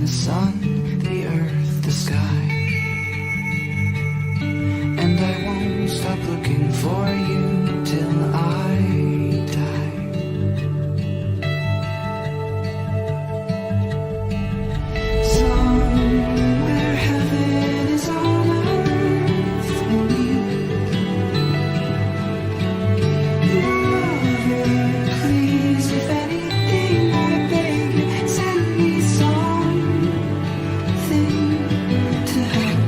the sun, the earth, the sky. And I won't stop looking for you till I die. Somewhere heaven is on earth for me. Lover, please, if anything I beg you, send me something to help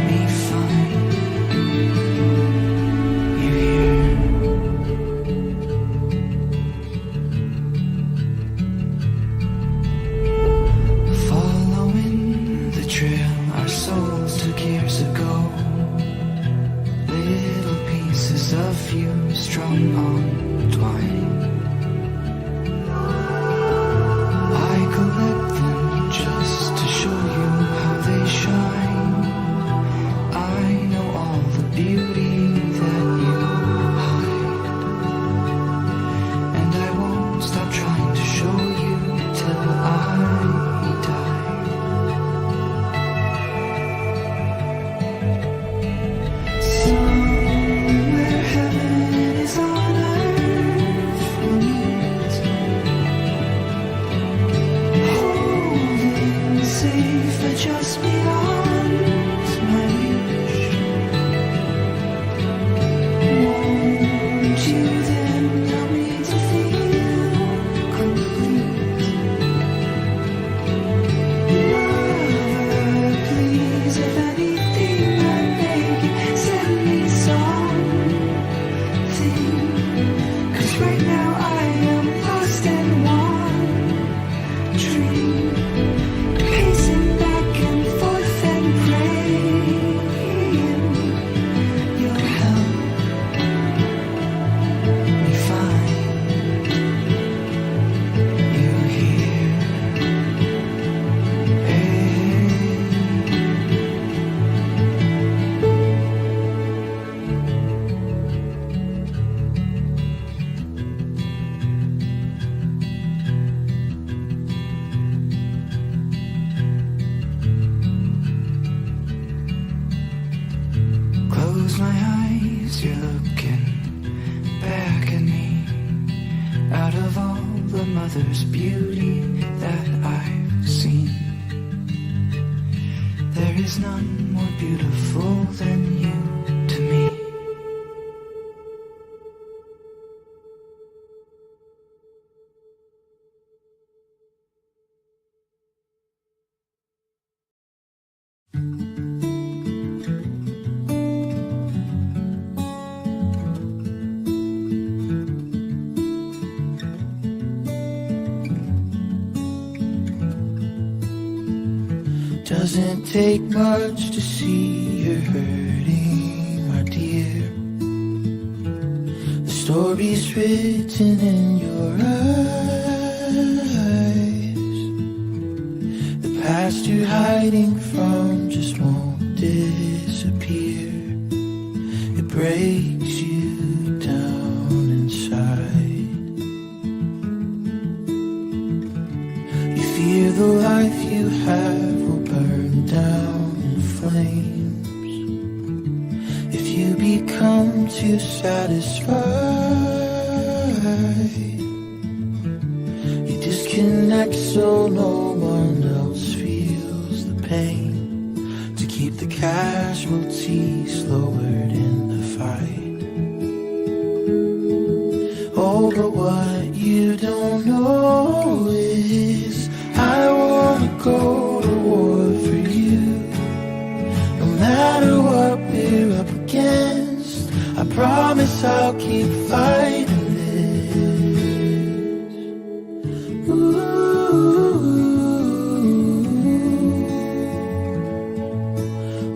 me find you here. Following the trail our souls took years ago. Little pieces of you strung on twine. I collect them just to show you how they shine. I know all the beauty that you hide, and I won't stop trying to show you till I die. Somewhere heaven is on earth for me. Holding safe but just beyond my reach. Won't you then help me to feel complete? Lover, please, if anything I beg you, send me something. 'Cause right now I am lost and wandering, pacing back and forth and praying you'll help me find you here. Close my eyes, you're looking back at me. Out of all the mother's beauty that I've seen, there is none more beautiful than you to me. Doesn't take much to see you're hurting, my dear. The story's written in your eyes. The past you're hiding from just won't disappear. It breaks you down inside. You fear the life you have will burn down in flames if you become too satisfied. You disconnect so no one else feels the pain, to keep the casualties lowered in the fight. Oh, but what you don't know is I wanna go to war for you. No matter what we're up against, I promise I'll keep fighting this. Ooh.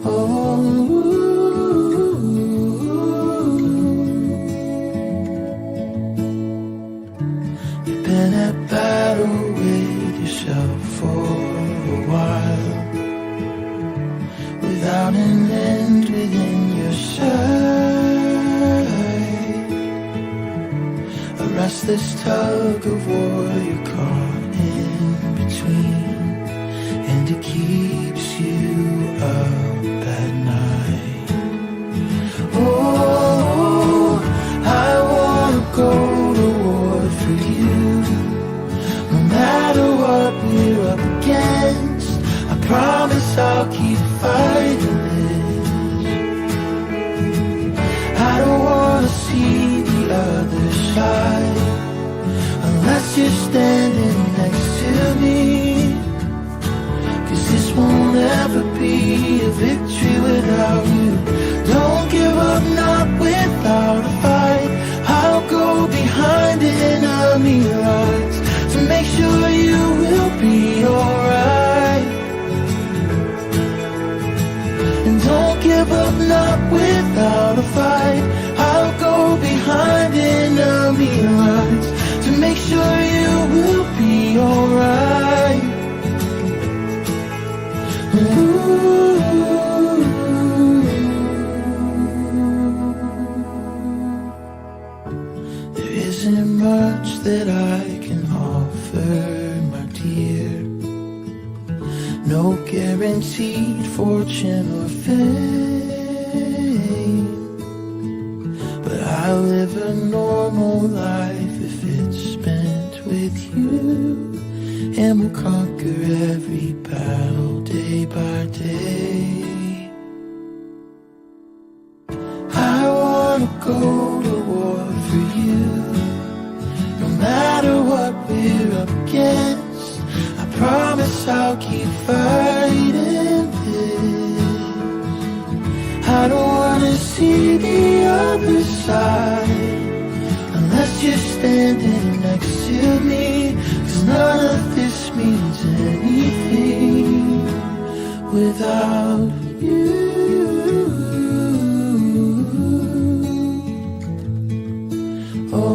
Oh. You've been at battle with yourself for a while, without an end within your sight. A restless tug of war you're caught in. in between, and it keeps you up at night. Oh, I wanna go to war for you. No matter what we're up against, I promise I'll keep fighting this. I don't wanna see the other side unless you're standing next to me. 'Cause this won't ever be a victory without you. Don't give up, not without a fight. I'll go behind enemy lines to make sure you will be alright. And don't give up, not without a fight. I'll go behind enemy lines to make sure you will be alright. There isn't much that I can offer, my dear. No guaranteed fortune or fame, but I'll live a normal life if it's spent with you. And we'll conquer every battle day by day. I wanna go to war for you. No matter what we're up against, I promise I'll keep fighting this. I don't wanna see the other side unless you're standing next to me. 'Cause none of this means anything without you. Oh.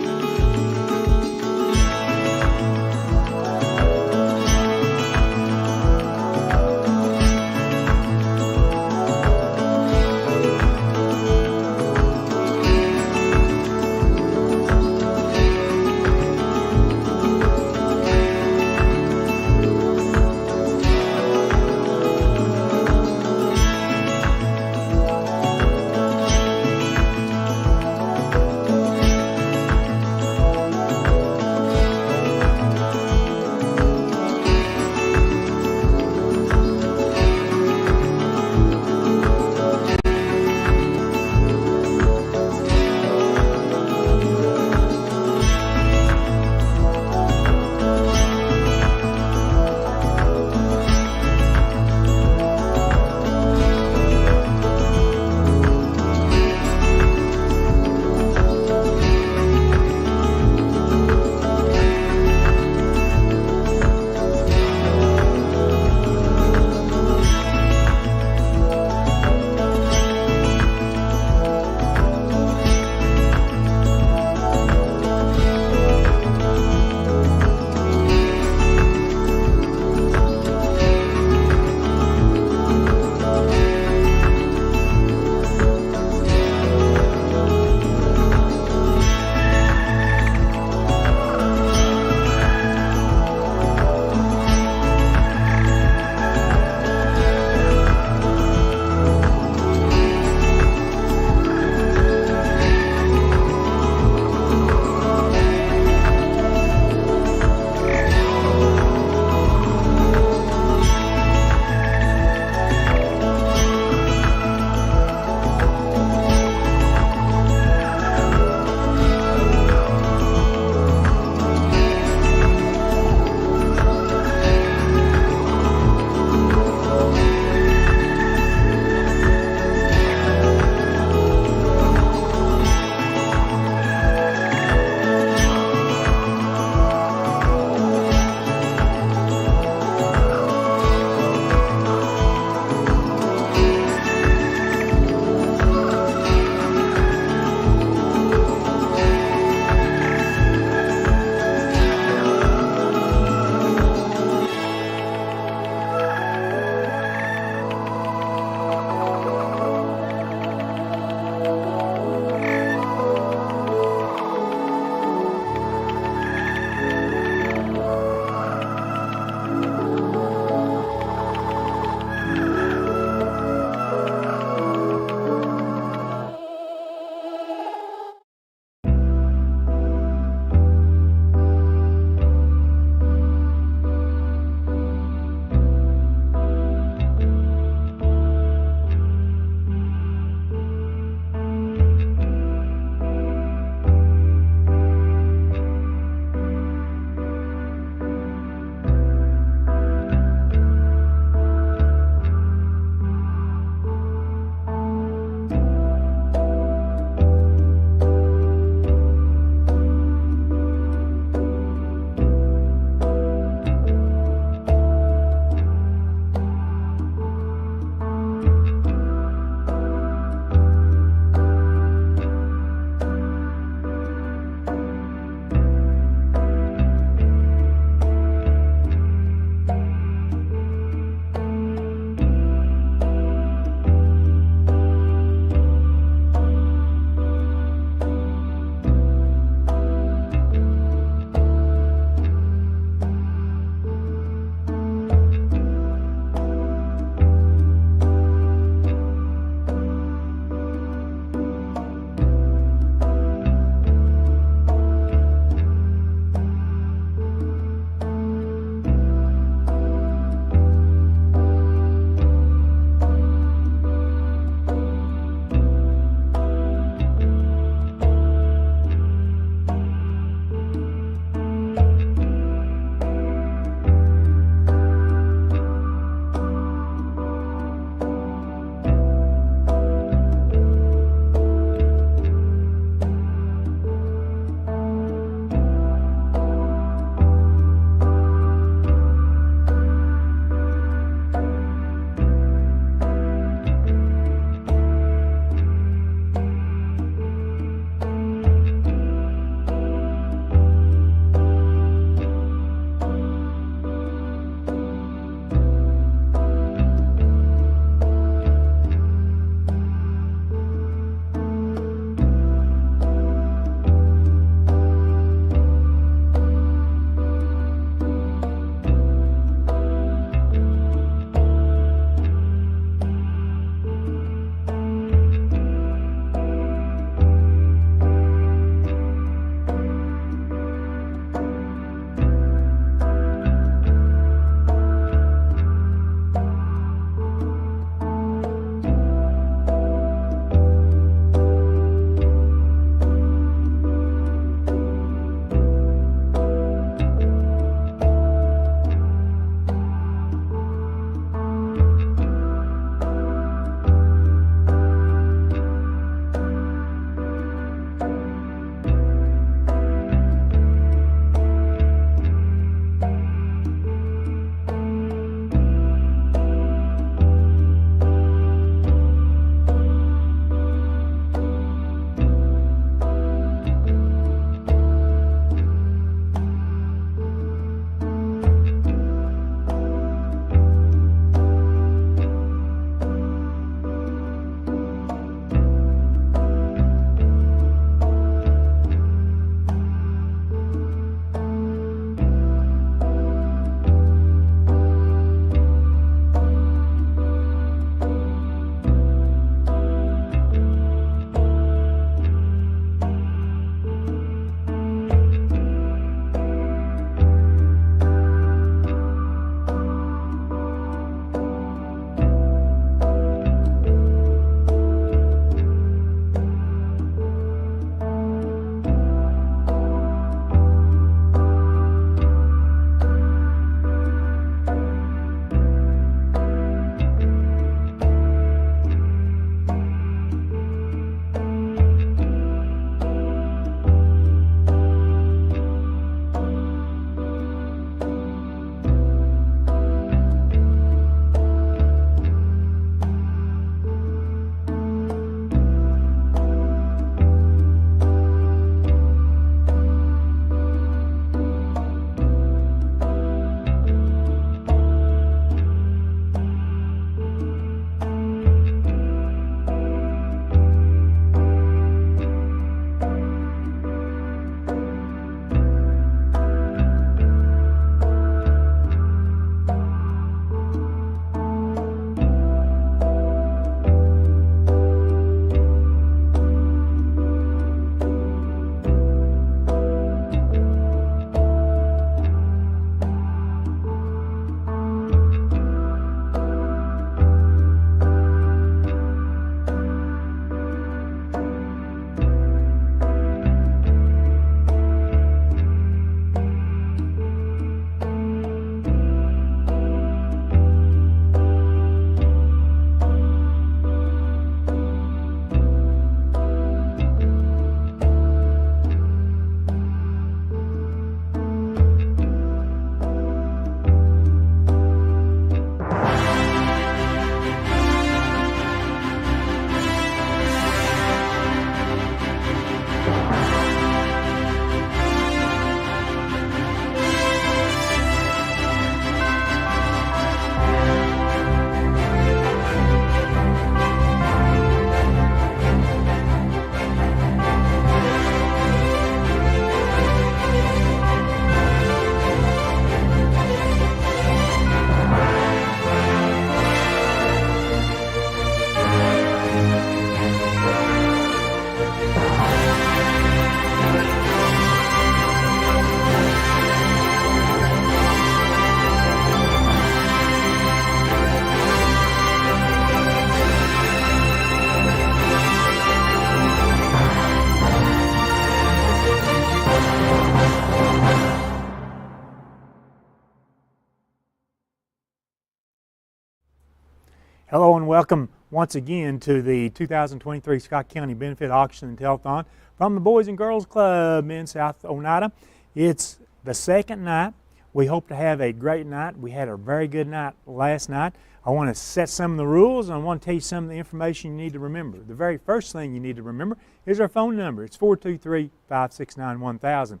Hello and welcome once again to the 2023 Scott County Benefit Auction and Telethon from the Boys and Girls Club in South Oneida. It's the second night. We hope to have a great night. We had a very good night last night. I want to set some of the rules and I want to tell you some of the information you need to remember. The very first thing you need to remember is our phone number. It's 423-569-1000.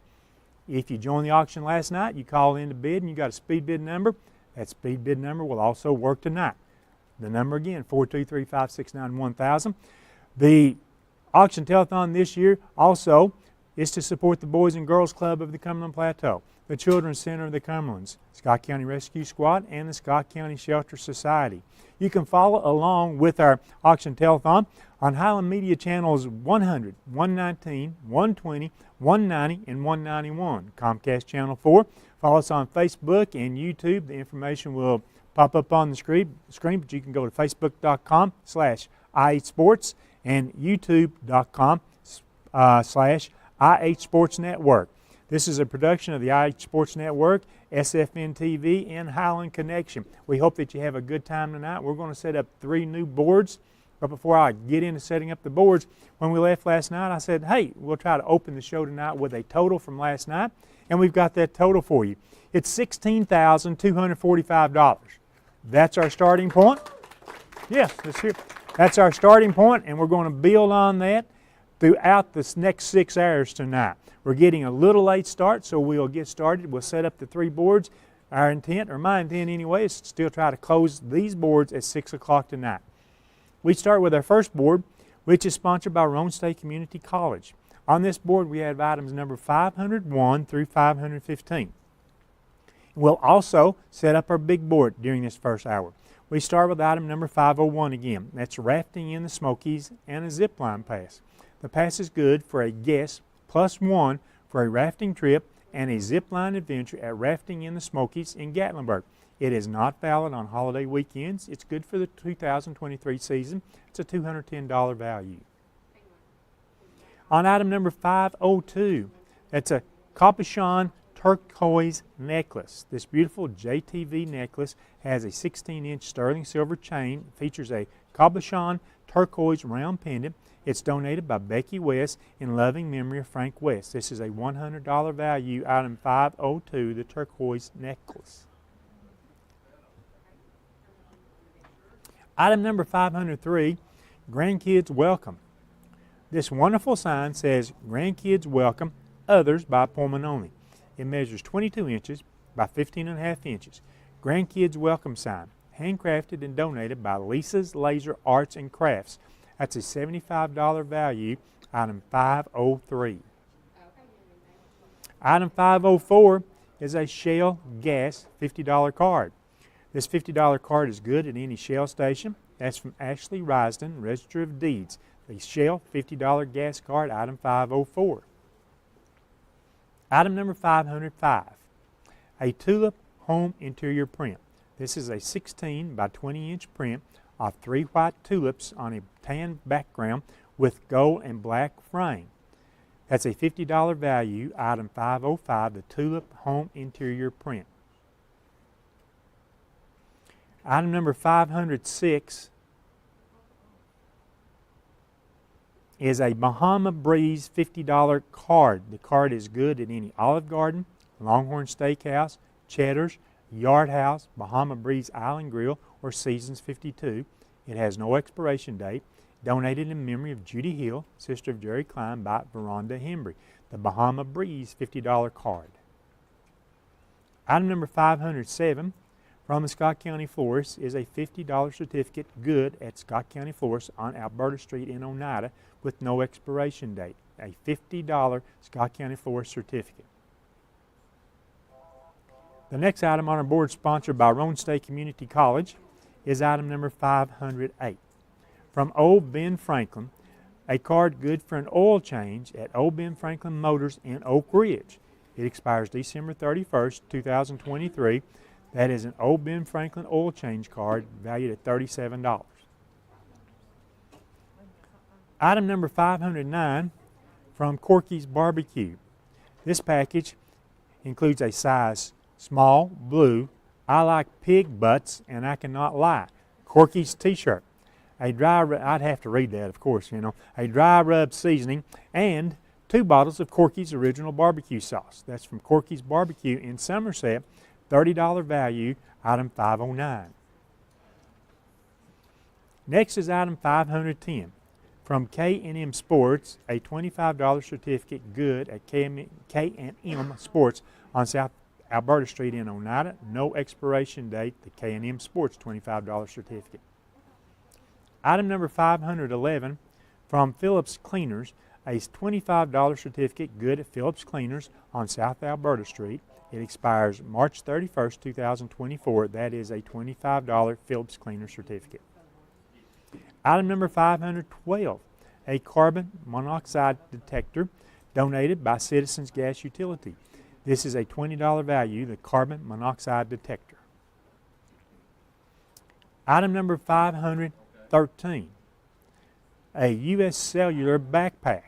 If you joined the auction last night, you call in to bid and you got a speed bid number. That speed bid number will also work tonight. The number again, 423-569-1000. The auction telethon this year also is to support the Boys and Girls Club of the Cumberland Plateau, the Children's Center of the Cumberlands, Scott County Rescue Squad, and the Scott County Shelter Society. You can follow along with our auction telethon on Highland Media channels 100, 119, 120, 190, and 191. Comcast Channel 4. Follow us on Facebook and YouTube. The information will pop up on the screen, but you can go to facebook.com/IHSports and youtube.com/IHSportsNetwork. This is a production of the IH Sports Network, SFN TV, and Highland Connection. We hope that you have a good time tonight. We're going to set up 3 new boards. But before I get into setting up the boards, when we left last night, I said, hey, we'll try to open the show tonight with a total from last night. And we've got that total for you. It's $16,245. That's our starting point. Yes, that's our starting point, and we're going to build on that throughout this next 6 hours tonight. We're getting a little late start, so we'll get started. We'll set up the 3 boards. Our intent, or my intent anyway, is to still try to close these boards at 6 o'clock tonight. We start with our first board, which is sponsored by Roane State Community College. On this board, we have items number 501 through 515. We'll also set up our big board during this first hour. We start with item number 501 again. That's rafting in the Smokies and a zip line pass. The pass is good for a guest +1 for a rafting trip and a zip line adventure at Rafting in the Smokies in Gatlinburg. It is not valid on holiday weekends. It's good for the 2023 season. It's a $210 value. On item number 502, that's a capuchon turquoise necklace. This beautiful JTV necklace has a 16-inch sterling silver chain, features a cabochon turquoise round pendant. It's donated by Becky West in loving memory of Frank West. This is a $100 value, item 502, the turquoise necklace. Item number 503, Grandkids Welcome. This wonderful sign says, Grandkids Welcome, Others by Pullman Only. It measures 22 inches by 15.5 inches. Grandkids Welcome sign, handcrafted and donated by Lisa's Laser Arts and Crafts. That's a $75 value, item 503. Item 504 is a Shell Gas $50 card. This $50 card is good at any Shell station. That's from Ashley Risden, Register of Deeds. The Shell $50 gas card, item 504. Item number 505, a tulip home interior print. This is a 16 by 20 inch print of 3 white tulips on a tan background with gold and black frame. That's a $50 value, item 505, the tulip home interior print. Item number 506 is a Bahama Breeze $50 card. The card is good at any Olive Garden, Longhorn Steakhouse, Cheddar's, Yard House, Bahama Breeze Island Grill, or Seasons 52. It has no expiration date. Donated in memory of Judy Hill, sister of Jerry Klein, by Veranda Hembry. The Bahama Breeze $50 card. Item number 507 from the Scott County Florist is a $50 certificate good at Scott County Florist on Alberta Street in Oneida with no expiration date. A $50 Scott County Florist certificate. The next item on our board, sponsored by Roane State Community College, is item number 508. From Old Ben Franklin, a card good for an oil change at Old Ben Franklin Motors in Oak Ridge. It expires December 31st, 2023. That is an Old Ben Franklin oil change card valued at $37. Item number 509 from Corky's Barbecue. This package includes a size small blue. I like pig butts and I cannot lie. Corky's T-shirt. I'd have to read that, of course, you know. A dry rub seasoning and 2 bottles of Corky's original barbecue sauce. That's from Corky's Barbecue in Somerset, $30 value, item 509. Next is item 510. From K&M Sports, a $25 certificate good at K&M Sports on South Alberta Street in Oneida. No expiration date. The K&M Sports $25 certificate. Item number 511, from Phillips Cleaners, a $25 certificate good at Phillips Cleaners on South Alberta Street. It expires March 31st, 2024. That is a $25 Phillips Cleaner certificate. Item number 512, a carbon monoxide detector donated by Citizens Gas Utility. This is a $20 value, the carbon monoxide detector. Item number 513, a U.S. Cellular backpack.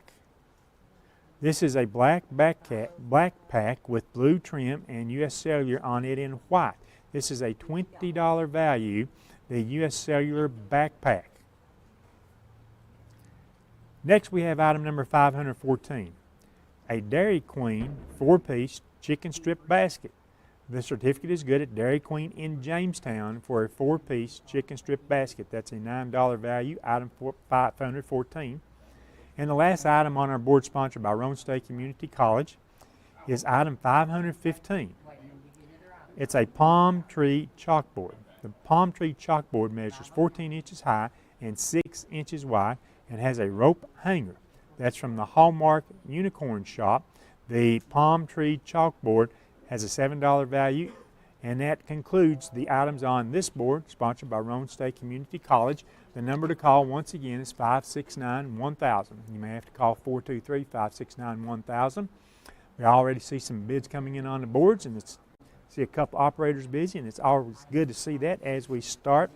This is a black backpack with blue trim and U.S. Cellular on it in white. This is a $20 value, the U.S. Cellular backpack. Next we have item number 514, a Dairy Queen 4-piece chicken strip basket. The certificate is good at Dairy Queen in Jamestown for a 4-piece chicken strip basket. That's a $9 value, item 514. And the last item on our board, sponsored by Roane State Community College, is item 515. It's a palm tree chalkboard. The palm tree chalkboard measures 14 inches high and 6 inches wide and has a rope hanger. That's from the Hallmark Unicorn Shop. The palm tree chalkboard has a $7 value, and that concludes the items on this board, sponsored by Roane State Community College. The number to call once again is 569-1000. You may have to call 423-569-1000. We already see some bids coming in on the boards, and see a couple operators busy, and it's always good to see that as we start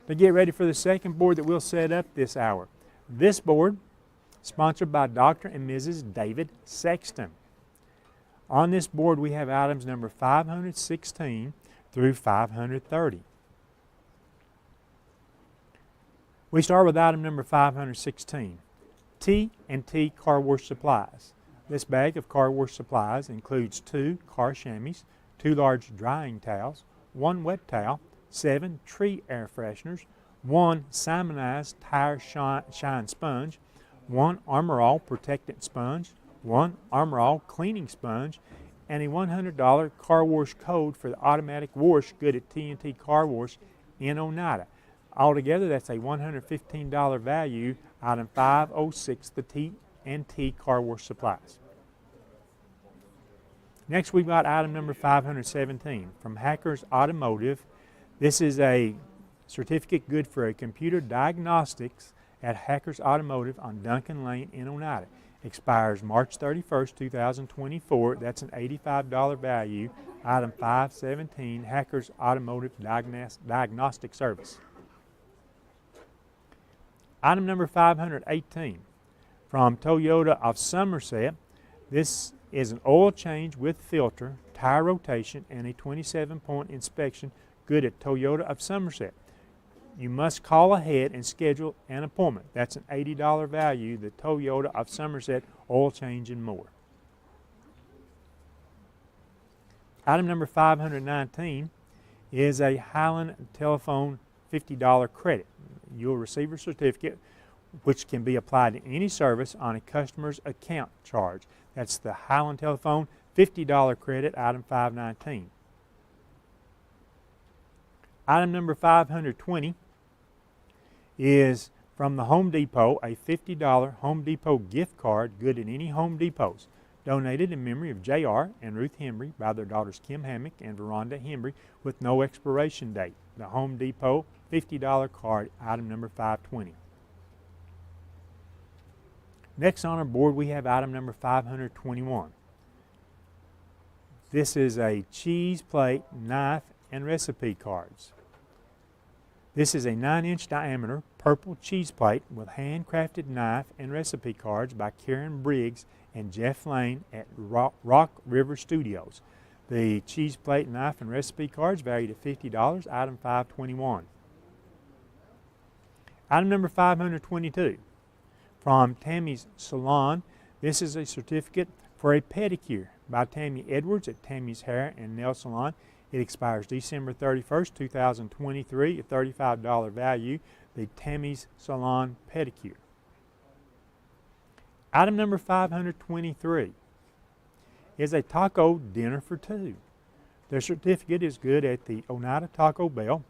to get ready for the second board that we'll set up this hour. This board, sponsored by Dr. and Mrs. David Sexton. On this board we have items number 516 through 530. We start with item number 516, T&T Car Wash Supplies. This bag of car wash supplies includes 2 car chamois, 2 large drying towels, 1 wet towel, 7 tree air fresheners, 1 Simonized tire shine sponge, 1 Armor All protectant sponge, 1 Armor All cleaning sponge, and a $100 car wash code for the automatic wash good at T&T Car Wash in Oneida. Altogether, that's a $115 value, item 506, the T&T Car Wash Supplies. Next, we've got item number 517 from Hackers Automotive. This is a certificate good for a computer diagnostics at Hackers Automotive on Duncan Lane in Oneida. Expires March 31st, 2024. That's an $85 value, item 517, Hackers Automotive Diagnostic Service. Item number 518 from Toyota of Somerset. This is an oil change with filter, tire rotation, and a 27-point inspection good at Toyota of Somerset. You must call ahead and schedule an appointment. That's an $80 value, the Toyota of Somerset oil change and more. Item number 519 is a Highland Telephone $50 credit. You'll receive a certificate which can be applied to any service on a customer's account charge. That's the Highland Telephone $50 credit, item 519. Item number 520 is from the Home Depot, a $50 Home Depot gift card good at any Home Depots, donated in memory of J.R. and Ruth Hembry by their daughters Kim Hammock and Veranda Hembry with no expiration date. The Home Depot $50 card, item number 520. Next on our board we have item number 521. This is a cheese plate, knife, and recipe cards. This is a 9-inch diameter purple cheese plate with handcrafted knife and recipe cards by Karen Briggs and Jeff Lane at Rock River Studios. The cheese plate, knife, and recipe cards valued at $50, item 521. Item number 522 from Tammy's Salon. This is a certificate for a pedicure by Tammy Edwards at Tammy's Hair and Nail Salon. It expires December 31st, 2023, a $35 value, the Tammy's Salon pedicure. Item number 523 is a taco dinner for two. The certificate is good at the Oneida Taco Bell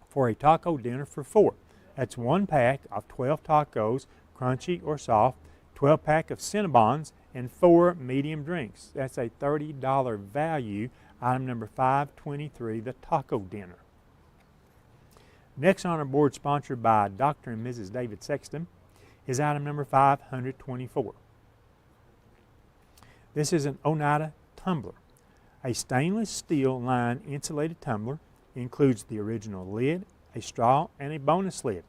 for a taco dinner for four. That's one pack of 12 tacos, crunchy or soft, 12 pack of Cinnabons, and 4 medium drinks. That's a $30 value. Item number 523, the taco dinner. Next on our board, sponsored by Dr. and Mrs. David Sexton, is item number 524. This is an Oneida tumbler. A stainless steel lined insulated tumbler includes the original lid, a straw, and a bonus lid.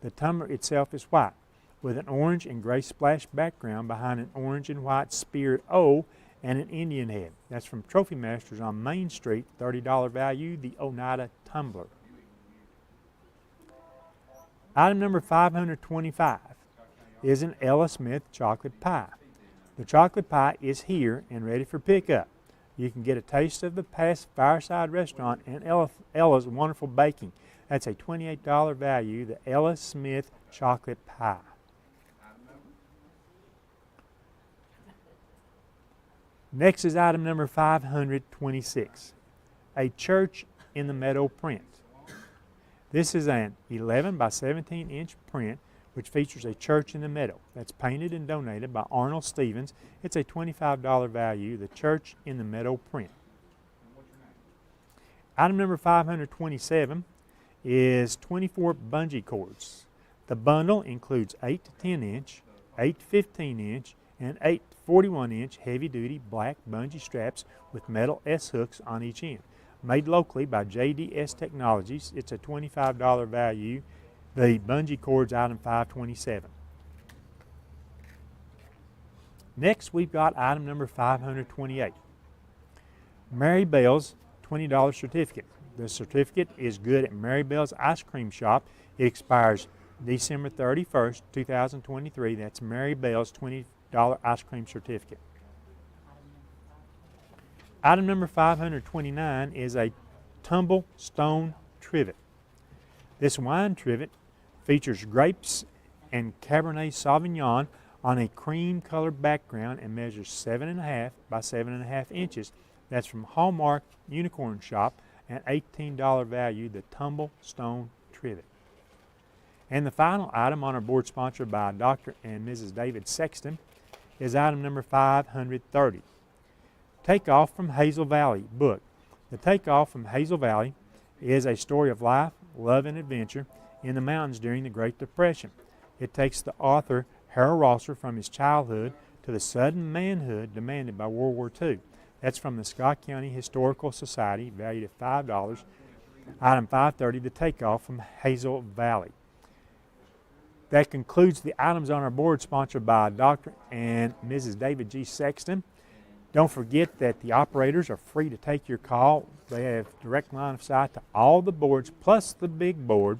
The tumbler itself is white, with an orange and gray splash background behind an orange and white speared O and an Indian head. That's from Trophy Masters on Main Street, $30 value, the Oneida tumbler. Item number 525 is an Ella Smith chocolate pie. The chocolate pie is here and ready for pickup. You can get a taste of the past fireside restaurant and Ella's wonderful baking. That's a $28 value, the Ella Smith chocolate pie. Next is item number 526, a church in the meadow print. This is an 11 by 17 inch print which features a church in the meadow. That's painted and donated by Arnold Stevens. It's a $25 value, the church in the meadow print. Item number 527 is 24 bungee cords. The bundle includes 8 to 10 inch, 8 to 15 inch, and 8 to 41 inch heavy-duty black bungee straps with metal S-hooks on each end. Made locally by JDS Technologies, it's a $25 value, the bungee cords, item 527. Next, we've got item number 528. Mary Bell's $20 certificate. The certificate is good at Mary Bell's Ice Cream Shop. It expires December 31st, 2023. That's Mary Bell's $20 ice cream certificate. Item number 529 is a tumble stone trivet. This wine trivet features grapes and Cabernet Sauvignon on a cream colored background and measures 7.5 by 7.5 inches. That's from Hallmark Unicorn Shop, an $18 value, the tumble stone trivet. And the final item on our board, sponsored by Dr. and Mrs. David Sexton, is item number 530. Takeoff from Hazel Valley book. The Takeoff from Hazel Valley is a story of life, love, and adventure in the mountains during the Great Depression. It takes the author Harold Rosser from his childhood to the sudden manhood demanded by World War II. That's from the Scott County Historical Society, valued at $5. Item 530, the Takeoff from Hazel Valley. That concludes the items on our board, sponsored by Dr. and Mrs. David G. Sexton. Don't forget that the operators are free to take your call. They have direct line of sight to all the boards, plus the big board,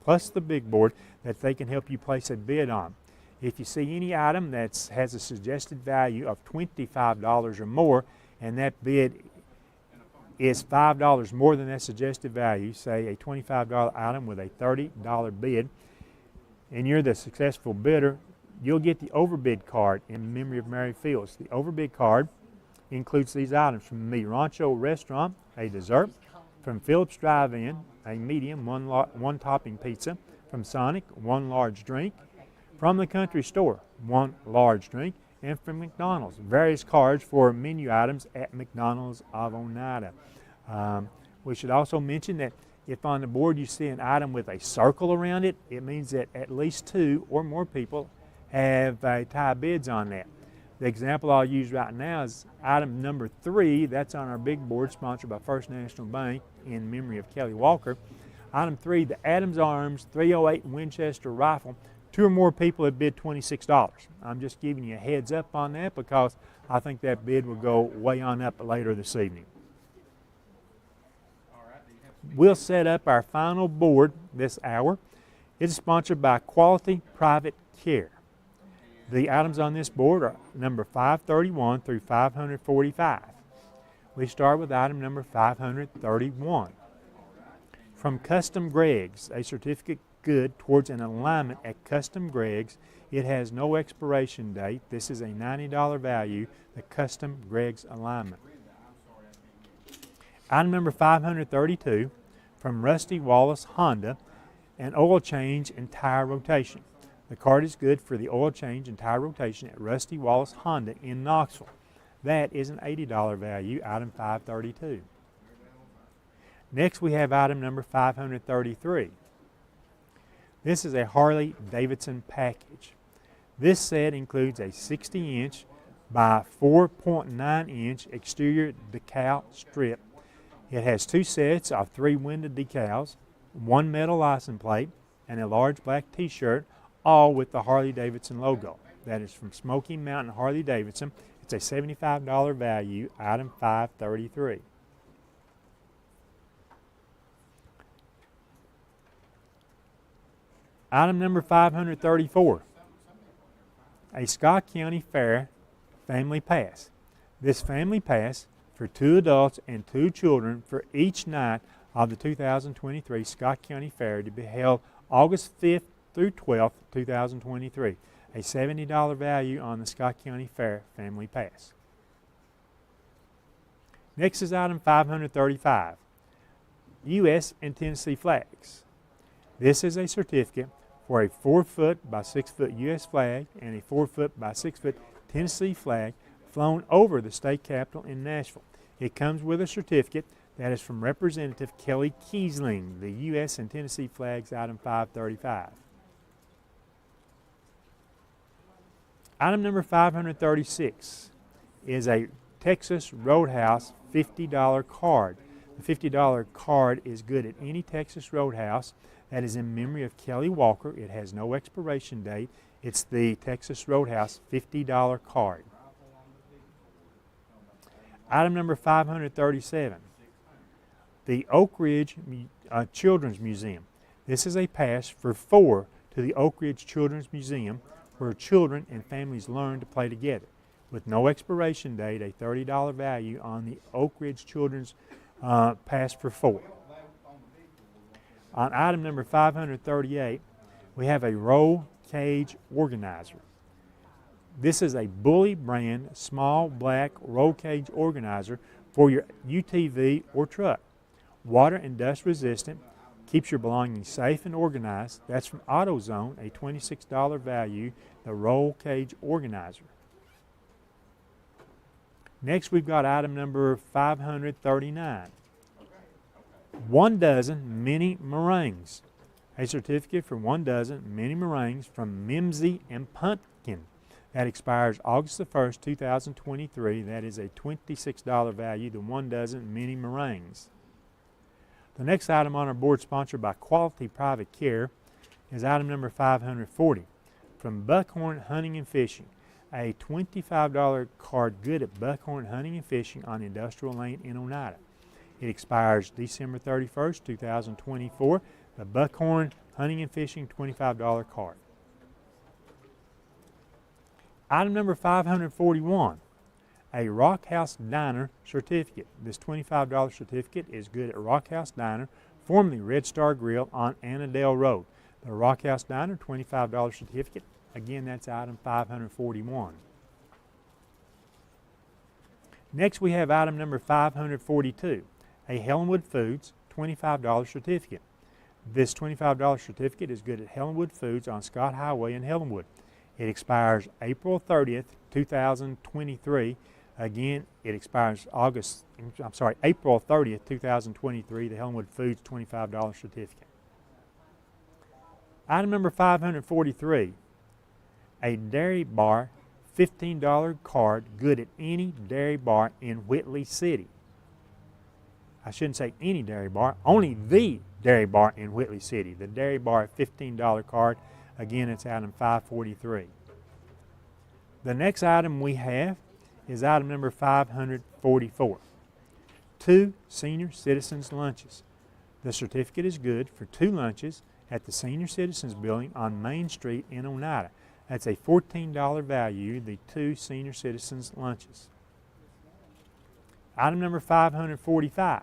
that they can help you place a bid on. If you see any item that has a suggested value of $25 or more, and that bid is $5 more than that suggested value, say a $25 item with a $30 bid, and you're the successful bidder, you'll get the overbid card in memory of Mary Fields. The overbid card includes these items: from Mi Rancho Restaurant, a dessert; from Phillips Drive-In, a medium one topping pizza; from Sonic, 1 large drink; from the Country Store, 1 large drink; and from McDonald's, various cards for menu items at McDonald's of Oneida. We should also mention that if on the board you see an item with a circle around it, it means that at least 2 or more people have tie bids on that. The example I'll use right now is item number 3. That's on our big board, sponsored by First National Bank in memory of Kelly Walker. Item 3, the Adams Arms 308 Winchester rifle. 2 or more people have bid $26. I'm just giving you a heads up on that because I think that bid will go way on up later this evening. We'll set up our final board this hour. It's sponsored by Quality Private Care. The items on this board are number 531 through 545. We start with item number 531. From Custom Greg's, a certificate good towards an alignment at Custom Greg's. It has no expiration date. This is a $90 value, the Custom Greg's alignment. Item number 532, from Rusty Wallace Honda, an oil change and tire rotation. The card is good for the oil change and tire rotation at Rusty Wallace Honda in Knoxville. That is an $80 value, item 532. Next we have item number 533. This is a Harley Davidson package. This set includes a 60-inch by 4.9-inch exterior decal strip. It has 2 sets of 3 window decals, 1 metal license plate, and a large black t-shirt, all with the Harley Davidson logo. That is from Smoky Mountain Harley Davidson. It's a $75 value, item 533. Item number 534, a Scott County Fair Family Pass. This family pass for 2 adults and 2 children for each night of the 2023 Scott County Fair to be held August 5th through 12th, 2023. A $70 value on the Scott County Fair Family Pass. Next is item 535, U.S. and Tennessee flags. This is a certificate for a 4-foot by 6-foot U.S. flag and a 4-foot by 6-foot Tennessee flag flown over the state capitol in Nashville. It comes with a certificate that is from Representative Kelly Kiesling, the U.S. and Tennessee flags, item 535. Item number 536 is a Texas Roadhouse $50 card. The $50 card is good at any Texas Roadhouse that is in memory of Kelly Walker. It has no expiration date. It's the Texas Roadhouse $50 card. Item number 537, the Oak Ridge Children's Museum. This is a pass for 4 to the Oak Ridge Children's Museum where children and families learn to play together. With no expiration date, a $30 value on the Oak Ridge Children's pass for 4. On item number 538, we have a roll cage organizer. This is a Bully brand small black roll cage organizer for your UTV or truck. Water and dust resistant, keeps your belongings safe and organized. That's from AutoZone, a $26 value, the roll cage organizer. Next we've got item number 539. 1 dozen mini meringues. A certificate for 1 dozen mini meringues from Mimsy and Pumpkin. That expires August the 1st, 2023. That is a $26 value to 1 dozen mini meringues. The next item on our board, sponsored by Quality Private Care, is item number 540 from Buckhorn Hunting and Fishing. A $25 card good at Buckhorn Hunting and Fishing on Industrial Lane in Oneida. It expires December 31st, 2024. The Buckhorn Hunting and Fishing $25 card. Item number 541, a Rock House Diner certificate. This $25 certificate is good at Rock House Diner, formerly Red Star Grill on Annandale Road. The Rock House Diner $25 certificate. Again, that's item 541. Next we have item number 542, a Helenwood Foods $25 certificate. This $25 certificate is good at Helenwood Foods on Scott Highway in Helenwood. It expires April 30th, 2023. Again, it expires April 30th, 2023, the Helenwood Foods $25 certificate. Item number 543, a Dairy Bar $15 card good at any dairy bar in Whitley City. I shouldn't say any dairy bar, only the dairy bar in Whitley City. The Dairy Bar $15 card. Again, it's item 543. The next item we have is item number 544. 2 senior citizens lunches. The certificate is good for 2 lunches at the Senior Citizens Building on Main Street in Oneida. That's a $14 value, the 2 Senior Citizens lunches. Item number 545,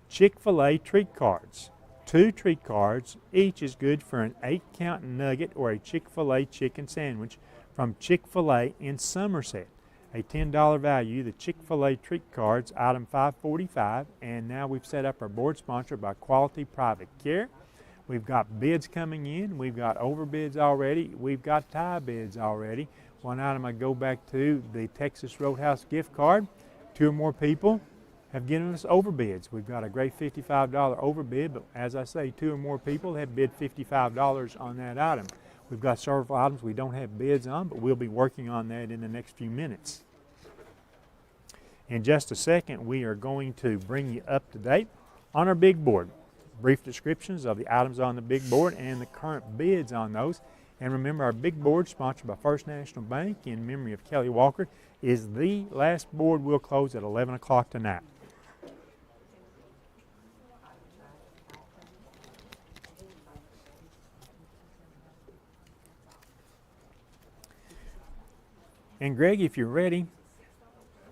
Chick-fil-A treat cards. 2 treat cards, each is good for an 8-count nugget or a Chick-fil-A chicken sandwich from Chick-fil-A in Somerset. A $10 value, the Chick-fil-A treat cards, item 545. And now we've set up our board sponsor by Quality Private Care. We've got bids coming in. We've got overbids already. We've got tie bids already. One item I go back to, the Texas Roadhouse gift card. 2 or more people have given us overbids. We've got a great $55 overbid, but as I say, 2 or more people have bid $55 on that item. We've got several items we don't have bids on, but we'll be working on that in the next few minutes. In just a second, we are going to bring you up to date on our big board. Brief descriptions of the items on the big board and the current bids on those. And remember, our big board, sponsored by First National Bank in memory of Kelly Walker, is the last board. Will close at 11 o'clock tonight. And Greg, if you're ready,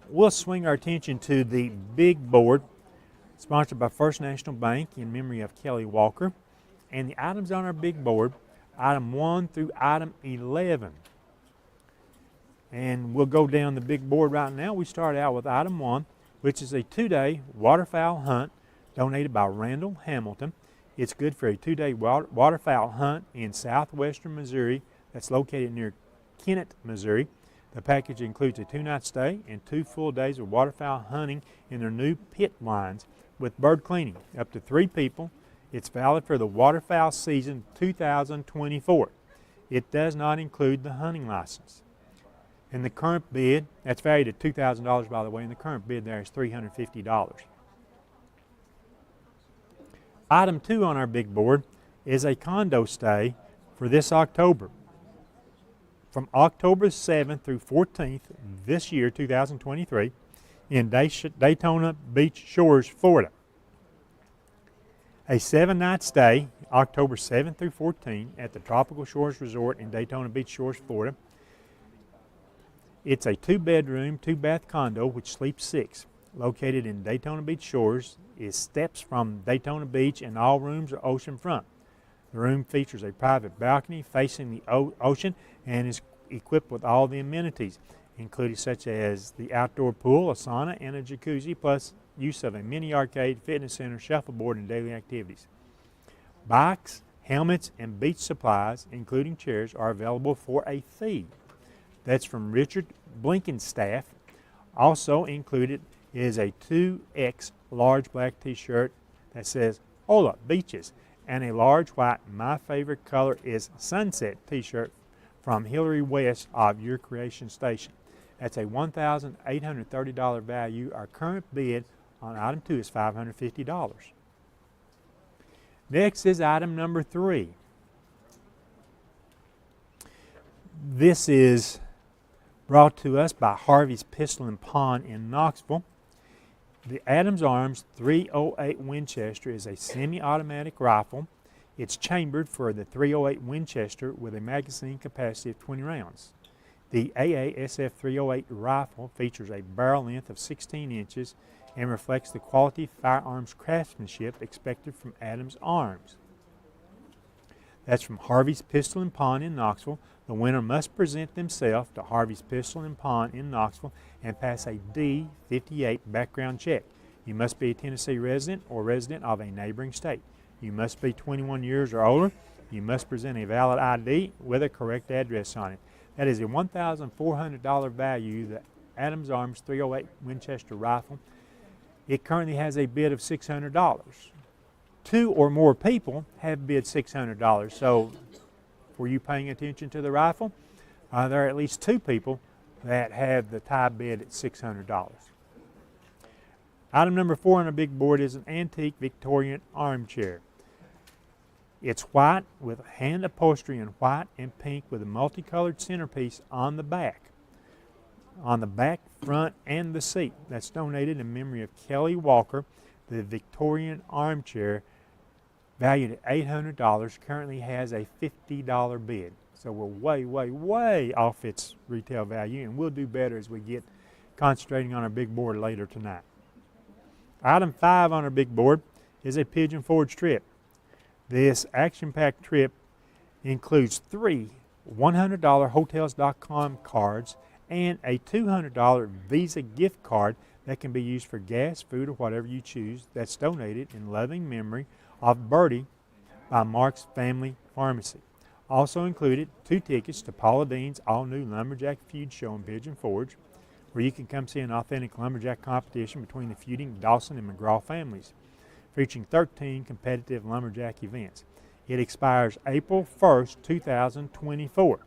we'll swing our attention to the big board, sponsored by First National Bank in memory of Kelly Walker. And the items on our big board, item 1 through item 11. And we'll go down the big board right now. We start out with item 1, which is a 2-day waterfowl hunt donated by Randall Hamilton. It's good for a 2-day waterfowl hunt in southwestern Missouri that's located near Kennett, Missouri. The package includes a 2-night stay and 2 full days of waterfowl hunting in their new pit lines with bird cleaning. Up to 3 people. It's valid for the waterfowl season 2024. It does not include the hunting license. And the current bid, that's valued at $2,000 by the way, and the current bid there is $350. Item 2 on our big board is a condo stay for this October. From October 7th through 14th this year, 2023, in Daytona Beach Shores, Florida. A 7-night stay, October 7th through 14th, at the Tropical Shores Resort in Daytona Beach Shores, Florida. It's a 2-bedroom, 2-bath condo which sleeps 6. Located in Daytona Beach Shores, is steps from Daytona Beach and all rooms are oceanfront. The room features a private balcony facing the ocean and is equipped with all the amenities, including such as the outdoor pool, a sauna, and a jacuzzi, plus use of a mini arcade, fitness center, shuffleboard, and daily activities. Bikes, helmets, and beach supplies, including chairs, are available for a fee. That's from Richard Blinkenstaff. Also included is a 2X large black t-shirt that says Hola Beaches, and a large white My Favorite Color is Sunset t-shirt from Hillary West of Your Creation Station. That's a $1,830 value. Our current bid on item 2 is $550. Next is item number 3. This is brought to us by Harvey's Pistol and Pawn in Knoxville. The Adams Arms 308 Winchester is a semi-automatic rifle. It's chambered for the 308 Winchester with a magazine capacity of 20 rounds. The AASF 308 rifle features a barrel length of 16 inches and reflects the quality firearms craftsmanship expected from Adams Arms. That's from Harvey's Pistol and Pawn in Knoxville. The winner must present themselves to Harvey's Pistol and Pawn in Knoxville and pass a D58 background check. You must be a Tennessee resident or resident of a neighboring state. You must be 21 years or older. You must present a valid ID with a correct address on it. That is a $1,400 value, the Adams Arms 308 Winchester rifle. It currently has a bid of $600. 2 or more people have bid $600. So for you paying attention to the rifle, there are at least 2 people that have the tie bid at $600. Item number 4 on our big board is an antique Victorian armchair. It's white with hand upholstery in white and pink with a multicolored centerpiece on the back. On the back, front, and the seat. That's donated in memory of Kelly Walker. The Victorian armchair, valued at $800, currently has a $50 bid. So we're way, way, way off its retail value, and we'll do better as we get concentrating on our big board later tonight. Item 5 on our big board is a Pigeon Forge trip. This action-packed trip includes 3 $100 Hotels.com cards and a $200 Visa gift card that can be used for gas, food, or whatever you choose, that's donated in loving memory of Bertie by Mark's Family Pharmacy. Also included 2 tickets to Paula Dean's all-new Lumberjack Feud show in Pigeon Forge, where you can come see an authentic lumberjack competition between the feuding Dawson and McGraw families, featuring 13 competitive lumberjack events. It expires April 1st, 2024.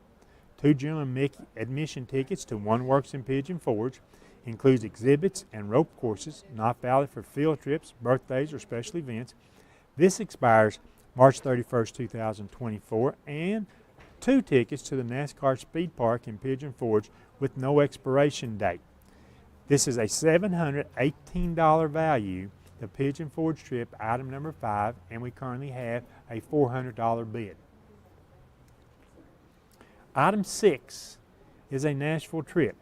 2 general admission tickets to One Works in Pigeon Forge, includes exhibits and rope courses, not valid for field trips, birthdays, or special events. This expires March 31st, 2024, and 2 tickets to the NASCAR Speed Park in Pigeon Forge with no expiration date. This is a $718 value, the Pigeon Forge trip, item number 5, and we currently have a $400 bid. Item 6 is a Nashville trip.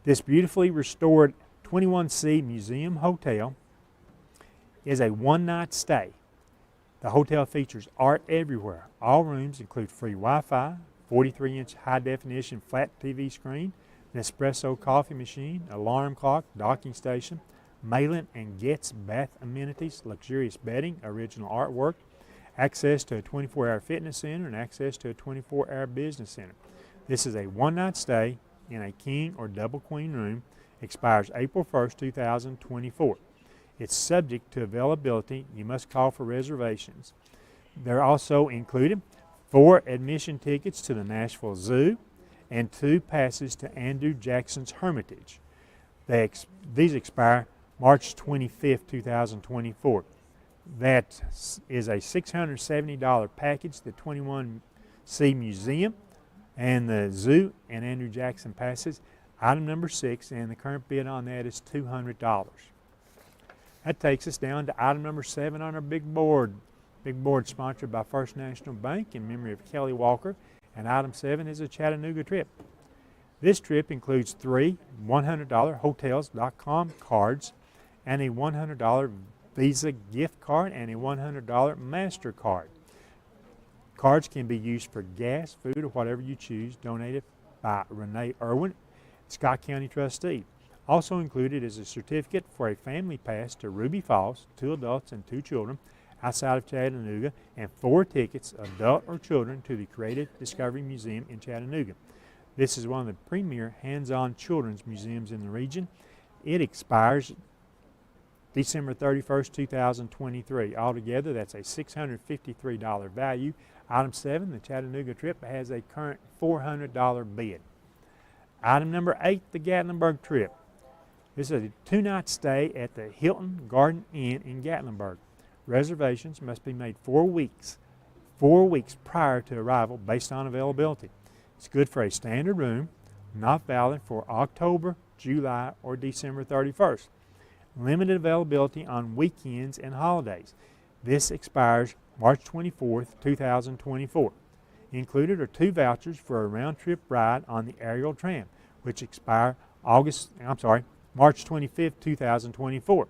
This beautifully restored 21C Museum Hotel is a one-night stay. The hotel features art everywhere. All rooms include free Wi-Fi, 43-inch high-definition flat TV screen, an espresso coffee machine, alarm clock, docking station, Malin and Getz bath amenities, luxurious bedding, original artwork, access to a 24-hour fitness center, and access to a 24-hour business center. This is a one-night stay in a king or double queen room, expires April 1st, 2024. It's subject to availability. You must call for reservations. They're also included 4 admission tickets to the Nashville Zoo and 2 passes to Andrew Jackson's Hermitage. These expire March 25th, 2024. That is a $670 package, the 21C Museum and the Zoo and Andrew Jackson passes, item number 6, and the current bid on that is $200. That takes us down to item number 7 on our big board. Big board sponsored by First National Bank in memory of Kelly Walker, and item 7 is a Chattanooga trip. This trip includes 3 $100 Hotels.com cards and a $100 Visa gift card and a $100 MasterCard. Cards can be used for gas, food, or whatever you choose, donated by Renee Irwin, Scott County trustee. Also included is a certificate for a family pass to Ruby Falls, 2 adults and 2 children, outside of Chattanooga, and 4 tickets, adult or children, to the Creative Discovery Museum in Chattanooga. This is one of the premier hands-on children's museums in the region. It expires December 31st, 2023. Altogether, that's a $653 value. Item 7, the Chattanooga trip, has a current $400 bid. Item number 8, the Gatlinburg trip. This is a 2-night stay at the Hilton Garden Inn in Gatlinburg. Reservations must be made 4 weeks prior to arrival based on availability. It's good for a standard room, not valid for October, July, or December 31st. Limited availability on weekends and holidays. This expires March 24th, 2024. Included are 2 vouchers for a round-trip ride on the aerial tram, which expire March 25th, 2024,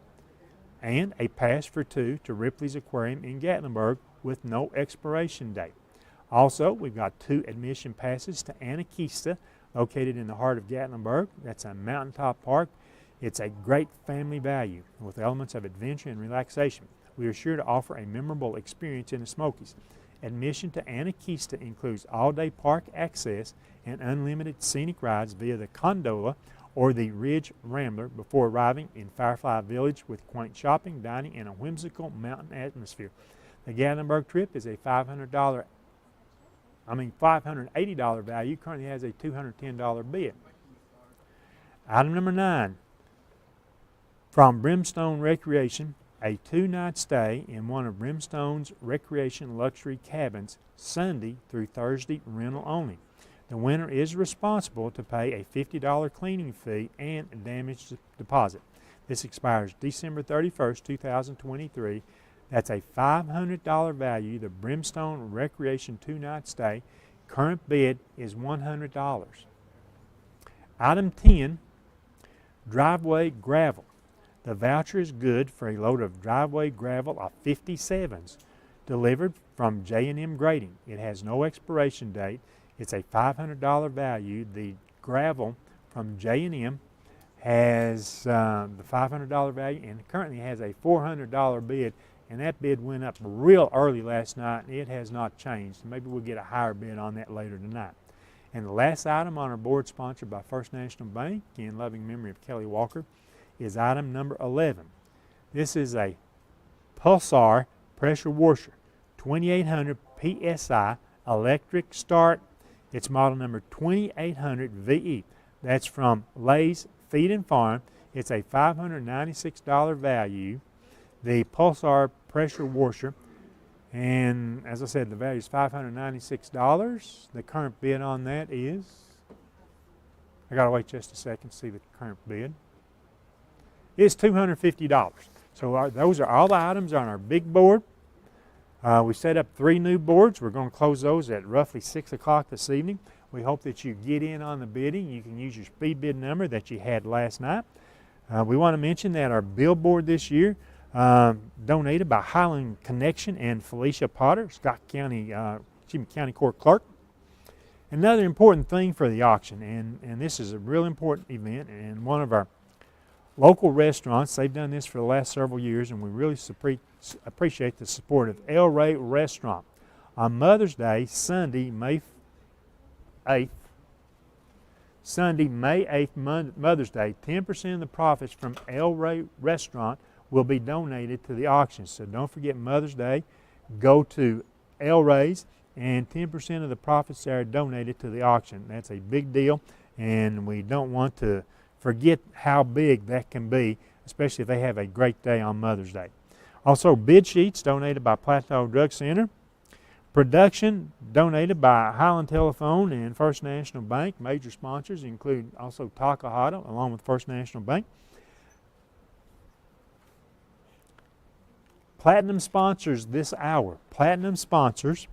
and a pass for 2 to Ripley's Aquarium in Gatlinburg with no expiration date. Also, we've got 2 admission passes to Anakeesta, located in the heart of Gatlinburg. That's a mountaintop park. It's a great family value with elements of adventure and relaxation. We are sure to offer a memorable experience in the Smokies. Admission to Anakeesta includes all-day park access and unlimited scenic rides via the gondola or the Ridge Rambler before arriving in Firefly Village with quaint shopping, dining, and a whimsical mountain atmosphere. The Gatlinburg trip is a $580 value, currently has a $210 bid. Item number 9, from Brimstone Recreation, a 2-night stay in one of Brimstone's recreation luxury cabins, Sunday through Thursday rental only. The winner is responsible to pay a $50 cleaning fee and a damage deposit. This expires December 31st, 2023. That's a $500 value, the Brimstone Recreation 2-night stay. Current bid is $100. Item 10, driveway gravel. The voucher is good for a load of driveway gravel of 57s delivered from J&M Grading. It has no expiration date. It's a $500 value. The gravel from J&M has the $500 value and currently has a $400 bid, and that bid went up real early last night and it has not changed. Maybe we'll get a higher bid on that later tonight. And the last item on our board, sponsored by First National Bank in loving memory of Kelly Walker, is item number 11. This is a Pulsar pressure washer, 2800 PSI electric start. It's model number 2800 VE. That's from Lay's Feed and Farm. It's a $596 value. The Pulsar pressure washer, and as I said, the value is $596. The current bid on that is, I gotta wait just a second to see the current bid. It's $250. So those are all the items on our big board. We set up 3 new boards. We're going to close those at roughly 6 o'clock this evening. We hope that you get in on the bidding. You can use your speed bid number that you had last night. We want to mention that our billboard this year, donated by Highland Connection and Felicia Potter, Scott County, County Court Clerk. Another important thing for the auction, and this is a real important event, and one of our local restaurants, they've done this for the last several years, and we really appreciate the support of El Rey Restaurant. On Mother's Day, Sunday, May 8th, Mother's Day, 10% of the profits from El Rey Restaurant will be donated to the auction. So don't forget Mother's Day, go to El Rey's, and 10% of the profits are donated to the auction. That's a big deal, and we don't want to forget how big that can be, especially if they have a great day on Mother's Day. Also, bid sheets donated by Plateau Drug Center. Production donated by Highland Telephone and First National Bank. Major sponsors include also Takahata along with First National Bank. Platinum sponsors this hour. Platinum sponsors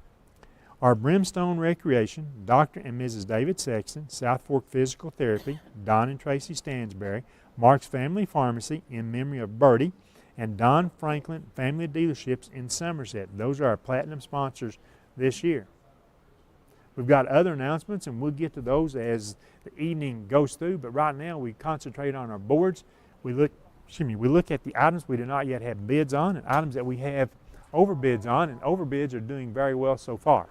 are Brimstone Recreation, Dr. and Mrs. David Sexton, South Fork Physical Therapy, Don and Tracy Stansberry, Mark's Family Pharmacy in memory of Bertie, and Don Franklin Family Dealerships in Somerset. Those are our platinum sponsors this year. We've got other announcements, and we'll get to those as the evening goes through, but right now we concentrate on our boards. We look at the items we do not yet have bids on and items that we have overbids on, and overbids are doing very well so far.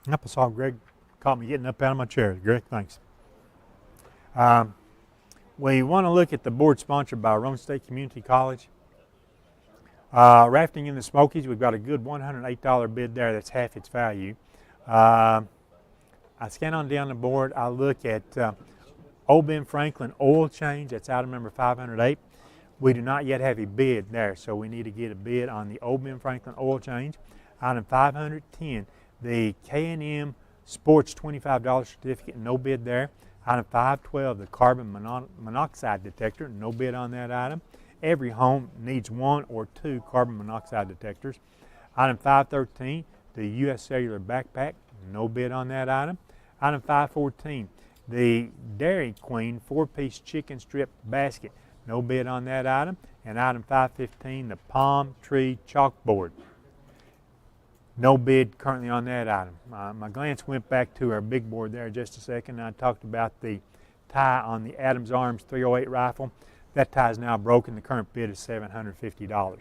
Yep, I saw Greg caught me getting up out of my chair. Greg, thanks. We want to look at the board sponsored by Roane State Community College. Rafting in the Smokies, we've got a good $108 bid there. That's half its value. I scan on down the board. I look at Old Ben Franklin oil change. That's item number 508. We do not yet have a bid there, so we need to get a bid on the Old Ben Franklin oil change. Item 510. The K&M Sports $25 certificate, no bid there. Item 512, the carbon monoxide detector, no bid on that item. Every home needs 1 or 2 carbon monoxide detectors. Item 513, the U.S. Cellular backpack, no bid on that item. Item 514, the Dairy Queen 4-piece chicken strip basket, no bid on that item. And item 515, the palm tree chalkboard. No bid currently on that item. My glance went back to our big board there just a second. I talked about the tie on the Adams Arms 308 rifle. That tie is now broken. The current bid is $750.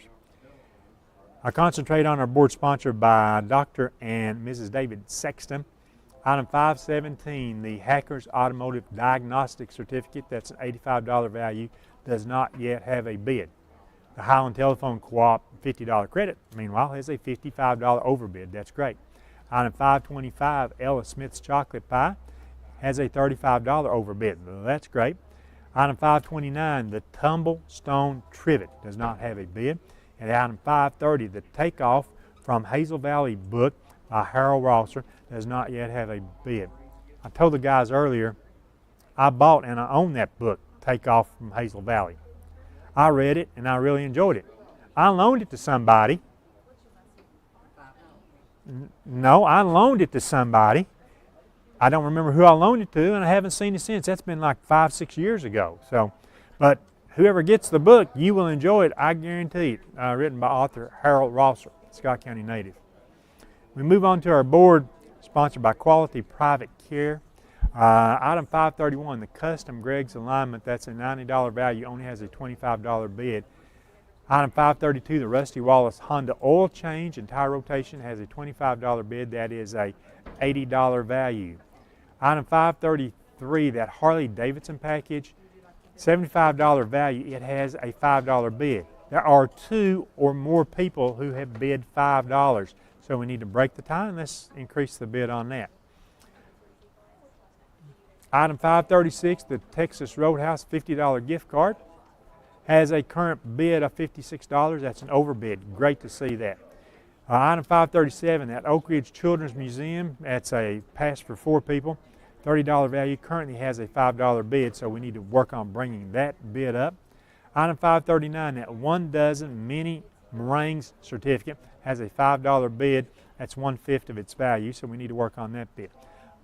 I concentrate on our board sponsored by Dr. and Mrs. David Sexton. Item 517, the Hackers Automotive Diagnostic Certificate. That's an $85 value. Does not yet have a bid. The Highland Telephone Co-op $50 credit, meanwhile, has a $55 overbid. That's great. Item 525, Ella Smith's Chocolate Pie, has a $35 overbid. That's great. Item 529, the Tumble Stone Trivet, does not have a bid. And item 530, the Takeoff from Hazel Valley book by Harold Rosser does not yet have a bid. I told the guys earlier, I bought and I own that book, Take Off from Hazel Valley. I read it and I really enjoyed it. I loaned it to somebody. No, I loaned it to somebody. I don't remember who I loaned it to, and I haven't seen it since. That's been like 5-6 years ago. But whoever gets the book, you will enjoy it, I guarantee it. Written by author Harold Rosser, Scott County native. We move on to our board, sponsored by Quality Private Care. Item 531, the custom Greg's alignment, that's a $90 value, only has a $25 bid. Item 532, the Rusty Wallace Honda oil change and tire rotation, has a $25 bid, that is a $80 value. Item 533, that Harley Davidson package, $75 value, it has a $5 bid. There are 2 or more people who have bid $5, so we need to break the tie and let's increase the bid on that. Item 536, the Texas Roadhouse $50 gift card, has a current bid of $56. That's an overbid. Great to see that. Item 537, that Oak Ridge Children's Museum, that's a pass for 4 people, $30 value, currently has a $5 bid, so we need to work on bringing that bid up. Item 539, that 1 dozen mini meringues certificate, has a $5 bid, that's 1/5 of its value, so we need to work on that bid.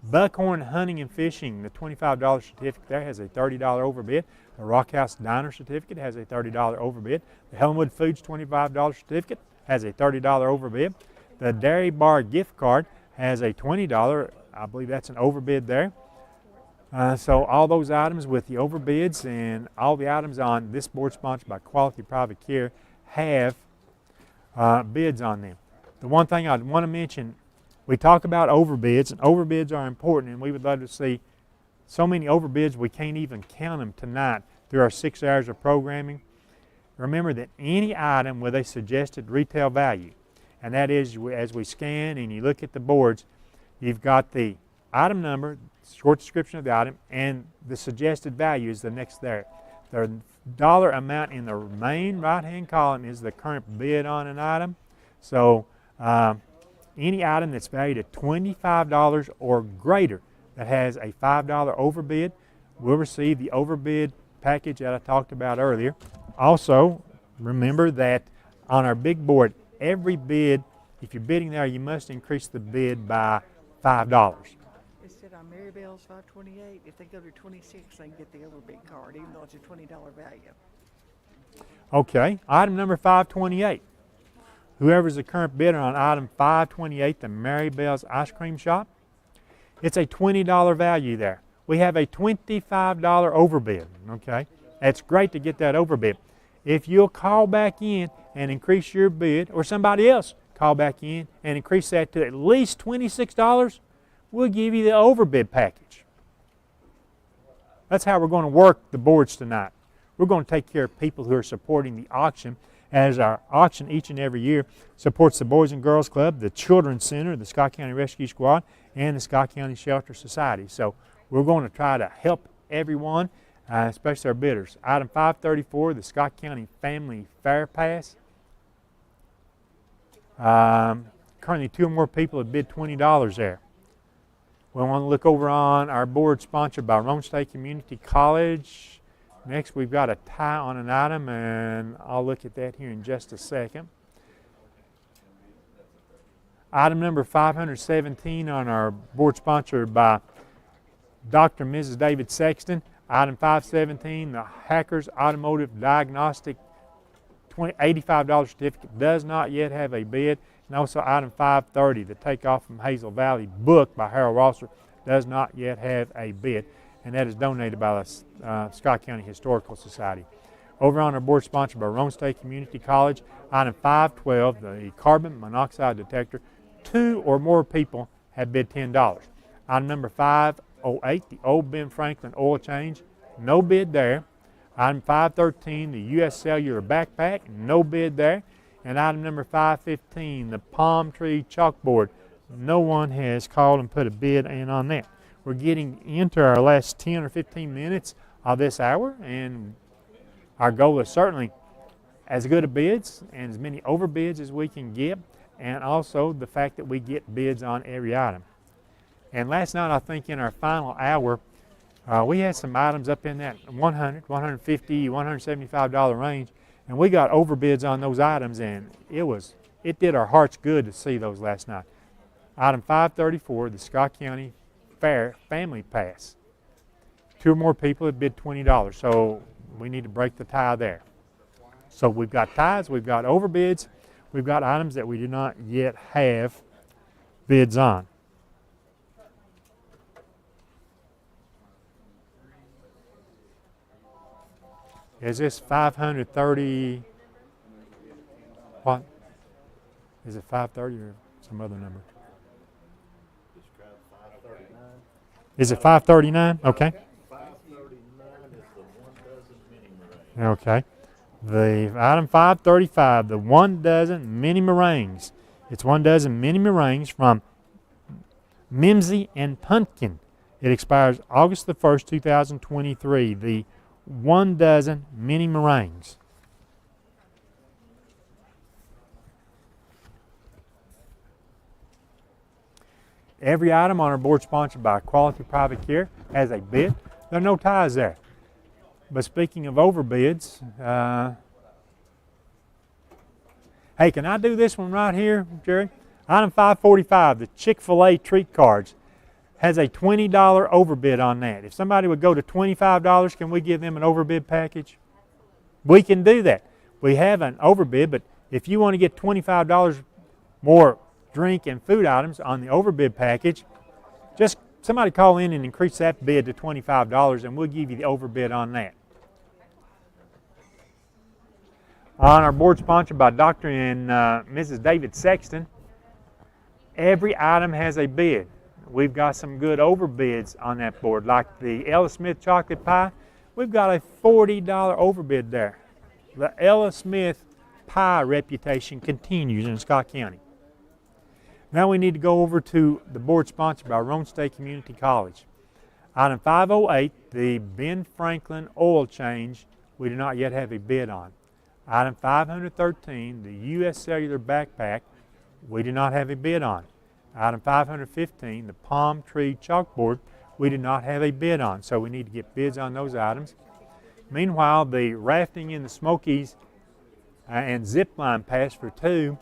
Buckhorn Hunting and Fishing, the $25 certificate there has a $30 overbid. The Rock House Diner certificate has a $30 overbid. The Helenwood Foods $25 certificate has a $30 overbid. The Dairy Bar gift card has a $20, I believe that's an overbid there. So all those items with the overbids and all the items on this board sponsored by Quality Private Care have bids on them. The one thing I'd want to mention, we talk about overbids, and overbids are important, and we would love to see so many overbids we can't even count them tonight through our 6 hours of programming. Remember that any item with a suggested retail value, and that is as we scan and you look at the boards, you've got the item number, short description of the item, and the suggested value is the next there. The dollar amount in the main right-hand column is the current bid on an item. So any item that's valued at $25 or greater that has a $5 overbid will receive the overbid package that I talked about earlier. Also, remember that on our big board, every bid, if you're bidding there, you must increase the bid by $5. It said on Maribel's 528, if they go to 26, they can get the overbid card, even though it's a $20 value. Okay, item number 528. Whoever's the current bidder on item 528, the Maribel's Ice Cream Shop, it's a $20 value there. We have a $25 overbid, okay? That's great to get that overbid. If you'll call back in and increase your bid, or somebody else call back in and increase that to at least $26, we'll give you the overbid package. That's how we're going to work the boards tonight. We're going to take care of people who are supporting the auction, as our auction each and every year supports the Boys and Girls Club, the Children's Center, the Scott County Rescue Squad, and the Scott County Shelter Society. So we're going to try to help everyone, especially our bidders. Item 534, the Scott County Family Fair Pass. Currently 2 or more people have bid $20 there. We want to look over on our board sponsored by Roan State Community College. Next, we've got a tie on an item, and I'll look at that here in just a second. Item number 517 on our board sponsored by Dr. and Mrs. David Sexton. Item 517, the Hackers Automotive Diagnostic $85 certificate does not yet have a bid. And also item 530, the Takeoff from Hazel Valley book by Harold Rosser, does not yet have a bid. And that is donated by the Scott County Historical Society. Over on our board sponsored by Roan State Community College, item 512, the carbon monoxide detector, 2 or more people have bid $10. Item number 508, the old Ben Franklin oil change, no bid there. Item 513, the U.S. Cellular backpack, no bid there. And item number 515, the palm tree chalkboard, no one has called and put a bid in on that. We're getting into our last 10 or 15 minutes of this hour, and our goal is certainly as good a bids and as many overbids as we can get. and also the fact that we get bids on every item. And last night, I think in our final hour, we had some items up in that $100, $150, $175 range, and we got overbids on those items, and it did our hearts good to see those last night. Item 534, the Scott County Fair Family Pass. 2 or more people have bid $20, so we need to break the tie there. So we've got ties, we've got overbids, we've got items that we do not yet have bids on. Is this 530? What? Is it 530 or some other number? Is it 539? Okay. 539 is the 1 dozen mini meringues. Okay. The item 535, the 1 dozen mini meringues. It's 1 dozen mini meringues from Mimsy and Pumpkin. It expires August the 1st, 2023. The 1 dozen mini meringues. Every item on our board sponsored by Quality Private Care has a bid. There are no ties there. But speaking of overbids, hey, can I do this one right here, Jerry? Item 545, the Chick-fil-A treat cards, has a $20 overbid on that. If somebody would go to $25, can we give them an overbid package? We can do that. We have an overbid, but if you want to get $25 more drink and food items on the overbid package, just somebody call in and increase that bid to $25 and we'll give you the overbid on that. On our board sponsored by Dr. and Mrs. David Sexton, every item has a bid. We've got some good overbids on that board, like the Ella Smith chocolate pie. We've got a $40 overbid there. The Ella Smith pie reputation continues in Scott County. Now we need to go over to the board sponsored by Roan State Community College. Item 508, the Ben Franklin oil change, we do not yet have a bid on. Item 513, the U.S. Cellular backpack, we do not have a bid on. Item 515, the palm tree chalkboard, we do not have a bid on, so we need to get bids on those items. Meanwhile, the rafting in the Smokies and zip line pass for 2,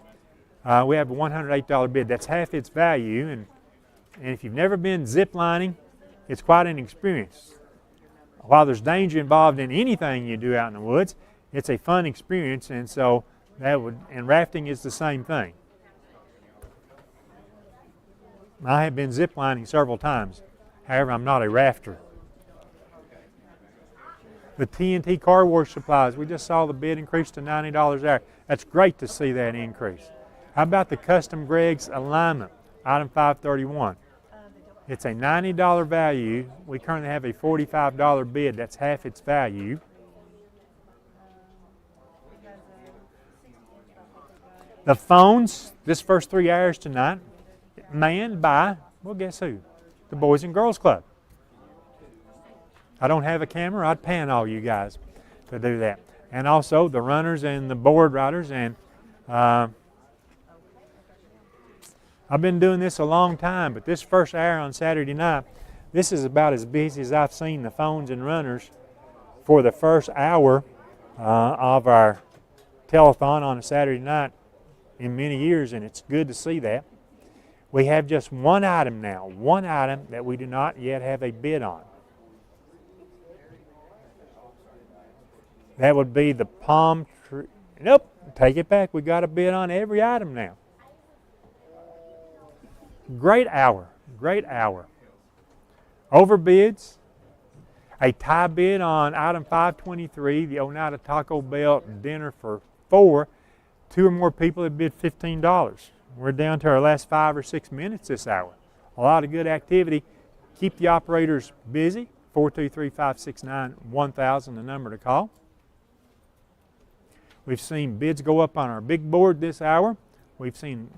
we have a $108 bid. That's half its value, and if you've never been zip lining, it's quite an experience. While there's danger involved in anything you do out in the woods, it's a fun experience, and so and rafting is the same thing. I have been zip lining several times. However, I'm not a rafter. The TNT car wash supplies, we just saw the bid increase to $90 there. That's great to see that increase. How about the Custom Greg's alignment, item 531? It's a $90 value. We currently have a $45 bid. That's half its value. The phones, this first 3 hours tonight, manned by, well, guess who? The Boys and Girls Club. I don't have a camera. I'd pan all you guys to do that. And also the runners and the board riders. And I've been doing this a long time, but this first hour on Saturday night, this is about as busy as I've seen the phones and runners for the first hour of our telethon on a Saturday night in many years, and it's good to see that. We have just one item now, one item that we do not yet have a bid on. That would be the palm tree. Nope, take it back. We got a bid on every item now. Great hour, great hour. Overbids, a tie bid on item 523, the Oneida Taco Bell dinner for 4. 2 or more people have bid $15. We're down to our last 5 or 6 minutes this hour. A lot of good activity. Keep the operators busy. 423-569-1000, the number to call. We've seen bids go up on our big board this hour. We've seen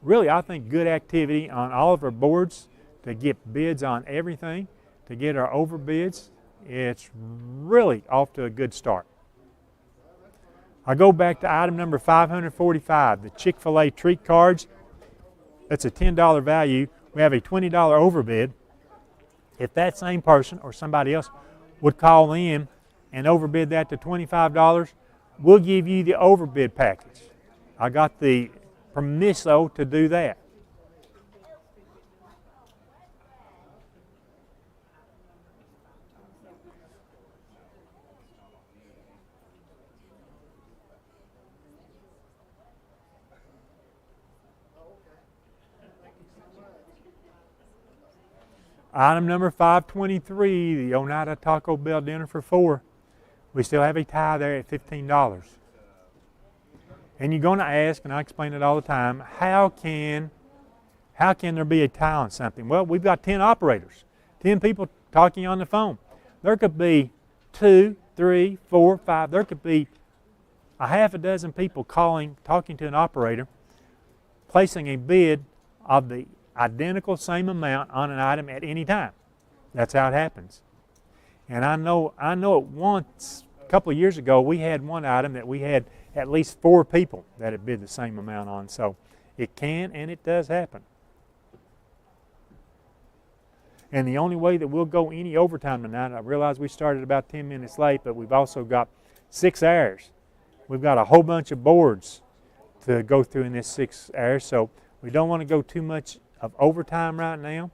really, I think, good activity on all of our boards to get bids on everything, to get our overbids. It's really off to a good start. I go back to item number 545, the Chick-fil-A treat cards. That's a $10 value. We have a $20 overbid. If that same person or somebody else would call in and overbid that to $25, we'll give you the overbid package. I got the permisso to do that. Item number 523, the Oneida Taco Bell dinner for 4. We still have a tie there at $15. And you're going to ask, and I explain it all the time, how can there be a tie on something? Well, we've got 10 operators, 10 people talking on the phone. There could be 2, 3, 4, 5. There could be a half a dozen people calling, talking to an operator, placing a bid of the identical same amount on an item at any time. That's how it happens. And I know it once, a couple of years ago, we had one item that we had at least 4 people that had bid the same amount on. So it can and it does happen. And the only way that we'll go any overtime tonight, I realize we started about 10 minutes late, but we've also got 6 hours. We've got a whole bunch of boards to go through in this 6 hours, so we don't want to go too much of overtime right now.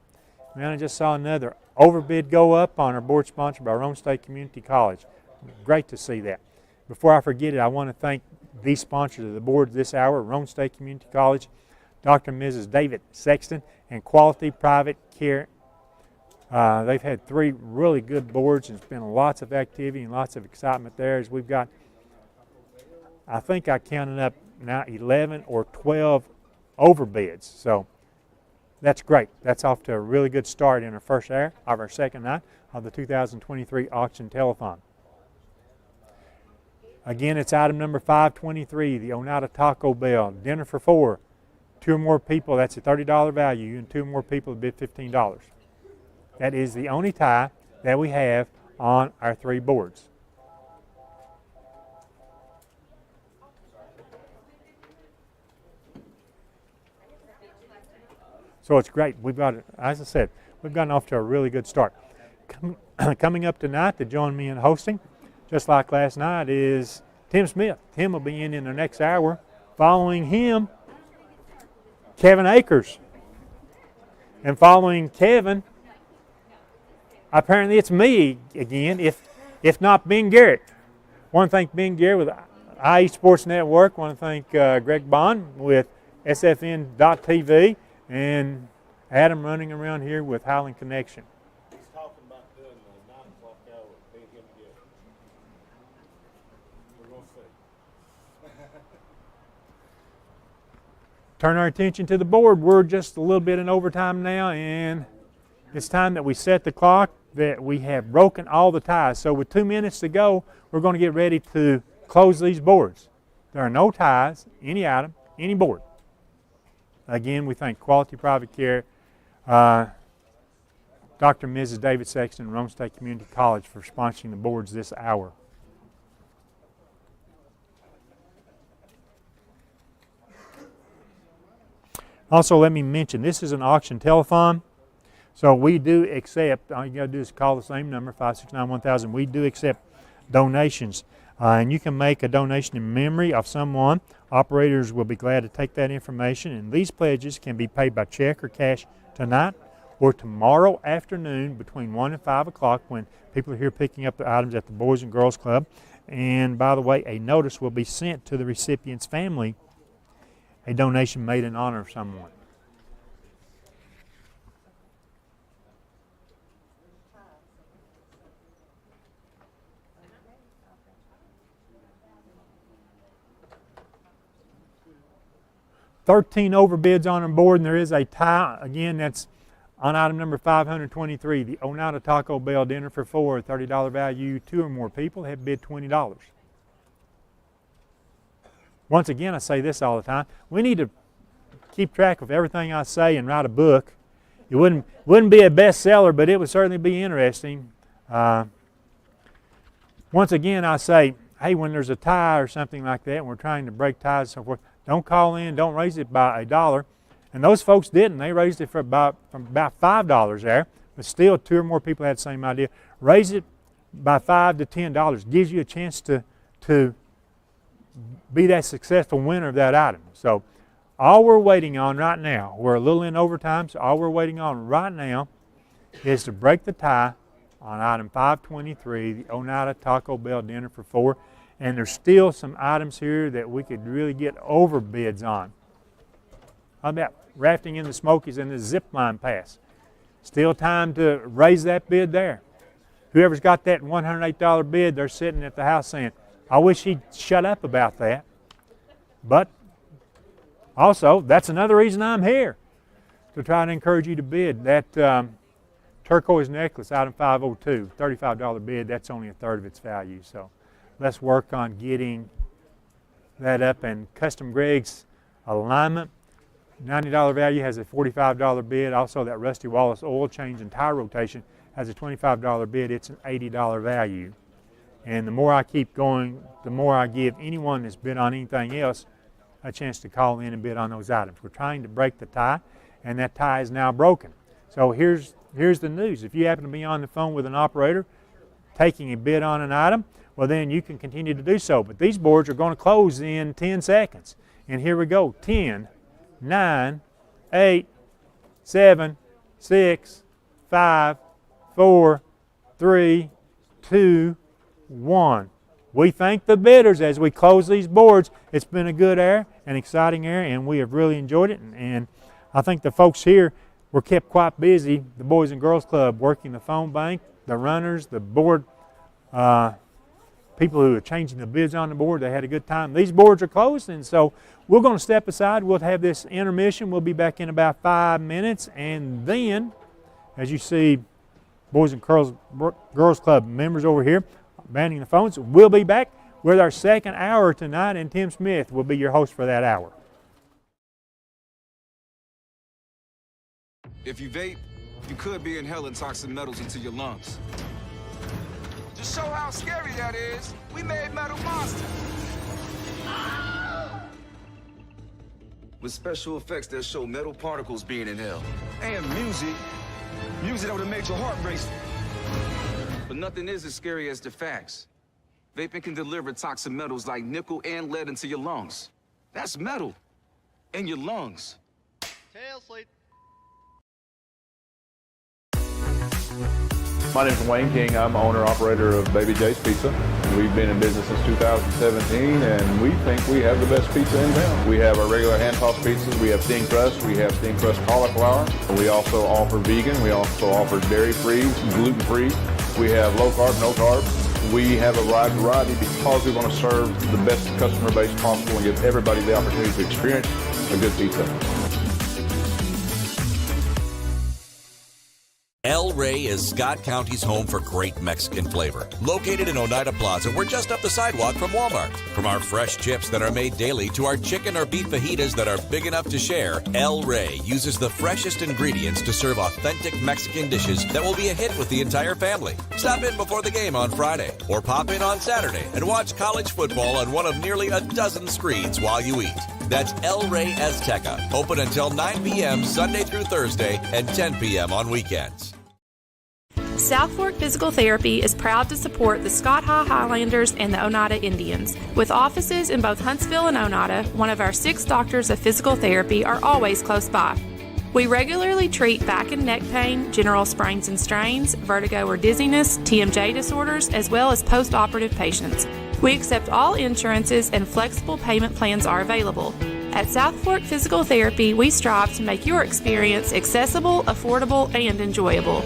And I just saw another overbid go up on our board sponsor by Roane State Community College. Great to see that. Before I forget it, I want to thank these sponsors of the board this hour, Roane State Community College, Dr. and Mrs. David Sexton, and Quality Private Care. They've had 3 really good boards, and there's been lots of activity and lots of excitement there as we've got, I think I counted up now 11 or 12 overbids. So that's great. That's off to a really good start in our first hour of our second night of the 2023 auction telethon. Again, it's item number 523, the Oneida Taco Bell dinner for 4. 2 or more people, that's a $30 value, and 2 or more people bid $15. That is the only tie that we have on our 3 boards. So it's great. We've got, as I said, we've gotten off to a really good start. Coming up tonight to join me in hosting, just like last night, is Tim Smith. Tim will be in the next hour. Following him, Kevin Akers. And following Kevin, apparently it's me again, if not Ben Garrett. I want to thank Ben Garrett with IE Sports Network. I want to thank Greg Bond with SFN.TV. And Adam running around here with Howling Connection. He's talking about doing the 9 o'clock hour with me and him together. We're going to see. Turn our attention to the board. We're just a little bit in overtime now, and it's time that we set the clock, that we have broken all the ties. So with 2 minutes to go, we're going to get ready to close these boards. There are no ties, any item, any board. Again, we thank Quality Private Care, Dr. and Mrs. David Sexton, Roane State Community College for sponsoring the boards this hour. Also, let me mention, this is an auction telethon, so we do accept, all you got to do is call the same number, 569-1000. We do accept donations, and you can make a donation in memory of someone. Operators will be glad to take that information, and these pledges can be paid by check or cash tonight or tomorrow afternoon between 1 and 5 o'clock when people are here picking up the items at the Boys and Girls Club. And by the way, a notice will be sent to the recipient's family, a donation made in honor of someone. $13 overbids on our board, and there is a tie. Again, that's on item number 523, the Oneida Taco Bell dinner for 4, $30 value. 2 or more people have bid $20. Once again, I say this all the time. We need to keep track of everything I say and write a book. It wouldn't be a bestseller, but it would certainly be interesting. Once again, I say hey, when there's a tie or something like that, and we're trying to break ties and so forth, don't call in, don't raise it by $1. And those folks didn't. They raised it from about $5 there, but still 2 or more people had the same idea. Raise it by $5 to $10. Gives you a chance to be that successful winner of that item. So all we're waiting on right now, we're a little in overtime, so all we're waiting on right now is to break the tie on item 523, the Oneida Taco Bell dinner for 4. And there's still some items here that we could really get over bids on. How about rafting in the Smokies and the zip line pass? Still time to raise that bid there. Whoever's got that $108 bid, they're sitting at the house saying, I wish he'd shut up about that. But also, that's another reason I'm here, to try to encourage you to bid. That turquoise necklace, item 502, $35 bid, that's only a third of its value. So let's work on getting that up. And Custom Greg's alignment, $90 value, has a $45 bid. Also, that Rusty Wallace oil change and tire rotation has a $25 bid. It's an $80 value. And the more I keep going, the more I give anyone that's bid on anything else a chance to call in and bid on those items. We're trying to break the tie, and that tie is now broken. So here's the news. If you happen to be on the phone with an operator taking a bid on an item, well, then you can continue to do so. But these boards are going to close in 10 seconds. And here we go. 10, 9, 8, 7, 6, 5, 4, 3, 2, 1. We thank the bidders as we close these boards. It's been a good air, an exciting air, and we have really enjoyed it. And I think the folks here were kept quite busy, the Boys and Girls Club, working the phone bank, the runners, the board, people who are changing the bids on the board. They had a good time. These boards are closed, and so we're going to step aside. We'll have this intermission. We'll be back in about 5 minutes, and then, as you see, Boys and Girls Club members over here manning the phones. We'll be back with our second hour tonight, and Tim Smith will be your host for that hour. If you vape, you could be inhaling toxic metals into your lungs. To show how scary that is, we made Metal Monster. With special effects that show metal particles being inhaled. And music that would have made your heart race. But nothing is as scary as the facts. Vaping can deliver toxic metals like nickel and lead into your lungs. That's metal in your lungs. Tail sleep. My name is Wayne King. I'm owner-operator of Baby J's Pizza. We've been in business since 2017, and we think we have the best pizza in town. We have our regular hand-tossed pizzas. We have thin crust. We have thin crust cauliflower. We also offer vegan. We also offer dairy-free, gluten-free. We have low-carb, no-carb. We have a wide variety because we want to serve the best customer base possible and give everybody the opportunity to experience a good pizza. El Rey is Scott County's home for great Mexican flavor. Located in Oneida Plaza, we're just up the sidewalk from Walmart. From our fresh chips that are made daily to our chicken or beef fajitas that are big enough to share, El Rey uses the freshest ingredients to serve authentic Mexican dishes that will be a hit with the entire family. Stop in before the game on Friday or pop in on Saturday and watch college football on one of nearly a dozen screens while you eat. That's El Rey Azteca, open until 9 p.m. Sunday through Thursday and 10 p.m. on weekends. South Fork Physical Therapy is proud to support the Scott High Highlanders and the Oneida Indians. With offices in both Huntsville and Oneida, one of our 6 doctors of physical therapy are always close by. We regularly treat back and neck pain, general sprains and strains, vertigo or dizziness, TMJ disorders, as well as post-operative patients. We accept all insurances and flexible payment plans are available. At South Fork Physical Therapy, we strive to make your experience accessible, affordable, and enjoyable.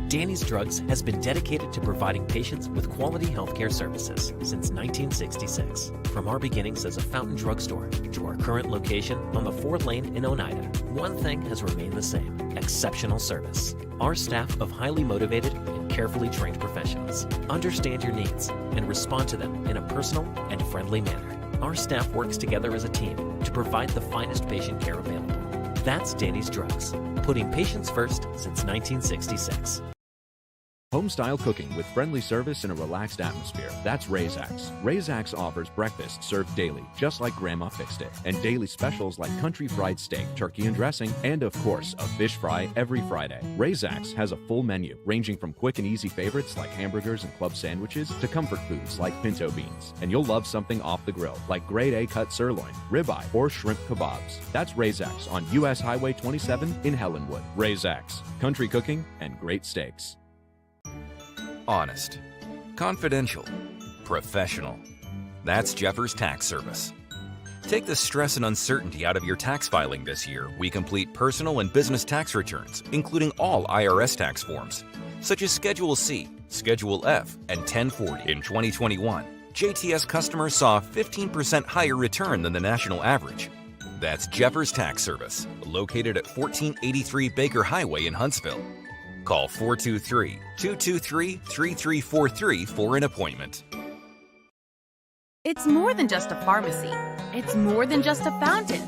Danny's Drugs has been dedicated to providing patients with quality healthcare services since 1966. From our beginnings as a fountain drugstore to our current location on the 4th Lane in Oneida, one thing has remained the same: exceptional service. Our staff of highly motivated and carefully trained professionals understand your needs and respond to them in a personal and friendly manner. Our staff works together as a team to provide the finest patient care available. That's Danny's Drugs, putting patients first since 1966. Home-style cooking with friendly service and a relaxed atmosphere. That's Razak's. Razak's offers breakfast served daily, just like Grandma fixed it, and daily specials like country fried steak, turkey and dressing, and of course, a fish fry every Friday. Razak's has a full menu, ranging from quick and easy favorites like hamburgers and club sandwiches to comfort foods like pinto beans. And you'll love something off the grill, like grade A cut sirloin, ribeye, or shrimp kebabs. That's Razak's on U.S. Highway 27 in Helenwood. Razak's, country cooking and great steaks. Honest, confidential, professional. That's Jeffers Tax Service. Take the stress and uncertainty out of your tax filing this year. We complete personal and business tax returns, including all IRS tax forms, such as Schedule C, Schedule F, and 1040. In 2021, JTS customers saw a 15% higher return than the national average. That's Jeffers Tax Service, located at 1483 Baker Highway in Huntsville. Call 423-223-3343 for an appointment. It's more than just a pharmacy. It's more than just a fountain.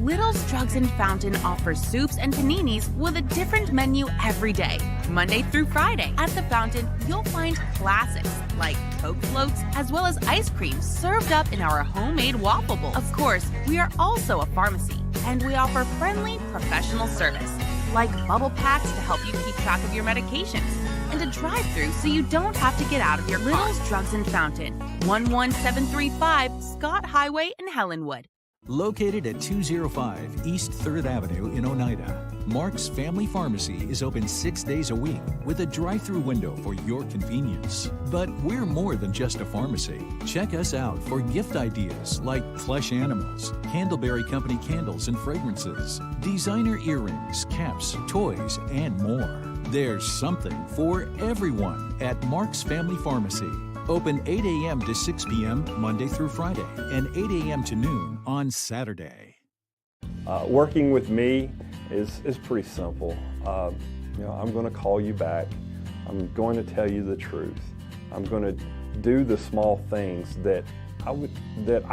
Little's Drugs and Fountain offers soups and paninis with a different menu every day, Monday through Friday. At the fountain, you'll find classics like Coke floats, as well as ice cream served up in our homemade waffle bowls. Of course, we are also a pharmacy, and we offer friendly, professional service, like bubble packs to help you keep track of your medications, and a drive-thru so you don't have to get out of your car. Little's Drugs and Fountain, 11735 Scott Highway in Helenwood. Located at 205 East 3rd Avenue in Oneida, Mark's Family Pharmacy is open 6 days a week with a drive-through window for your convenience. But we're more than just a pharmacy. Check us out for gift ideas like plush animals, Candleberry Company candles and fragrances, designer earrings, caps, toys, and more. There's something for everyone at Mark's Family Pharmacy. Open 8 a.m. to 6 p.m. Monday through Friday and 8 a.m. to noon on Saturday. Working with me is pretty simple. I'm going to call you back. I'm going to tell you the truth. I'm going to do the small things that I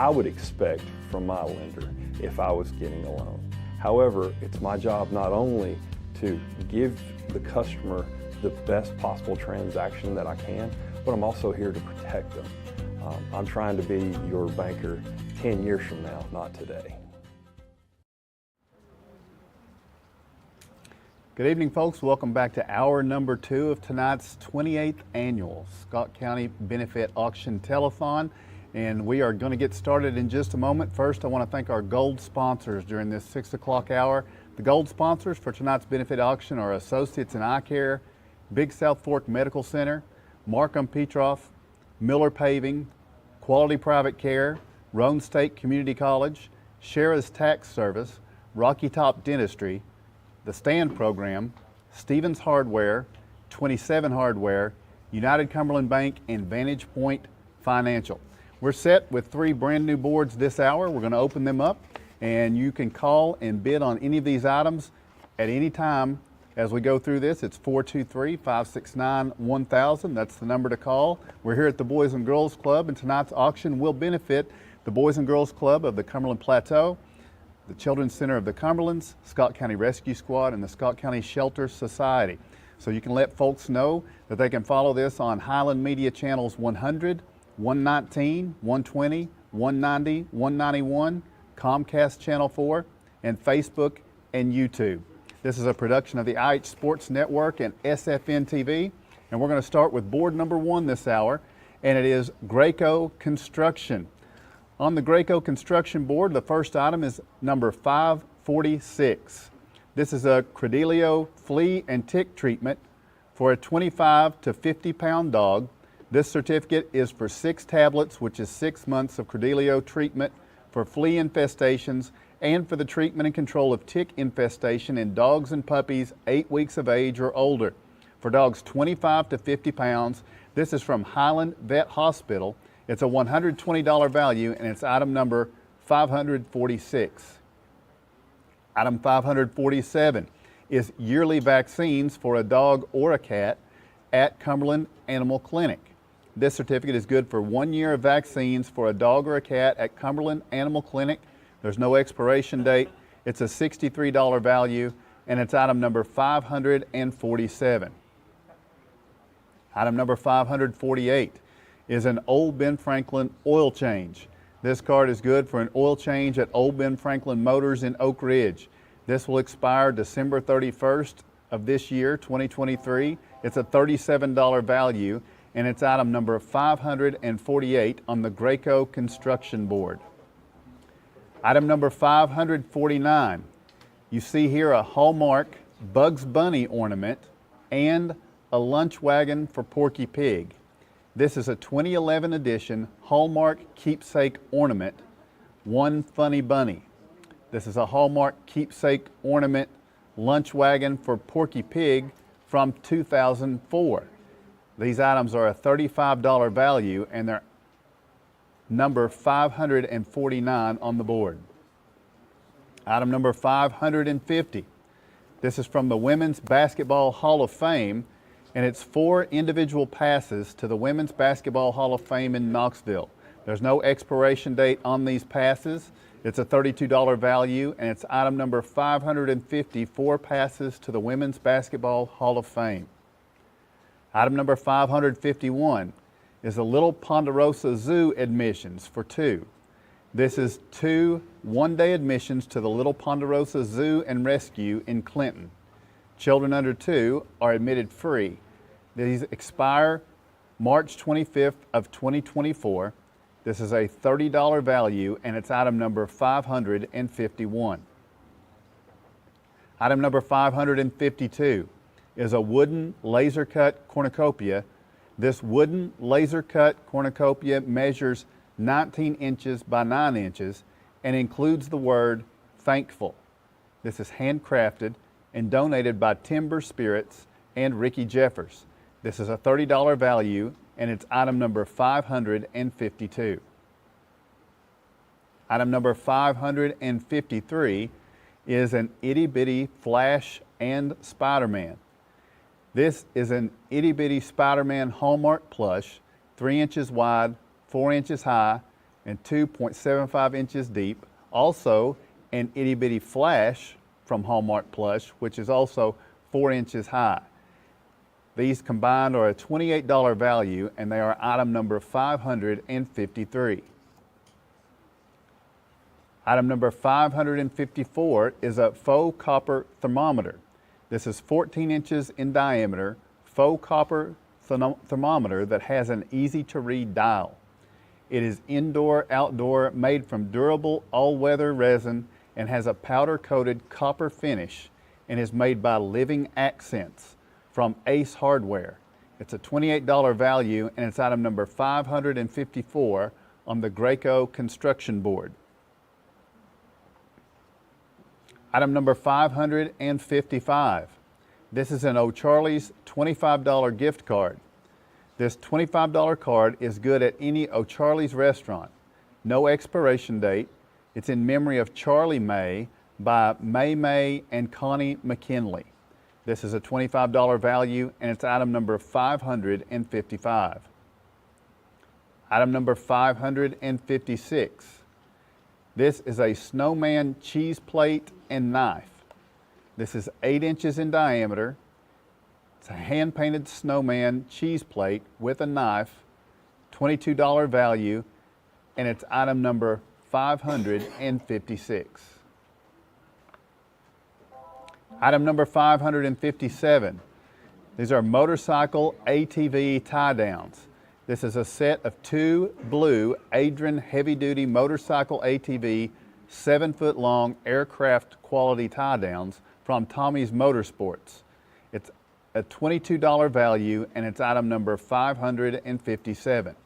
would expect from my lender if I was getting a loan. However, it's my job not only to give the customer the best possible transaction that I can, but I'm also here to protect them. I'm trying to be your banker 10 years from now, not today. Good evening, folks. Welcome back to hour number 2 of tonight's 28th annual Scott County Benefit Auction Telethon. And we are going to get started in just a moment. First, I want to thank our gold sponsors during this 6 o'clock hour. The gold sponsors for tonight's benefit auction are Associates in Eye Care, Big South Fork Medical Center, Markham Petroff, Miller Paving, Quality Private Care, Roan State Community College, Sheriff's Tax Service, Rocky Top Dentistry, the Stand Program, Stevens Hardware, 27 Hardware, United Cumberland Bank, and Vantage Point Financial. We're set with 3 brand new boards this hour. We're going to open them up, and you can call and bid on any of these items at any time as we go through this. It's 423-569-1000. That's the number to call. We're here at the Boys and Girls Club, and tonight's auction will benefit the Boys and Girls Club of the Cumberland Plateau, the Children's Center of the Cumberlands, Scott County Rescue Squad, and the Scott County Shelter Society. So you can let folks know that they can follow this on Highland Media Channels 100, 119, 120, 190, 191, Comcast Channel 4, and Facebook and YouTube. This is a production of the IH Sports Network and SFN TV, and we're going to start with board number 1 this hour, and it is Graco Construction. On the Graco Construction board, the first item is number 546. This is a Credelio flea and tick treatment for a 25 to 50 pound dog. This certificate is for 6 tablets, which is 6 months of Credelio treatment for flea infestations and for the treatment and control of tick infestation in dogs and puppies 8 weeks of age or older. For dogs 25 to 50 pounds, this is from Highland Vet Hospital. It's a $120 value, and it's item number 546. Item 547 is yearly vaccines for a dog or a cat at Cumberland Animal Clinic. This certificate is good for 1 year of vaccines for a dog or a cat at Cumberland Animal Clinic. There's no expiration date. It's a $63 value, and it's item number 547. Item number 548 is an Old Ben Franklin oil change. This card is good for an oil change at Old Ben Franklin Motors in Oak Ridge. This will expire December 31st of this year, 2023. It's a $37 value, and it's item number 548 on the Graco construction board. Item number 549, you see here a Hallmark Bugs Bunny ornament and a lunch wagon for Porky Pig. This is a 2011 edition Hallmark keepsake ornament, One Funny Bunny. This is a Hallmark keepsake ornament lunch wagon for Porky Pig from 2004. These items are a $35 value, and they're number 549 on the board. Item number 550. This is from the Women's Basketball Hall of Fame, and it's 4 individual passes to the Women's Basketball Hall of Fame in Knoxville. There's no expiration date on these passes. It's a $32 value, and it's item number 550, 4 passes to the Women's Basketball Hall of Fame. Item number 551 is the Little Ponderosa Zoo admissions for 2. This is 2 one-day admissions to the Little Ponderosa Zoo and Rescue in Clinton. Children under 2 are admitted free. These expire March 25th of 2024. This is a $30 value, and it's item number 551. Item number 552 is a wooden laser cut cornucopia. This wooden laser cut cornucopia measures 19 inches by 9 inches and includes the word thankful. This is handcrafted and donated by Timber Spirits and Ricky Jeffers. This is a $30 value, and it's item number 552. Item number 553 is an Itty Bitty Flash and Spider-Man. This is an Itty Bitty Spider-Man Hallmark plush, 3 inches wide, 4 inches high, and 2.75 inches deep. Also, an Itty Bitty Flash from Hallmark Plush, which is also 4 inches high. These combined are a $28 value, and they are item number 553. Item number 554 is a faux copper thermometer. This is 14 inches in diameter, faux copper thermometer that has an easy-to-read dial. It is indoor-outdoor, made from durable all-weather resin, and has a powder-coated copper finish, and is made by Living Accents from Ace Hardware. It's a $28 value, and it's item number 554 on the Graco construction board. Item number 555. This is an O'Charley's $25 gift card. This $25 card is good at any O'Charley's restaurant. No expiration date. It's in memory of Charlie May by May and Connie McKinley. This is a $25 value, and it's item number 555. Item number 556. This is a snowman cheese plate and knife. This is 8 inches in diameter. It's a hand-painted snowman cheese plate with a knife, $22 value, and it's item number 556. Item number 557. These are motorcycle ATV tie-downs. This is a set of 2 blue Adrian heavy-duty motorcycle ATV 7-foot-long aircraft quality tie-downs from Tommy's Motorsports. It's a $22 value, and it's item number 557.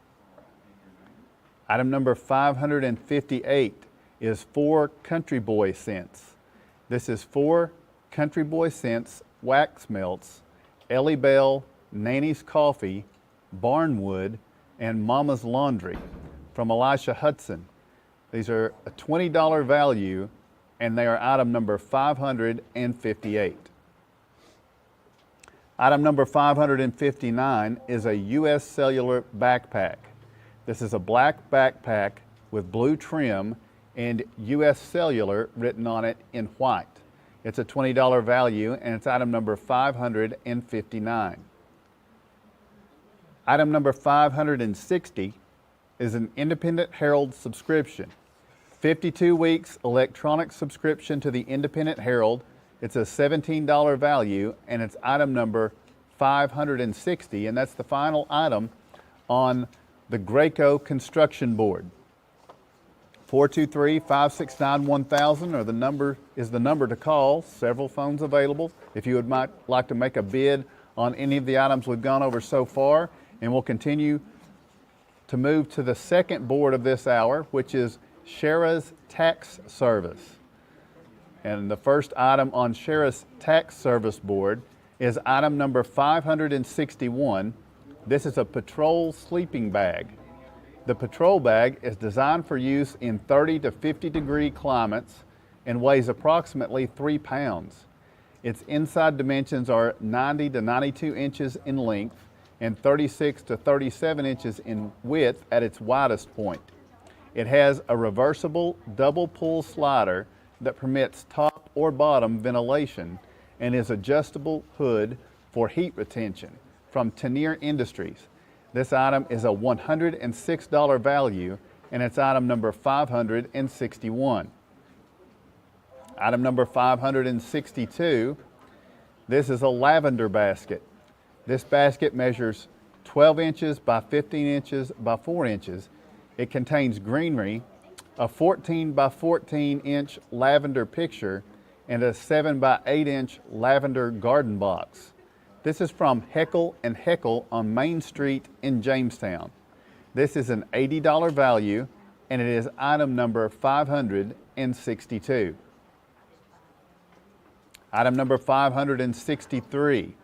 Item number 558 is 4 Country Boy scents. This is 4 Country Boy scents wax melts, Ellie Bell, Nanny's Coffee, Barnwood, and Mama's Laundry from Elisha Hudson. These are a $20 value, and they are item number 558. Item number 559 is a U.S. Cellular backpack. This is a black backpack with blue trim and U.S. Cellular written on it in white. It's a $20 value, and it's item number 559. Item number 560 is an Independent Herald subscription. 52 weeks electronic subscription to the Independent Herald. It's a $17 value, and it's item number 560, and that's the final item on the Graco Construction Board. 423-569-1000 or the number to call. Several phones available if you would like to make a bid on any of the items we've gone over so far. And we'll continue to move to the second board of this hour, which is Sheriff's Tax Service. And the first item on Sheriff's Tax Service Board is item number 561. This is a patrol sleeping bag. The patrol bag is designed for use in 30 to 50 degree climates and weighs approximately 3 pounds. Its inside dimensions are 90 to 92 inches in length and 36 to 37 inches in width at its widest point. It has a reversible double pull slider that permits top or bottom ventilation and is adjustable hood for heat retention from Tenier Industries. This item is a $106 value, and it's item number 561. Item number 562, this is a lavender basket. This basket measures 12 inches by 15 inches by 4 inches. It contains greenery, a 14 by 14 inch lavender picture, and a 7 by 8 inch lavender garden box. This is from Heckle & Heckle on Main Street in Jamestown. This is an $80 value, and it is item number 562. Item number 563.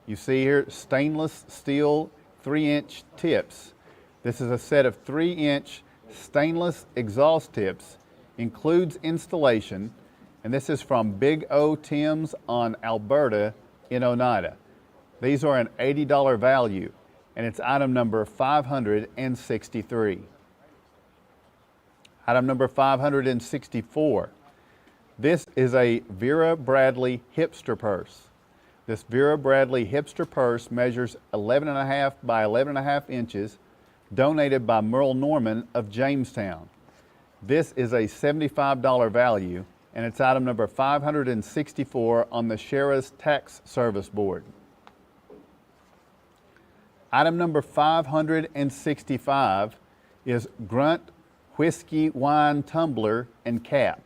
You see here stainless steel 3-inch tips. This is a set of 3-inch stainless exhaust tips, includes installation, and this is from Big O Tim's on Alberta in Oneida. These are an $80 value, and it's item number 563. Item number 564. This is a Vera Bradley hipster purse. This Vera Bradley hipster purse measures 11.5 by 11.5 inches, donated by Merle Norman of Jamestown. This is a $75 value, and it's item number 564 on the Sheriff's Tax Service Board. Item number 565 is Grunt Whiskey Wine Tumbler and Cap.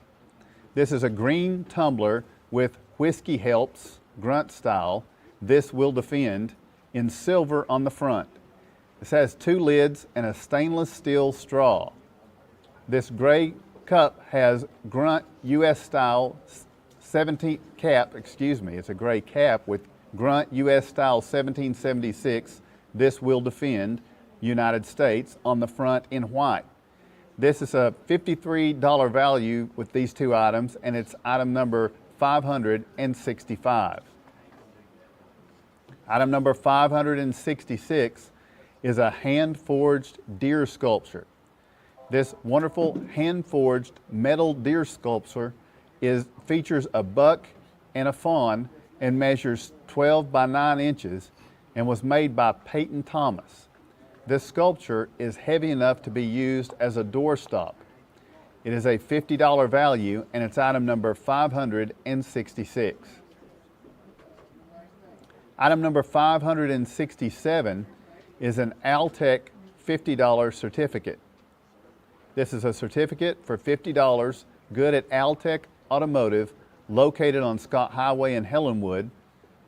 This is a green tumbler with Whiskey Helps, Grunt style, This Will Defend, in silver on the front. This has 2 lids and a stainless steel straw. This gray cup has Grunt US style 17 cap, it's a gray cap with Grunt US style 1776, This Will Defend, United States, on the front in white. This is a $53 value with these 2 items, and it's item number 565. Item number 566 is a hand-forged deer sculpture. This wonderful hand-forged metal deer sculpture features a buck and a fawn and measures 12 by 9 inches and was made by Peyton Thomas. This sculpture is heavy enough to be used as a doorstop. It is a $50 value, and it's item number 566. Item number 567 is an Altec $50 certificate. This is a certificate for $50, good at Altec Automotive, located on Scott Highway in Helenwood,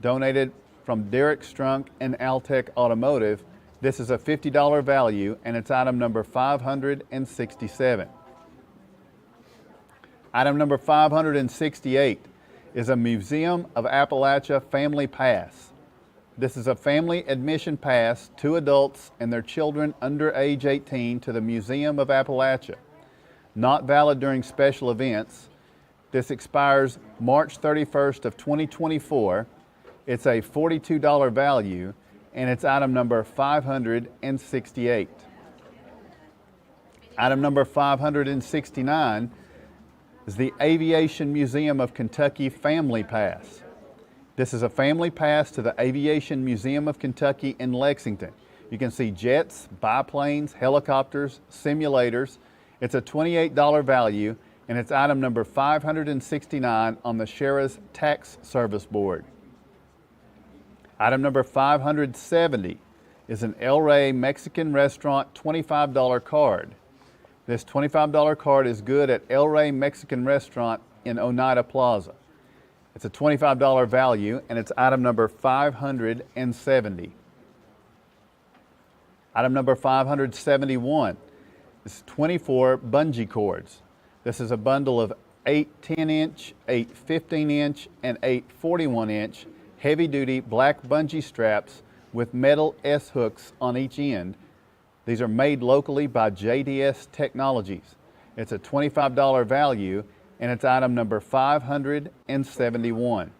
donated from Derek Strunk and Altec Automotive. This is a $50 value, and it's item number 567. Item number 568 is a Museum of Appalachia Family Pass. This is a family admission pass to adults and their children under age 18 to the Museum of Appalachia. Not valid during special events. This expires March 31st of 2024. It's a $42 value, and it's item number 568. Item number 569 is the Aviation Museum of Kentucky Family Pass. This is a family pass to the Aviation Museum of Kentucky in Lexington. You can see jets, biplanes, helicopters, simulators. It's a $28 value, and it's item number 569 on the Sheriff's Tax Service Board. Item number 570 is an El Rey Mexican Restaurant $25 card. This $25 card is good at El Rey Mexican Restaurant in Oneida Plaza. It's a $25 value, and it's item number 570. Item number 571 is 24 bungee cords. This is a bundle of 8 10-inch, 8 15-inch, and 8 41-inch heavy-duty black bungee straps with metal S-hooks on each end. These are made locally by JDS Technologies. It's a $25 value, and it's item number 571.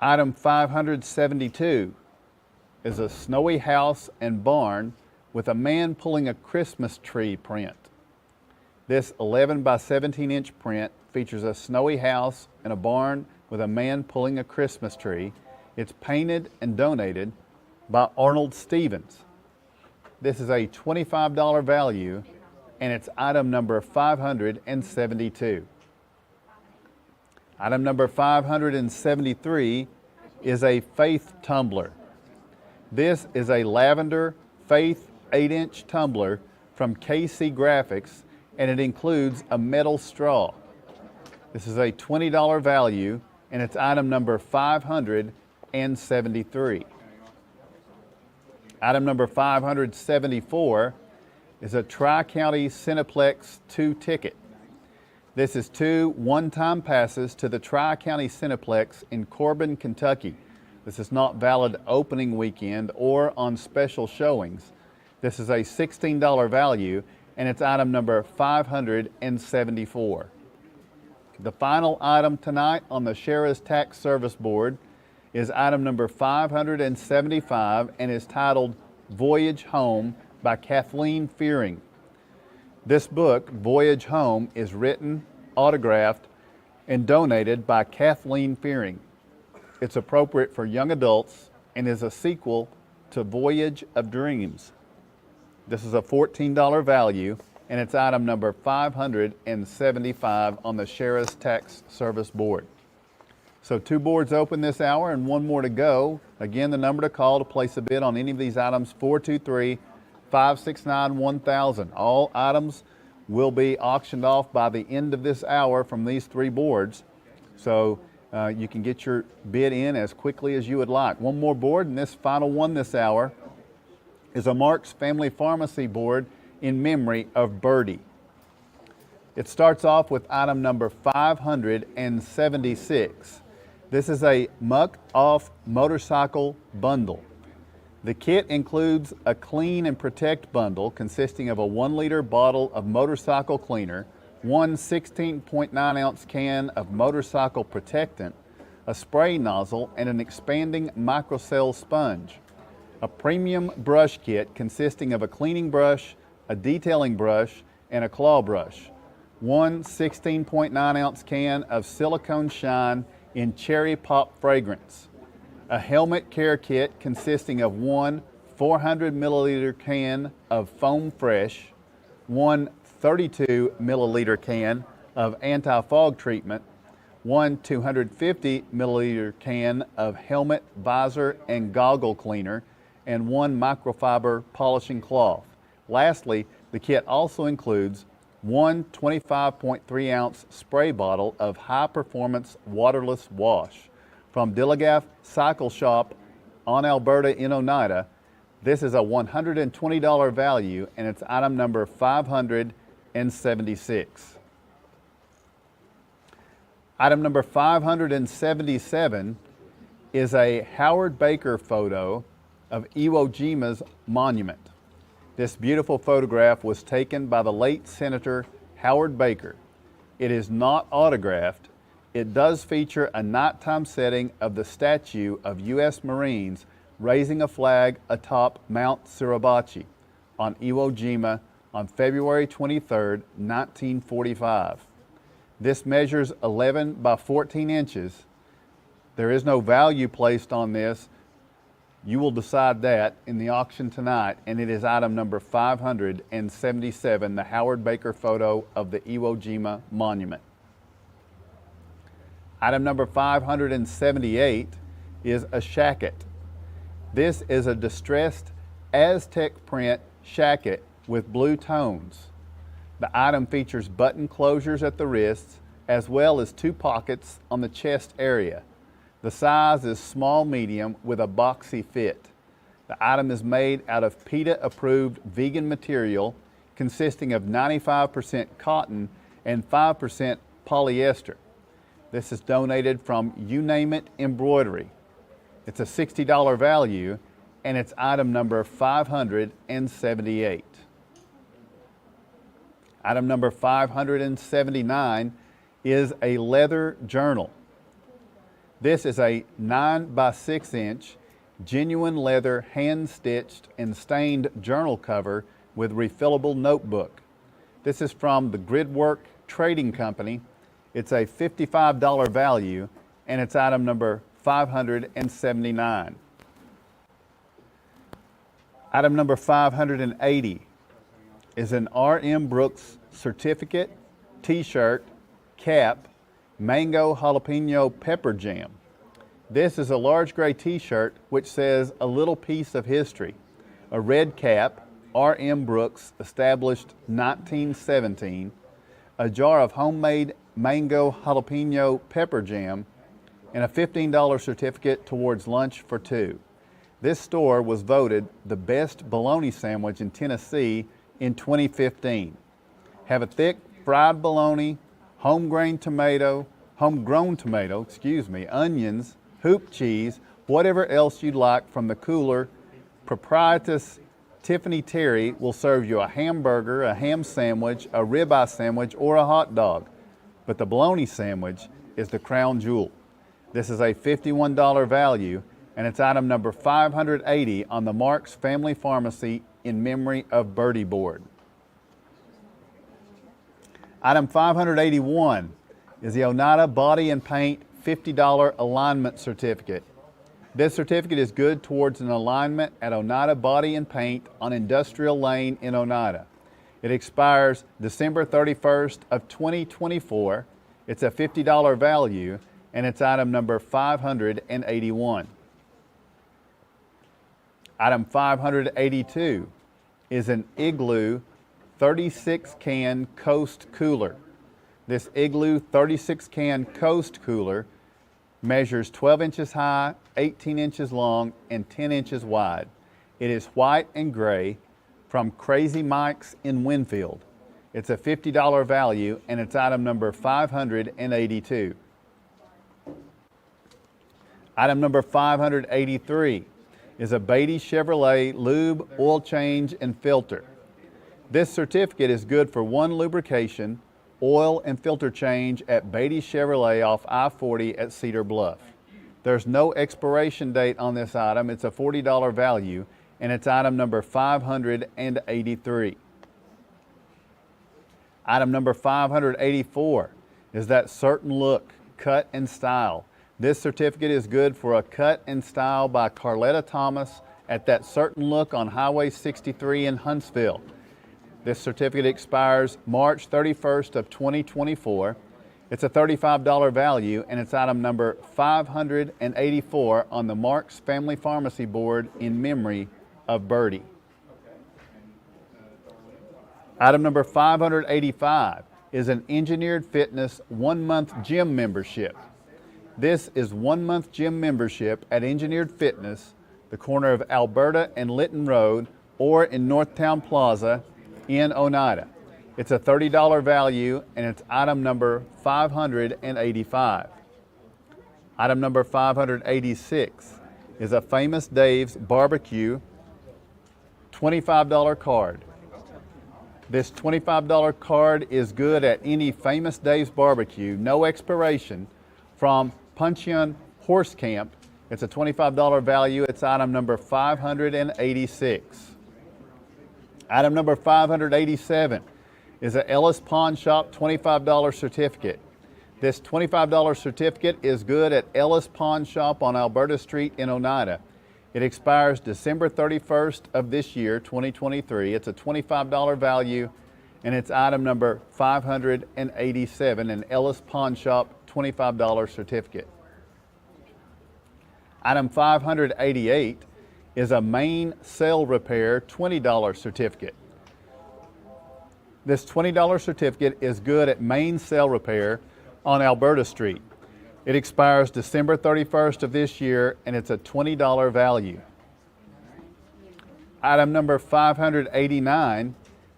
Item 572 is a snowy house and barn with a man pulling a Christmas tree print. This 11 by 17 inch print features a snowy house and a barn with a man pulling a Christmas tree. It's painted and donated by Arnold Stevens. This is a $25 value, and it's item number 572. Item number 573 is a Faith tumbler. This is a lavender Faith 8-inch tumbler from KC Graphics, and it includes a metal straw. This is a $20 value, and it's item number 573. Item number 574 is a Tri-County Cineplex 2 ticket. This is 2 one-time passes to the Tri-County Cineplex in Corbin, Kentucky. This is not valid opening weekend or on special showings. This is a $16 value, and it's item number 574. The final item tonight on the Sheriff's Tax Service Board is item number 575 and is titled Voyage Home by Kathleen Fearing. This book, Voyage Home, is written, autographed, and donated by Kathleen Fearing. It's appropriate for young adults and is a sequel to Voyage of Dreams. This is a $14 value, and it's item number 575 on the Sheriff's Tax Service Board. So 2 boards open this hour and 1 more to go. Again, the number to call to place a bid on any of these items, 423-569-1000. All items will be auctioned off by the end of this hour from these 3 boards. So you can get your bid in as quickly as you would like. 1 more board, and this final one this hour is a Mark's Family Pharmacy board in memory of Birdie. It starts off with item number 576. This is a muck-off motorcycle bundle. The kit includes a clean and protect bundle consisting of a 1-liter bottle of motorcycle cleaner, 1 16.9-ounce can of motorcycle protectant, a spray nozzle, and an expanding microcell sponge. A premium brush kit consisting of a cleaning brush, a detailing brush, and a claw brush. 1 16.9-ounce can of silicone shine in cherry pop fragrance. A helmet care kit consisting of 1 400 milliliter can of foam fresh, 1 32 milliliter can of anti-fog treatment, 1 250 milliliter can of helmet, visor, and goggle cleaner, and 1 microfiber polishing cloth. Lastly, the kit also includes 1 25.3-ounce spray bottle of high-performance waterless wash. From Dilligaff Cycle Shop on Alberta in Oneida, this is a $120 value, and it's item number 576. Item number 577 is a Howard Baker photo of Iwo Jima's monument. This beautiful photograph was taken by the late Senator Howard Baker. It is not autographed. It does feature a nighttime setting of the statue of U.S. Marines raising a flag atop Mount Suribachi on Iwo Jima on February 23, 1945. This measures 11 by 14 inches. There is no value placed on this. You will decide that in the auction tonight, and it is item number 577, the Howard Baker photo of the Iwo Jima Monument. Item number 578 is a shacket. This is a distressed Aztec print shacket with blue tones. The item features button closures at the wrists as well as 2 pockets on the chest area. The size is small medium with a boxy fit. The item is made out of PETA approved vegan material consisting of 95% cotton and 5% polyester. This is donated from You Name It Embroidery. It's a $60 value, and it's item number 578. Item number 579 is a leather journal. This is a 9 by 6 inch genuine leather hand-stitched and stained journal cover with refillable notebook. This is from the Gridwork Trading Company. It's a $55 value, and it's item number 579. Item number 580 is an R.M. Brooks certificate, t-shirt, cap, mango jalapeno pepper jam. This is a large gray t-shirt which says a little piece of history. A red cap, R.M. Brooks, established 1917, a jar of homemade mango jalapeno pepper jam, and a $15 certificate towards lunch for 2. This store was voted the best bologna sandwich in Tennessee in 2015. Have a thick fried bologna, homegrown tomato, onions, hoop cheese, whatever else you'd like from the cooler. Proprietress Tiffany Terry will serve you a hamburger, a ham sandwich, a ribeye sandwich, or a hot dog. But the bologna sandwich is the crown jewel. This is a $51 value, and it's item number 580 on the Marks Family Pharmacy in memory of Birdie board. Item 581 is the Oneida Body and Paint $50 alignment certificate. This certificate is good towards an alignment at Oneida Body and Paint on Industrial Lane in Oneida. It expires December 31st of 2024. It's a $50 value, and it's item number 581. Item 582 is an Igloo 36 can Coast cooler. This Igloo 36 can Coast cooler measures 12 inches high, 18 inches long, and 10 inches wide. It is white and gray from Crazy Mike's in Winfield. It's a $50 value, and it's item number 582. Item number 583 is a Beatty Chevrolet lube, oil change, and filter. This certificate is good for 1 lubrication, oil, and filter change at Beatty Chevrolet off I-40 at Cedar Bluff. There's no expiration date on this item. It's a $40 value, and it's item number 583. Item number 584 is that Certain Look Cut and Style. This certificate is good for a cut and style by Carletta Thomas at that Certain Look on Highway 63 in Huntsville. This certificate expires March 31st of 2024. It's a $35 value, and it's item number 584 on the Marks Family Pharmacy board in memory of Birdie. Item number 585 is an Engineered Fitness 1-month gym membership. This is 1-month gym membership at Engineered Fitness, the corner of Alberta and Lytton Road, or in Northtown Plaza in Oneida. It's a $30 value, and it's item number 585. Item number 586 is a Famous Dave's Barbecue $25 card. This $25 card is good at any Famous Dave's Barbecue, no expiration, from Puncheon Horse Camp. It's a $25 value. It's item number 586. Item number 587 is a Ellis Pawn Shop $25 certificate. This $25 certificate is good at Ellis Pawn Shop on Alberta Street in Oneida. It expires December 31st of this year, 2023. It's a $25 value, and it's item number 587, an Ellis Pawn Shop $25 certificate. Item 588 is a main cell repair $20 certificate. This $20 certificate is good at main cell repair on Alberta Street. It expires December 31st of this year, and it's a $20 value. Item number 589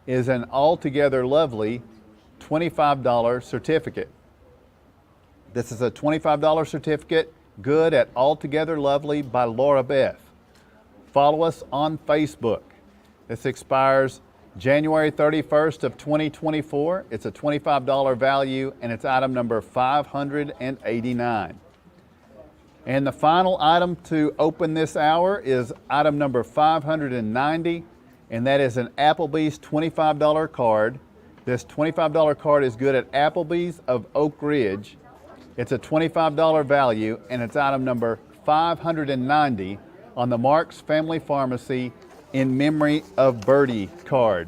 is an Altogether Lovely $25 certificate. This is a $25 certificate, good at Altogether Lovely by Laura Beth. Follow us on Facebook. This expires January 31st of 2024. It's a $25 value, and it's item number 589. And the final item to open this hour is item number 590, and that is an Applebee's $25 card. This $25 card is good at Applebee's of Oak Ridge. It's a $25 value, and it's item number 590 on the Marks Family Pharmacy in memory of Birdie card.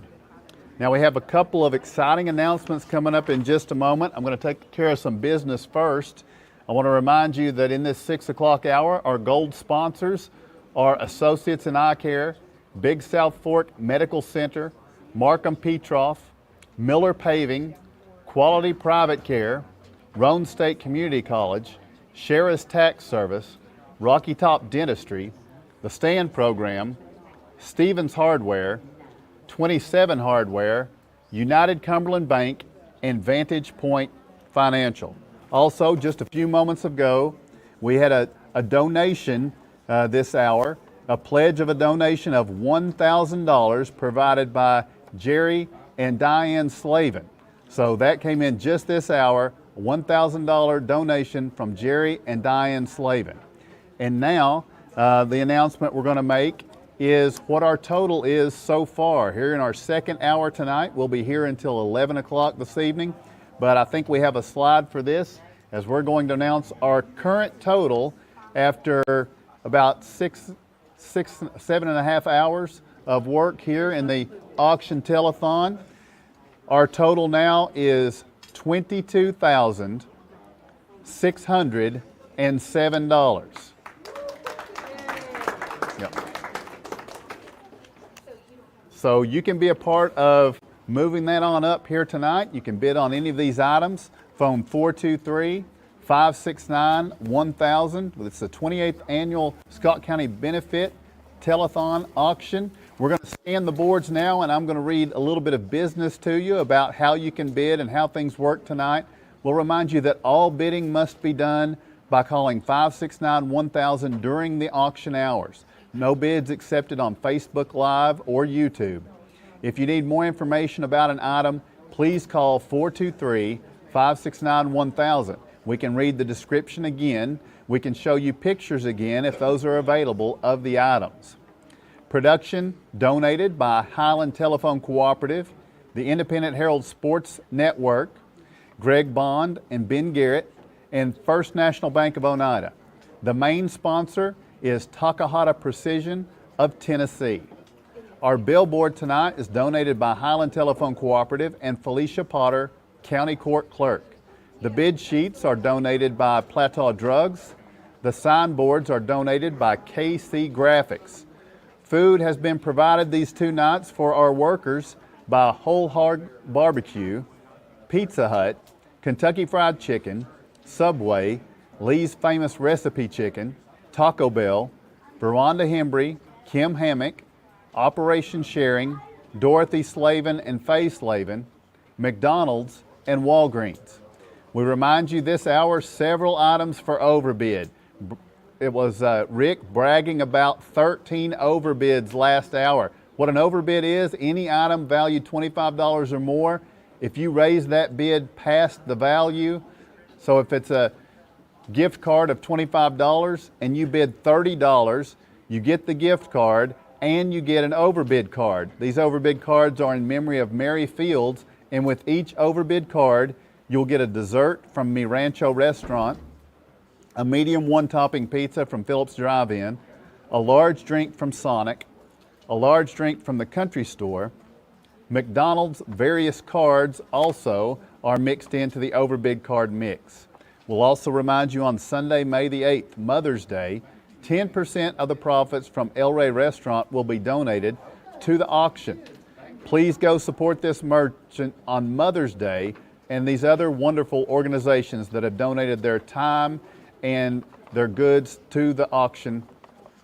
Now we have a couple of exciting announcements coming up in just a moment. I'm going to take care of some business first. I want to remind you that in this 6 o'clock hour, our gold sponsors are Associates in Eye Care, Big South Fork Medical Center, Markham Petroff, Miller Paving, Quality Private Care, Roane State Community College, Sheriff's Tax Service, Rocky Top Dentistry, the Stand Program, Stevens Hardware, 27 Hardware, United Cumberland Bank, and Vantage Point Financial. Also, just a few moments ago, we had a donation this hour, a pledge of a donation of $1,000 provided by Jerry and Diane Slavin. So that came in just this hour, a $1,000 donation from Jerry and Diane Slavin. And now, the announcement we're going to make is what our total is so far. Here in our second hour tonight, we'll be here until 11 o'clock this evening, but I think we have a slide for this as we're going to announce our current total after about 7.5 hours of work here in the auction telethon. Our total now is $22,607. Yep. So you can be a part of moving that on up here tonight. You can bid on any of these items. Phone 423-569-1000. It's the 28th annual Scott County Benefit Telethon auction. We're going to scan the boards now, and I'm going to read a little bit of business to you about how you can bid and how things work tonight. We'll remind you that all bidding must be done by calling 569-1000 during the auction hours. No bids accepted on Facebook Live or YouTube. If you need more information about an item, please call 423-569-1000. We can read the description again. We can show you pictures again if those are available of the items. Production donated by Highland Telephone Cooperative, the Independent Herald Sports Network, Greg Bond and Ben Garrett, and First National Bank of Oneida. The main sponsor is Takahata Precision of Tennessee. Our billboard tonight is donated by Highland Telephone Cooperative and Felicia Potter, County Court Clerk. The bid sheets are donated by Plateau Drugs. The signboards are donated by KC Graphics. Food has been provided these two nights for our workers by Whole Hog Barbecue, Pizza Hut, Kentucky Fried Chicken, Subway, Lee's Famous Recipe Chicken, Taco Bell, Veranda Hembry, Kim Hammock, Operation Sharing, Dorothy Slavin and Faye Slavin, McDonald's, and Walgreens. We remind you this hour several items for overbid. It was Rick bragging about 13 overbids last hour. What an overbid is, any item valued $25 or more, if you raise that bid past the value, so if it's a gift card of $25 and you bid $30, you get the gift card and you get an overbid card. These overbid cards are in memory of Mary Fields, and with each overbid card, you'll get a dessert from Mi Rancho Restaurant, a medium one-topping pizza from Phillips Drive-In, a large drink from Sonic, a large drink from the Country Store. McDonald's various cards also are mixed into the Overbig card mix. We'll also remind you on Sunday, May the 8th, Mother's Day, 10% of the profits from El Rey Restaurant will be donated to the auction. Please go support this merchant on Mother's Day and these other wonderful organizations that have donated their time and their goods to the auction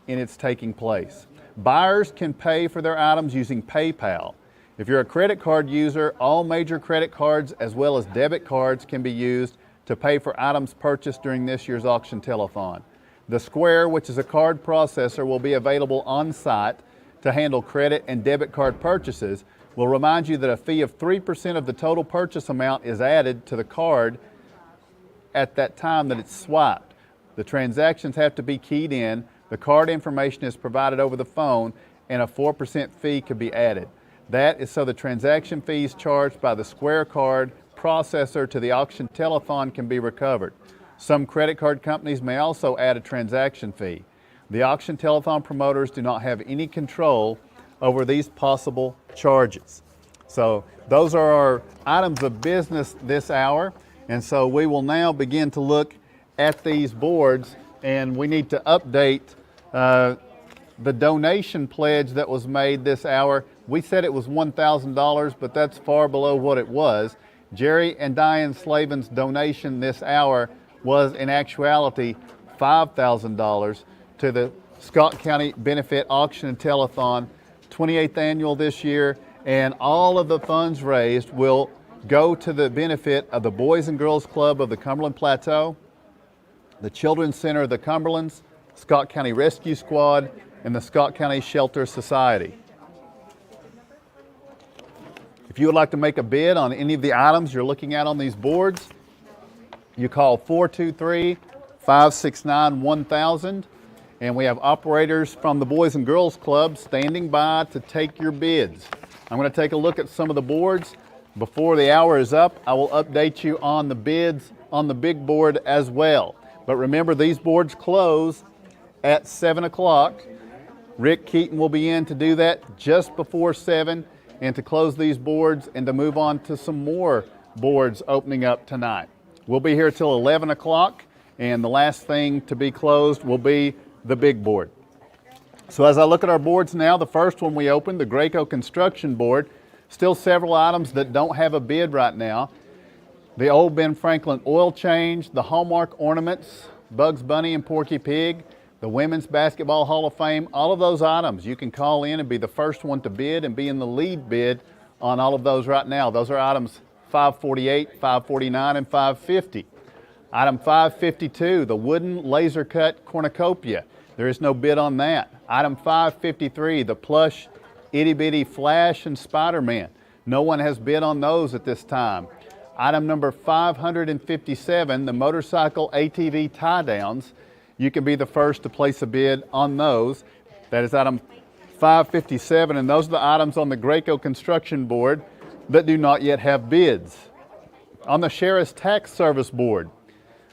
in its taking place. Buyers can pay for their items using PayPal. If you're a credit card user, all major credit cards as well as debit cards can be used to pay for items purchased during this year's auction telethon. The Square, which is a card processor, will be available on site to handle credit and debit card purchases. We'll remind you that a fee of 3% of the total purchase amount is added to the card at that time that it's swiped. The transactions have to be keyed in, the card information is provided over the phone, and a 4% fee could be added. That is so the transaction fees charged by the Square card processor to the auction telethon can be recovered. Some credit card companies may also add a transaction fee. The auction telethon promoters do not have any control over these possible charges. So those are our items of business this hour, and so we will now begin to look at these boards, and we need to update the donation pledge that was made this hour. We said it was $1,000, but that's far below what it was. Jerry and Diane Slavin's donation this hour was in actuality $5,000 to the Scott County Benefit Auction and Telethon, 28th annual this year, and all of the funds raised will go to the benefit of the Boys and Girls Club of the Cumberland Plateau, the Children's Center of the Cumberlands, Scott County Rescue Squad, and the Scott County Shelter Society. If you would like to make a bid on any of the items you're looking at on these boards, you call 423-569-1000, and we have operators from the Boys and Girls Club standing by to take your bids. I'm going to take a look at some of the boards. Before the hour is up, I will update you on the bids on the big board as well. But remember, these boards close at 7 o'clock. Rick Keaton will be in to do that just before 7 and to close these boards and to move on to some more boards opening up tonight. We'll be here till 11 o'clock, and the last thing to be closed will be the big board. So as I look at our boards now, the first one we opened, the Graco Construction Board, still several items that don't have a bid right now. The old Ben Franklin oil change, the Hallmark ornaments, Bugs Bunny and Porky Pig, the Women's Basketball Hall of Fame, all of those items. You can call in and be the first one to bid and be in the lead bid on all of those right now. Those are items 548, 549, and 550. Item 552, the wooden laser cut cornucopia. There is no bid on that. Item 553, the plush itty bitty Flash and Spider-Man. No one has bid on those at this time. Item number 557, the motorcycle ATV tie downs. You can be the first to place a bid on those. That is item 557, and those are the items on the Graco Construction Board that do not yet have bids. On the Sheriff's Tax Service Board,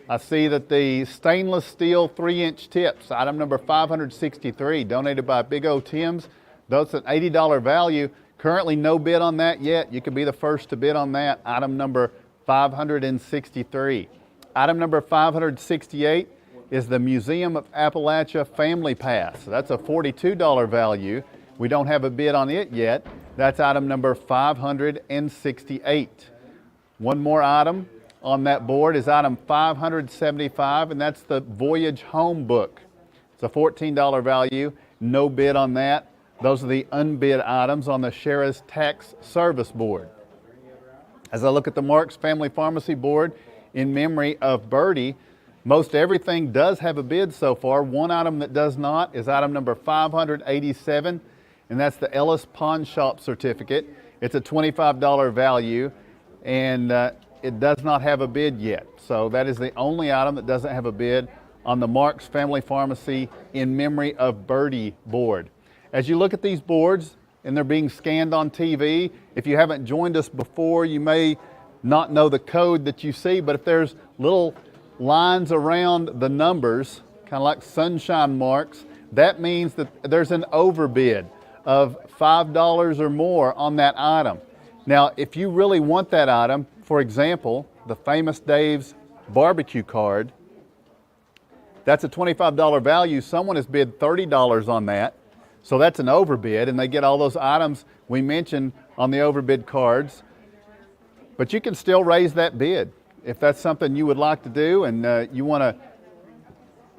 I see that the stainless steel 3-inch tips, item number 563, donated by Big O Tim's. That's an $80 value. Currently no bid on that yet. You can be the first to bid on that. Item number 563. Item number 568 is the Museum of Appalachia Family Pass. That's a $42 value. We don't have a bid on it yet. That's item number 568. One more item on that board is item 575, and that's the Voyage Home Book. It's a $14 value. No bid on that. Those are the unbid items on the Sheriff's Tax Service Board. As I look at the Marks Family Pharmacy Board, in memory of Birdie, most everything does have a bid so far. One item that does not is item number 587, and that's the Ellis Pawn Shop Certificate. It's a $25 value, and it does not have a bid yet. So that is the only item that doesn't have a bid on the Marks Family Pharmacy in memory of Birdie board. As you look at these boards and they're being scanned on TV, if you haven't joined us before, you may not know the code that you see, but if there's little lines around the numbers, kind of like sunshine marks, that means that there's an overbid of $5 or more on that item. Now, if you really want that item, for example, the famous Dave's barbecue card, that's a $25 value. Someone has bid $30 on that, so that's an overbid, and they get all those items we mentioned on the overbid cards. But you can still raise that bid. If that's something you would like to do and you want to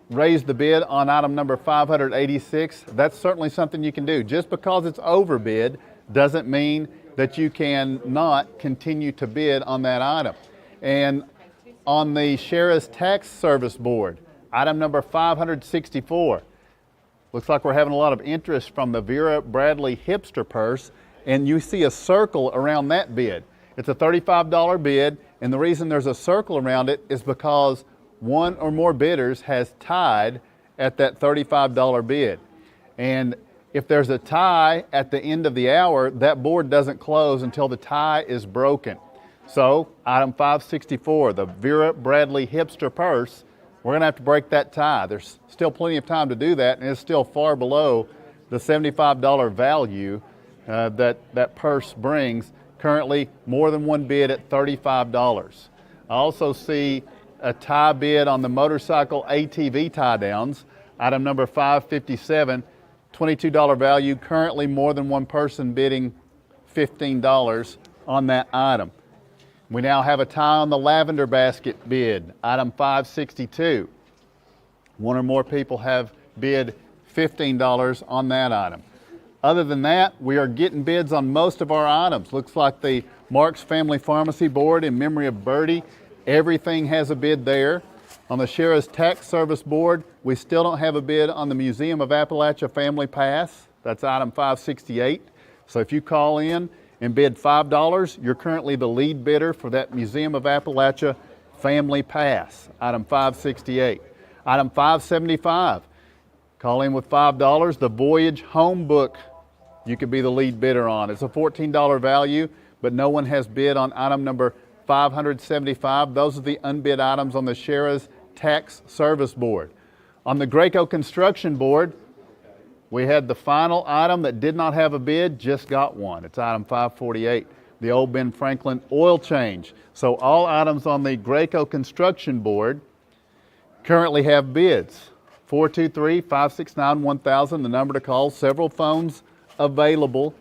raise the bid on item number 586, that's certainly something you can do. Just because it's overbid doesn't mean that you can not continue to bid on that item. And on the Sheriff's Tax Service Board, item number 564, looks like we're having a lot of interest from the Vera Bradley Hipster Purse, and you see a circle around that bid. It's a $35 bid, and the reason there's a circle around it is because one or more bidders has tied at that $35 bid. And if there's a tie at the end of the hour, that board doesn't close until the tie is broken. So, item 564, the Vera Bradley Hipster Purse, we're going to have to break that tie. There's still plenty of time to do that, and it's still far below the $75 value that purse brings. Currently, more than one bid at $35. I also see a tie bid on the motorcycle ATV tie downs, item number 557, $22 value, currently more than one person bidding $15 on that item. We now have a tie on the lavender basket bid, item 562. One or more people have bid $15 on that item. Other than that, we are getting bids on most of our items. Looks like the Mark's Family Pharmacy Board in memory of Birdie, everything has a bid there. On the Sheriff's Tax Service Board, we still don't have a bid on the Museum of Appalachia Family Pass. That's item 568. So if you call in and bid $5, you're currently the lead bidder for that Museum of Appalachia Family Pass, item 568. Item 575, call in with $5, the Voyage Home Book you could be the lead bidder on. It's a $14 value, but no one has bid on item number 575. Those are the unbid items on the Sheriff's Tax Service Board. On the Graco Construction Board, we had the final item that did not have a bid, just got one. It's item 548, the old Ben Franklin oil change. So all items on the Graco Construction Board currently have bids. 423-569-1000, the number to call. Several phones available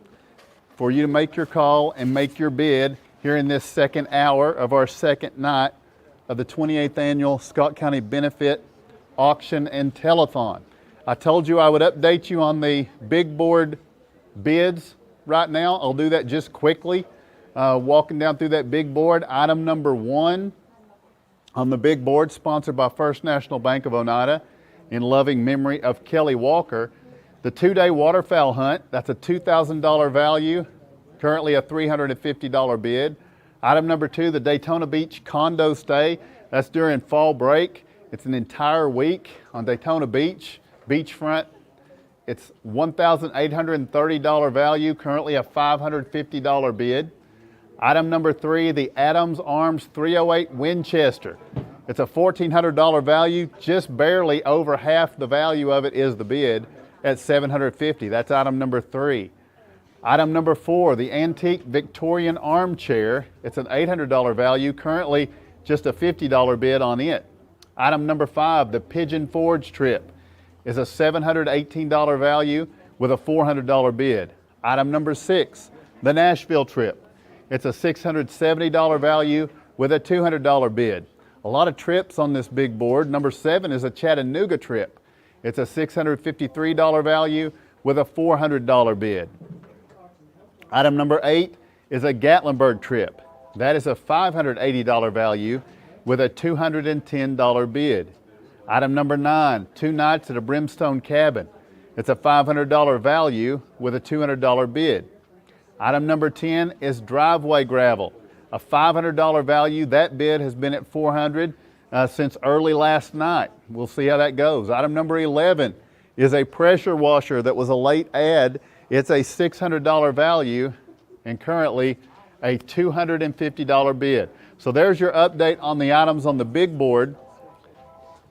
for you to make your call and make your bid here in this second hour of our second night of the 28th Annual Scott County Benefit Auction and Telethon. I told you I would update you on the big board bids right now. I'll do that just quickly. Walking down through that big board, item number 1 on the big board, sponsored by First National Bank of Oneida in loving memory of Kelly Walker. The 2-day waterfowl hunt, that's a $2,000 value, currently a $350 bid. Item number 2, the Daytona Beach condo stay, that's during fall break. It's an entire week on Daytona Beach, beachfront. It's $1,830 value, currently a $550 bid. Item number 3, the Adams Arms 308 Winchester. It's a $1,400 value, just barely over half the value of it is the bid at $750. That's item number 3. Item number 4, the Antique Victorian Armchair. It's an $800 value, currently just a $50 bid on it. Item number 5, the Pigeon Forge Trip, is a $718 value with a $400 bid. Item number 6, the Nashville Trip. It's a $670 value with a $200 bid. A lot of trips on this big board. Number 7 is a Chattanooga Trip. It's a $653 value with a $400 bid. Item number 8 is a Gatlinburg Trip. That is a $580 value with a $210 bid. Item number 9, 2 nights at a Brimstone Cabin. It's a $500 value with a $200 bid. Item number 10 is Driveway Gravel, a $500 value. That bid has been at $400 since early last night. We'll see how that goes. Item number 11 is a pressure washer that was a late add. It's a $600 value and currently a $250 bid. So there's your update on the items on the big board.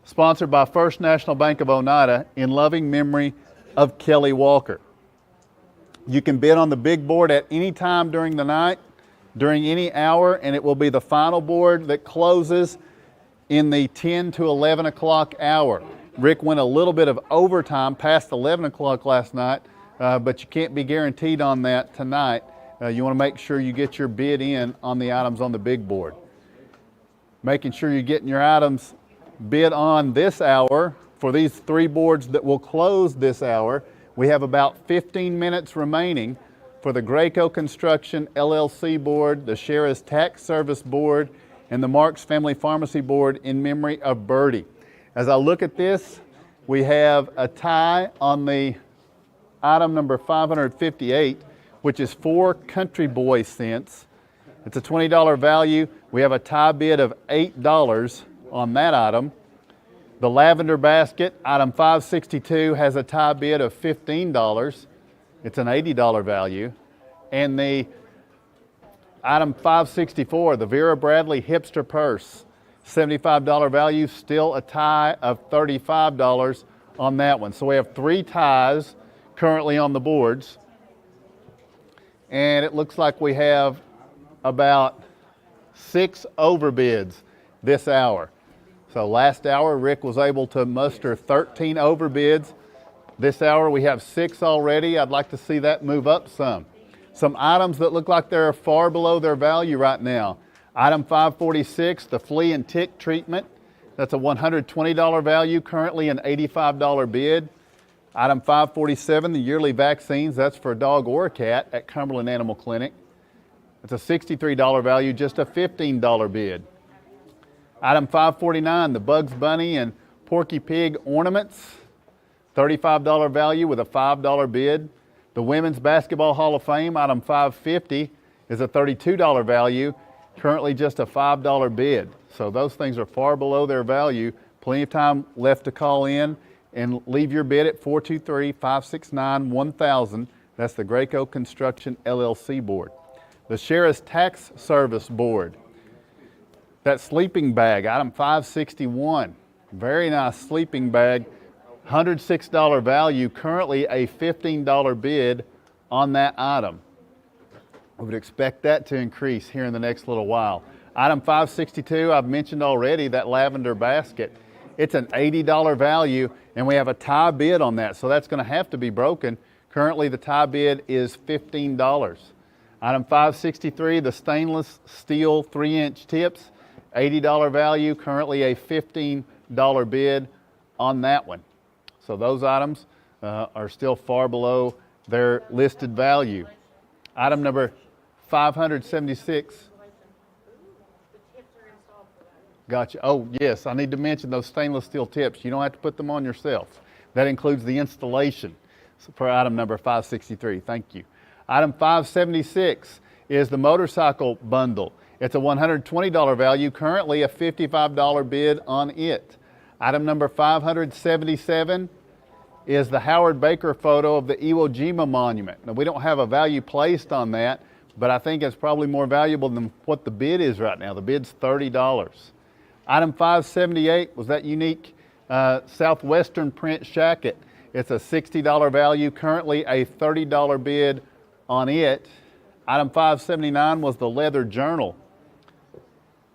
sponsored by First National Bank of Oneida in loving memory of Kelly Walker. You can bid on the big board at any time during the night, during any hour, and it will be the final board that closes in the 10 to 11 o'clock hour. Rick went a little bit of overtime past 11 o'clock last night, but you can't be guaranteed on that tonight. You want to make sure you get your bid in on the items on the big board. Making sure you're getting your items bid on this hour for these 3 boards that will close this hour. We have about 15 minutes remaining for the Graco Construction LLC board, the Sheriff's Tax Service board, and the Marks Family Pharmacy board in memory of Birdie. As I look at this, we have a tie on the item number 558, which is 4 Country Boy cents. It's a $20 value. We have a tie bid of $8 on that item. The lavender basket, item 562, has a tie bid of $15. It's an $80 value. And the item 564, the Vera Bradley hipster purse, $75 value, still a tie of $35 on that one. So we have 3 ties currently on the boards. And it looks like we have about 6 overbids this hour. So last hour, Rick was able to muster 13 overbids. This hour, we have 6 already. I'd like to see that move up some. Some items that look like they're far below their value right now. Item 546, the flea and tick treatment. That's a $120 value, currently an $85 bid. Item 547, the yearly vaccines. That's for a dog or a cat at Cumberland Animal Clinic. It's a $63 value, just a $15 bid. Item 549, the Bugs Bunny and Porky Pig ornaments, $35 value with a $5 bid. The Women's Basketball Hall of Fame, item 550, is a $32 value, currently just a $5 bid. So those things are far below their value. Plenty of time left to call in and leave your bid at 423-569-1000. That's the Graco Construction LLC board. The Sheriff's Tax Service board. That sleeping bag, item 561, very nice sleeping bag, $106 value, currently a $15 bid on that item. I would expect that to increase here in the next little while. Item 562, I've mentioned already, that lavender basket. It's an $80 value, and we have a tie bid on that, so that's going to have to be broken. Currently, the tie bid is $15. Item 563, the stainless steel 3-inch tips, $80 value, currently a $15 bid on that one. So those items are still far below their listed value. Item number 576. Gotcha. Oh, yes, I need to mention those stainless steel tips. You don't have to put them on yourself. That includes the installation for item number 563. Thank you. Item 576 is the motorcycle bundle. It's a $120 value, currently a $55 bid on it. Item number 577 is the Howard Baker photo of the Iwo Jima monument. Now, we don't have a value placed on that, but I think it's probably more valuable than what the bid is right now. The bid's $30. Item 578 was that unique Southwestern print shacket. It's a $60 value, currently a $30 bid on it. Item 579 was the leather journal.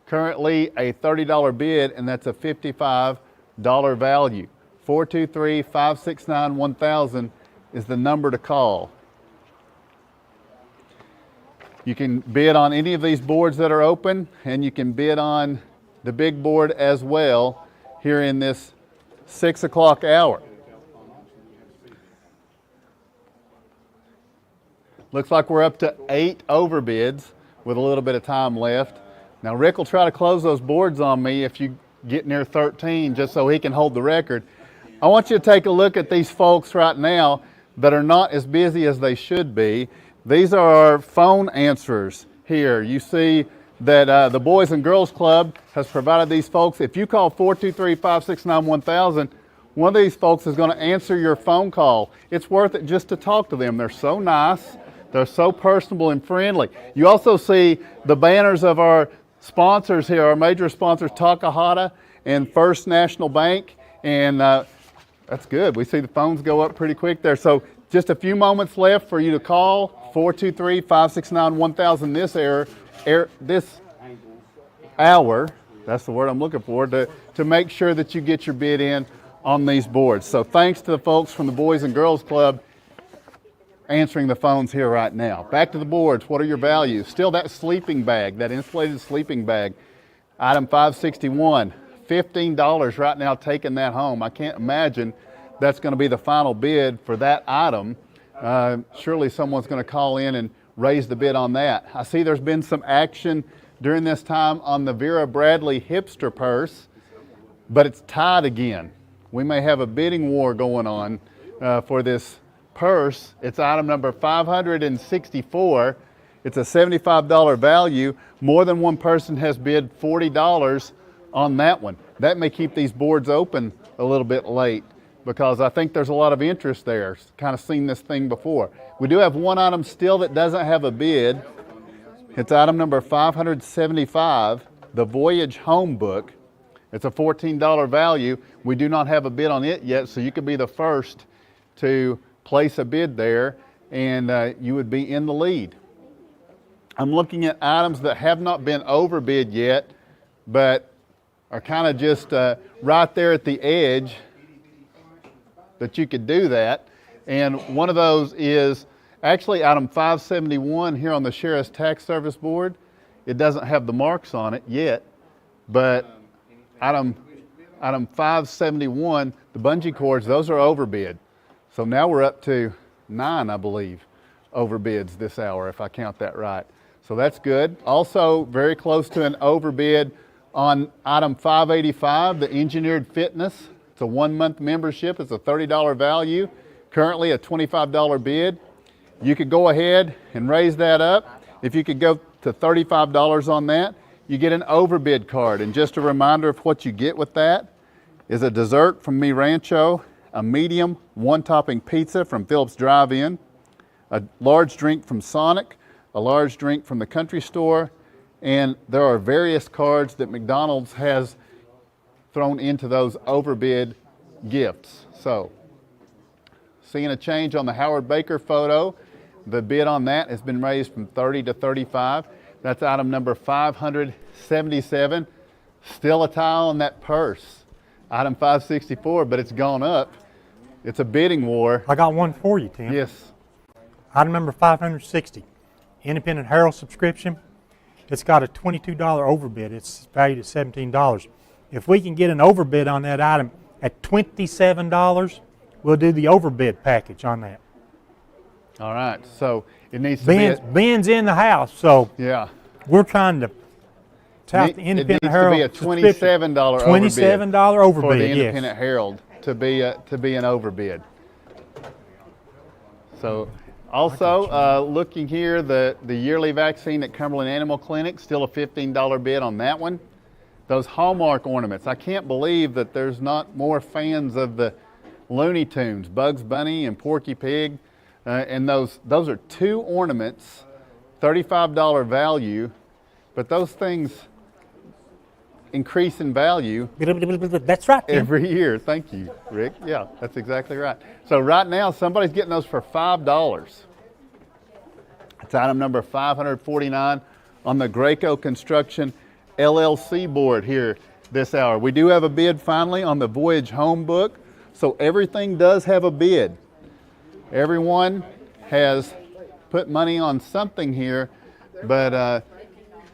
Currently a $30 bid, and that's a $55 value. 423-569-1000 is the number to call. You can bid on any of these boards that are open, and you can bid on the big board as well here in this 6 o'clock hour. Looks like we're up to 8 overbids with a little bit of time left. Now Rick will try to close those boards on me if you get near 13, just so he can hold the record. I want you to take a look at these folks right now that are not as busy as they should be. These are our phone answerers here. You see that the Boys and Girls Club has provided these folks. If you call 423-569-1000, one of these folks is going to answer your phone call. It's worth it just to talk to them. They're so nice. They're so personable and friendly. You also see the banners of our sponsors here, our major sponsors, Takahata and First National Bank. And that's good. We see the phones go up pretty quick there. So just a few moments left for you to call 423-569-1000 this hour. That's the word I'm looking for, to make sure that you get your bid in on these boards. So thanks to the folks from the Boys and Girls Club answering the phones here right now. Back to the boards. What are your values? Still that sleeping bag, that insulated sleeping bag. Item 561, $15 right now taking that home. I can't imagine that's going to be the final bid for that item. Surely someone's going to call in and raise the bid on that. I see there's been some action during this time on the Vera Bradley hipster purse, but it's tied again. We may have a bidding war going on for this purse. It's item number 564. It's a $75 value. More than one person has bid $40 on that one. That may keep these boards open a little bit late because I think there's a lot of interest there. Kind of seen this thing before. We do have one item still that doesn't have a bid. It's item number 575, the Voyage Home Book. It's a $14 value. We do not have a bid on it yet, so you could be the first to place a bid there, and you would be in the lead. I'm looking at items that have not been overbid yet, but are kind of just right there at the edge that you could do that. And one of those is actually item 571 here on the Sheriff's Tax Service Board. It doesn't have the marks on it yet, but item 571, the bungee cords, those are overbid. So now we're up to 9, I believe, overbids this hour, if I count that right. So that's good. Also very close to an overbid on item 585, the Engineered Fitness. It's a 1-month membership. It's a $30 value, currently a $25 bid. You could go ahead and raise that up. If you could go to $35 on that, you get an overbid card. And just a reminder of what you get with that is a dessert from Mi Rancho, a medium 1-topping pizza from Phillips Drive-In, a large drink from Sonic, a large drink from the Country Store, and there are various cards that McDonald's has thrown into those overbid gifts. So, seeing a change on the Howard Baker photo, the bid on that has been raised from 30 to 35. That's item number 577. Still a tie on that purse. Item 564, but it's gone up. It's a bidding war. I got one for you, Tim. Yes. Item number 560, Independent Herald subscription. It's got a $22 overbid. It's valued at $17. If we can get an overbid on that item at $27, we'll do the overbid package on that. All right, so it needs to be Ben's in the house, so yeah, we're trying to tout the Independent Herald. It needs to be a $27 overbid for the yes. Independent Herald to be an overbid. So, also looking here, the yearly vaccine at Cumberland Animal Clinic, still a $15 bid on that one. Those Hallmark ornaments, I can't believe that there's not more fans of the Looney Tunes, Bugs Bunny and Porky Pig. And those are 2 ornaments, $35 value, but those things increase in value. That's right, Tim. Every year. Thank you, Rick. Yeah, that's exactly right. So right now, somebody's getting those for $5. It's item number 549 on the Graco Construction LLC board here this hour. We do have a bid finally on the Voyage Home Book, so everything does have a bid. Everyone has put money on something here, but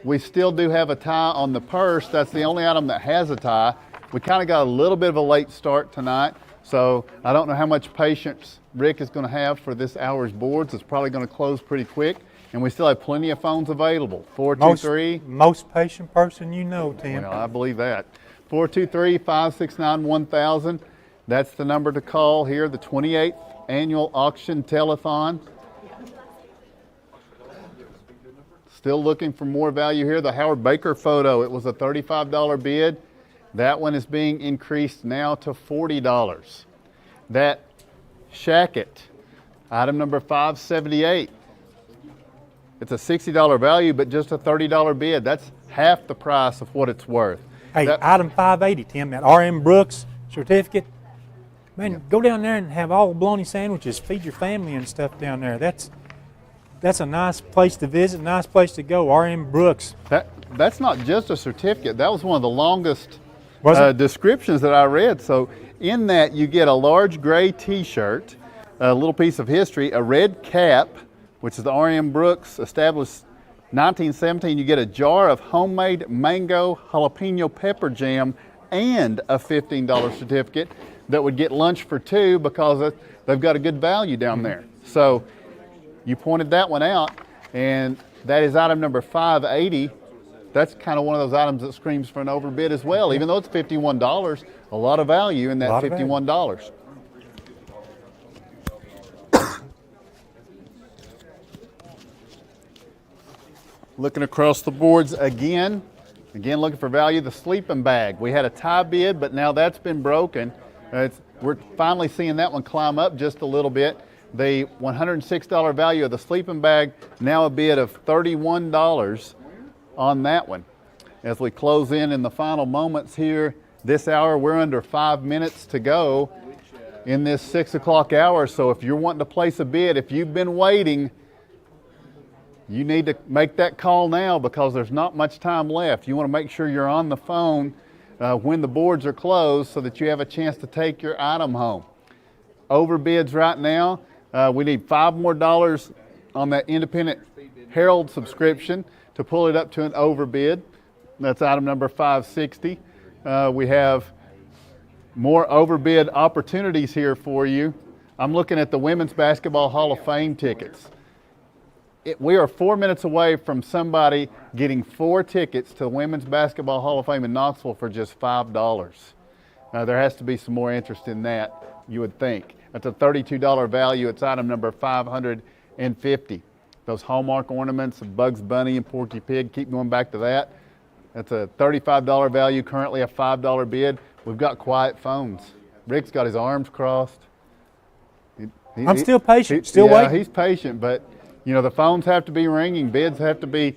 we still do have a tie on the purse. That's the only item that has a tie. We kind of got a little bit of a late start tonight, so I don't know how much patience Rick is going to have for this hour's boards. It's probably going to close pretty quick, and we still have plenty of phones available. 423. Most patient person you know, Tim. Well, I believe that. 423-569-1000. That's the number to call here, the 28th Annual Auction Telethon. Still looking for more value here. The Howard Baker photo, it was a $35 bid. That one is being increased now to $40. That Shacket, item number 578. It's a $60 value, but just a $30 bid. That's half the price of what it's worth. Hey, item 580, Tim, that R.M. Brooks certificate. Man, go down there and have all the bologna sandwiches. Feed your family and stuff down there. That's a nice place to visit, nice place to go. R.M. Brooks. That's not just a certificate. That was one of the longest descriptions that I read. So in that you get a large gray T-shirt, a little piece of history, a red cap, which is the R.M. Brooks, established 1917. You get a jar of homemade mango jalapeno pepper jam and a $15 certificate that would get lunch for two because they've got a good value down there. So you pointed that one out, and that is item number 580. That's kind of one of those items that screams for an overbid as well. Even though it's $51, a lot of value in that $51. Looking across the boards again looking for value. The sleeping bag. We had a tie bid, but now that's been broken. We're finally seeing that one climb up just a little bit. The $106 value of the sleeping bag, now a bid of $31 on that one. As we close in the final moments here this hour, we're under 5 minutes to go in this 6 o'clock hour. So if you're wanting to place a bid, if you've been waiting, you need to make that call now because there's not much time left. You want to make sure you're on the phone when the boards are closed so that you have a chance to take your item home. Overbids right now, we need $5 more on that Independent Herald subscription to pull it up to an overbid. That's item number 560. We have more overbid opportunities here for you. I'm looking at the Women's Basketball Hall of Fame tickets. We are 4 minutes away from somebody getting 4 tickets to the Women's Basketball Hall of Fame in Knoxville for just $5. There has to be some more interest in that, you would think. That's a $32 value. It's item number 550. Those Hallmark ornaments of Bugs Bunny and Porky Pig, keep going back to that. That's a $35 value, currently a $5 bid. We've got quiet phones. Rick's got his arms crossed. I'm still patient, still waiting. Yeah, he's patient, but you know, the phones have to be ringing, bids have to be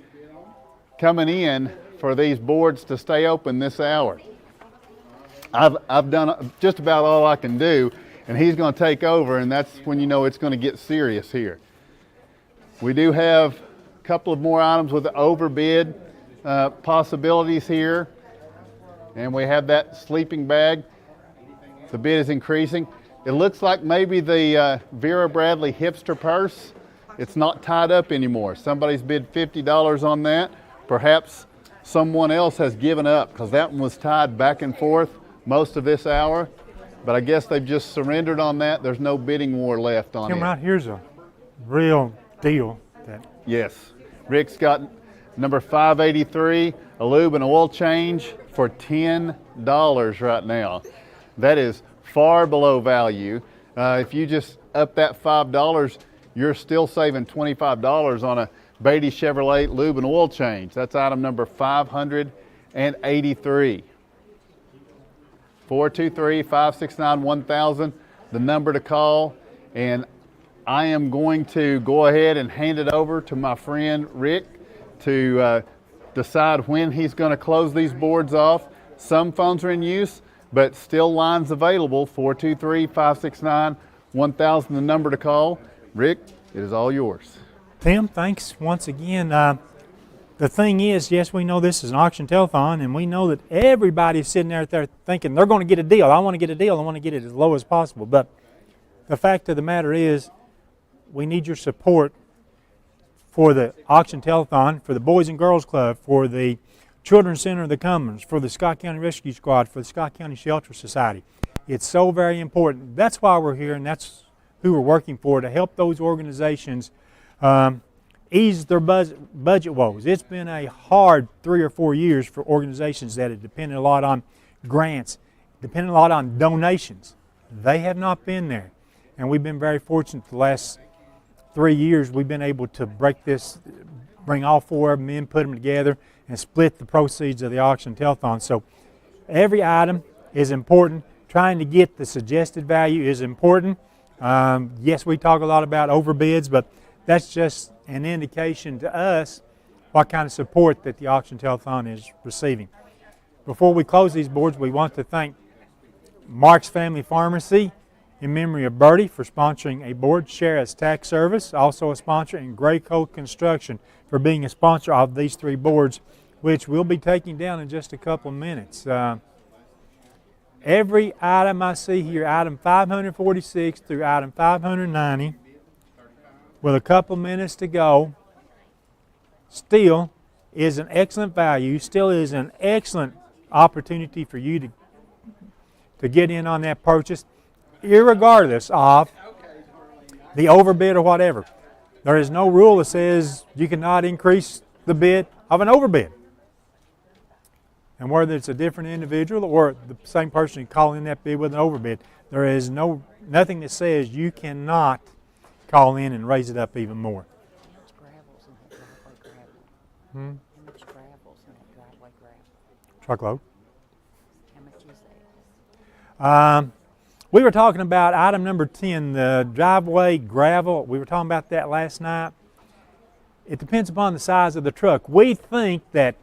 coming in for these boards to stay open this hour. I've done just about all I can do, and he's going to take over, and that's when you know it's going to get serious here. We do have a couple of more items with the overbid possibilities here, and we have that sleeping bag. The bid is increasing. It looks like maybe the Vera Bradley hipster purse, it's not tied up anymore. Somebody's bid $50 on that. Perhaps someone else has given up because that one was tied back and forth most of this hour. But I guess they've just surrendered on that. There's no bidding war left on it. Right here's a real deal. Yes. Rick's got number 583, a lube and oil change for $10 right now. That is far below value. If you just up that $5, you're still saving $25 on a Beatty Chevrolet lube and oil change. That's item number 583. 423-569-1000, the number to call. And I am going to go ahead and hand it over to my friend Rick to decide when he's going to close these boards off. Some phones are in use, but still lines available. 423-569-1000, the number to call. Rick, it is all yours. Tim, thanks once again. The thing is, yes, we know this is an auction telethon, and we know that everybody's sitting there thinking they're going to get a deal. I want to get a deal. I want to get it as low as possible. But the fact of the matter is, we need your support for the auction telethon, for the Boys and Girls Club, for the Children's Center of the Commons, for the Scott County Rescue Squad, for the Scott County Shelter Society. It's so very important. That's why we're here, and that's who we're working for, to help those organizations ease their budget woes. It's been a hard 3 or 4 years for organizations that have depended a lot on grants, depended a lot on donations. They have not been there. And we've been very fortunate the last 3 years we've been able to bring all 4 of them in, put them together, and split the proceeds of the auction telethon. So every item is important. Trying to get the suggested value is important. Yes, we talk a lot about overbids, but that's just an indication to us what kind of support that the auction telethon is receiving. Before we close these boards, we want to thank Mark's Family Pharmacy in memory of Bertie for sponsoring a board, Sheriff's Tax Service, also a sponsor, and Gray Coat Construction for being a sponsor of these 3 boards, which we'll be taking down in just a couple of minutes. Every item I see here, item 546 through item 590, with a couple minutes to go, still is an excellent value, still is an excellent opportunity for you to get in on that purchase, irregardless of the overbid or whatever. There is no rule that says you cannot increase the bid of an overbid. And whether it's a different individual or the same person calling that bid with an overbid, there is nothing that says you cannot call in and raise it up even more. Truckload. We were talking about item number 10, the driveway gravel. We were talking about that last night. It depends upon the size of the truck. We think that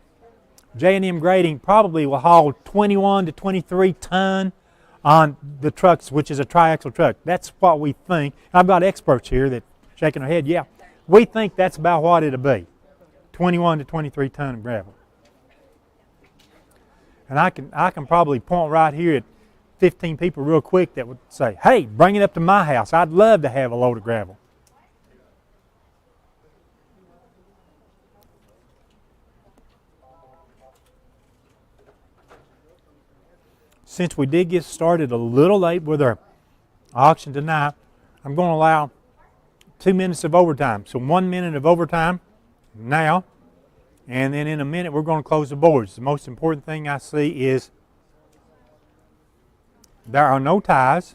J&M Grading probably will haul 21 to 23 ton on the trucks, which is a triaxle truck. That's what we think. I've got experts here that shaking their head. Yeah, we think that's about what it'll be, 21 to 23 ton of gravel. And I can probably point right here at 15 people real quick that would say, hey, bring it up to my house. I'd love to have a load of gravel. Since we did get started a little late with our auction tonight, I'm going to allow 2 minutes of overtime. So 1 minute of overtime now, and then in a minute we're going to close the boards. The most important thing I see is there are no ties.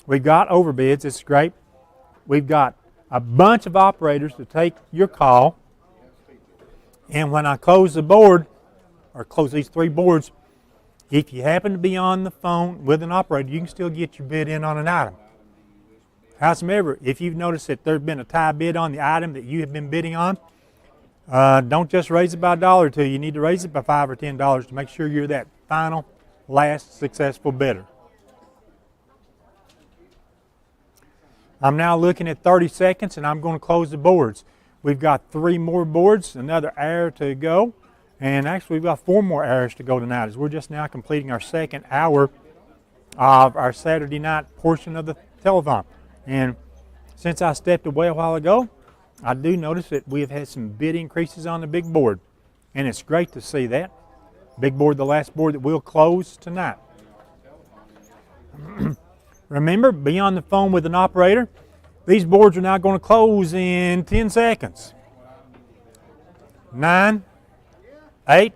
We've got overbids. It's great. We've got a bunch of operators to take your call. And when I close the board, or close these 3 boards, if you happen to be on the phone with an operator, you can still get your bid in on an item. Howsoever, if you've noticed that there's been a tie bid on the item that you have been bidding on, don't just raise it by $1 or $2. You need to raise it by $5 or $10 to make sure you're that final, last successful bidder. I'm now looking at 30 seconds and I'm going to close the boards. We've got 3 more boards, another hour to go. And actually, we've got 4 more hours to go tonight as we're just now completing our 2nd hour of our Saturday night portion of the telethon. And since I stepped away a while ago, I do notice that we have had some bid increases on the big board. And it's great to see that. Big board, the last board that we'll close tonight. Remember, be on the phone with an operator. These boards are now going to close in 10 seconds. 9, 8,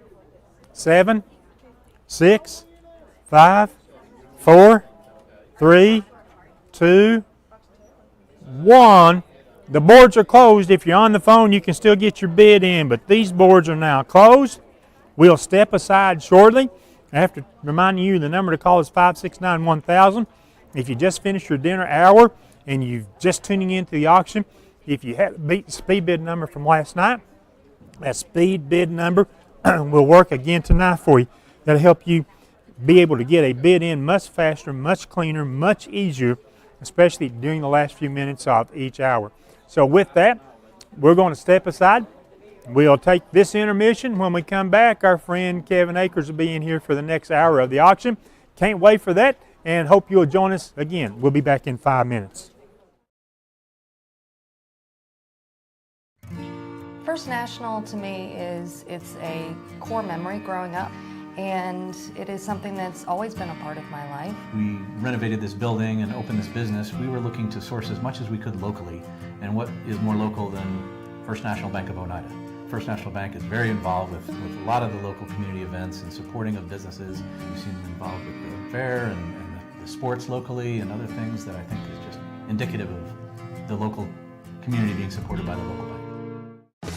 7, 6, 5, 4, 3, 2, 1. The boards are closed. If you're on the phone, you can still get your bid in, but these boards are now closed. We'll step aside shortly. After reminding you, the number to call is 569-1000. If you just finished your dinner hour and you're just tuning into the auction, if you had beat the speed bid number from last night, that speed bid number will work again tonight for you. That'll help you be able to get a bid in much faster, much cleaner, much easier, especially during the last few minutes of each hour. So with that, we're going to step aside. We'll take this intermission. When we come back, our friend Kevin Akers will be in here for the next hour of the auction. Can't wait for that, and hope you'll join us again. We'll be back in 5 minutes. First National to me it's a core memory growing up, and it is something that's always been a part of my life. We renovated this building and opened this business. We were looking to source as much as we could locally, and what is more local than First National Bank of Oneida. First National Bank is very involved with a lot of the local community events and supporting of businesses. We've seen them involved with the fair and the sports locally and other things that I think is just indicative of the local community being supported by the local bank.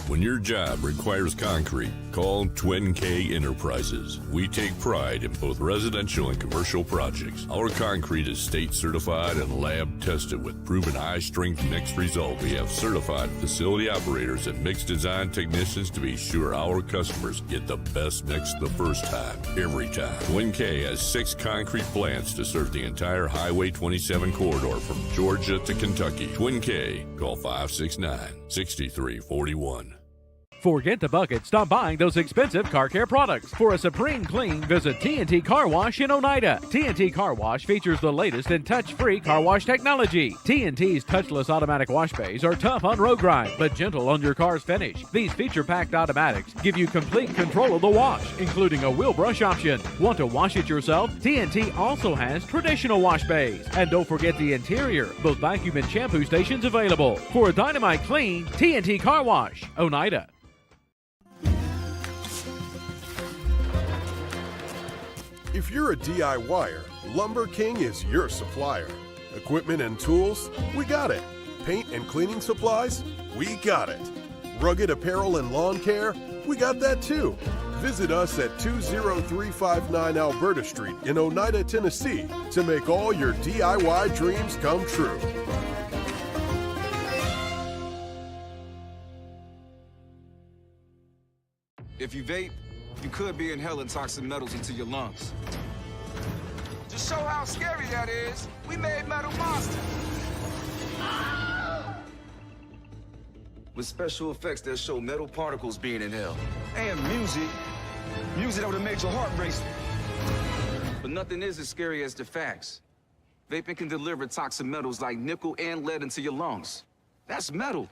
When your job requires concrete, Call Twin K Enterprises. We take pride in both residential and commercial projects. Our concrete is state certified and lab tested with proven high strength mix result. We have certified facility operators and mix design technicians to be sure our customers get the best mix the first time, every time. Twin K has 6 concrete plants to serve the entire Highway 27 corridor from Georgia to Kentucky. Twin K, call 569-6341. Forget the bucket. Stop buying those expensive car care products. For a supreme clean, visit T&T Car Wash in Oneida. T&T Car Wash features the latest in touch-free car wash technology. T&T's touchless automatic wash bays are tough on road grime, but gentle on your car's finish. These feature-packed automatics give you complete control of the wash, including a wheel brush option. Want to wash it yourself? T&T also has traditional wash bays. And don't forget the interior, both vacuum and shampoo stations available. For a dynamite clean, T&T Car Wash, Oneida. If you're a DIYer, Lumber King is your supplier. Equipment and tools? We got it. Paint and cleaning supplies? We got it. Rugged apparel and lawn care? We got that too. Visit us at 20359 Alberta Street in Oneida, Tennessee to make all your DIY dreams come true. If you vape, you could be inhaling toxic metals into your lungs. To show how scary that is, we made Metal Monster. With special effects that show metal particles being inhaled. And music that would make your heart race. But nothing is as scary as the facts. Vaping can deliver toxic metals like nickel and lead into your lungs. That's metal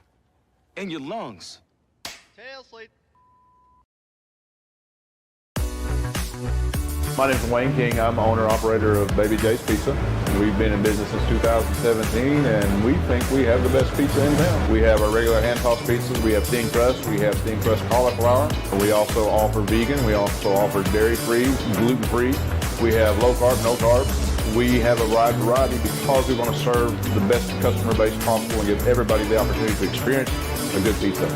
in your lungs. Tail sleep. My name is Wayne King. I'm owner-operator of Baby J's Pizza. We've been in business since 2017, and we think we have the best pizza in town. We have our regular hand-tossed pizzas. We have thin crust. We have thin crust cauliflower. We also offer vegan. We also offer dairy-free, gluten-free. We have low-carb, no-carb. We have a wide variety because we want to serve the best customer base possible and give everybody the opportunity to experience a good pizza.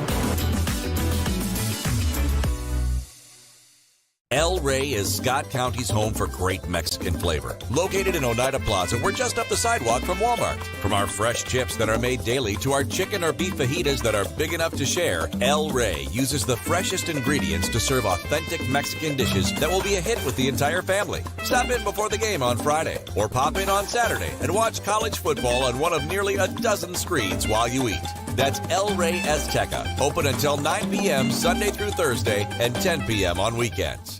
El Rey is Scott County's home for great Mexican flavor. Located in Oneida Plaza, we're just up the sidewalk from Walmart. From our fresh chips that are made daily to our chicken or beef fajitas that are big enough to share, El Rey uses the freshest ingredients to serve authentic Mexican dishes that will be a hit with the entire family. Stop in before the game on Friday or pop in on Saturday and watch college football on one of nearly a dozen screens while you eat. That's El Rey Azteca, open until 9 p.m. Sunday through Thursday and 10 p.m. on weekends.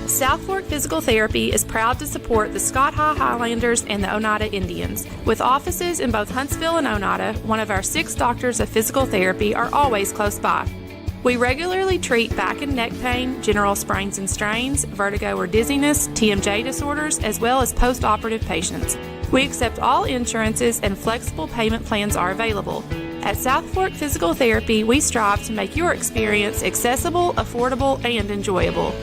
South Fork Physical Therapy is proud to support the Scott Highlanders and the Oneida Indians. With offices in both Huntsville and Oneida, one of our 6 doctors of physical therapy are always close by. We regularly treat back and neck pain, general sprains and strains, vertigo or dizziness, TMJ disorders, as well as post-operative patients. We accept all insurances and flexible payment plans are available. At South Fork Physical Therapy, we strive to make your experience accessible, affordable, and enjoyable.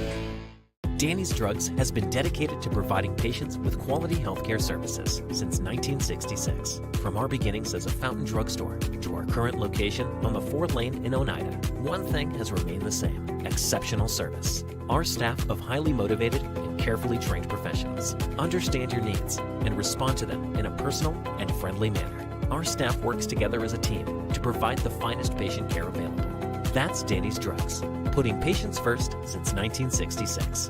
Danny's Drugs has been dedicated to providing patients with quality healthcare services since 1966. From our beginnings as a fountain drugstore to our current location on the 4th Lane in Oneida, one thing has remained the same: exceptional service. Our staff of highly motivated and carefully trained professionals understand your needs and respond to them in a personal and friendly manner. Our staff works together as a team to provide the finest patient care available. That's Danny's Drugs, putting patients first since 1966.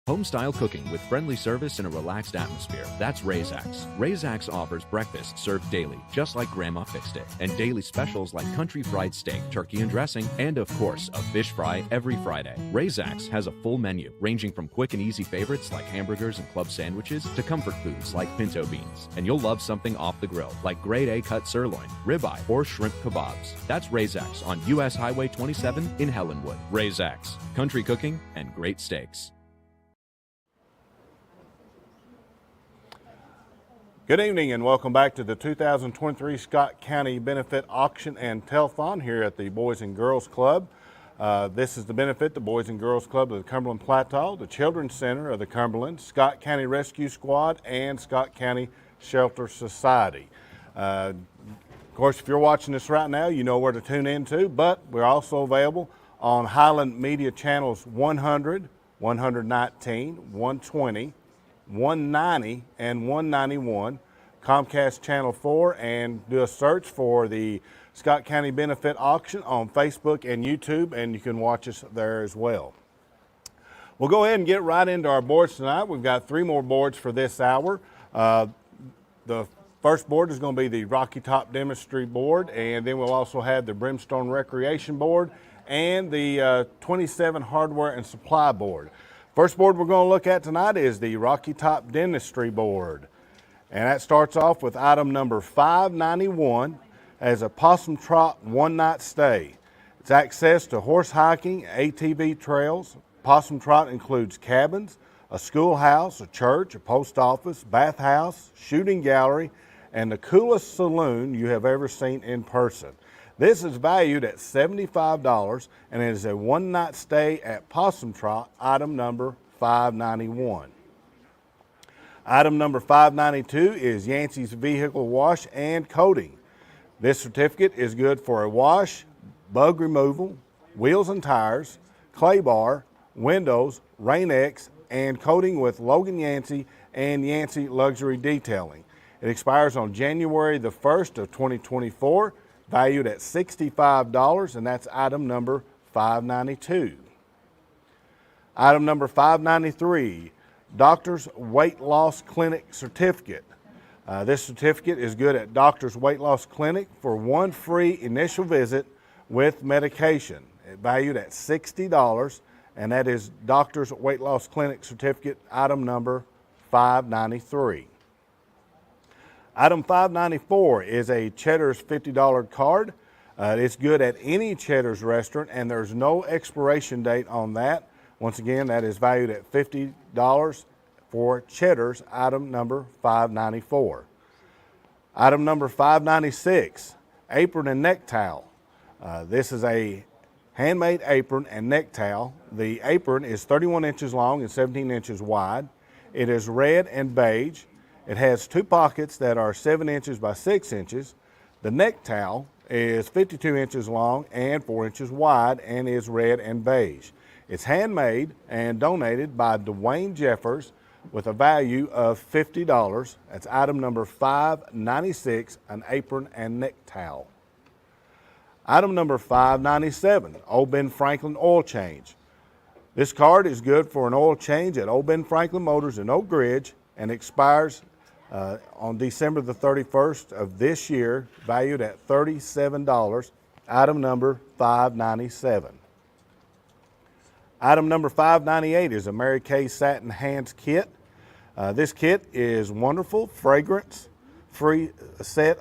Home-style cooking with friendly service and a relaxed atmosphere. That's Razax. Razax offers breakfast served daily, just like Grandma fixed it, and daily specials like country fried steak, turkey and dressing, and of course, a fish fry every Friday. Razax has a full menu, ranging from quick and easy favorites like hamburgers and club sandwiches to comfort foods like pinto beans. And you'll love something off the grill, like grade A cut sirloin, ribeye, or shrimp kebabs. That's Razax on U.S. Highway 27 in Helenwood. Razax, country cooking and great steaks. Good evening and welcome back to the 2023 Scott County Benefit Auction and Telethon here at the Boys and Girls Club. This is to benefit the Boys and Girls Club of the Cumberland Plateau, the Children's Center of the Cumberland, Scott County Rescue Squad, and Scott County Shelter Society. Of course, if you're watching this right now, you know where to tune in to, but we're also available on Highland Media Channels 100, 119, 120, 190, and 191, Comcast Channel 4, and do a search for the Scott County Benefit Auction on Facebook and YouTube, and you can watch us there as well. We'll go ahead and get right into our boards tonight. We've got 3 more boards for this hour. The first board is going to be the Rocky Top Dentistry Board, and then we'll also have the Brimstone Recreation Board and the 27 Hardware and Supply Board. First board we're going to look at tonight is the Rocky Top Dentistry Board. And that starts off with item number 591 as a Possum Trot one-night stay. It's access to horse hiking, ATV trails. Possum Trot includes cabins, a schoolhouse, a church, a post office, bathhouse, shooting gallery, and the coolest saloon you have ever seen in person. This is valued at $75 and it is a one-night stay at Possum Trot, item number 591. Item number 592 is Yancey's Vehicle Wash and Coating. This certificate is good for a wash, bug removal, wheels and tires, clay bar, windows, Rain-X, and coating with Logan Yancey and Yancey Luxury Detailing. It expires on January the 1st of 2024, valued at $65, and that's item number 592. Item number 593, Doctor's Weight Loss Clinic Certificate. This certificate is good at Doctor's Weight Loss Clinic for 1 free initial visit with medication. It valued at $60, and that is Doctor's Weight Loss Clinic Certificate, item number 593. Item 594 is a Cheddar's $50 card. It's good at any Cheddar's restaurant, and there's no expiration date on that. Once again, that is valued at $50 for Cheddar's, item number 594. Item number 596, apron and neck towel. This is a handmade apron and neck towel. The apron is 31 inches long and 17 inches wide. It is red and beige. It has 2 pockets that are 7 inches by 6 inches. The neck towel is 52 inches long and 4 inches wide and is red and beige. It's handmade and donated by Dwayne Jeffers with a value of $50. That's item number 596, an apron and neck towel. Item number 597, Old Ben Franklin oil change. This card is good for an oil change at Old Ben Franklin Motors in Oak Ridge and expires on December the 31st of this year, valued at $37, item number 597. Item number 598 is a Mary Kay Satin Hands Kit. This kit is wonderful, fragrance-free set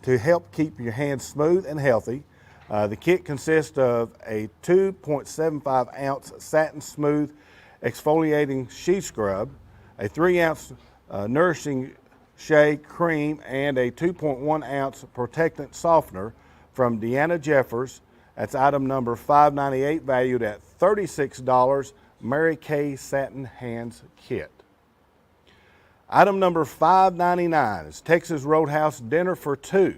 to help keep your hands smooth and healthy. The kit consists of a 2.75 ounce satin smooth exfoliating sheet scrub, a 3 ounce nourishing shea cream, and a 2.1 ounce protectant softener from Deanna Jeffers. That's item number 598, valued at $36, Mary Kay Satin Hands Kit. Item number 599 is Texas Roadhouse Dinner for 2.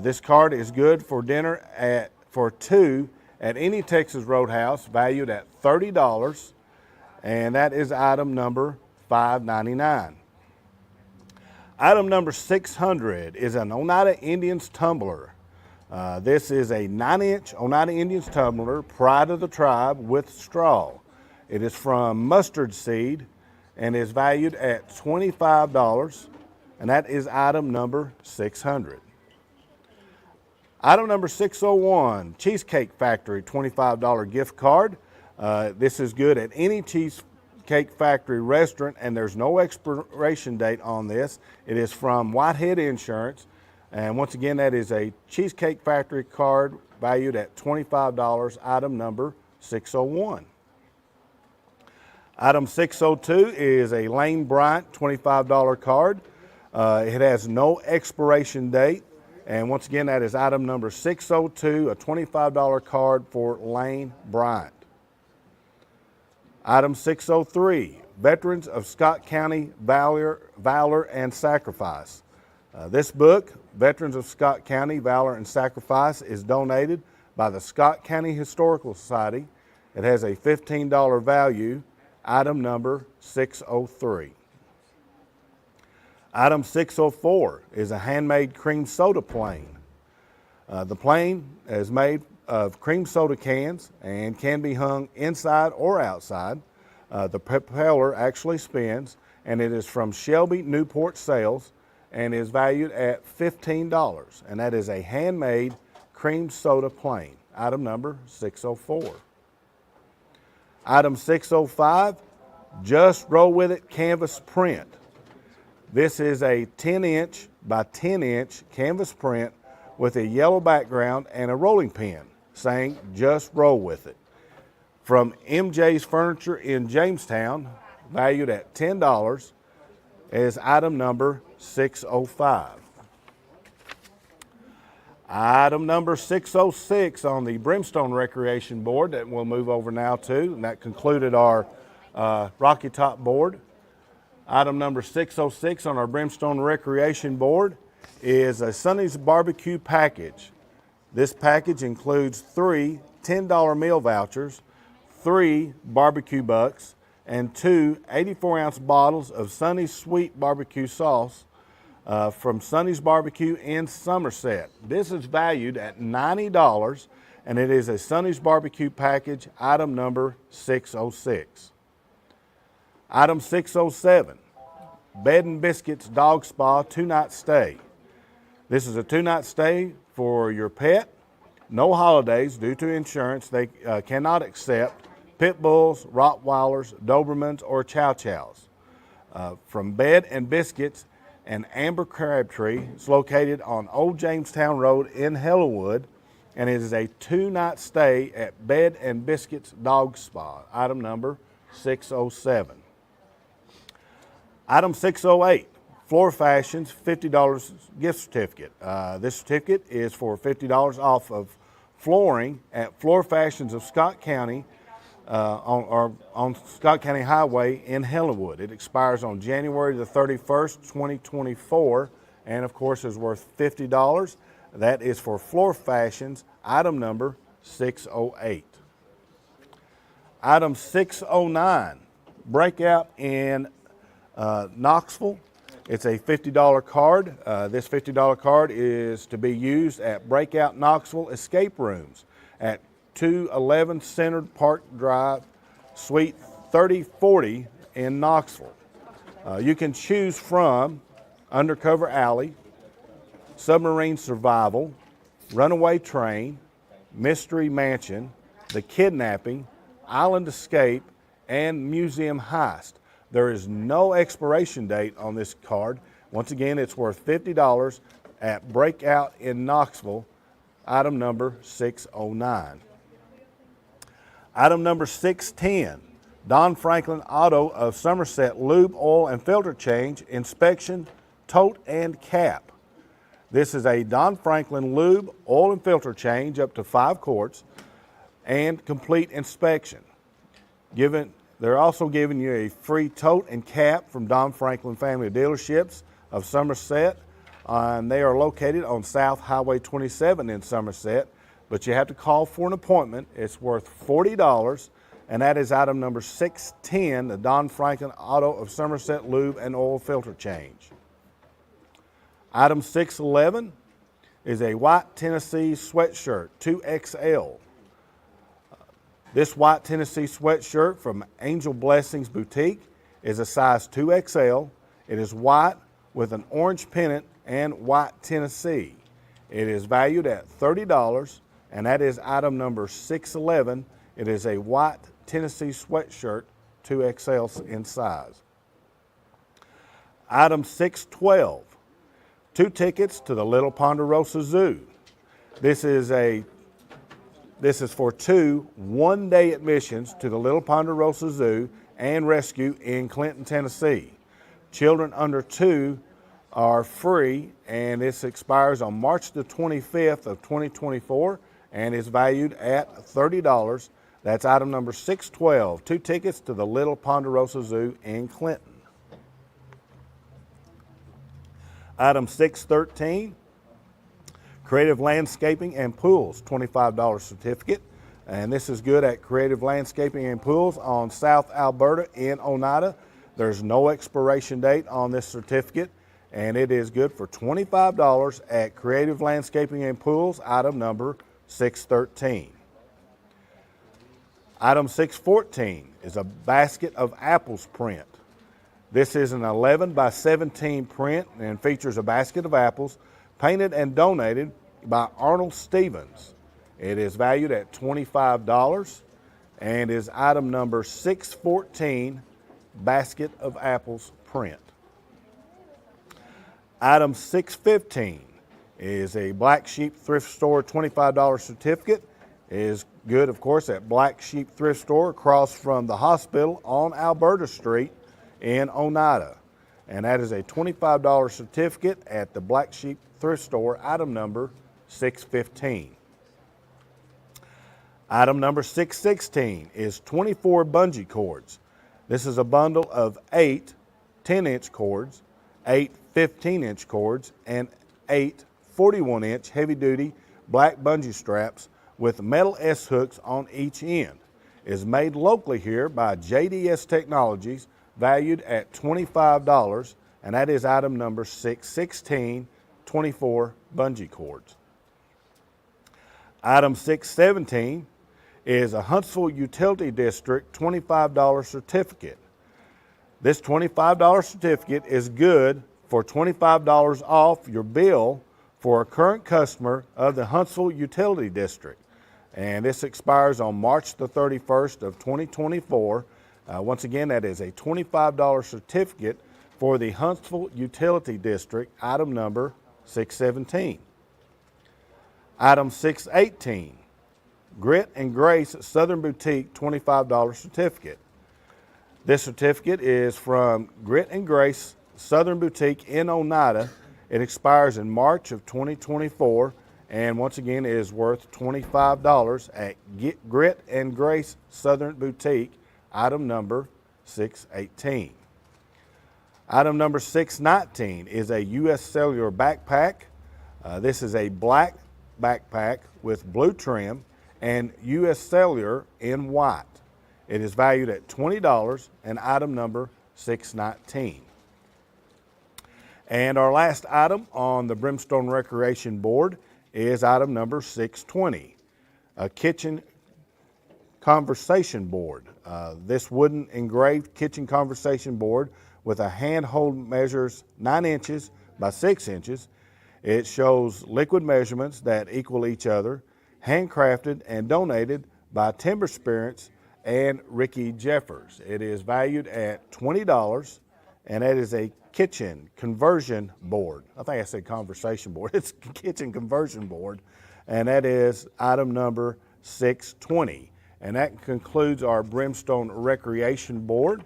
This card is good for dinner for 2 at any Texas Roadhouse, valued at $30, and that is item number 599. Item number 600 is an Oneida Indians tumbler. This is a 9-inch Oneida Indians tumbler, Pride of the Tribe, with straw. It is from Mustard Seed and is valued at $25, and that is item number 600. Item number 601, Cheesecake Factory $25 gift card. This is good at any Cheesecake Factory restaurant, and there's no expiration date on this. It is from Whitehead Insurance, and once again, that is a Cheesecake Factory card valued at $25, item number 601. Item 602 is a Lane Bryant $25 card. It has no expiration date, and once again, that is item number 602, a $25 card for Lane Bryant. Item 603, Veterans of Scott County Valor and Sacrifice. This book, Veterans of Scott County Valor and Sacrifice, is donated by the Scott County Historical Society. It has a $15 value, item number 603. Item 604 is a handmade cream soda plane. The plane is made of cream soda cans and can be hung inside or outside. The propeller actually spins, and it is from Shelby Newport Sales and is valued at $15, and that is a handmade cream soda plane, item number 604. Item 605, Just Roll With It canvas print. This is a 10-inch by 10-inch canvas print with a yellow background and a rolling pin saying Just Roll With It. From MJ's Furniture in Jamestown, valued at $10, is item number 605. Item number 606 on the Brimstone Recreation Board that we'll move over now to, and that concluded our Rocky Top board. Item number 606 on our Brimstone Recreation Board is a Sonny's Barbecue package. This package includes 3 $10 meal vouchers, 3 barbecue bucks, and 2 84-ounce bottles of Sonny's Sweet Barbecue Sauce from Sonny's Barbecue in Somerset. This is valued at $90, and it is a Sonny's Barbecue package, item number 606. Item 607, Bed and Biscuits Dog Spa 2-night stay. This is a 2-night stay for your pet. No holidays due to insurance. They cannot accept pit bulls, Rottweilers, Dobermans, or Chow Chows. From Bed and Biscuits and Amber Crabtree. It's located on Old Jamestown Road in Hellenwood, and it is a 2-night stay at Bed and Biscuits Dog Spa, item number 607. Item 608, Floor Fashions $50 gift certificate. This certificate is for $50 off of flooring at Floor Fashions of Scott County on Scott County Highway in Hellenwood. It expires on January the 31st, 2024, and of course is worth $50. That is for Floor Fashions, item number 608. Item 609, Breakout in Knoxville. It's a $50 card. This $50 card is to be used at Breakout Knoxville Escape Rooms at 211 Centered Park Drive, Suite 3040 in Knoxville. You can choose from Undercover Alley, Submarine Survival, Runaway Train, Mystery Mansion, The Kidnapping, Island Escape, and Museum Heist. There is no expiration date on this card. Once again, it's worth $50 at Breakout in Knoxville, item number 609. Item number 610, Don Franklin Auto of Somerset Lube, Oil, and Filter Change, Inspection, Tote, and Cap. This is a Don Franklin Lube, Oil, and Filter Change up to 5 quarts and complete inspection. They're also giving you a free tote and cap from Don Franklin Family Dealerships of Somerset, and they are located on South Highway 27 in Somerset, but you have to call for an appointment. It's worth $40, and that is item number 610, the Don Franklin Auto of Somerset Lube and Oil Filter Change. Item 611 is a white Tennessee sweatshirt, 2XL. This white Tennessee sweatshirt from Angel Blessings Boutique is a size 2XL. It is white with an orange pennant and white Tennessee. It is valued at $30, and that is item number 611. It is a white Tennessee sweatshirt, 2XL in size. Item 612, 2 tickets to the Little Ponderosa Zoo. This is for 2 one-day admissions to the Little Ponderosa Zoo and Rescue in Clinton, Tennessee. Children under 2 are free, and this expires on March the 25th of 2024 and is valued at $30. That's item number 612, 2 tickets to the Little Ponderosa Zoo in Clinton. Item 613, Creative Landscaping and Pools, $25 certificate. And this is good at Creative Landscaping and Pools on South Alberta in Oneida. There's no expiration date on this certificate, and it is good for $25 at Creative Landscaping and Pools, item number 613. Item 614 is a basket of apples print. This is an 11 by 17 print and features a basket of apples painted and donated by Arnold Stevens. It is valued at $25 and is item number 614, basket of apples print. Item 615 is a Black Sheep Thrift Store $25 certificate. It is good, of course, at Black Sheep Thrift Store across from the hospital on Alberta Street in Oneida. And that is a $25 certificate at the Black Sheep Thrift Store, item number 615. Item number 616 is 24 bungee cords. This is a bundle of 8 10-inch cords, 8 15-inch cords, and 8 41-inch heavy-duty black bungee straps with metal S-hooks on each end. It is made locally here by JDS Technologies, valued at $25, and that is item number 616, 24 bungee cords. Item 617 is a Huntsville Utility District $25 certificate. This $25 certificate is good for $25 off your bill for a current customer of the Huntsville Utility District. And this expires on March the 31st of 2024. Once again, that is a $25 certificate for the Huntsville Utility District, item number 617. Item 618, Grit and Grace Southern Boutique $25 certificate. This certificate is from Grit and Grace Southern Boutique in Oneida. It expires in March of 2024, and once again it is worth $25 at Grit and Grace Southern Boutique, item number 618. Item number 619 is a U.S. Cellular backpack. This is a black backpack with blue trim and U.S. Cellular in white. It is valued at $20 and item number 619. And our last item on the Brimstone Recreation Board is item number 620, a kitchen conversation board. This wooden engraved kitchen conversation board with a handhold measures 9 inches by 6 inches. It shows liquid measurements that equal each other, handcrafted and donated by Timber Spirits and Ricky Jeffers. It is valued at $20, and that is a kitchen conversion board. I think I said conversation board. It's a kitchen conversion board, and that is item number 620. And that concludes our Brimstone Recreation Board.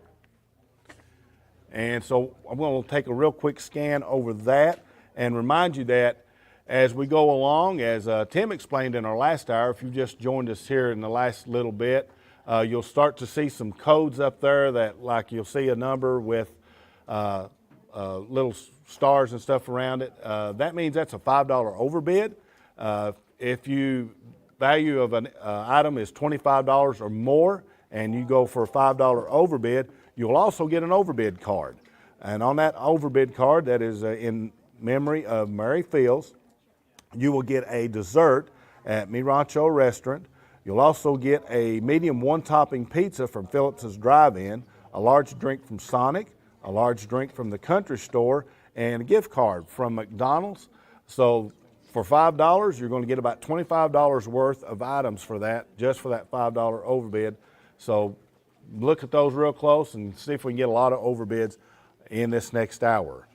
And so I'm going to take a real quick scan over that and remind you that as we go along, as Tim explained in our last hour, if you just joined us here in the last little bit, you'll start to see some codes up there that, like, you'll see a number with little stars and stuff around it. That means that's a $5 overbid. If you value of an item is $25 or more and you go for a $5 overbid, you'll also get an overbid card. And on that overbid card, that is in memory of Mary Fields, you will get a dessert at Mi Rancho Restaurant. You'll also get a medium one-topping pizza from Phillips's Drive-In, a large drink from Sonic, a large drink from the Country Store, and a gift card from McDonald's. So for $5, you're going to get about $25 worth of items for that, just for that $5 overbid. So look at those real close and see if we can get a lot of overbids in this next hour.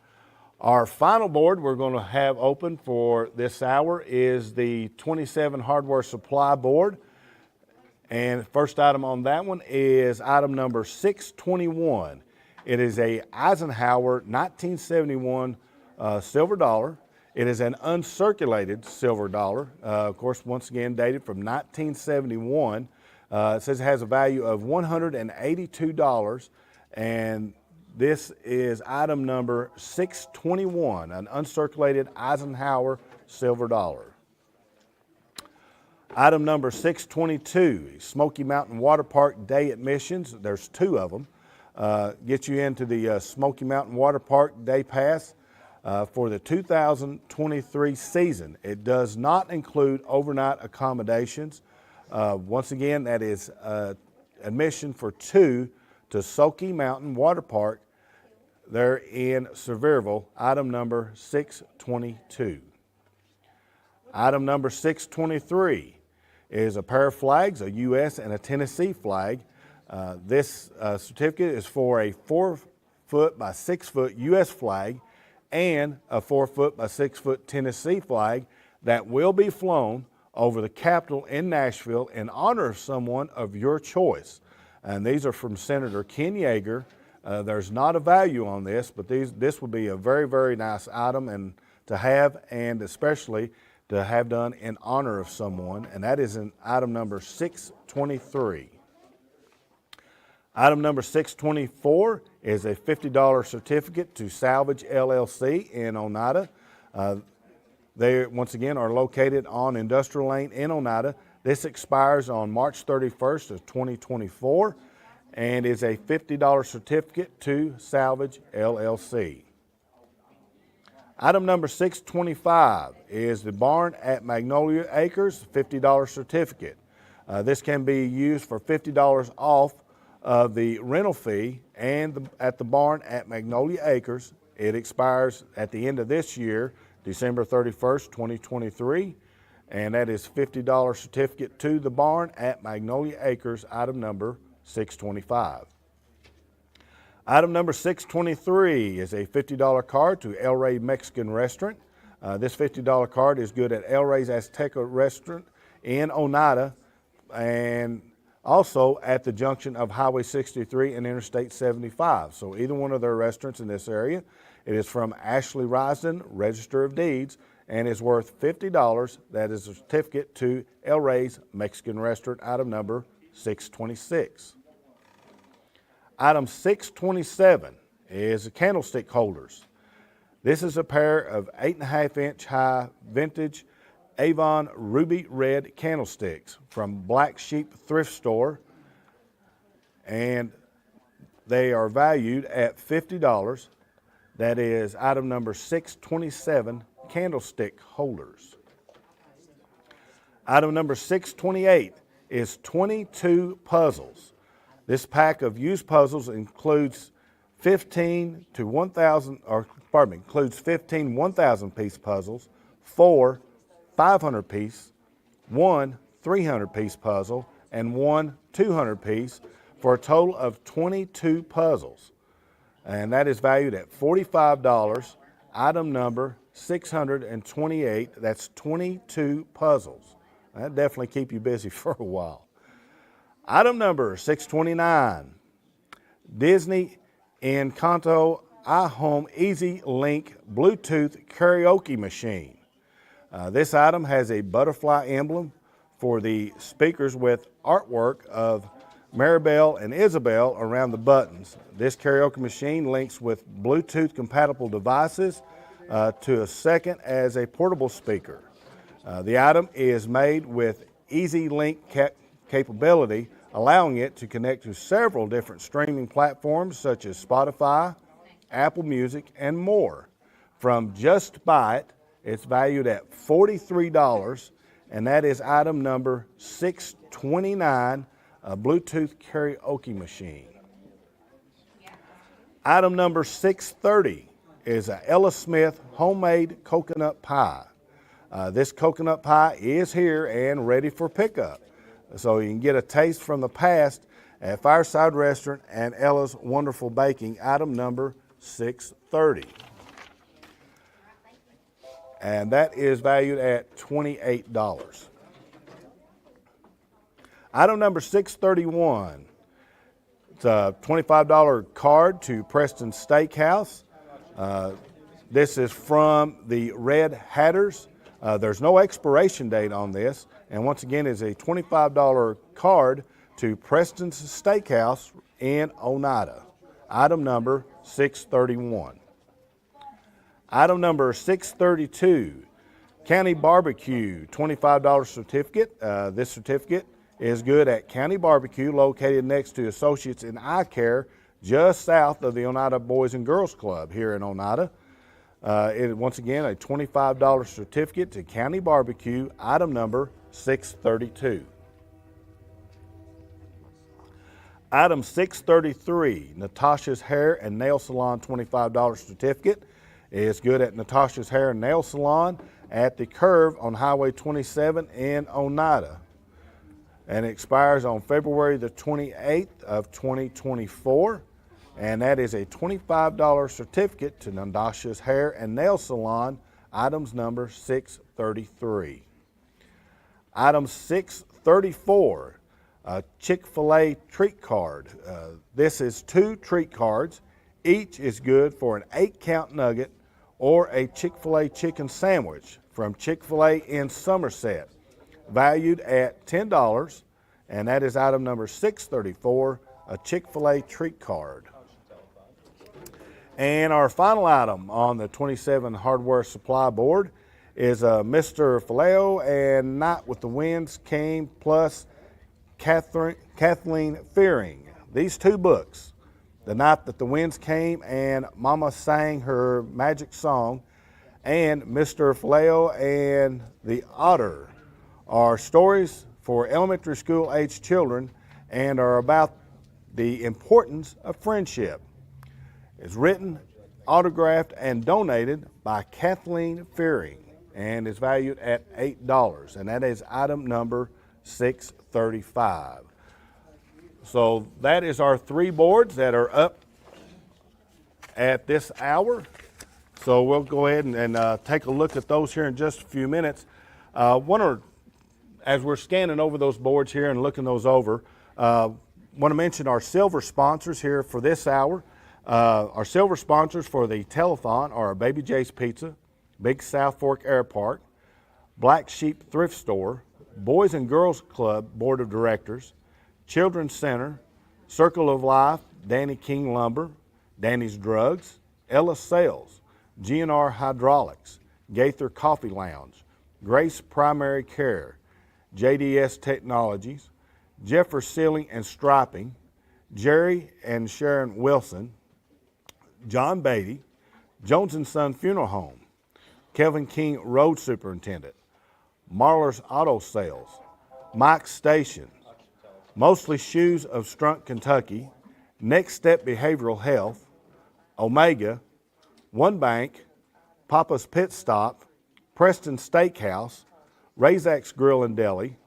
Our final board we're going to have open for this hour is the 27 Hardware Supply Board. And first item on that one is item number 621. It is a Eisenhower 1971 silver dollar. It is an uncirculated silver dollar, of course, once again dated from 1971. It says it has a value of $182, and this is item number 621, an uncirculated Eisenhower silver dollar. Item number 622, Smoky Mountain Water Park Day Admissions. There's 2 of them. Get you into the Smoky Mountain Water Park Day Pass for the 2023 season. It does not include overnight accommodations. Once again, that is admission for 2 to Smoky Mountain Water Park. They're in Sevierville, item number 622. Item number 623 is a pair of flags, a U.S. and a Tennessee flag. This certificate is for a 4-foot by 6-foot U.S. flag and a 4-foot by 6-foot Tennessee flag that will be flown over the Capitol in Nashville in honor of someone of your choice. And these are from Senator Ken Yeager. There's not a value on this, but this would be a very, very nice item and to have, and especially to have done in honor of someone, and that is in item number 623. Item number 624 is a $50 certificate to Salvage LLC in Oneida. They, once again, are located on Industrial Lane in Oneida. This expires on March 31st of 2024 and is a $50 certificate to Salvage LLC. Item number 625 is the Barn at Magnolia Acres $50 certificate. This can be used for $50 off of the rental fee and at the Barn at Magnolia Acres. It expires at the end of this year, December 31st, 2023, and that is $50 certificate to the Barn at Magnolia Acres, item number 625. Item number 623 is a $50 card to El Rey Mexican Restaurant. This $50 card is good at El Rey's Azteca Restaurant in Oneida and also at the junction of Highway 63 and Interstate 75. So either one of their restaurants in this area. It is from Ashley Risden, Register of Deeds, and is worth $50. That is a certificate to El Rey's Mexican Restaurant, item number 626. Item 627 is the candlestick holders. This is a pair of 8.5-inch high vintage Avon Ruby Red candlesticks from Black Sheep Thrift Store, and they are valued at $50. That is item number 627, candlestick holders. Item number 628 is 22 puzzles. This pack of used puzzles includes 15 1,000-piece puzzles, 4 500-piece, 1 300-piece puzzle, and 1 200-piece for a total of 22 puzzles. And that is valued at $45, item number 628. That's 22 puzzles. That'll definitely keep you busy for a while. Item number 629, Disney Encanto iHome Easy Link Bluetooth karaoke machine. This item has a butterfly emblem for the speakers with artwork of Maribel and Isabel around the buttons. This karaoke machine links with Bluetooth compatible devices to a second as a portable speaker. The item is made with Easy Link capability, allowing it to connect to several different streaming platforms such as Spotify, Apple Music, and more. From Just Buy It, it's valued at $43, and that is item number 629, a Bluetooth karaoke machine. Item number 630 is a Ella Smith homemade coconut pie. This coconut pie is here and ready for pickup. So you can get a taste from the past at Fireside Restaurant and Ella's Wonderful Baking, item number 630. And that is valued at $28. Item number 631, it's a $25 card to Preston Steakhouse. This is from the Red Hatters. There's no expiration date on this, and once again is a $25 card to Preston's Steakhouse in Oneida. Item number 631. Item number 632, County Barbecue, $25 certificate. This certificate is good at County Barbecue, located next to Associates in Eye Care, just south of the Oneida Boys and Girls Club here in Oneida. Once again, a $25 certificate to County Barbecue, item number 632. Item 633, Natasha's Hair and Nail Salon, $25 certificate. Is good at Natasha's Hair and Nail Salon at the curve on Highway 27 in Oneida. And it expires on February the 28th of 2024. And that is a $25 certificate to Natasha's Hair and Nail Salon, items number 633. Item 634, a Chick-fil-A treat card. This is 2 treat cards. Each is good for an 8-count nugget or a Chick-fil-A chicken sandwich from Chick-fil-A in Somerset, valued at $10, and that is item number 634, a Chick-fil-A treat card. And our final item on the 27 hardware supply board is Mr. Faleo and Night with the Winds Came plus Kathleen Fearing. These 2 books, The Night That the Winds Came and Mama Sang Her Magic Song, and Mr. Faleo and the Otter, are stories for elementary school age children and are about the importance of friendship. It's written, autographed, and donated by Kathleen Fearing and is valued at $8, and that is item number 635. So that is our 3 boards that are up at this hour. So we'll go ahead and take a look at those here in just a few minutes. As we're scanning over those boards here and looking those over, want to mention our silver sponsors here for this hour. Our silver sponsors for the telethon are Baby J's Pizza, Big South Fork Air Park, Black Sheep Thrift Store, Boys and Girls Club Board of Directors, Children's Center, Circle of Life, Danny King Lumber, Danny's Drugs, Ellis Sales, GNR Hydraulics, Gaither Coffee Lounge, Grace Primary Care, JDS Technologies, Jeffers Sealing and Striping, Jerry and Sharon Wilson, John Beatty, Jones & Son Funeral Home, Kevin King Road Superintendent, Marler's Auto Sales, Mike's Station, Mostly Shoes of Strunk, Kentucky, Next Step Behavioral Health, Omega, One Bank, Papa's Pit Stop, Preston Steakhouse, Razak's Grill and Deli,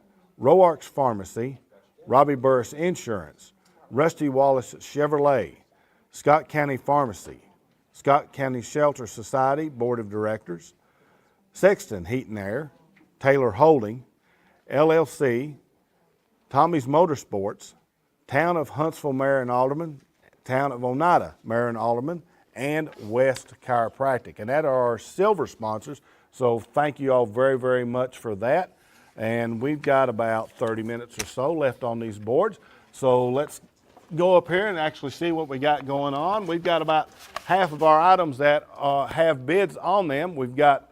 Roark's Pharmacy, Robbie Burris Insurance, Rusty Wallace Chevrolet, Scott County Pharmacy, Scott County Shelter Society Board of Directors, Sexton Heat and Air, Taylor Holding, LLC, Tommy's Motorsports, Town of Huntsville Mayor and Alderman, Town of Oneida Mayor and Alderman, and West Chiropractic. And that are our silver sponsors. So thank you all very, very much for that. And we've got about 30 minutes or so left on these boards. So let's go up here and actually see what we got going on. We've got about half of our items that have bids on them. We've got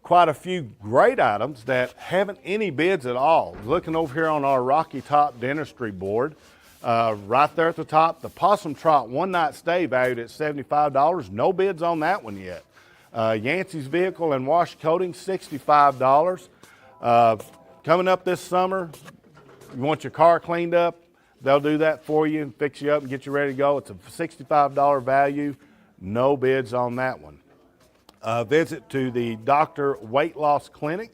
quite a few great items that haven't any bids at all. Looking over here on our Rocky Top Dentistry board, right there at the top, the Possum Trot one night stay valued at $75. No bids on that one yet. Yancey's Vehicle and Wash Coating, $65. Coming up this summer, you want your car cleaned up, they'll do that for you and fix you up and get you ready to go. It's a $65 value. No bids on that one. Visit to the Dr. Weight Loss Clinic,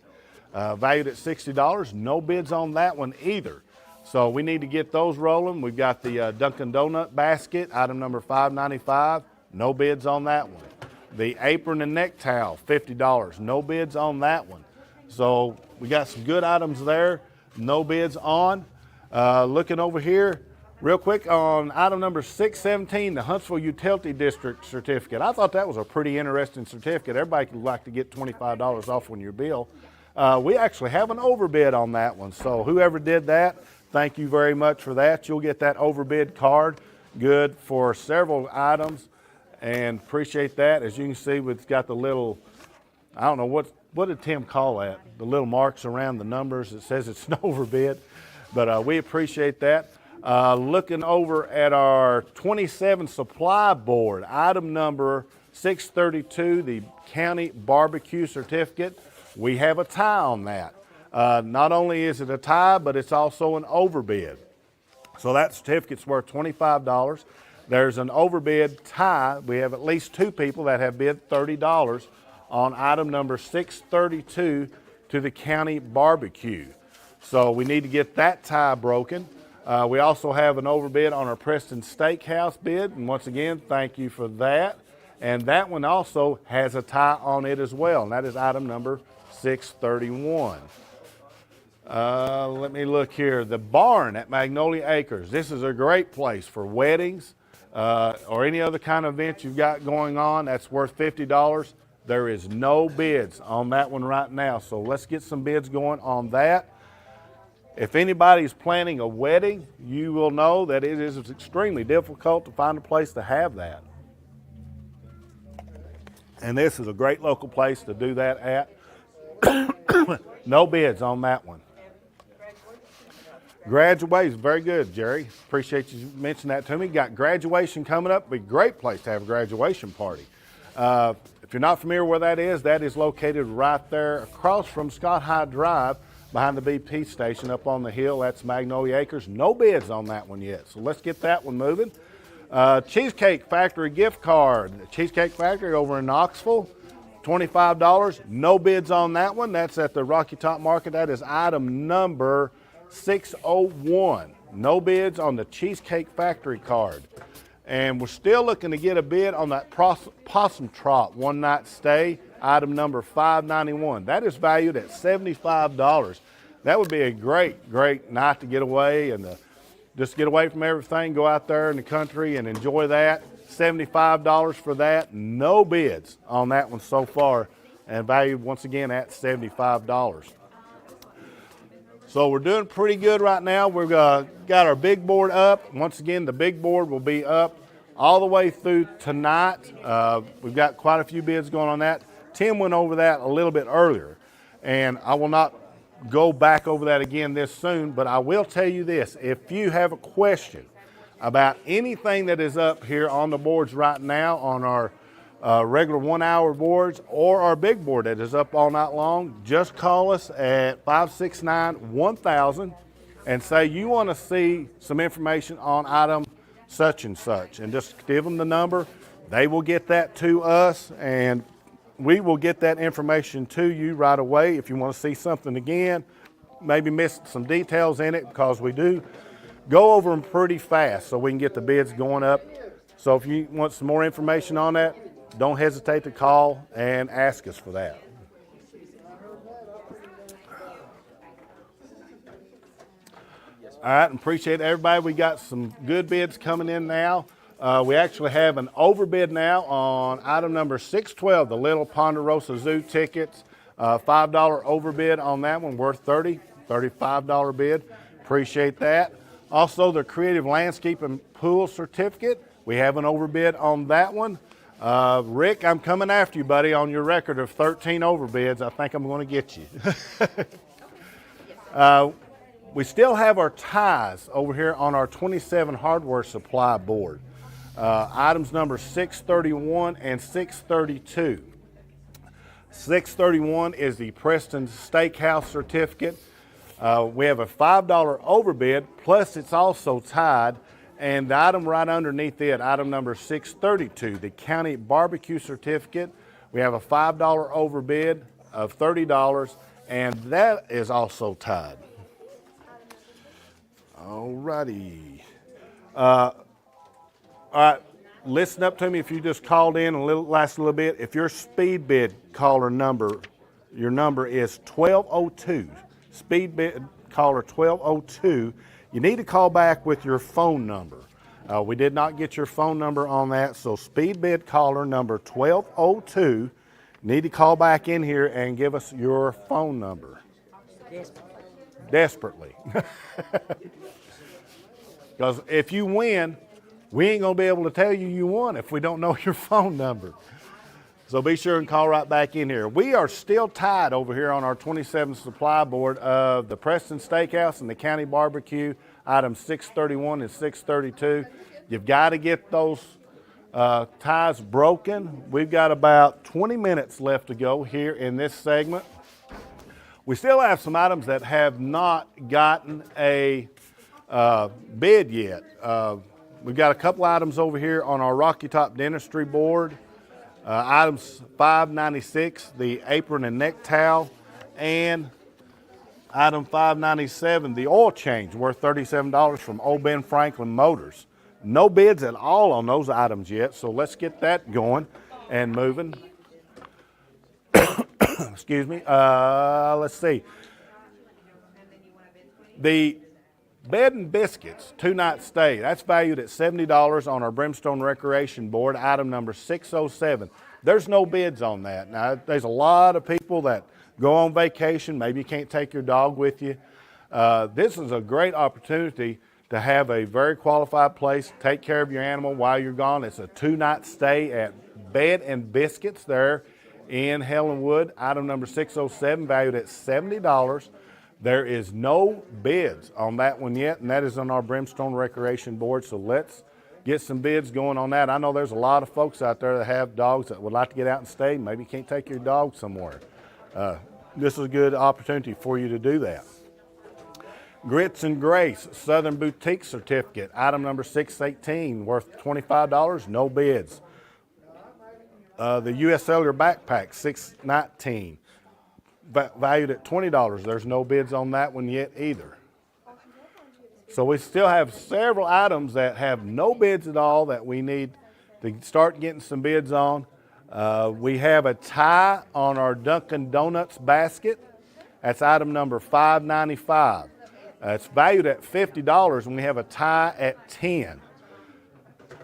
valued at $60. No bids on that one either. So we need to get those rolling. We've got the Dunkin' Donut basket, item number $5.95. No bids on that one. The apron and neck towel, $50. No bids on that one. So we got some good items there. No bids on. Looking over here real quick on item number 617, the Huntsville Utility District certificate. I thought that was a pretty interesting certificate. Everybody would like to get $25 off on your bill. We actually have an overbid on that one. So whoever did that, thank you very much for that. You'll get that overbid card. Good for several items and appreciate that. As you can see, we've got the little, I don't know what what did Tim call that? The little marks around the numbers that says it's an overbid, but we appreciate that. Looking over at our 27 supply board, item number 632, the county barbecue certificate. We have a tie on that. Not only is it a tie, but it's also an overbid. So that certificate's worth $25. There's an overbid tie. We have at least 2 people that have bid $30 on item number 632 to the county barbecue. So we need to get that tie broken. We also have an overbid on our Preston Steakhouse bid, and once again, thank you for that. And that one also has a tie on it as well, and that is item number 631. Let me look here. The barn at Magnolia Acres. This is a great place for weddings or any other kind of event you've got going on. That's worth $50. There is no bids on that one right now, so let's get some bids going on that. If anybody's planning a wedding, you will know that it is extremely difficult to find a place to have that. And this is a great local place to do that at. No bids on that one. Graduation, very good, Jerry. Appreciate you mentioning that to me. Got graduation coming up. Be a great place to have a graduation party. If you're not familiar where that is located right there across from Scott High Drive behind the BP station up on the hill. That's Magnolia Acres. No bids on that one yet, so let's get that one moving. Cheesecake Factory gift card. Cheesecake Factory over in Knoxville, $25. No bids on that one. That's at the Rocky Top Market. That is item number 601. No bids on the Cheesecake Factory card. And we're still looking to get a bid on that Possum Trot one night stay, item number 591. That is valued at $75. That would be a great, great night to get away and just get away from everything, go out there in the country and enjoy that. $75 for that. No bids on that one so far, and valued once again at $75. So we're doing pretty good right now. We've got our big board up. Once again, the big board will be up all the way through tonight. We've got quite a few bids going on that. Tim went over that a little bit earlier, and I will not go back over that again this soon, but I will tell you this. If you have a question about anything that is up here on the boards right now on our regular 1 hour boards or our big board that is up all night long, just call us at 569-1000 and say you want to see some information on item such and such, and just give them the number. They will get that to us, and we will get that information to you right away. If you want to see something again, maybe miss some details in it, because we do go over them pretty fast so we can get the bids going up. So if you want some more information on that, don't hesitate to call and ask us for that. All right, appreciate everybody. We got some good bids coming in now. We actually have an overbid now on item number 612, the Little Ponderosa Zoo tickets. $5 overbid on that one, worth $35 bid. Appreciate that. Also, the Creative Landscape and Pool certificate. We have an overbid on that one. Rick, I'm coming after you, buddy, on your record of 13 overbids. I think I'm going to get you. We still have our ties over here on our 27 hardware supply board. Items number 631 and 632. 631 is the Preston Steakhouse certificate. We have a $5 overbid, plus it's also tied. And the item right underneath it, item number 632, the County Barbecue Certificate. We have a $5 overbid of $30, and that is also tied. All righty. All right, listen up to me if you just called in last little bit. If your speed bid caller number, your number is 1202, speed bid caller 1202, you need to call back with your phone number. We did not get your phone number on that, so speed bid caller number 1202, need to call back in here and give us your phone number. Desperately. Because if you win, we ain't going to be able to tell you won if we don't know your phone number. So be sure and call right back in here. We are still tied over here on our 27th supply board of the Preston Steakhouse and the County Barbecue, items 631 and 632. You've got to get those ties broken. We've got about 20 minutes left to go here in this segment. We still have some items that have not gotten a bid yet. We've got a couple items over here on our Rocky Top Dentistry board. Items 596, the apron and neck towel, and item 597, the oil change, worth $37 from Old Ben Franklin Motors. No bids at all on those items yet, so let's get that going and moving. Excuse me. Let's see. The bed and biscuits, 2-night stay, that's valued at $70 on our Brimstone Recreation Board, item number 607. There's no bids on that. Now, there's a lot of people that go on vacation. Maybe you can't take your dog with you. This is a great opportunity to have a very qualified place, take care of your animal while you're gone. It's a 2-night stay at Bed and Biscuits there in Helenwood, item number 607, valued at $70. There is no bids on that one yet, and that is on our Brimstone Recreation Board, so let's get some bids going on that. I know there's a lot of folks out there that have dogs that would like to get out and stay. Maybe you can't take your dog somewhere. This is a good opportunity for you to do that. Grits and Grace Southern Boutique Certificate, item number 618, worth $25, no bids. The U.S. Cellular Backpack, 619. Valued at $20. There's no bids on that one yet either. So we still have several items that have no bids at all that we need to start getting some bids on. We have a tie on our Dunkin' Donuts basket. That's item number 595. It's valued at $50 and we have a tie at $10.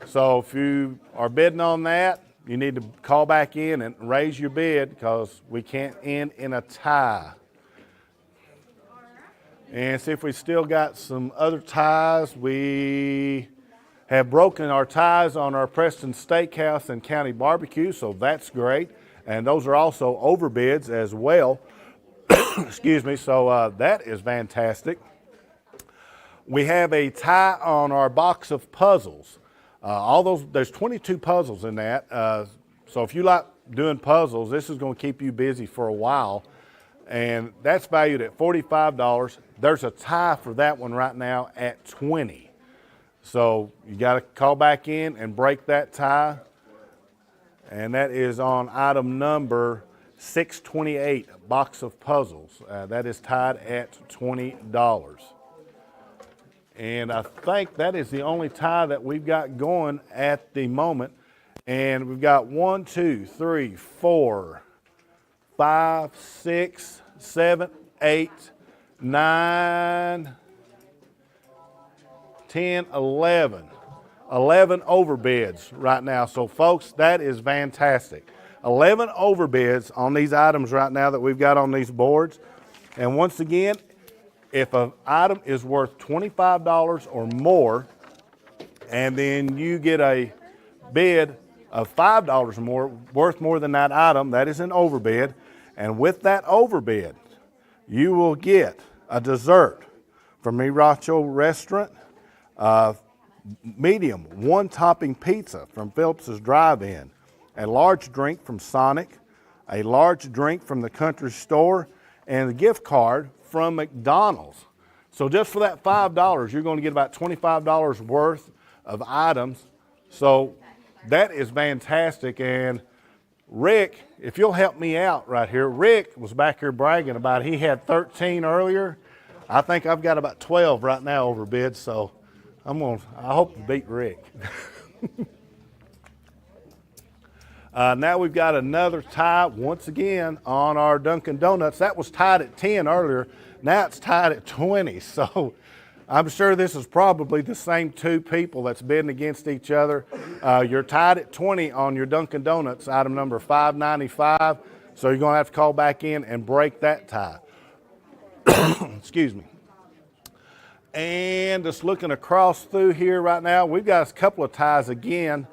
So if you are bidding on that, you need to call back in and raise your bid because we can't end in a tie. And see if we still got some other ties. We have broken our ties on our Preston Steakhouse and County Barbecue, so that's great. And those are also overbids as well. Excuse me, so that is fantastic. We have a tie on our box of puzzles. There's 22 puzzles in that. So if you like doing puzzles, this is going to keep you busy for a while. And that's valued at $45. There's a tie for that one right now at $20. So you got to call back in and break that tie. And that is on item number 628, box of puzzles. That is tied at $20. And I think that is the only tie that we've got going at the moment. And we've got 1, 2, 3, 4, 5, 6, 7, 8, 9, 10, 11. 11 overbids right now. So folks, that is fantastic. 11 overbids on these items right now that we've got on these boards. And once again, if an item is worth $25 or more, and then you get a bid of $5 or more, worth more than that item, that is an overbid. And with that overbid, you will get a dessert from Miracho Restaurant, medium 1-topping pizza from Phillips's Drive-In, a large drink from Sonic, a large drink from the Country Store, and a gift card from McDonald's. So just for that $5, you're going to get about $25 worth of items. So that is fantastic. And Rick, if you'll help me out right here, Rick was back here bragging about he had 13 earlier. I think I've got about 12 right now overbid, so I hope to beat Rick. Now we've got another tie once again on our Dunkin' Donuts. That was tied at 10 earlier. Now it's tied at 20. So I'm sure this is probably the same two people that's bidding against each other. You're tied at 20 on your Dunkin' Donuts, item number 595. So you're going to have to call back in and break that tie. Excuse me. And just looking across through here right now, we've got a couple of ties again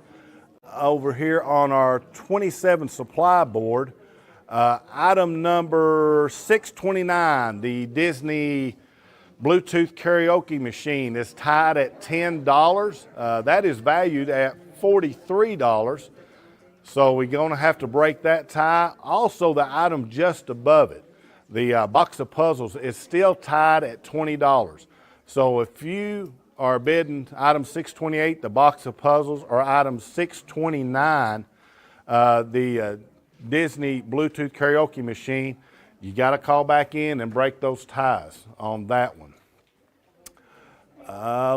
over here on our 27 supply board, item number 629, the Disney Bluetooth karaoke machine is tied at $10. That is valued at $43. So we're going to have to break that tie. Also, the item just above it, the box of puzzles, is still tied at $20. So if you are bidding item 628, the box of puzzles, or item 629, the Disney Bluetooth karaoke machine, you got to call back in and break those ties on that one.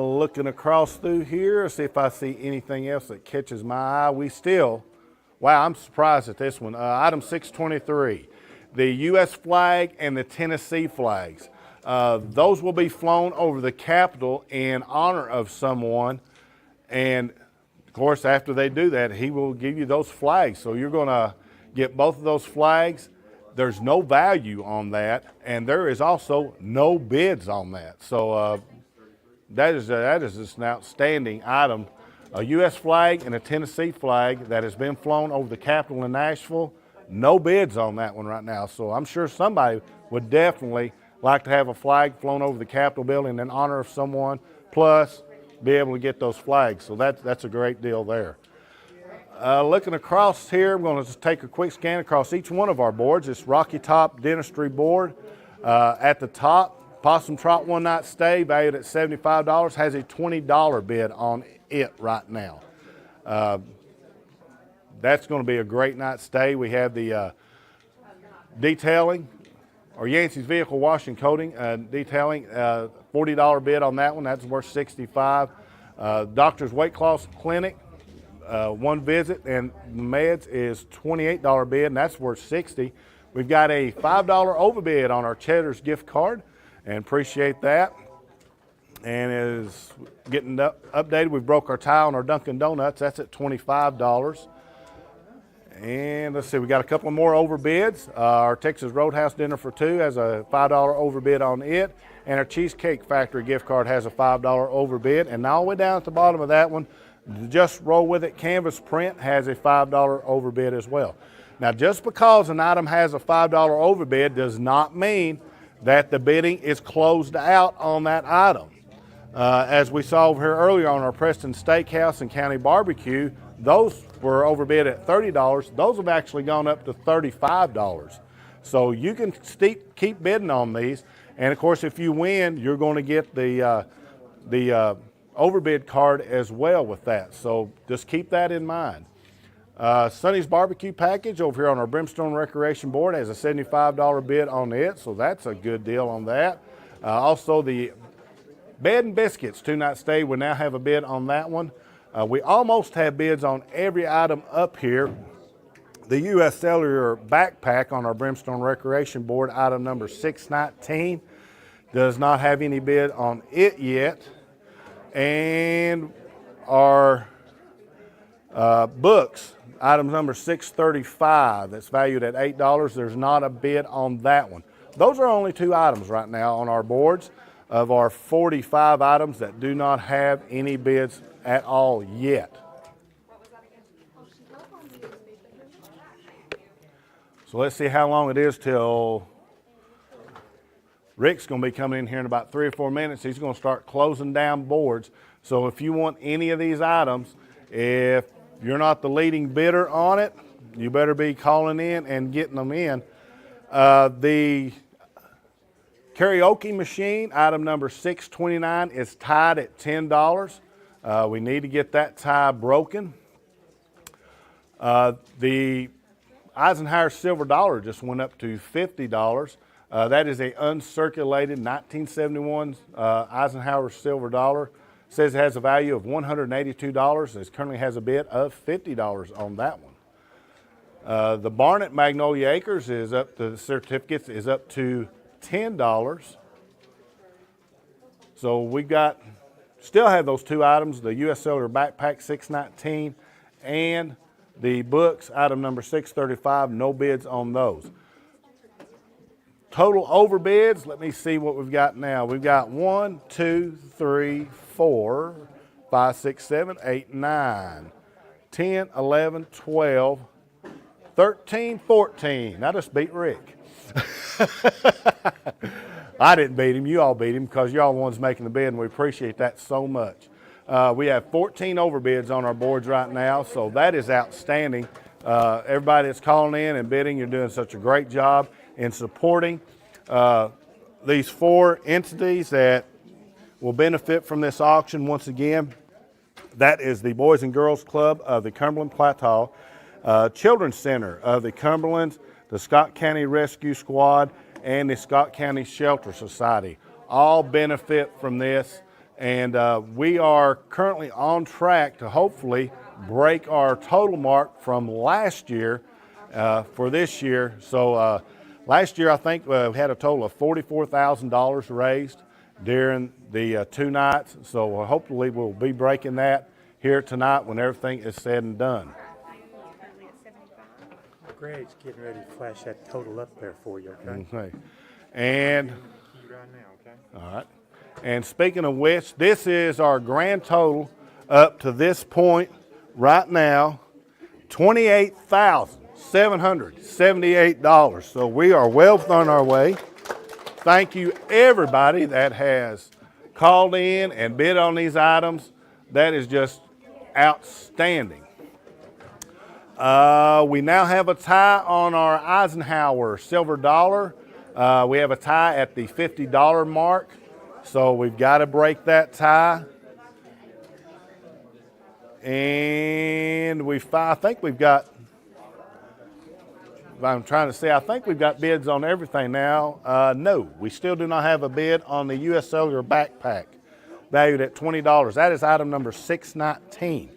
Looking across through here, see if I see anything else that catches my eye. Wow, I'm surprised at this one. Item 623, the U.S. flag and the Tennessee flags. Those will be flown over the Capitol in honor of someone. And, of course, after they do that, he will give you those flags. So you're going to get both of those flags. There's no value on that, and there is also no bids on that. So that is just an outstanding item. A U.S. flag and a Tennessee flag that has been flown over the Capitol in Nashville. No bids on that one right now. So I'm sure somebody would definitely like to have a flag flown over the Capitol building in honor of someone, plus be able to get those flags. So that's a great deal there. Looking across here, I'm going to just take a quick scan across each one of our boards. It's Rocky Top Dentistry Board. At the top, Possum Trot One Night Stay, valued at $75, has a $20 bid on it right now. That's going to be a great night's stay. We have the detailing, or Yancey's Vehicle Wash and Coating detailing, $40 bid on that one. That's worth $65. Doctor's Weight Loss Clinic, one visit and meds is $28 bid, and that's worth $60. We've got a $5 overbid on our Cheddar's gift card, and appreciate that. And is getting updated. We broke our tie on our Dunkin' Donuts. That's at $25. And let's see, we got a couple more overbids. Our Texas Roadhouse Dinner for Two has a $5 overbid on it. And our Cheesecake Factory gift card has a $5 overbid. And all the way down at the bottom of that one, Just Roll With It Canvas Print has a $5 overbid as well. Now, just because an item has a $5 overbid does not mean that the bidding is closed out on that item. As we saw over here earlier on our Preston Steakhouse and County Barbecue, those were overbid at $30. Those have actually gone up to $35. So you can keep bidding on these. And of course, if you win, you're going to get the overbid card as well with that. So just keep that in mind. Sonny's Barbecue Package over here on our Brimstone Recreation Board has a $75 bid on it. So that's a good deal on that. Also the Bed and Biscuits two-night stay, we now have a bid on that one. We almost have bids on every item up here. The U.S. Cellular backpack on our Brimstone Recreation Board, item number 619, does not have any bid on it yet. And our books, item number 635, that's valued at $8, there's not a bid on that one. Those are only two items right now on our boards of our 45 items that do not have any bids at all yet. So let's see how long it is till Rick's going to be coming in here in about 3 or 4 minutes. He's going to start closing down boards. So if you want any of these items, if you're not the leading bidder on it, you better be calling in and getting them in. The karaoke machine, item number 629, is tied at $10. We need to get that tie broken. The Eisenhower Silver Dollar just went up to $50. That is a uncirculated 1971 Eisenhower Silver Dollar. It says it has a value of $182. It currently has a bid of $50 on that one. The Barnett Magnolia Acres is up to, the certificates is up to $10. So we still have those two items, the U.S. Cellular Backpack 619 and the books, item number 635, no bids on those. Total overbids, let me see what we've got now. We've got 1, 2, 3, 4, 5, 6, 7, 8, 9, 10, 11, 12, 13, 14. I just beat Rick. I didn't beat him. You all beat him because you're all the ones making the bid, and we appreciate that so much. We have 14 overbids on our boards right now, so that is outstanding. Everybody that's calling in and bidding, you're doing such a great job in supporting these 4 entities that will benefit from this auction. Once again, that is the Boys and Girls Club of the Cumberland Plateau, Children's Center of the Cumberland, the Scott County Rescue Squad, and the Scott County Shelter Society. All benefit from this, and we are currently on track to hopefully break our total mark from last year for this year. So last year I think we had a total of $44,000 raised during the 2 nights, so hopefully we'll be breaking that here tonight when everything is said and done. Greg's getting ready to flash that total up there for you, okay? Okay. And Right now, okay? all right. And speaking of which, this is our grand total up to this point right now, $28,778. So we are well on our way. Thank you everybody that has called in and bid on these items. That is just outstanding. We now have a tie on our Eisenhower silver dollar. We have a tie at the $50 mark, so we've got to break that tie. And I think we've got, I'm trying to say, I think we've got bids on everything now. No, we still do not have a bid on the U.S. Cellular backpack, valued at $20. That is item number 619.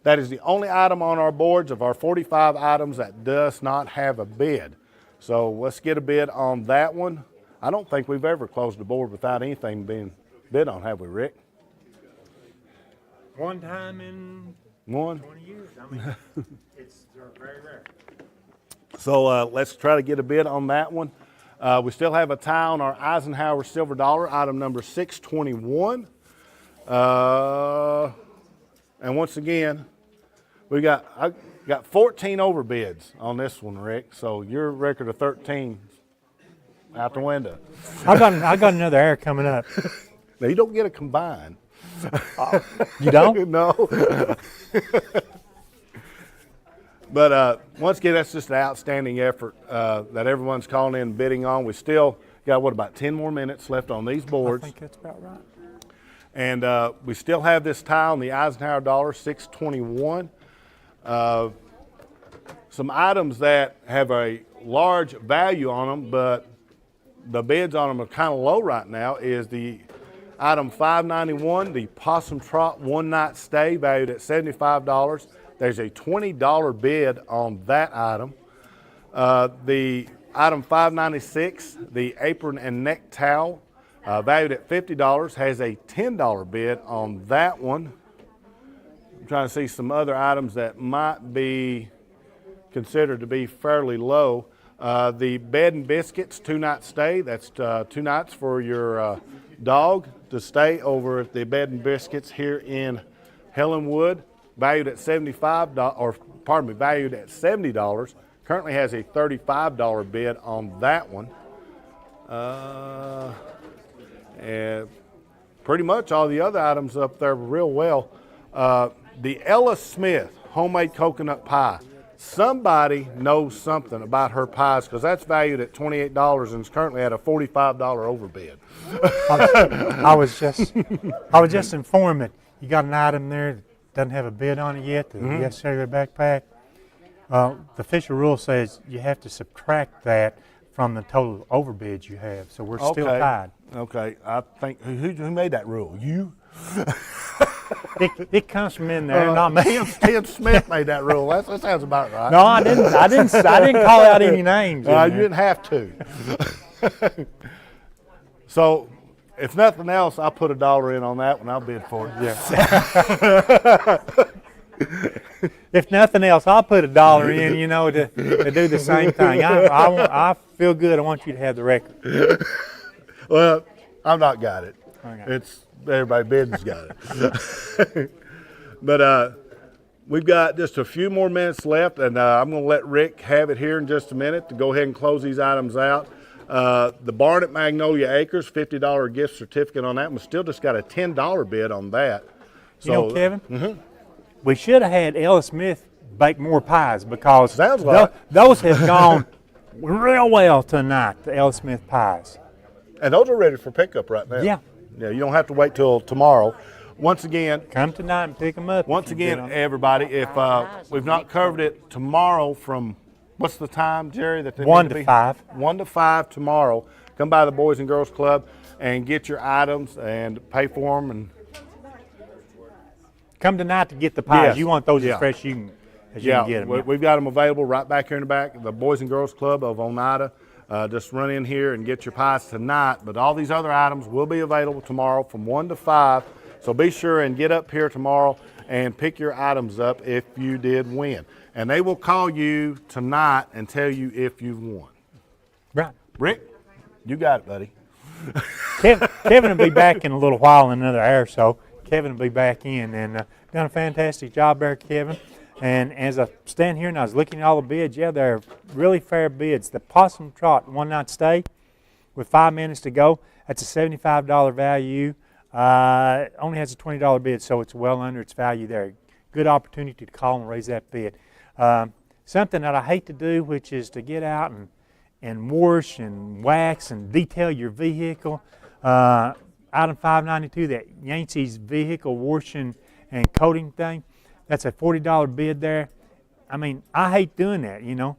That is the only item on our boards of our 45 items that does not have a bid. So let's get a bid on that one. I don't think we've ever closed the board without anything being bid on, have we, Rick? One time in 20 years. I mean, it's very rare. So let's try to get a bid on that one. We still have a tie on our Eisenhower silver dollar, item number 621. And once again, I got 14 overbids on this one, Rick. So your record of 13 out the window. I got another error coming up. Now you don't get a combine. You don't? No. But once again, that's just an outstanding effort that everyone's calling in and bidding on. We still got, about 10 more minutes left on these boards. I think that's about right. And we still have this tie on the Eisenhower dollar, 621. Some items that have a large value on them, but the bids on them are kind of low right now, is the item 591, the Possum Trot one-night stay, valued at $75. There's a $20 bid on that item. The item 596, the apron and neck towel, valued at $50, has a $10 bid on that one. I'm trying to see some other items that might be considered to be fairly low. The bed and biscuits 2-night stay, that's 2 nights for your dog to stay over at the bed and biscuits here in Helenwood, valued at $70. Currently has a $35 bid on that one. And pretty much all the other items up there real well. The Ella Smith homemade coconut pie. Somebody knows something about her pies, because that's valued at $28 and is currently at a $45 overbid. I was just informed that you got an item there that doesn't have a bid on it yet, the U.S. Cellular backpack. The official rule says you have to subtract that from the total overbids you have, so we're still tied. Okay, I think, who made that rule? You? It comes from in there, not me. Tim Smith made that rule. That sounds about right. No, I didn't call out any names. You didn't have to. So, if nothing else, I'll put $1 in on that one. I'll bid for it. Yeah. If nothing else, I'll put $1 in, to do the same thing. I feel good. I want you to have the record. Well, I've not got it. Okay. It's everybody bidding's got it. But We've got just a few more minutes left, and I'm going to let Rick have it here in just a minute to go ahead and close these items out. The barn at Magnolia Acres, $50 gift certificate on that. We still just got a $10 bid on that. You know, Kevin, we should have had Ella Smith bake more pies because those have gone real well tonight, the Ella Smith pies. And those are ready for pickup right now. Yeah. Yeah, you don't have to wait till tomorrow. Once again, come tonight and pick them up. Once again, everybody, if we've not covered it tomorrow from, what's the time, Jerry? That 1 to 5. 1 to 5 tomorrow. Come by the Boys and Girls Club and get your items and pay for them. And come tonight to get the pies. Yes. You want those Yeah. as fresh as you can get them. We've got them available right back here in the back. The Boys and Girls Club of Oneida. Just run in here and get your pies tonight. But all these other items will be available tomorrow from 1 to 5. So be sure and get up here tomorrow and pick your items up if you did win. And they will call you tonight and tell you if you've won. Right. Rick, you got it, buddy. Kevin will be back in a little while, in another hour or so. Kevin will be back in, and done a fantastic job there, Kevin. And as I stand here and I was looking at all the bids, yeah, they're really fair bids. The Possum Trot one night stay with 5 minutes to go, that's a $75 value. Only has a $20 bid, so it's well under its value there. Good opportunity to call and raise that bid. Something that I hate to do, which is to get out and wash and wax and detail your vehicle. Item 592, that Yancey's vehicle washing and coating thing, that's a $40 bid there. I mean, I hate doing that, you know.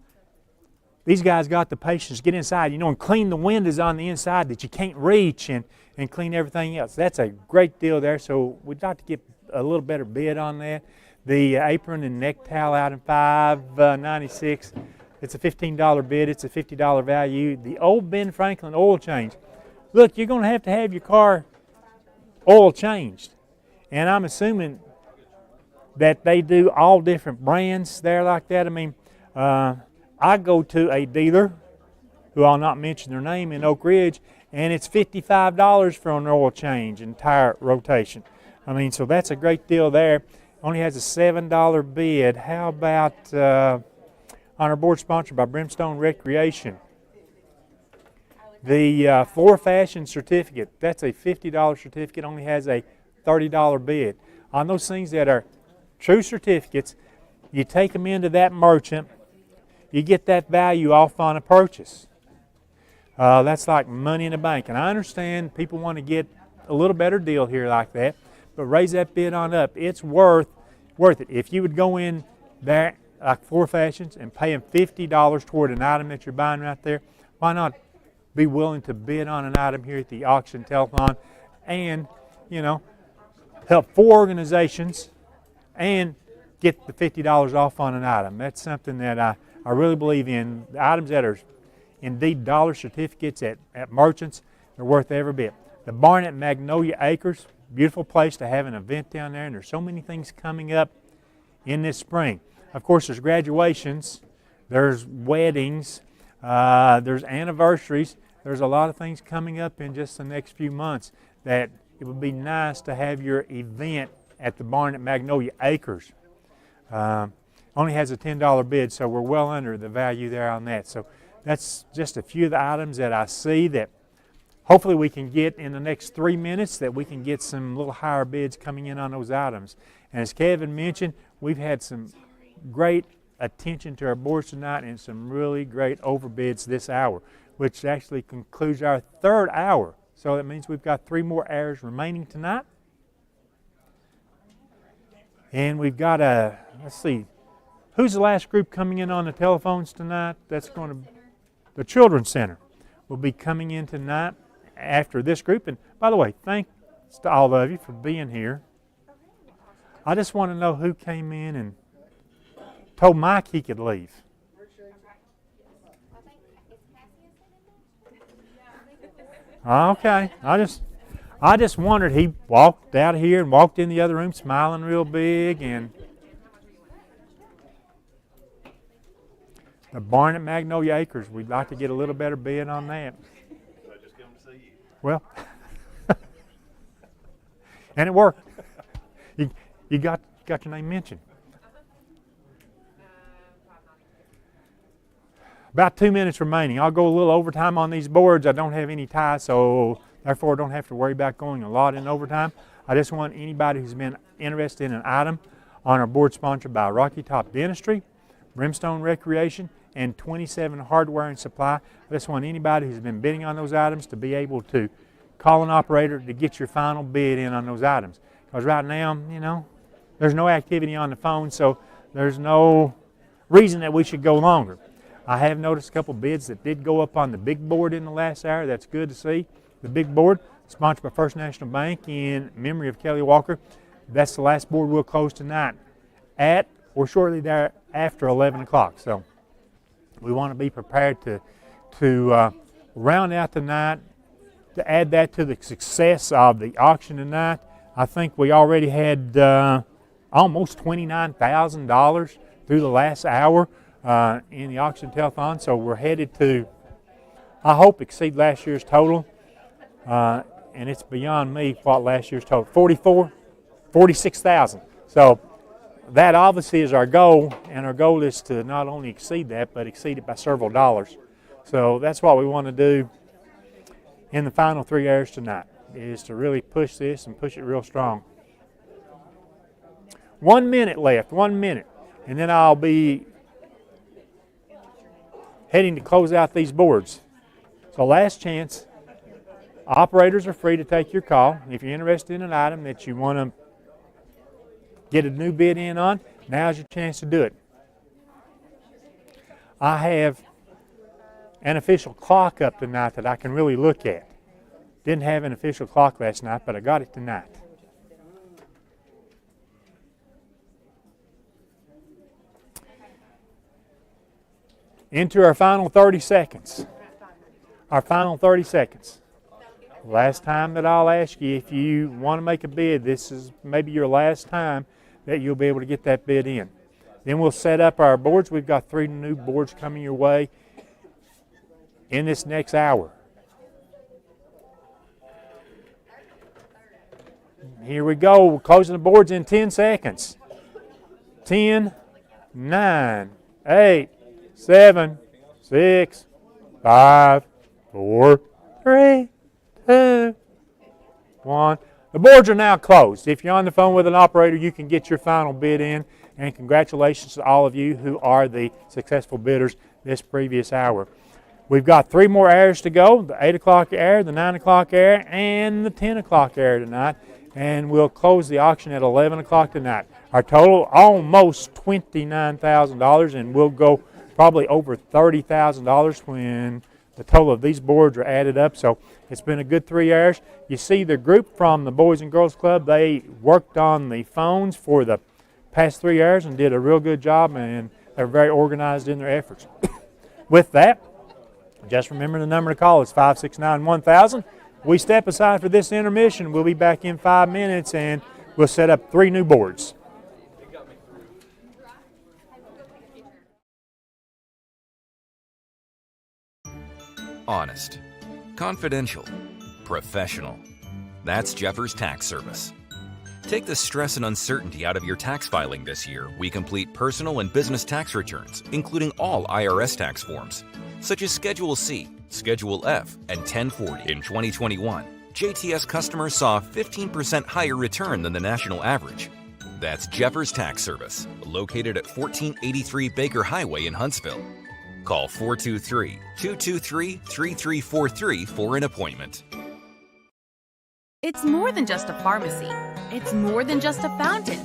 These guys got the patience to get inside, you know, and clean the windows on the inside that you can't reach and clean everything else. That's a great deal there, so we'd like to get a little better bid on that. The apron and neck towel out in 596, it's a $15 bid, it's a $50 value. The old Ben Franklin oil change. Look, you're going to have your car oil changed, and I'm assuming that they do all different brands there like that. I mean, I go to a dealer, who I'll not mention their name, in Oak Ridge, and it's $55 for an oil change and tire rotation. I mean, so that's a great deal there. Only has a $7 bid. How about on our board sponsored by Brimstone Recreation? The Floor Fashion certificate, that's a $50 certificate, only has a $30 bid. On those things that are true certificates, you take them into that merchant, you get that value off on a purchase. That's like money in the bank. And I understand people want to get a little better deal here like that, but raise that bid on up. It's worth it. If you would go in there like Floor Fashions and pay them $50 toward an item that you're buying right there, why not be willing to bid on an item here at the auction telethon and, you know, help 4 organizations and get the $50 off on an item. That's something that I really believe in. The items that are indeed dollar certificates at merchants, they're worth every bit. The barn at Magnolia Acres, beautiful place to have an event down there, and there's so many things coming up in this spring. Of course, there's graduations, there's weddings, there's anniversaries. There's a lot of things coming up in just the next few months that it would be nice to have your event at the barn at Magnolia Acres. Only has a $10 bid, so we're well under the value there on that. So that's just a few of the items that I see that hopefully we can get in the next 3 minutes, that we can get some little higher bids coming in on those items. And as Kevin mentioned, we've had some great attention to our boards tonight and some really great overbids this hour, which actually concludes our 3rd hour. So that means we've got 3 more hours remaining tonight. And we've got let's see, who's the last group coming in on the telephones tonight? That's going to, the Children's Center will be coming in tonight after this group. And by the way, thanks to all of you for being here. I just want to know who came in and told Mike he could leave. Okay, I just wondered. He walked out here and walked in the other room smiling real big. And the barn at Magnolia Acres, we'd like to get a little better bid on that. So I just come to see you. Well, and it worked. You got your name mentioned. About 2 minutes remaining. I'll go a little overtime on these boards. I don't have any ties, so therefore I don't have to worry about going a lot in overtime. I just want anybody who's been interested in an item on our board sponsored by Rocky Top Dentistry, Brimstone Recreation, and 27 Hardware and Supply. I just want anybody who's been bidding on those items to be able to call an operator to get your final bid in on those items. Because right now, you know, there's no activity on the phone, so there's no reason that we should go longer. I have noticed a couple bids that did go up on the big board in the last hour. That's good to see. The big board, sponsored by First National Bank in memory of Kelly Walker. That's the last board we'll close tonight at or shortly thereafter 11 o'clock. So we want to be prepared to round out the night, to add that to the success of the auction tonight. I think we already had almost $29,000 through the last hour in the auction telethon, so we're headed to, I hope, exceed last year's total. And it's beyond me what last year's total, 46,000. So that obviously is our goal, and our goal is to not only exceed that, but exceed it by several dollars. So that's what we want to do in the final 3 hours tonight, is to really push this and push it real strong. 1 minute left, 1 minute, and then I'll be heading to close out these boards. So last chance. Operators are free to take your call. If you're interested in an item that you want to get a new bid in on, now's your chance to do it. I have an official clock up tonight that I can really look at. Didn't have an official clock last night, but I got it tonight. Into our final 30 seconds. Our final 30 seconds. Last time that I'll ask you, if you want to make a bid, this is maybe your last time that you'll be able to get that bid in. Then we'll set up our boards. We've got 3 new boards coming your way in this next hour. Here we go. We're closing the boards in 10 seconds. 10, 9, 8, 7, 6, 5, 4, 3, 2, 1. The boards are now closed. If you're on the phone with an operator, you can get your final bid in. And congratulations to all of you who are the successful bidders this previous hour. We've got 3 more hours to go, the 8 o'clock hour, the 9 o'clock hour, and the 10 o'clock hour tonight. And we'll close the auction at 11 o'clock tonight. Our total, almost $29,000, and we'll go probably over $30,000 when the total of these boards are added up. So it's been a good 3 hours. You see the group from the Boys and Girls Club, they worked on the phones for the past 3 hours and did a real good job, and they're very organized in their efforts. With that, just remember the number to call is 569-1000. We step aside for this intermission. We'll be back in 5 minutes, and we'll set up 3 new boards. Honest, confidential, professional. That's Jeffers Tax Service. Take the stress and uncertainty out of your tax filing this year. We complete personal and business tax returns, including all IRS tax forms, such as Schedule C, Schedule F, and 1040. In 2021, JTS customers saw a 15% higher return than the national average. That's Jeffers Tax Service, located at 1483 Baker Highway in Huntsville. Call 423-223-3343 for an appointment. It's more than just a pharmacy. It's more than just a fountain.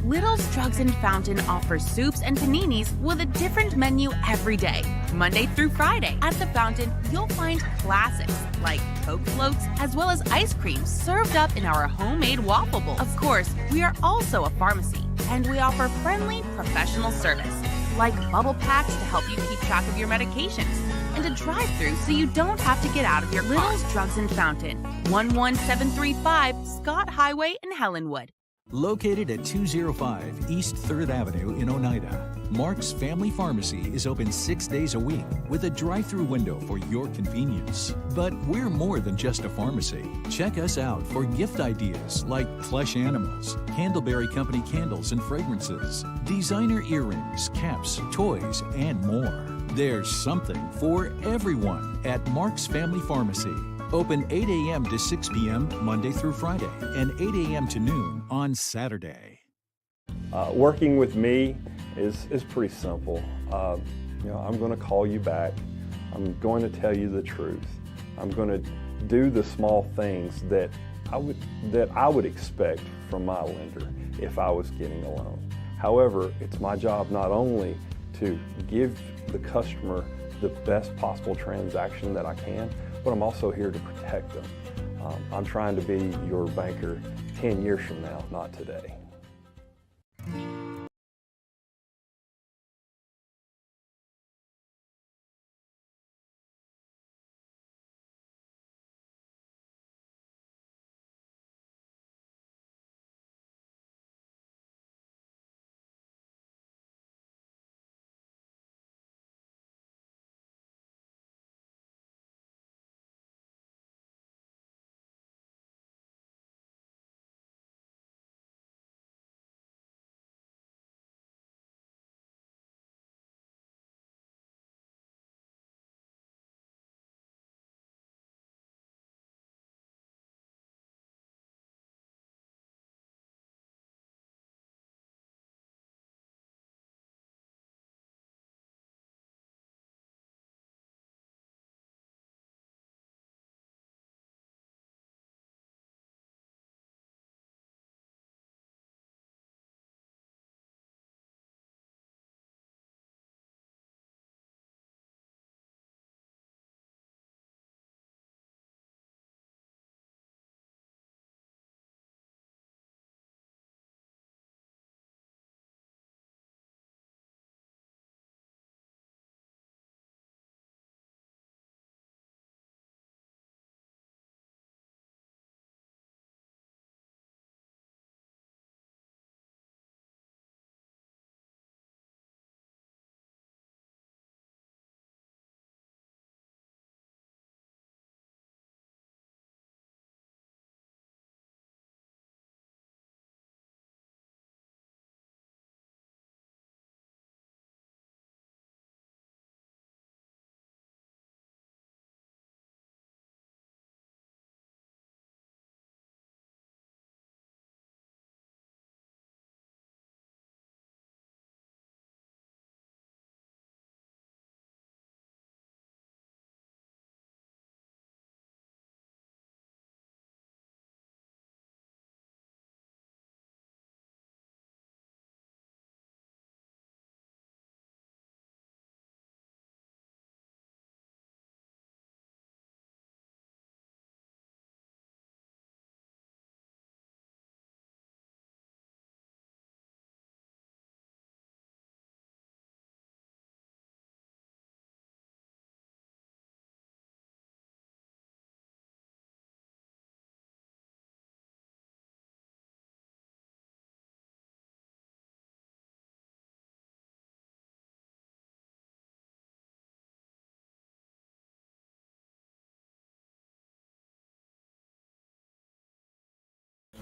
Little's Drugs and Fountain offers soups and paninis with a different menu every day, Monday through Friday. At the fountain, you'll find classics like Coke floats, as well as ice cream served up in our homemade waffle bowls. Of course, we are also a pharmacy, and we offer friendly, professional service, like bubble packs to help you keep track of your medications, and a drive-thru so you don't have to get out of your car. Little's Drugs and Fountain, 11735 Scott Highway in Helenwood. Located at 205 East 3rd Avenue in Oneida, Mark's Family Pharmacy is open 6 days a week with a drive-through window for your convenience. But we're more than just a pharmacy. Check us out for gift ideas like plush animals, Candleberry Company candles and fragrances, designer earrings, caps, toys, and more. There's something for everyone at Mark's Family Pharmacy. Open 8 a.m. to 6 p.m. Monday through Friday and 8 a.m. to noon on Saturday. Working with me is pretty simple. I'm going to call you back. I'm going to tell you the truth. I'm going to do the small things that I would expect from my lender if I was getting a loan. However, it's my job not only to give the customer the best possible transaction that I can, but I'm also here to protect them. I'm trying to be your banker 10 years from now, not today.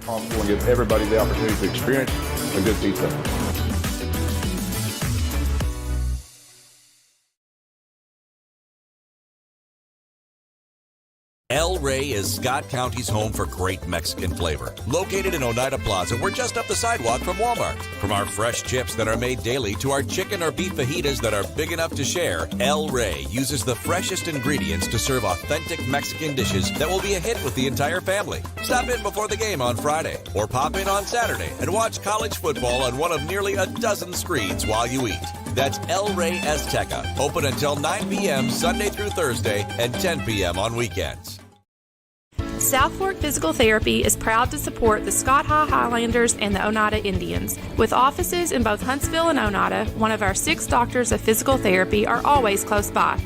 Possible and give everybody the opportunity to experience a good pizza. El Rey is Scott County's home for great Mexican flavor. Located in Oneida Plaza, we're just up the sidewalk from Walmart. From our fresh chips that are made daily to our chicken or beef fajitas that are big enough to share, El Rey uses the freshest ingredients to serve authentic Mexican dishes that will be a hit with the entire family. Stop in before the game on Friday or pop in on Saturday and watch college football on one of nearly a dozen screens while you eat. That's El Rey Azteca, open until 9 p.m. Sunday through Thursday and 10 p.m. on weekends. South Fork Physical Therapy is proud to support the Scott Highlanders and the Oneida Indians. With offices in both Huntsville and Oneida, one of our 6 doctors of physical therapy are always close by.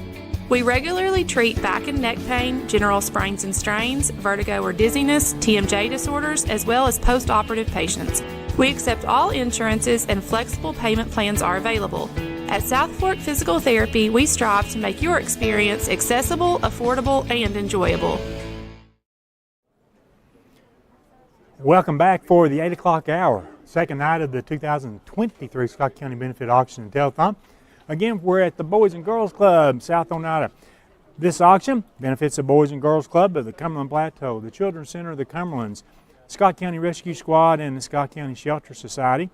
We regularly treat back and neck pain, general sprains and strains, vertigo or dizziness, TMJ disorders, as well as post-operative patients. We accept all insurances and flexible payment plans are available. At South Fork Physical Therapy, we strive to make your experience accessible, affordable, and enjoyable. Welcome back for the 8 o'clock hour, second night of the 2023 Scott County Benefit Auction and Telethon. Again, we're at the Boys and Girls Club, South Oneida. This auction benefits the Boys and Girls Club of the Cumberland Plateau, the Children's Center of the Cumberlands, Scott County Rescue Squad, and the Scott County Shelter Society.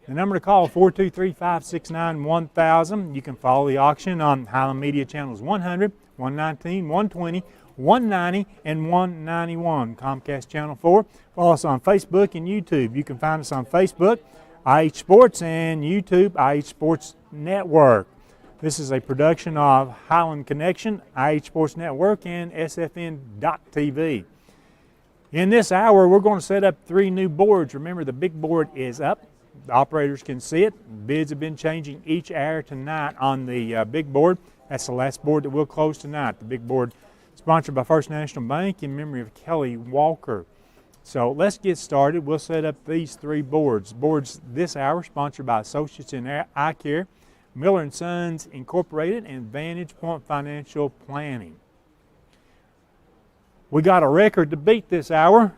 The number to call, 423-569-1000. You can follow the auction on Highland Media Channels 100, 119, 120, 190, and 191. Comcast Channel 4. Follow us on Facebook and YouTube. You can find us on Facebook, IH Sports, and YouTube, IH Sports Network. This is a production of Highland Connection, IH Sports Network, and SFN.TV. In this hour, we're going to set up 3 new boards. Remember, the big board is up. The operators can see it. Bids have been changing each hour tonight on the big board. That's the last board that we'll close tonight. The big board sponsored by First National Bank in memory of Kelly Walker. So let's get started. We'll set up these 3 boards. Boards this hour sponsored by Associates in Eye Care, Miller & Sons Incorporated, and Vantage Point Financial Planning. We got a record to beat this hour.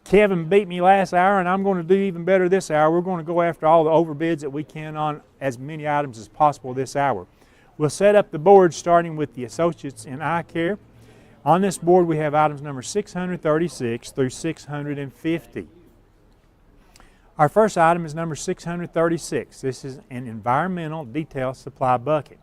Kevin beat me last hour, and I'm going to do even better this hour. We're going to go after all the overbids that we can on as many items as possible this hour. We'll set up the board starting with the Associates in Eye Care. On this board, we have items number 636 through 650. Our first item is number 636. This is an environmental detail supply bucket.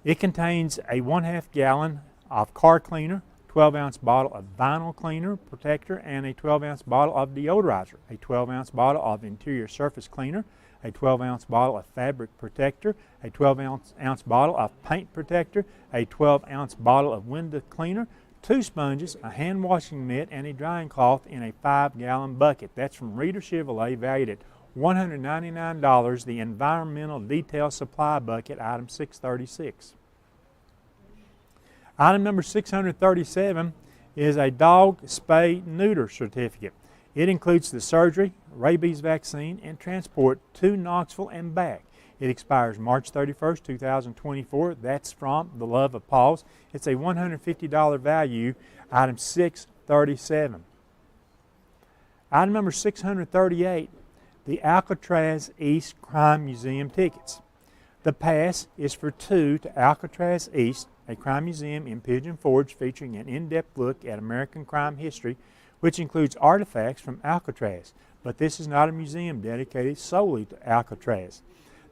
It contains a 1/2 gallon of car cleaner, 12-ounce bottle of vinyl cleaner protector, and a 12-ounce bottle of deodorizer, a 12-ounce bottle of interior surface cleaner, a 12-ounce bottle of fabric protector, a 12-ounce bottle of paint protector, a 12-ounce bottle of window cleaner, 2 sponges, a hand washing mitt, and a drying cloth in a 5-gallon bucket. That's from Reader Chevrolet, valued at $199, the environmental detail supply bucket, item 636. Item number 637 is a dog spay neuter certificate. It includes the surgery, rabies vaccine, and transport to Knoxville and back. It expires March 31st, 2024. That's from The Love of Paws. It's a $150 value, item 637. Item number 638, the Alcatraz East Crime Museum tickets. The pass is for 2 to Alcatraz East, a crime museum in Pigeon Forge featuring an in-depth look at American crime history, which includes artifacts from Alcatraz. But this is not a museum dedicated solely to Alcatraz.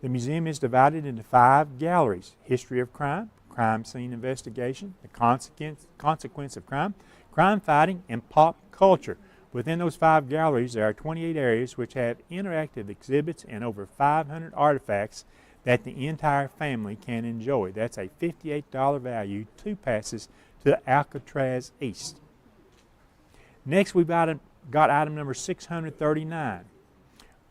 The museum is divided into 5 galleries: history of crime, crime scene investigation, the consequence of crime, crime fighting, and pop culture. Within those 5 galleries, there are 28 areas which have interactive exhibits and over 500 artifacts that the entire family can enjoy. That's a $58 value, 2 passes to Alcatraz East. Next, we've got item number 639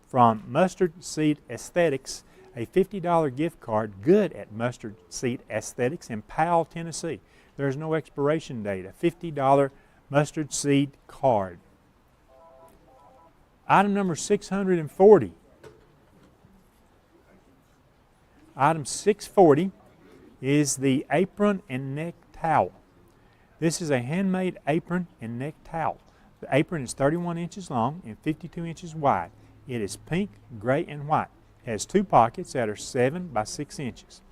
from Mustard Seed Aesthetics, a $50 gift card good at Mustard Seed Aesthetics in Powell, Tennessee. There's no expiration date, a $50 mustard seed card. Item number 640. Item 640 is the apron and neck towel. This is a handmade apron and neck towel. The apron is 31 inches long and 52 inches wide. It is pink, gray, and white. It has 2 pockets that are 7 by 6 inches.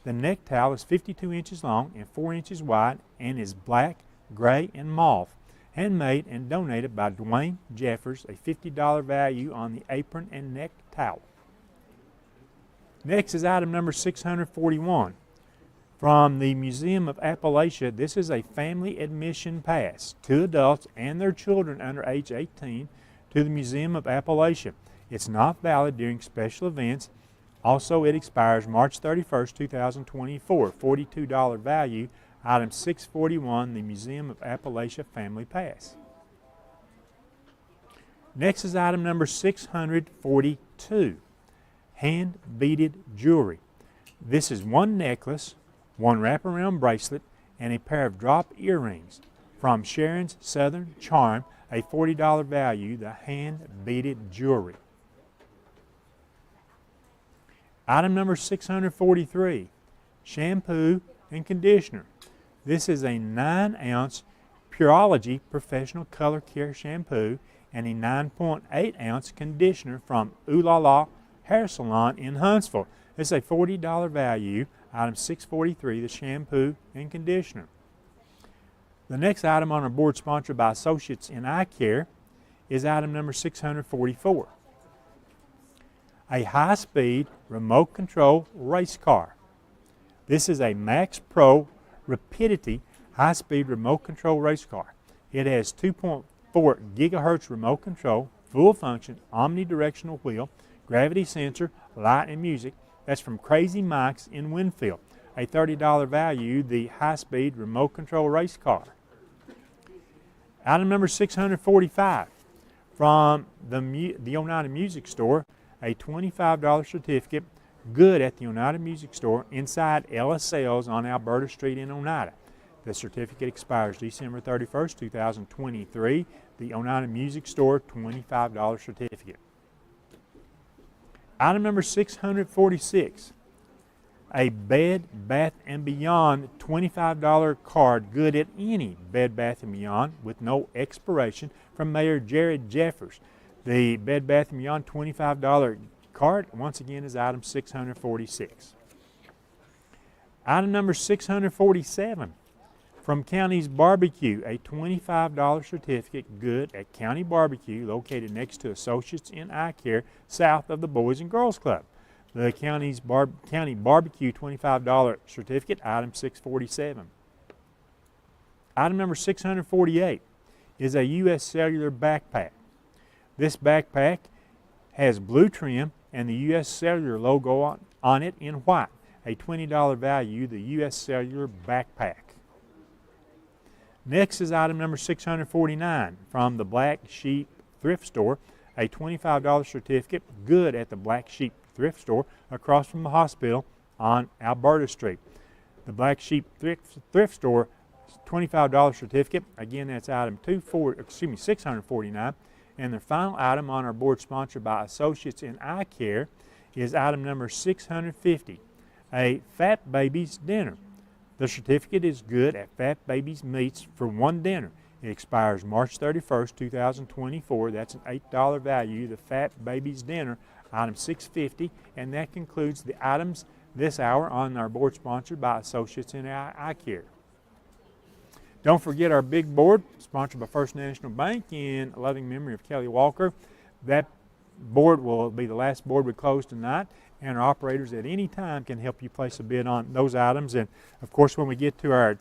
The neck towel is 52 inches long and 4 inches wide and is black, gray, and mauve. Handmade and donated by Dwayne Jeffers, a $50 value on the apron and neck towel. Next is item number 641. From the Museum of Appalachia, this is a family admission pass to adults and their children under age 18 to the Museum of Appalachia. It's not valid during special events. Also, it expires March 31st, 2024. $42 value, item 641, the Museum of Appalachia Family Pass. Next is item number 642, hand-beaded jewelry. This is 1 necklace, 1 wraparound bracelet, and a pair of drop earrings from Sharon's Southern Charm, a $40 value, the hand-beaded jewelry. Item number 643, shampoo and conditioner. This is a 9-ounce Pureology Professional Color Care Shampoo and a 9.8-ounce conditioner from Ooh La La Hair Salon in Huntsville. This is a $40 value. Item 643, the shampoo and conditioner. The next item on our board, sponsored by Associates in Eye Care, is item number 644. A high-speed remote control race car. This is a Max Pro Rapidity high-speed remote control race car. It has 2.4 gigahertz remote control, full function, omnidirectional wheel, gravity sensor, light and music. That's from Crazy Mike's in Winfield. A $30 value, the high-speed remote control race car. Item number 645, from the Oneida Music Store, a $25 certificate, good at the Oneida Music Store inside LSL's on Alberta Street in Oneida. The certificate expires December 31st, 2023. The Oneida Music Store, $25 certificate. Item number 646, a Bed Bath & Beyond $25 card, good at any Bed Bath & Beyond with no expiration, from Mayor Jared Jeffers. The Bed Bath & Beyond $25 card, once again, is item 646. Item number 647, from County's Barbecue, a $25 certificate, good at County Barbecue, located next to Associates in Eye Care, south of the Boys and Girls Club. The County Barbecue $25 certificate, item 647. Item number 648 is a U.S. Cellular backpack. This backpack has blue trim and the U.S. Cellular logo on it in white. A $20 value, the U.S. Cellular backpack. Next is item number 649 from the Black Sheep Thrift Store, a $25 certificate, good at the Black Sheep Thrift Store across from the hospital on Alberta Street. The Black Sheep Thrift Store $25 certificate, again that's item 649. And the final item on our board, sponsored by Associates in Eye Care, is item number 650, a Fat Babies dinner. The certificate is good at Fat Babies Meats for one dinner. It expires March 31st, 2024. That's an $8 value, the Fat Babies dinner, item 650. And that concludes the items this hour on our board, sponsored by Associates in Eye Care. Don't forget our big board, sponsored by First National Bank in loving memory of Kelly Walker. That board will be the last board we close tonight, and our operators at any time can help you place a bid on those items. And of course, when we get to our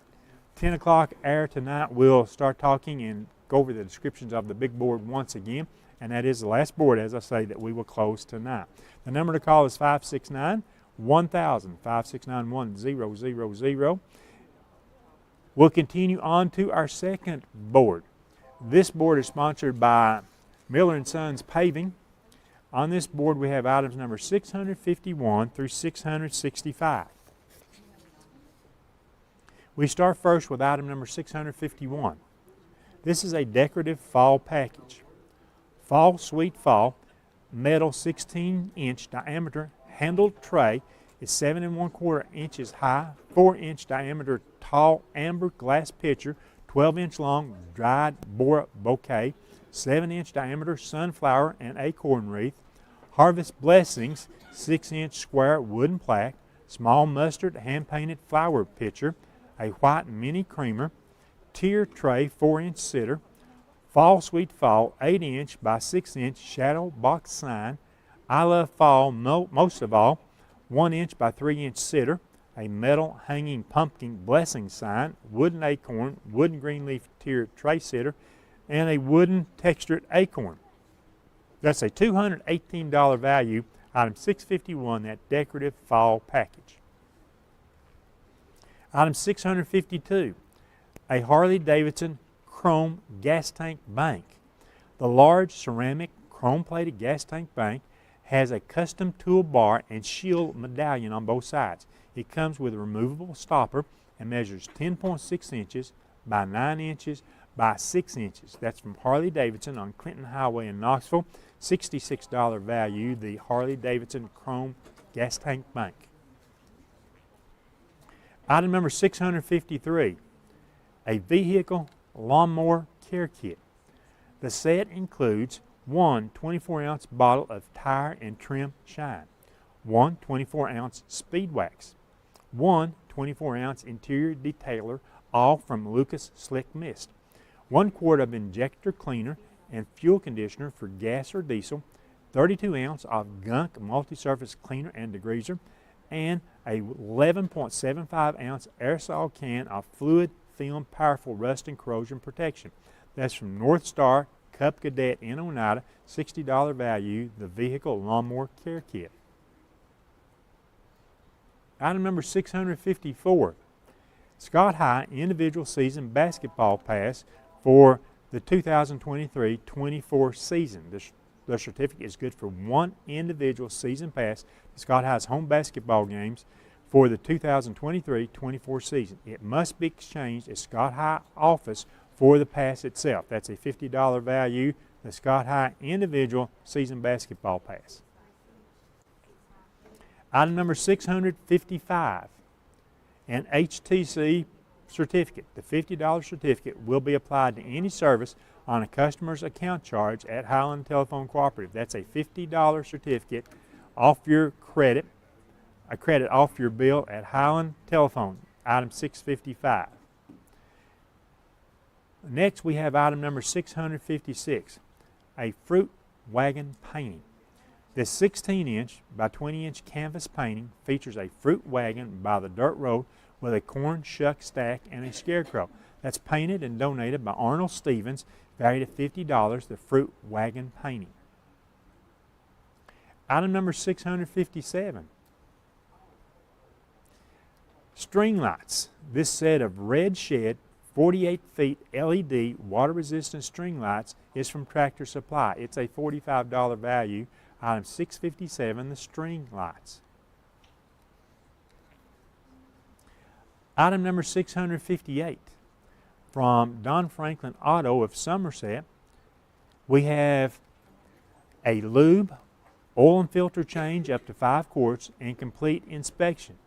10 o'clock hour tonight, we'll start talking and go over the descriptions of the big board once again. And that is the last board, as I say, that we will close tonight. The number to call is 569-1000, 569-1000. We'll continue on to our second board. This board is sponsored by Miller & Sons Paving. On this board, we have items number 651 through 665. We start first with item number 651. This is a decorative fall package. Fall Sweet Fall metal 16-inch diameter handled tray is 7 1/4 inches high, 4-inch diameter tall amber glass pitcher, 12-inch long dried bora bouquet, 7-inch diameter sunflower and acorn wreath, Harvest Blessings 6-inch square wooden plaque, small mustard hand-painted flower pitcher, a white mini creamer, tier tray 4-inch sitter, Fall Sweet Fall 8-inch by 6-inch shadow box sign, I Love Fall most of all, 1-inch by 3-inch sitter, a metal hanging pumpkin blessing sign, wooden acorn, wooden green leaf tier tray sitter, and a wooden textured acorn. That's a $218 value, item 651, that decorative fall package. Item 652, a Harley-Davidson chrome gas tank bank. The large ceramic chrome-plated gas tank bank has a custom toolbar and shield medallion on both sides. It comes with a removable stopper and measures 10.6 inches by 9 inches by 6 inches. That's from Harley-Davidson on Clinton Highway in Knoxville. $66 value, the Harley-Davidson chrome gas tank bank. Item number 653, a vehicle lawnmower care kit. The set includes one 24-ounce bottle of tire and trim shine, 1 24-ounce speed wax, 1 24-ounce interior detailer, all from Lucas Slick Mist, 1 quart of injector cleaner and fuel conditioner for gas or diesel, 32 ounce of Gunk multi-surface cleaner and degreaser, and a 11.75 ounce aerosol can of fluid film powerful rust and corrosion protection. That's from North Star Cub Cadet in Oneida, $60 value, the vehicle lawnmower care kit. Item number 654, Scott High individual season basketball pass for the 2023-24 season. The certificate is good for one individual season pass to Scott High's home basketball games for the 2023-24 season. It must be exchanged at Scott High office for the pass itself. That's a $50 value, the Scott High individual season basketball pass. Item number 655, an HTC certificate. The $50 certificate will be applied to any service on a customer's account charge at Highland Telephone Cooperative. That's a $50 certificate off your credit, a credit off your bill at Highland Telephone, item 655. Next we have item number 656, a fruit wagon painting. This 16-inch by 20-inch canvas painting features a fruit wagon by the dirt road with a corn shuck stack and a scarecrow. That's painted and donated by Arnold Stevens, valued at $50, the fruit wagon painting. Item number 657, string lights. This set of red shed 48 feet LED water resistant string lights is from Tractor Supply. It's a $45 value. Item 657, the string lights. Item number 658, from Don Franklin Auto of Somerset, we have a lube, oil and filter change up to 5 quarts, and complete inspection.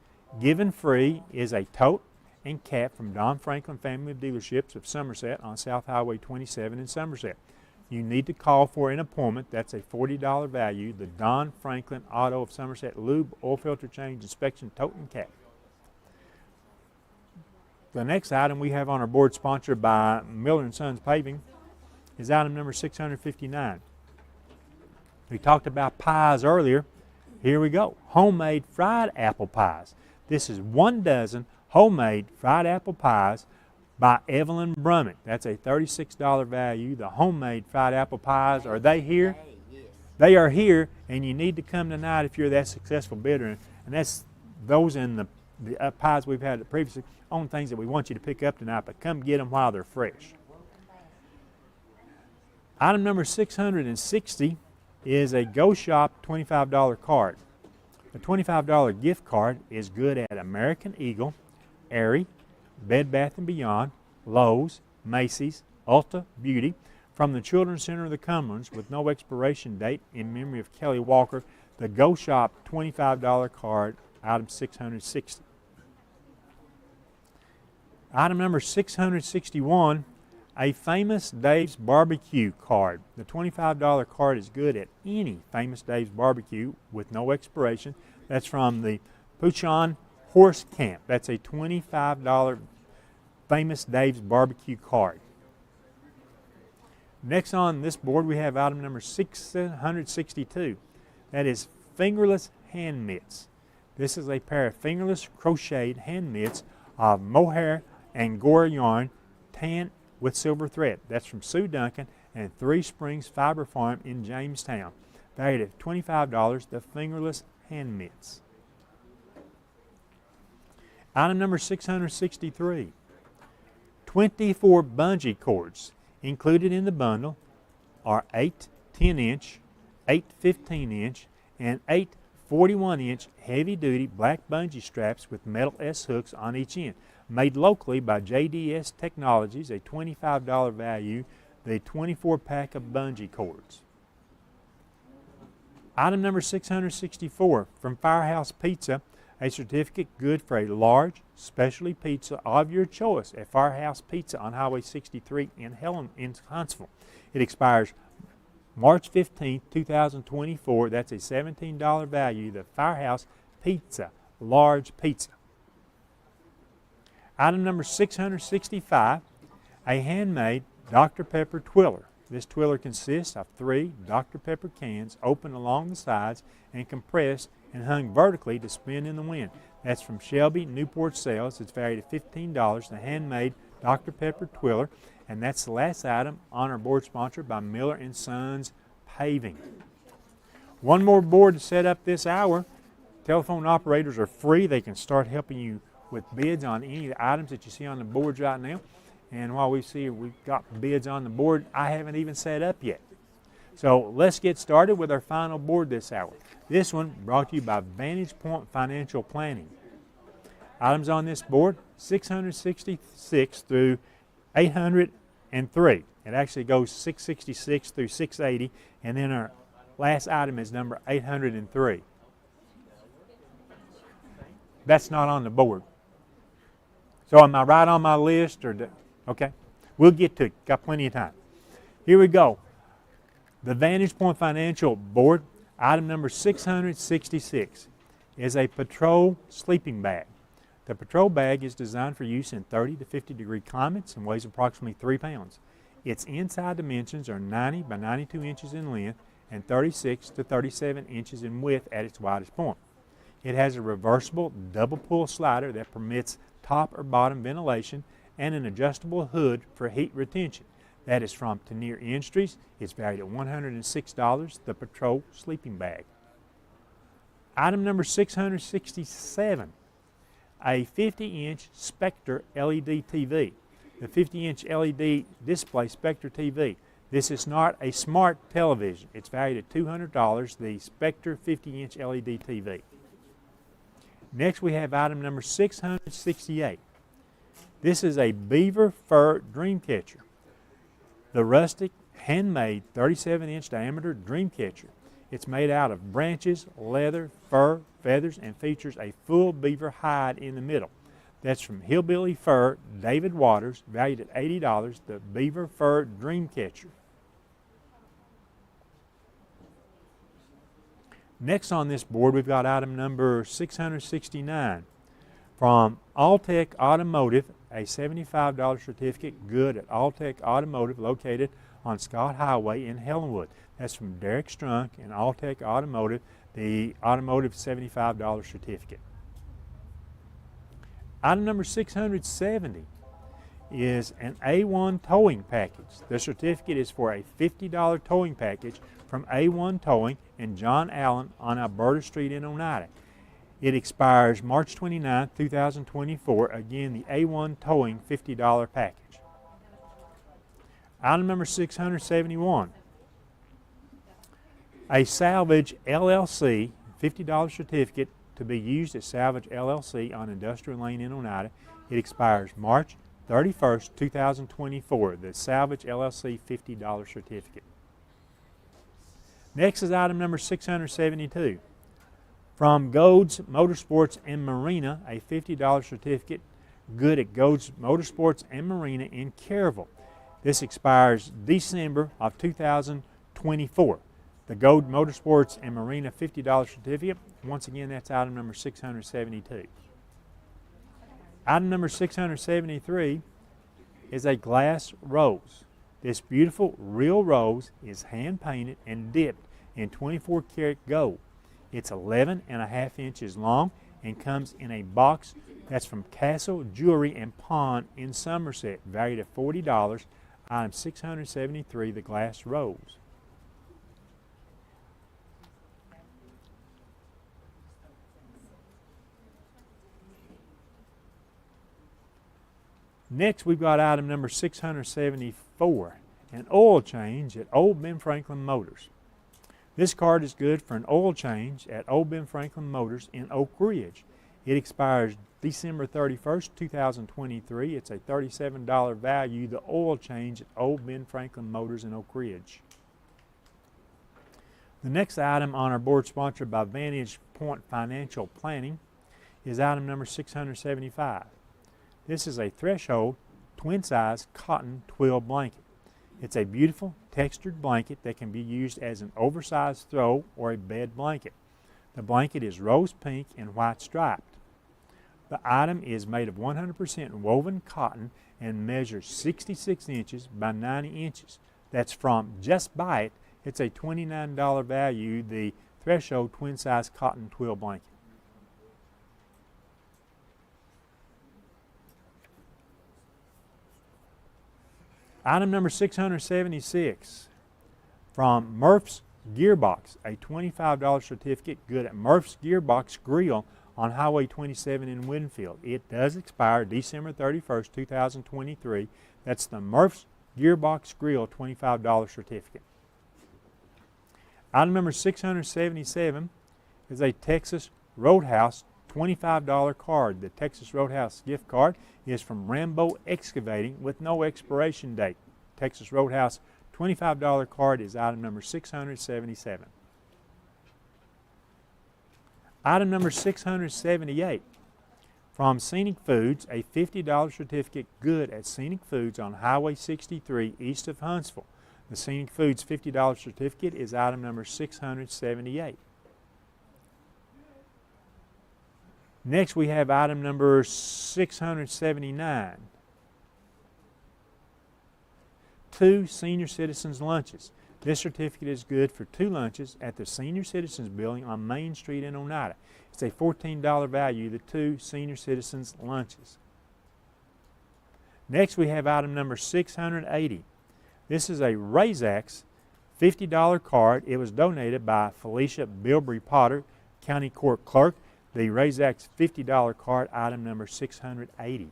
Given free is a tote and cap from Don Franklin Family of Dealerships of Somerset on South Highway 27 in Somerset. You need to call for an appointment. That's a $40 value, the Don Franklin Auto of Somerset lube, oil filter change, inspection, tote, and cap. The next item we have on our board, sponsored by Miller & Sons Paving, is item number 659. We talked about pies earlier. Here we go. Homemade fried apple pies. This is 1 dozen homemade fried apple pies by Evelyn Brummett. That's a $36 value. The homemade fried apple pies, are they here? Yes. They are here, and you need to come tonight if you're that successful bidder. And that's those in the pies we've had previously on things that we want you to pick up tonight, but come get them while they're fresh. Item number 660 is a Go Shop $25 card. The $25 gift card is good at American Eagle, Aerie, Bed Bath & Beyond, Lowe's, Macy's, Ulta Beauty, from the Children's Center of the Cumberlands with no expiration date in memory of Kelly Walker. The Go Shop $25 card, item 660. Item number 661, a Famous Dave's Barbecue card. The $25 card is good at any Famous Dave's Barbecue with no expiration. That's from the Puchon Horse Camp. That's a $25 Famous Dave's Barbecue card. Next on this board we have item number 662. That is fingerless hand mitts. This is a pair of fingerless crocheted hand mitts of mohair Angora yarn, tan with silver thread. That's from Sue Duncan and 3 Springs Fiber Farm in Jamestown. Valued at $25, the fingerless hand mitts. Item number 663, 24 bungee cords. Included in the bundle are 8 10-inch, 8 15-inch, and 8 41-inch heavy-duty black bungee straps with metal S-hooks on each end. Made locally by JDS Technologies, a $25 value, the 24-pack of bungee cords. Item number 664, from Firehouse Pizza, a certificate good for a large specialty pizza of your choice at Firehouse Pizza on Highway 63 in Huntsville. It expires March 15th, 2024. That's a $17 value, the Firehouse Pizza, large pizza. Item number 665, a handmade Dr. Pepper twiller. This twiller consists of 3 Dr. Pepper cans open along the sides and compressed and hung vertically to spin in the wind. That's from Shelby Newport Sales. It's valued at $15, the handmade Dr. Pepper twiller. And that's the last item on our board sponsored by Miller & Sons Paving. One more board to set up this hour. Telephone operators are free. They can start helping you with bids on any of the items that you see on the boards right now. And while we've got bids on the board, I haven't even set up yet. So let's get started with our final board this hour. This one brought to you by Vantage Point Financial Planning. Items on this board, 666 through 803. It actually goes 666 through 680, and then our last item is number 803. That's not on the board. So am I right on my list? Okay, we'll get to it. Got plenty of time. Here we go. The Vantage Point Financial Board, item number 666, is a patrol sleeping bag. The patrol bag is designed for use in 30 to 50 degree climates and weighs approximately 3 pounds. Its inside dimensions are 90 by 92 inches in length and 36 to 37 inches in width at its widest point. It has a reversible double pull slider that permits top or bottom ventilation and an adjustable hood for heat retention. That is from Tenier Industries. It's valued at $106, the Patrol Sleeping Bag. Item number 667, a 50-inch Spectre LED TV. The 50-inch LED display Spectre TV. This is not a smart television. It's valued at $200, the Spectre 50-inch LED TV. Next we have item number 668. This is a beaver fur dream catcher. The rustic, handmade 37-inch diameter dream catcher. It's made out of branches, leather, fur, feathers, and features a full beaver hide in the middle. That's from Hillbilly Fur, David Waters, valued at $80, the beaver fur dream catcher. Next on this board, we've got item number 669. From Alltech Automotive, a $75 certificate good at Alltech Automotive located on Scott Highway in Helenwood. That's from Derek Strunk and Alltech Automotive, the automotive $75 certificate. Item number 670 is an A1 towing package. The certificate is for a $50 towing package from A1 Towing and John Allen on Alberta Street in Oneida. It expires March 29, 2024. Again, the A1 Towing $50 package. Item number 671. A Salvage LLC $50 certificate to be used at Salvage LLC on Industrial Lane in Oneida. It expires March 31st, 2024. The Salvage LLC $50 certificate. Next is item number 672. From Goads Motorsports and Marina, a $50 certificate good at Goads Motorsports and Marina in Kerrville. This expires December of 2024. The Goads Motorsports and Marina $50 certificate, once again, that's item number 672. Item number 673 is a glass rose. This beautiful real rose is hand painted and dipped in 24 karat gold. It's 11.5 inches long and comes in a box that's from Castle Jewelry and Pawn in Somerset, valued at $40. Item 673, the glass rose. Next, we've got item number 674, an oil change at Old Ben Franklin Motors. This card is good for an oil change at Old Ben Franklin Motors in Oak Ridge. It expires December 31st, 2023. It's a $37 value, the oil change at Old Ben Franklin Motors in Oak Ridge. The next item on our board, sponsored by Vantage Point Financial Planning, is item number 675. This is a Threshold twin-size cotton twill blanket. It's a beautiful textured blanket that can be used as an oversized throw or a bed blanket. The blanket is rose pink and white striped. The item is made of 100% woven cotton and measures 66 inches by 90 inches. That's from Just Buy It. It's a $29 value, the Threshold twin size cotton twill blanket. Item number 676 from Murph's Gearbox, a $25 certificate good at Murph's Gearbox Grill on Highway 27 in Winfield. It does expire December 31st, 2023. That's the Murph's Gearbox Grill $25 certificate. Item number 677 is a Texas Roadhouse $25 card. The Texas Roadhouse gift card is from Rambo Excavating with no expiration date. Texas Roadhouse $25 card is item number 677. Item number 678 from Scenic Foods, a $50 certificate good at Scenic Foods on Highway 63 east of Huntsville. The Scenic Foods $50 certificate is item number 678. Next we have item number 679. 2 senior citizens lunches. This certificate is good for 2 lunches at the Senior Citizens Building on Main Street in Oneida. It's a $14 value, the 2 senior citizens lunches. Next we have item number 680. This is a Razax $50 card. It was donated by Felicia Bilbrey Potter, County Court Clerk. The Razax $50 card, item number 680.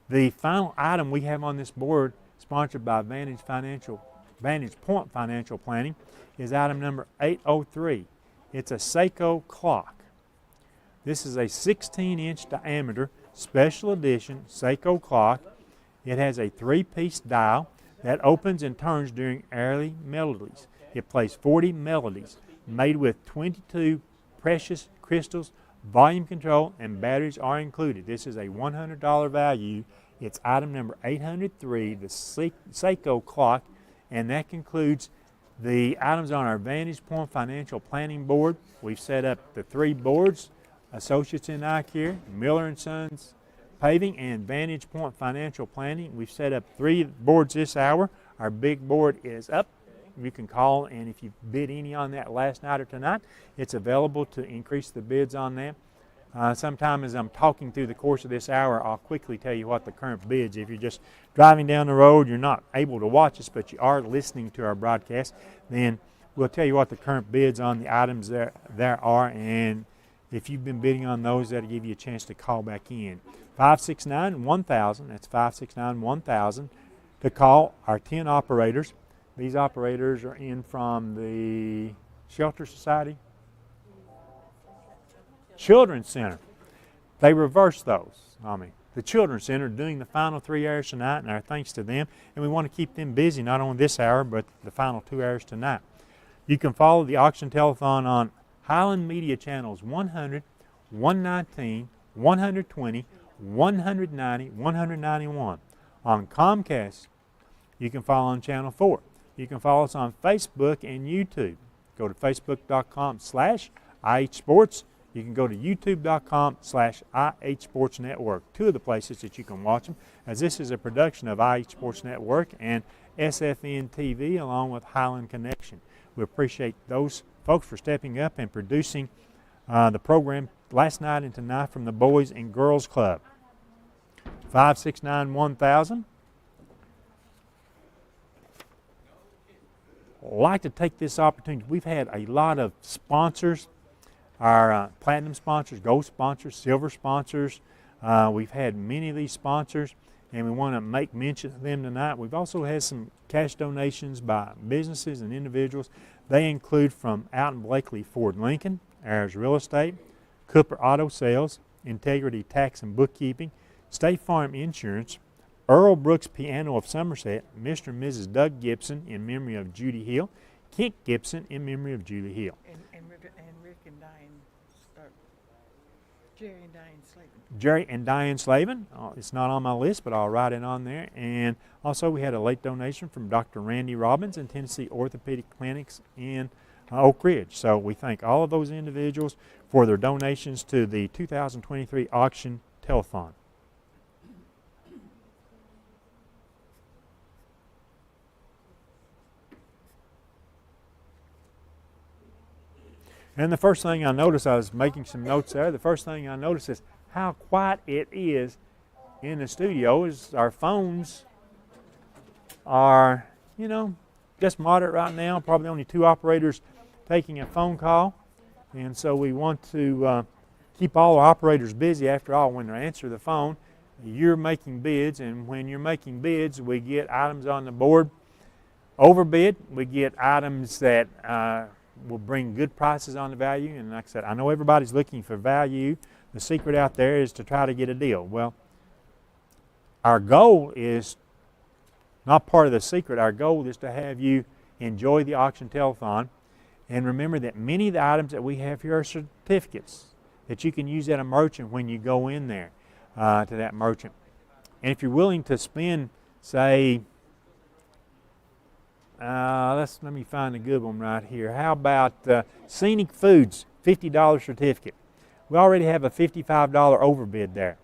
The final item we have on this board, sponsored by Vantage Point Financial Planning, is item number 803. It's a Seiko clock. This is a 16-inch diameter special edition Seiko clock. It has a 3-piece dial that opens and turns during early melodies. It plays 40 melodies, made with 22 precious crystals. Volume control and batteries are included. This is a $100 value. It's item number 803, the Seiko clock, and that concludes the items on our Vantage Point Financial Planning Board. We've set up the 3 boards, Associates in Eye Care, Miller & Sons Paving, and Vantage Point Financial Planning. We've set up 3 boards this hour. Our big board is up. You can call, and if you bid any on that last night or tonight, it's available to increase the bids on that. Sometime as I'm talking through the course of this hour, I'll quickly tell you what the current bids. If you're just driving down the road, you're not able to watch us, but you are listening to our broadcast, then we'll tell you what the current bids on the items there are, and if you've been bidding on those, that'll give you a chance to call back in. 569-1000, that's 569-1000, to call our 10 operators. These operators are in from the Shelter Society, Children's Center. They reverse those. The Children's Center doing the final 3 hours tonight, and our thanks to them. And we want to keep them busy, not only this hour, but the final 2 hours tonight. You can follow the auction telethon on Highland Media Channels 100, 119, 120, 190, 191. On Comcast, you can follow on Channel 4. You can follow us on Facebook and YouTube. Go to facebook.com/IHSports. You can go to youtube.com/IHSportsNetwork. 2 of the places that you can watch them, as this is a production of IH Sports Network and SFN TV along with Highland Connection. We appreciate those folks for stepping up and producing the program last night and tonight from the Boys and Girls Club. 569-1000. I'd like to take this opportunity. We've had a lot of sponsors, our platinum sponsors, gold sponsors, silver sponsors. We've had many of these sponsors, and we want to make mention of them tonight. We've also had some cash donations by businesses and individuals. They include from Alton Blakely Ford Lincoln, Ayers Real Estate, Cooper Auto Sales, Integrity Tax and Bookkeeping, State Farm Insurance, Earl Brooks Piano of Somerset, Mr. and Mrs. Doug Gibson in memory of Judy Hill, Kent Gibson in memory of Judy Hill. And Rick and Diane Jerry and Diane Slavin. Jerry and Diane Slavin. It's not on my list, but I'll write it on there. And also we had a late donation from Dr. Randy Robbins in Tennessee Orthopedic Clinics in Oak Ridge. So we thank all of those individuals for their donations to the 2023 auction telethon. And the first thing I noticed, I was making some notes there, the first thing I noticed is how quiet it is in the studio. Is our phones are, you know, just moderate right now, probably only 2 operators taking a phone call. And so we want to keep all our operators busy. After all, when they answer the phone, you're making bids, and when you're making bids, we get items on the board overbid. We get items that will bring good prices on the value. And like I said, I know everybody's looking for value. The secret out there is to try to get a deal. Well, our goal is not part of the secret. Our goal is to have you enjoy the auction telethon. And remember that many of the items that we have here are certificates that you can use at a merchant when you go in there to that merchant. And if you're willing to spend, say, let me find a good one right here. How about Scenic Foods, $50 certificate. We already have a $55 overbid there.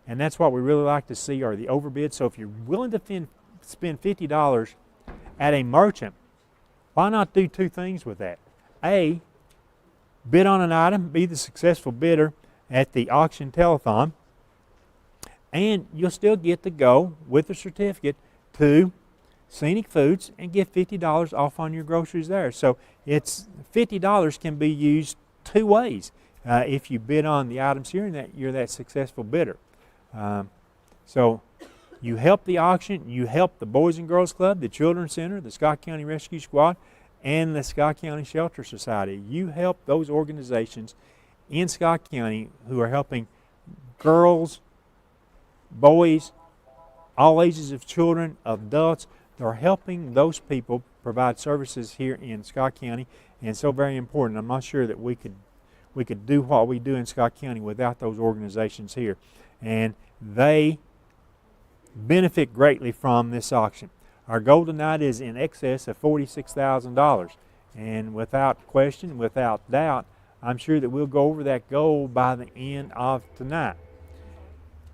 And that's what we really like to see, are the overbids. So if you're willing to spend $50 at a merchant, why not do 2 things with that? A, bid on an item, be the successful bidder at the auction telethon, and you'll still get to go with the certificate to Scenic Foods and get $50 off on your groceries there. So it's $50 can be used 2 ways if you bid on the items here and that you're that successful bidder. So you help the auction, you help the Boys and Girls Club, the Children's Center, the Scott County Rescue Squad, and the Scott County Shelter Society. You help those organizations in Scott County who are helping girls, boys, all ages of children, adults. They're helping those people provide services here in Scott County, and so very important. I'm not sure that we could do what we do in Scott County without those organizations here, and they benefit greatly from this auction. Our goal tonight is in excess of $46,000, and without question, without doubt, I'm sure that we'll go over that goal by the end of tonight.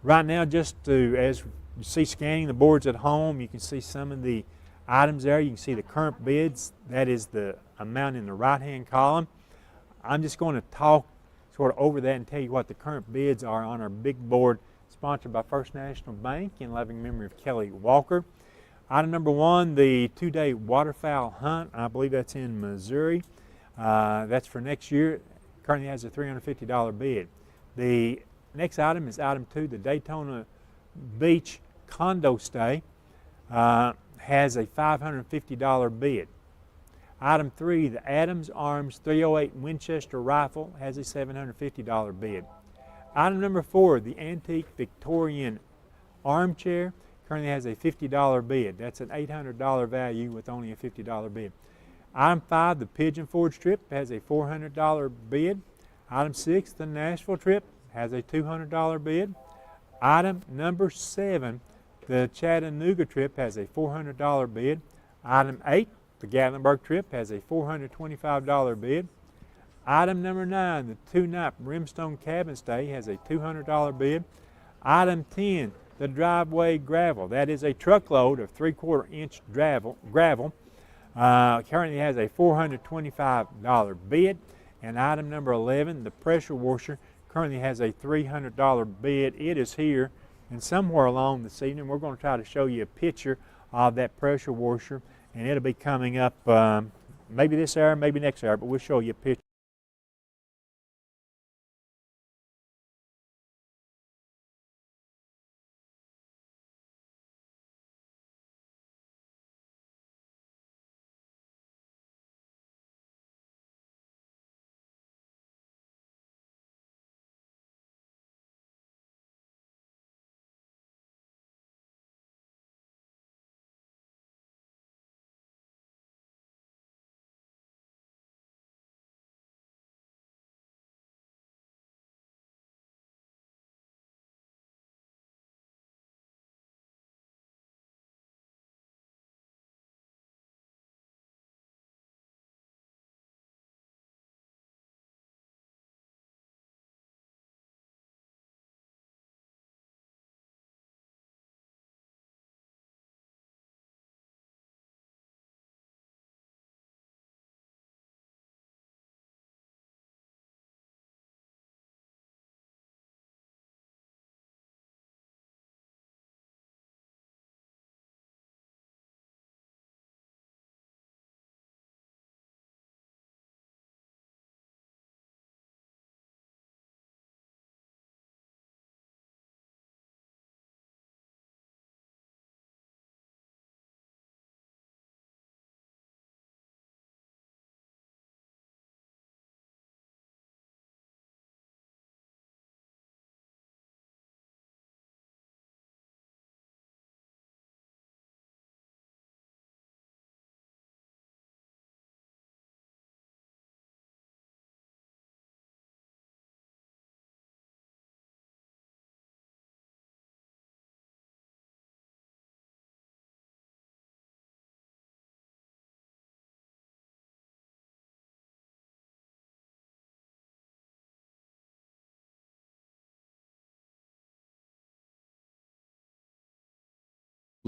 Right now, just as you see scanning the boards at home, you can see some of the items there. You can see the current bids. That is the amount in the right-hand column. I'm just going to talk sort of over that and tell you what the current bids are on our big board sponsored by First National Bank in loving memory of Kelly Walker. Item number 1, the 2-day waterfowl hunt. I believe that's in Missouri. That's for next year. Currently has a $350 bid. The next item is item 2, the Daytona Beach condo stay has a $550 bid. Item 3, the Adams Arms 308 Winchester rifle has a $750 bid. Item number 4, the antique Victorian armchair currently has a $50 bid. That's an $800 value with only a $50 bid. Item 5, the Pigeon Forge trip has a $400 bid. Item 6, the Nashville trip has a $200 bid. Item number 7, the Chattanooga trip has a $400 bid. Item 8, the Gatlinburg trip has a $425 bid. Item number 9, the 2-night Brimstone cabin stay has a $200 bid. Item 10, the driveway gravel. That is a truckload of 3/4 inch gravel. Currently has a $425 bid. And item number 11, the pressure washer, currently has a $300 bid. It is here, and somewhere along this evening we're going to try to show you a picture of that pressure washer, and it'll be coming up maybe this hour, maybe next hour, but we'll show you a picture.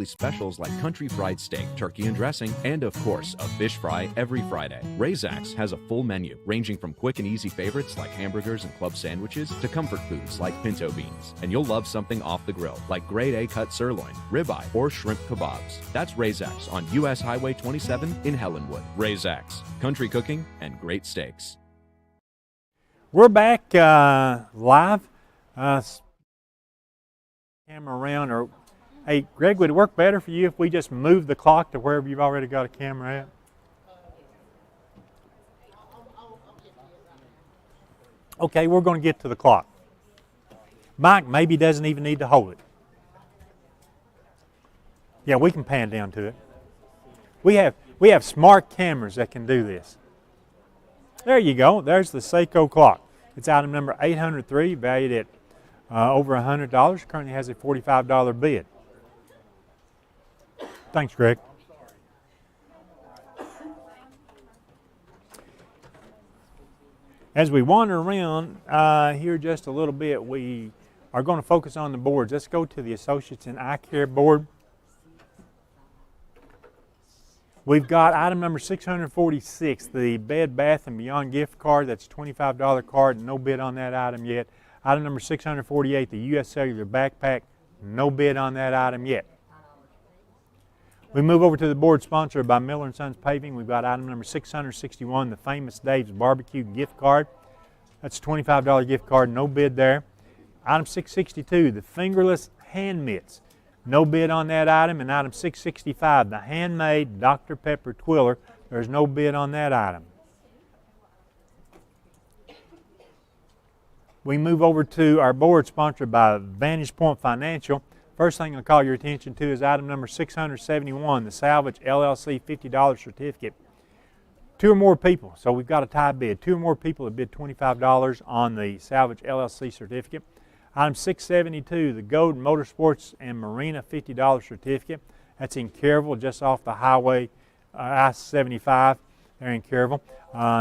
specials like country fried steak, turkey and dressing, and of course, a fish fry every Friday. Razak's has a full menu ranging from quick and easy favorites like hamburgers and club sandwiches to comfort foods like pinto beans. And you'll love something off the grill like grade A cut sirloin, ribeye, or shrimp kebabs. That's Razak's on US Highway 27 in Helenwood. Razak's, country cooking and great steaks. We're back live. Camera around, or hey, Greg, would it work better for you if we just move the clock to wherever you've already got a camera at? Okay, we're going to get to the clock. Mike maybe doesn't even need to hold it. Yeah, we can pan down to it. We have smart cameras that can do this. There you go. There's the Seiko clock. It's item number 803, valued at over $100. Currently has a $45 bid. Thanks, Greg. As we wander around here just a little bit, we are going to focus on the boards. Let's go to the Associates in Eye Care board. We've got item number 646, the Bed Bath & Beyond gift card. That's a $25 card, no bid on that item yet. Item number 648, the U.S. Cellular backpack, no bid on that item yet. We move over to the board sponsored by Miller & Sons Paving. We've got item number 661, the Famous Dave's Barbecue gift card. That's a $25 gift card, no bid there. Item 662, the Fingerless Hand Mitts. No bid on that item. And item 665, the handmade Dr. Pepper Twiller. There's no bid on that item. We move over to our board sponsored by Vantage Point Financial. First thing I'll call your attention to is item number 671, the Salvage LLC $50 certificate. Two or more people, so we've got a tie bid. Two or more people have bid $25 on the Salvage LLC certificate. Item 672, the Golden Motorsports and Marina $50 certificate. That's in Kerrville, just off the highway I-75 there in Kerrville.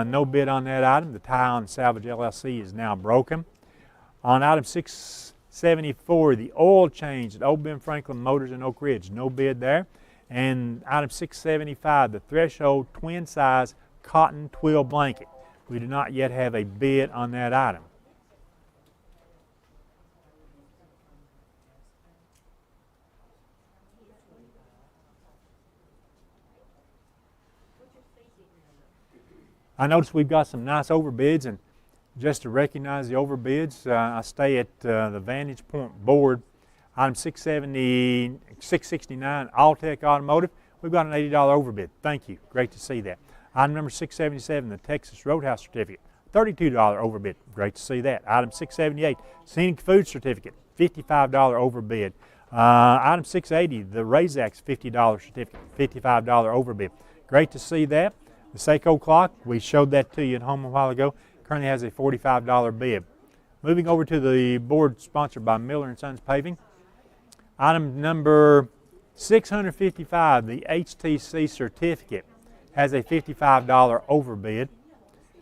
No bid on that item. The tie on Salvage LLC is now broken. On item 674, the oil change at Old Ben Franklin Motors in Oak Ridge. No bid there. And item 675, the Threshold twin size cotton twill blanket. We do not yet have a bid on that item. I noticed we've got some nice overbids, and just to recognize the overbids, I stay at the Vantage Point board. Item 669, Alltech Automotive. We've got an $80 overbid. Thank you. Great to see that. Item number 677, the Texas Roadhouse certificate. $32 overbid. Great to see that. Item 678, Scenic Food certificate. $55 overbid. Item 680, the Razak's $50 certificate. $55 overbid. Great to see that. The Seiko clock, we showed that to you at home a while ago, currently has a $45 bid. Moving over to the board sponsored by Miller & Sons Paving. Item number 655, the HTC certificate, has a $55 overbid.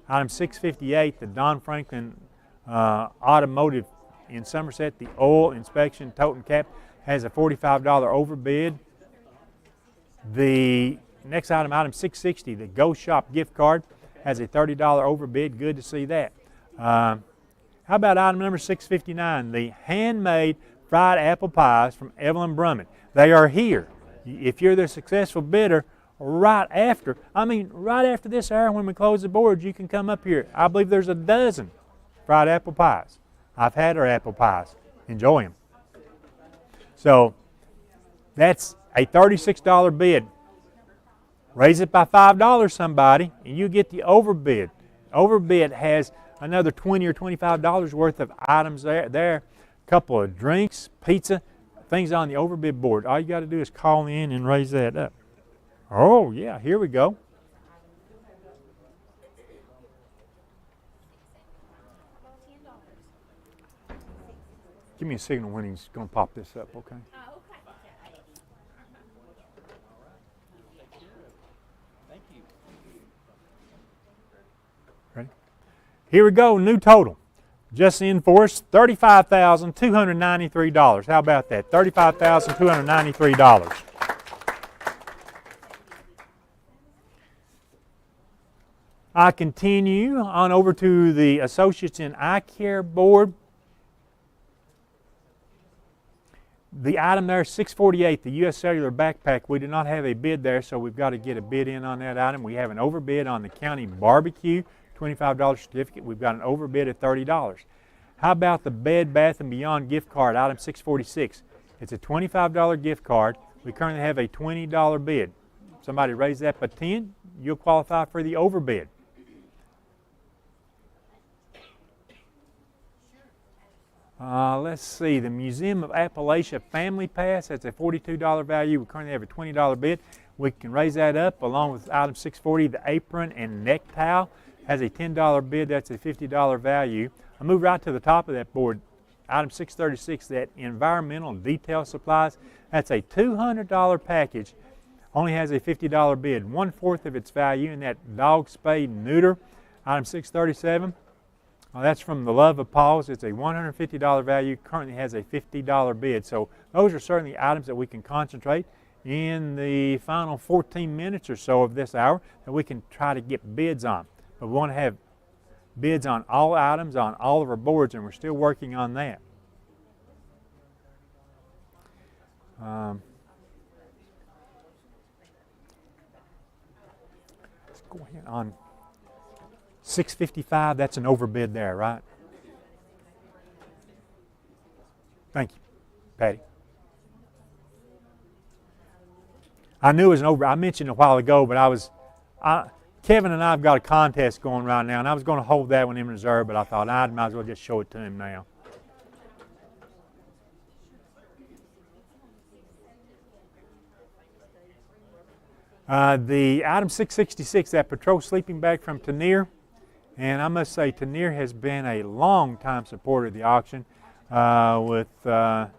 Item 658, the Don Franklin Automotive in Somerset, the oil inspection tote and cap, has a $45 overbid. The next item, item 660, the Go Shop gift card, has a $30 overbid. Good to see that. How about item number 659, the handmade fried apple pies from Evelyn Brummett. They are here. If you're the successful bidder, right after this hour when we close the boards, you can come up here. I believe there's a dozen fried apple pies. I've had our apple pies. Enjoy them. So that's a $36 bid. Raise it by $5, somebody, and you get the overbid. Overbid has another $20 or $25 worth of items there. A couple of drinks, pizza, things on the overbid board. All you got to do is call in and raise that up. Oh, yeah, here we go. Give me a signal when he's going to pop this up, okay? Ready? Here we go, new total. just in for us, $35,293. How about that? $35,293. I continue on over to the Associates in Eye Care board. The item there is $648, the U.S. Cellular backpack. We do not have a bid there, so we've got to get a bid in on that item. We have an overbid on the county barbecue, $25 certificate. We've got an overbid at $30. How about the Bed Bath & Beyond gift card, item 646? It's a $25 gift card. We currently have a $20 bid. Somebody raise that by 10, you'll qualify for the overbid. Let's see, the Museum of Appalachia Family Pass, that's a $42 value. We currently have a $20 bid. We can raise that up along with item 640, the apron and neck towel has a $10 bid, that's a $50 value. I move right to the top of that board. Item 636, that environmental detail supplies, that's a $200 package, only has a $50 bid, 1/4 of its value in that dog spay neuter. Item 637, that's from the Love of Paws. It's a $150 value, currently has a $50 bid. So those are certainly items that we can concentrate in the final 14 minutes or so of this hour that we can try to get bids on. But we want to have bids on all items on all of our boards, and we're still working on that. Let's go ahead on 655, that's an overbid there, right? Thank you, Patty. I knew it was an over. I mentioned a while ago, but Kevin and I have got a contest going right now, and I was going to hold that one in reserve, but I thought I might as well just show it to him now. The item 666, that patrol sleeping bag from Tenier. And I must say, Tenier has been a long-time supporter of the auction with their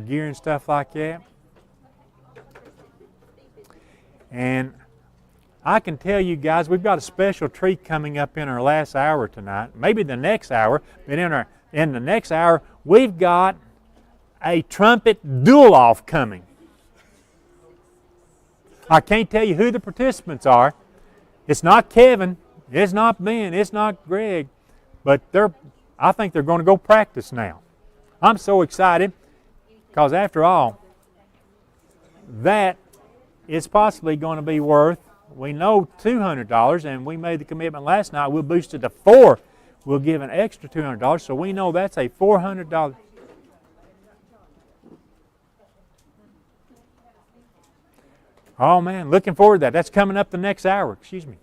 gear and stuff like that. And I can tell you guys, we've got a special treat coming up in our last hour tonight, maybe the next hour, but in the next hour, we've got a trumpet duel-off coming. I can't tell you who the participants are. It's not Kevin. It's not Ben, it's not Greg, but I think they're going to go practice now. I'm so excited because after all, that is possibly going to be worth, we know $200, and we made the commitment last night, we'll boost it to $400. We'll give an extra $200, so we know that's a $400. Oh man, looking forward to that. That's coming up the next hour, excuse me.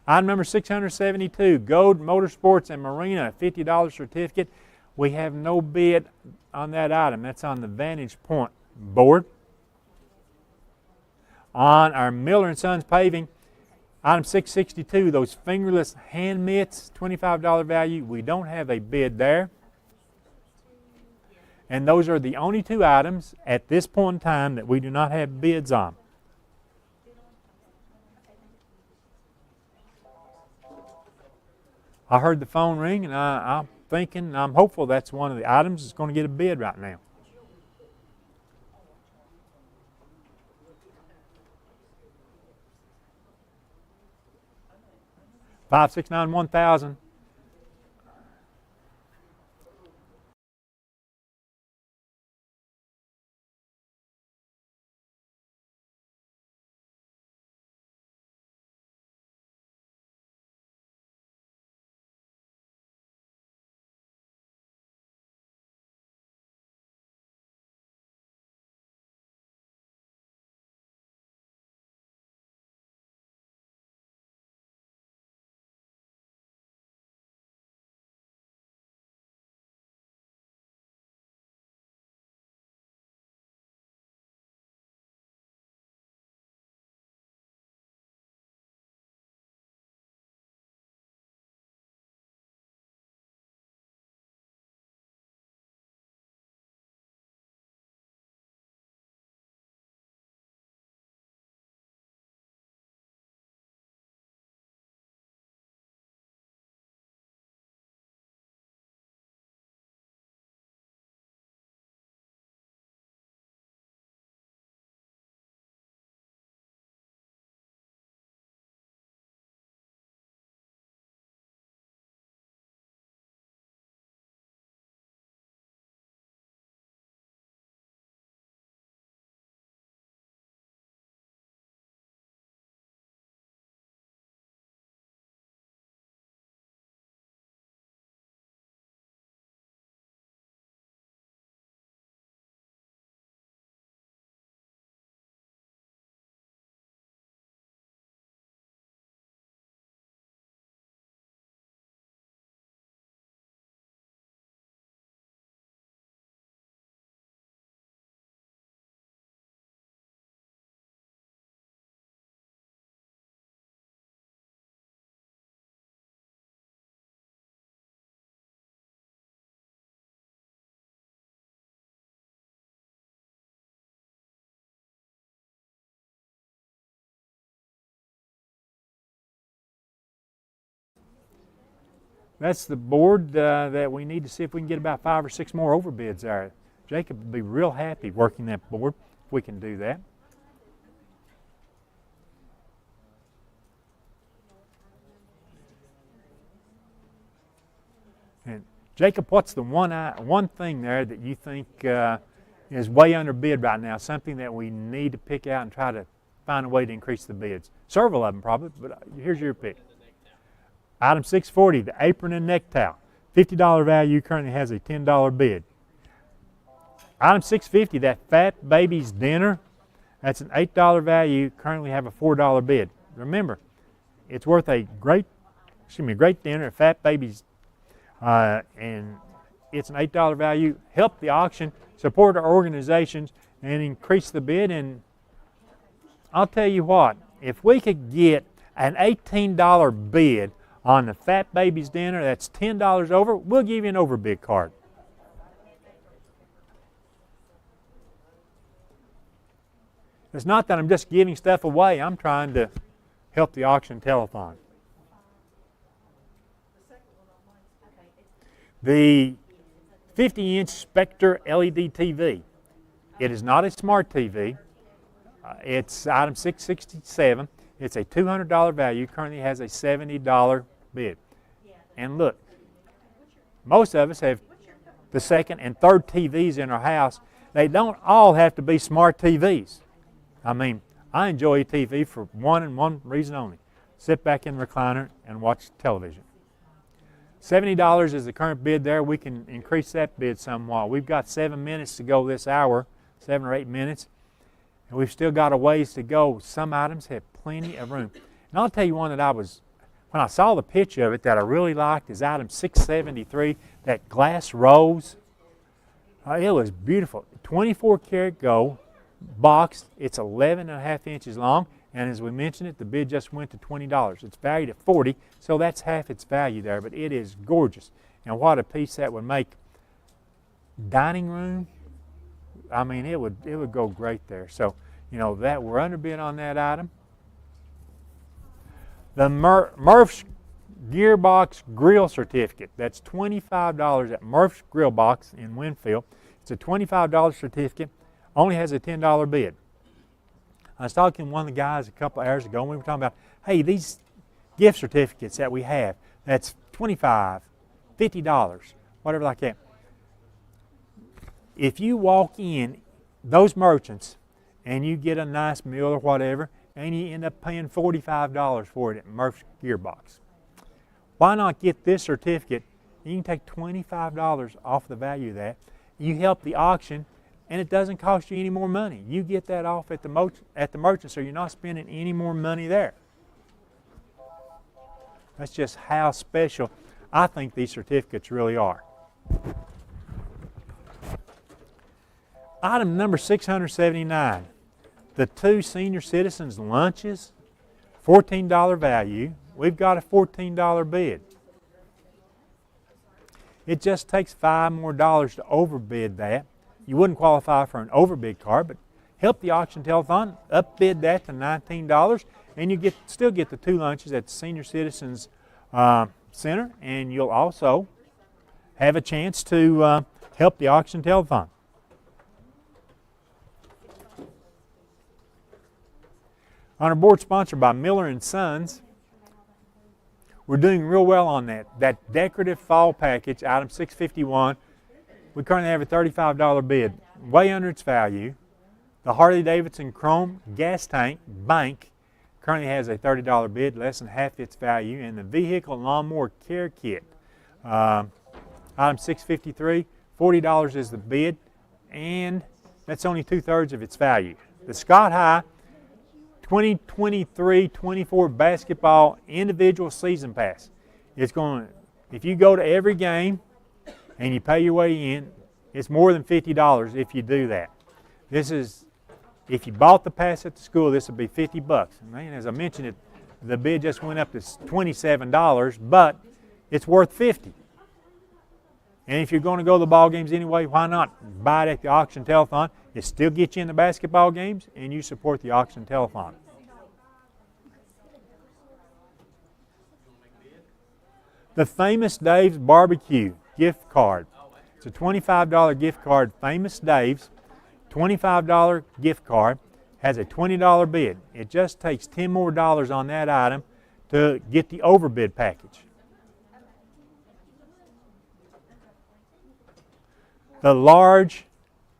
Item number 672, Gold Motorsports and Marina, $50 certificate. We have no bid on that item. That's on the Vantage Point board. On our Miller & Sons paving, item 662, those fingerless hand mitts, $25 value. We don't have a bid there. And those are the only two items at this point in time that we do not have bids on. I heard the phone ring, and I'm thinking, I'm hopeful that's one of the items that's going to get a bid right now. $569,000. That's the board that we need to see if we can get about 5 or 6 more overbids there. Jacob would be real happy working that board if we can do that. And Jacob, what's the one thing there that you think is way under bid right now, something that we need to pick out and try to find a way to increase the bids? Several of them probably, but here's your pick. Item 640, the apron and neck towel. $50 value, currently has a $10 bid. Item 650, that Fat Baby's Dinner. That's an $8 value, currently have a $4 bid. Remember, it's worth a great dinner at Fat Baby's, and it's an $8 value. Help the auction, support our organizations, and increase the bid. And I'll tell you what, if we could get an $18 bid on the Fat Baby's Dinner, that's $10 over, we'll give you an overbid card. It's not that I'm just giving stuff away. I'm trying to help the auction telethon. The 50-inch Spectre LED TV. It is not a smart TV. It's item 667. It's a $200 value. Currently has a $70 bid. And look, most of us have the second and third TVs in our house. They don't all have to be smart TVs. I mean, I enjoy a TV for one reason only. Sit back in the recliner and watch television. $70 is the current bid there. We can increase that bid somewhat. We've got 7 minutes to go this hour, 7 or 8 minutes, and we've still got a ways to go. Some items have plenty of room. And I'll tell you one that when I saw the picture of it that I really liked is item 673, that glass rose. It was beautiful. 24 karat gold. Box. It's 11.5 inches long, and as we mentioned it, the bid just went to $20. It's valued at $40, so that's half its value there, but it is gorgeous. And what a piece that would make. Dining room, I mean, it would go great there. So, you know, that we're underbid on that item. The Murph's Gearbox Grill Certificate. That's $25 at Murph's Grill Box in Winfield. It's a $25 certificate. Only has a $10 bid. I was talking to one of the guys a couple of hours ago, and we were talking about, hey, these gift certificates that we have, that's $25, $50, whatever like that. If you walk in those merchants and you get a nice meal or whatever, and you end up paying $45 for it at Murph's Gearbox, why not get this certificate? You can take $25 off the value of that. You help the auction, and it doesn't cost you any more money. You get that off at the merchant, so you're not spending any more money there. That's just how special I think these certificates really are. Item number 679, the 2 senior citizens lunches, $14 value. We've got a $14 bid. It just takes $5 more to overbid that. You wouldn't qualify for an overbid card, but help the auction telethon, upbid that to $19, and you still get the 2 lunches at the Senior Citizens Center, and you'll also have a chance to help the auction telethon. On our board sponsored by Miller & Sons, we're doing real well on that. That decorative fall package, item 651, we currently have a $35 bid, way under its value. The Harley-Davidson Chrome Gas Tank Bank currently has a $30 bid, less than half its value. And the Vehicle Lawnmower Care Kit, item 653, $40 is the bid, and that's only 2/3 of its value. The Scott High 2023-24 basketball individual season pass. It's going, if you go to every game and you pay your way in, it's more than $50 if you do that. This is, if you bought the pass at the school, this would be $50. And as I mentioned, the bid just went up to $27, but it's worth $50. And if you're going to go to the ball games anyway, why not buy it at the auction telethon? It still gets you in the basketball games, and you support the auction telethon. The Famous Dave's Barbecue gift card. It's a $25 gift card. Famous Dave's, $25 gift card, has a $20 bid. It just takes $10 more on that item to get the overbid package. The large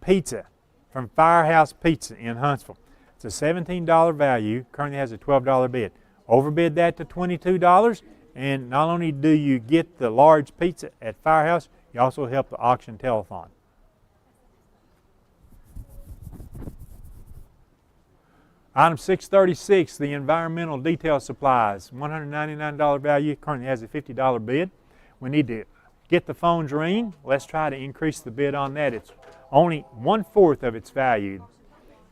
pizza from Firehouse Pizza in Huntsville. It's a $17 value, currently has a $12 bid. Overbid that to $22, and not only do you get the large pizza at Firehouse, you also help the auction telethon. Item 636, the environmental detail supplies, $199 value, currently has a $50 bid. We need to get the phones ringing. Let's try to increase the bid on that. It's only 1/4 of its value.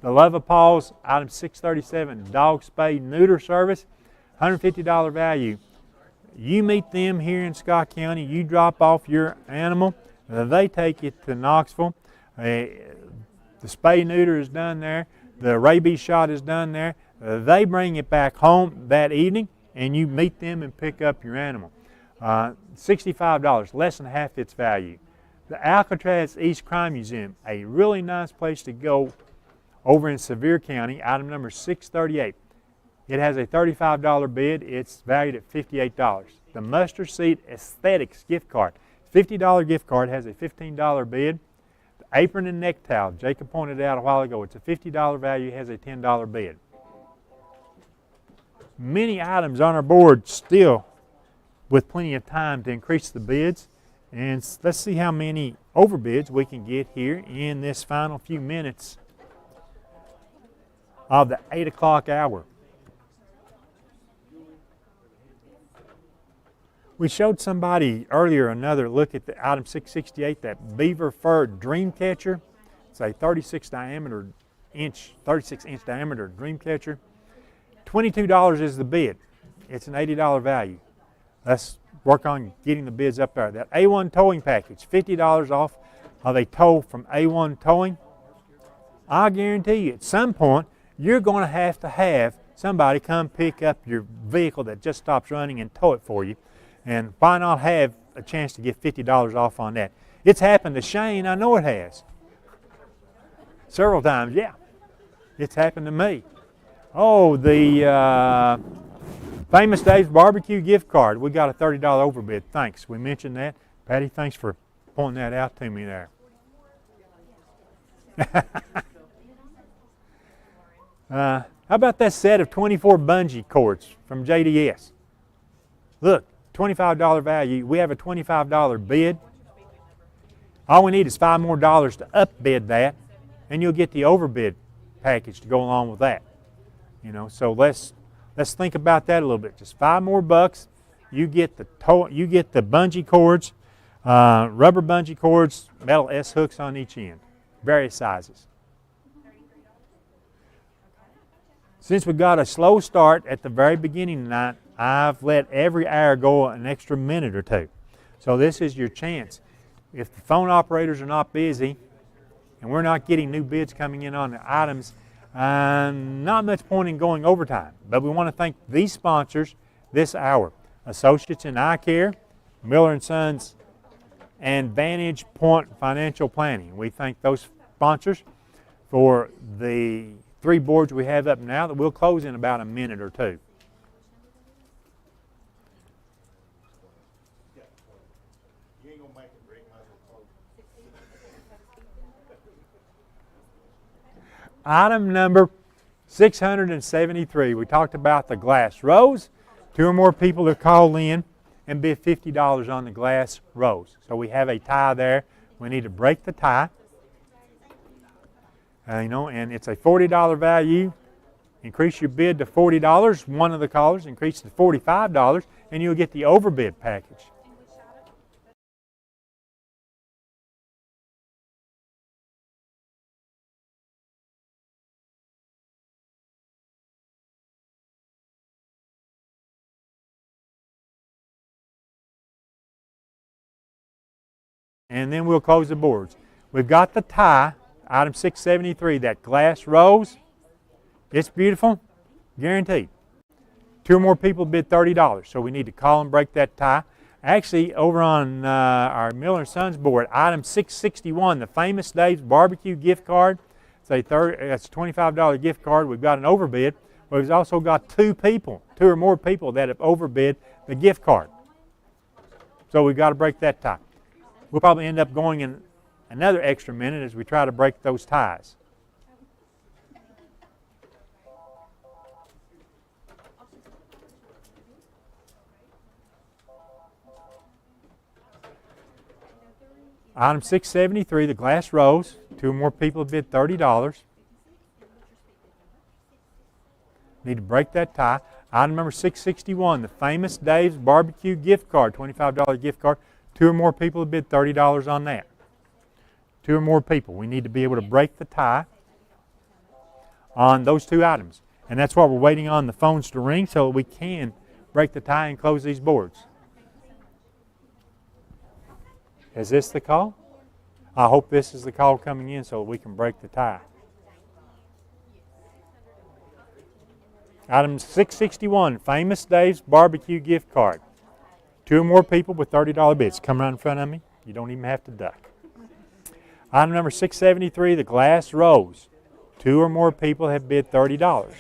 The Love of Paws, item 637, dog spay neuter service, $150 value. You meet them here in Scott County, you drop off your animal, they take it to Knoxville. The spay neuter is done there. The rabies shot is done there. They bring it back home that evening, and you meet them and pick up your animal. $65, less than half its value. The Alcatraz East Crime Museum, a really nice place to go over in Sevier County, item number 638. It has a $35 bid. It's valued at $58. The Mustard Seed Aesthetics gift card, $50 gift card, has a $15 bid. The apron and neck towel, Jacob pointed out a while ago, it's a $50 value, has a $10 bid. Many items on our board still with plenty of time to increase the bids. And let's see how many overbids we can get here in this final few minutes of the 8 o'clock hour. We showed somebody earlier another look at the item 668, that beaver fur dream catcher. It's a 36 inch diameter dream catcher. $22 is the bid. It's an $80 value. Let's work on getting the bids up there. That A1 towing package, $50 off of a tow from A1 Towing. I guarantee you at some point you're going to have somebody come pick up your vehicle that just stops running and tow it for you. And why not have a chance to get $50 off on that? It's happened to Shane, I know it has. Several times, yeah. It's happened to me. Oh, the Famous Dave's Barbecue gift card. We got a $30 overbid. Thanks. We mentioned that. Patty, thanks for pointing that out to me there. How about that set of 24 bungee cords from JDS? Look, $25 value. We have a $25 bid. All we need is $5 more to upbid that, and you'll get the overbid package to go along with that. You know, so let's think about that a little bit. Just $5 more. You get the bungee cords, rubber bungee cords, metal S hooks on each end, various sizes. Since we got a slow start at the very beginning tonight, I've let every hour go an extra minute or two. So this is your chance. If the phone operators are not busy and we're not getting new bids coming in on the items, not much point in going overtime. But we want to thank these sponsors this hour: Associates in Eye Care, Miller & Sons, and Vantage Point Financial Planning. We thank those sponsors for the 3 boards we have up now that we'll close in about a minute or two. Item number 673. We talked about the glass rose. 2 or more people have called in and bid $50 on the glass rose. So we have a tie there. We need to break the tie. And it's a $40 value. Increase your bid to $40. One of the callers increase to $45, and you'll get the overbid package. And then we'll close the boards. We've got the tie, item 673, that glass rose. It's beautiful, guaranteed. 2 or more people bid $30, so we need to call and break that tie. Actually, over on our Miller & Sons board, item 661, the Famous Dave's Barbecue gift card. That's a $25 gift card. We've got an overbid, but we've also got two or more people that have overbid the gift card. So we've got to break that tie. We'll probably end up going in another extra minute as we try to break those ties. Item 673, the glass rose. Two or more people have bid $30. Need to break that tie. Item number 661, the Famous Dave's Barbecue gift card, $25 gift card. Two or more people have bid $30 on that. Two or more people. We need to be able to break the tie on those two items. And that's why we're waiting on the phones to ring so that we can break the tie and close these boards. Is this the call? I hope this is the call coming in so we can break the tie. Item 661, Famous Dave's Barbecue gift card. Two or more people with $30 bids. Come right in front of me. You don't even have to duck. Item number 673, the glass rose. Two or more people have bid $30.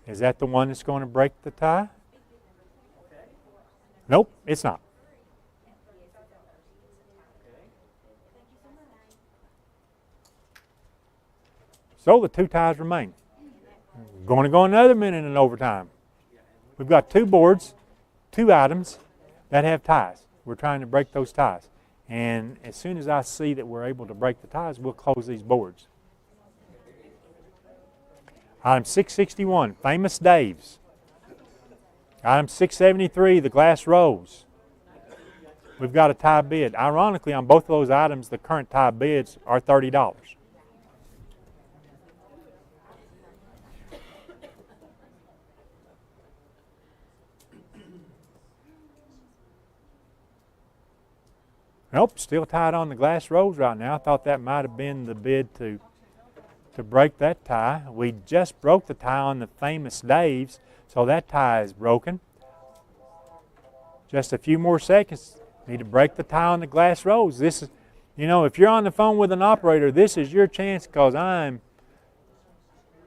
Is that the one that's going to break the tie? Nope, it's not. So the two ties remain. We're going to go another minute in overtime. We've got two boards, two items that have ties. We're trying to break those ties. And as soon as I see that we're able to break the ties, we'll close these boards. Item 661, Famous Dave's. Item 673, the glass rose. We've got a tie bid. Ironically, on both of those items, the current tie bids are $30. Nope, still tied on the glass rose right now. I thought that might have been the bid to break that tie. We just broke the tie on the Famous Dave's, so that tie is broken. Just a few more seconds. Need to break the tie on the glass rose. This is, you know, if you're on the phone with an operator, this is your chance because I'm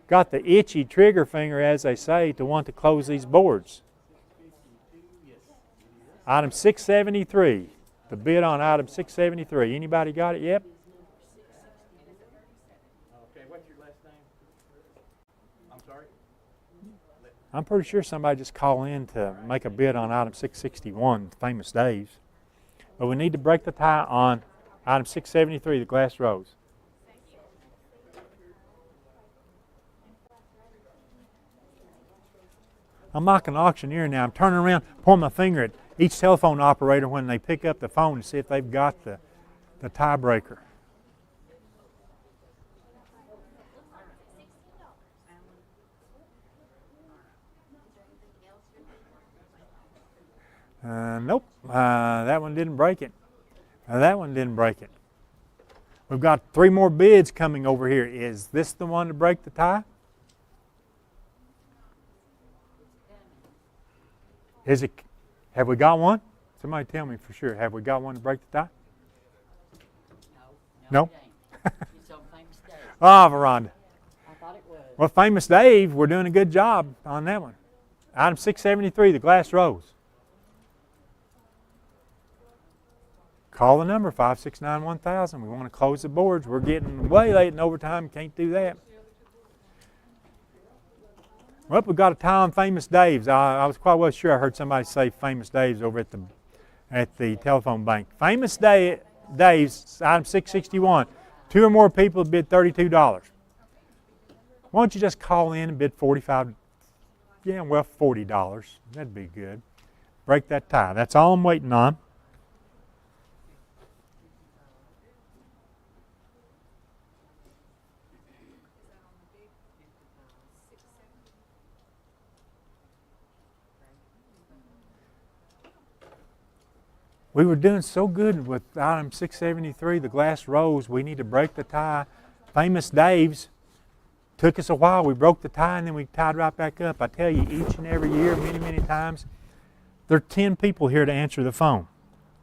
got the itchy trigger finger, as they say, to want to close these boards. Item 673. The bid on item 673. Anybody got it yet? Okay, what's your last name? I'm sorry? I'm pretty sure somebody just called in to make a bid on item 661, Famous Dave's. But we need to break the tie on item 673, the glass rose. I'm like an auctioneer now. I'm turning around, pointing my finger at each telephone operator when they pick up the phone to see if they've got the tiebreaker. Nope, that one didn't break it. That one didn't break it. We've got three more bids coming over here. Is this the one to break the tie? Is it? Have we got one? Somebody tell me for sure. Have we got one to break the tie? No? Ah, Veranda. I thought it was. Well, Famous Dave, we're doing a good job on that one. Item 673, the glass rose. Call the number, 569-1000. We want to close the boards. We're getting way late in overtime. Can't do that. Well, we've got a tie on Famous Dave's. I was quite well sure I heard somebody say Famous Dave's over at the telephone bank. Famous Dave's, item 661. Two or more people have bid $32. Why don't you just call in and bid $45? Yeah, well, $40. That'd be good. Break that tie. That's all I'm waiting on. We were doing so good with item 673, the glass rose. We need to break the tie. Famous Dave's took us a while. We broke the tie and then we tied right back up. I tell you, each and every year, many, many times, there are 10 people here to answer the phone.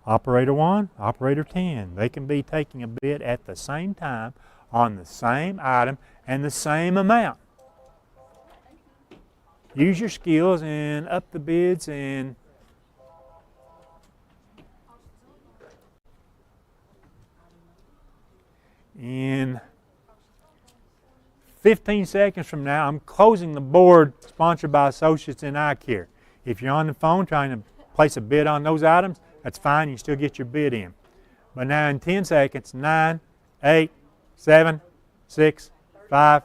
Operator 1, Operator 10. They can be taking a bid at the same time on the same item and the same amount. Use your skills and up the bids and in 15 seconds from now, I'm closing the board sponsored by Associates in Eye Care. If you're on the phone trying to place a bid on those items, that's fine. You still get your bid in. But now in 10 seconds, 9, 8, 7, 6, 5,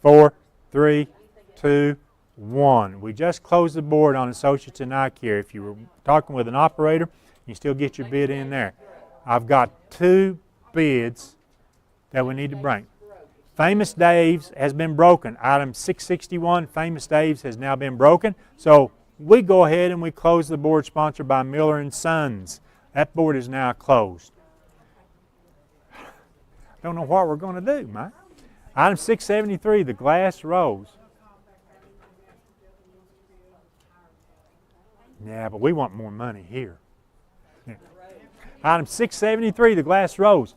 4, 3, 2, 1. We just closed the board on Associates in Eye Care. If you were talking with an operator, you still get your bid in there. I've got 2 bids that we need to bring. Famous Dave's has been broken. Item 661, Famous Dave's has now been broken. So we go ahead and we close the board sponsored by Miller & Sons. That board is now closed. Don't know what we're going to do, Mike. Item 673, the glass rose. Yeah, but we want more money here. Yeah. Item 673, the glass rose.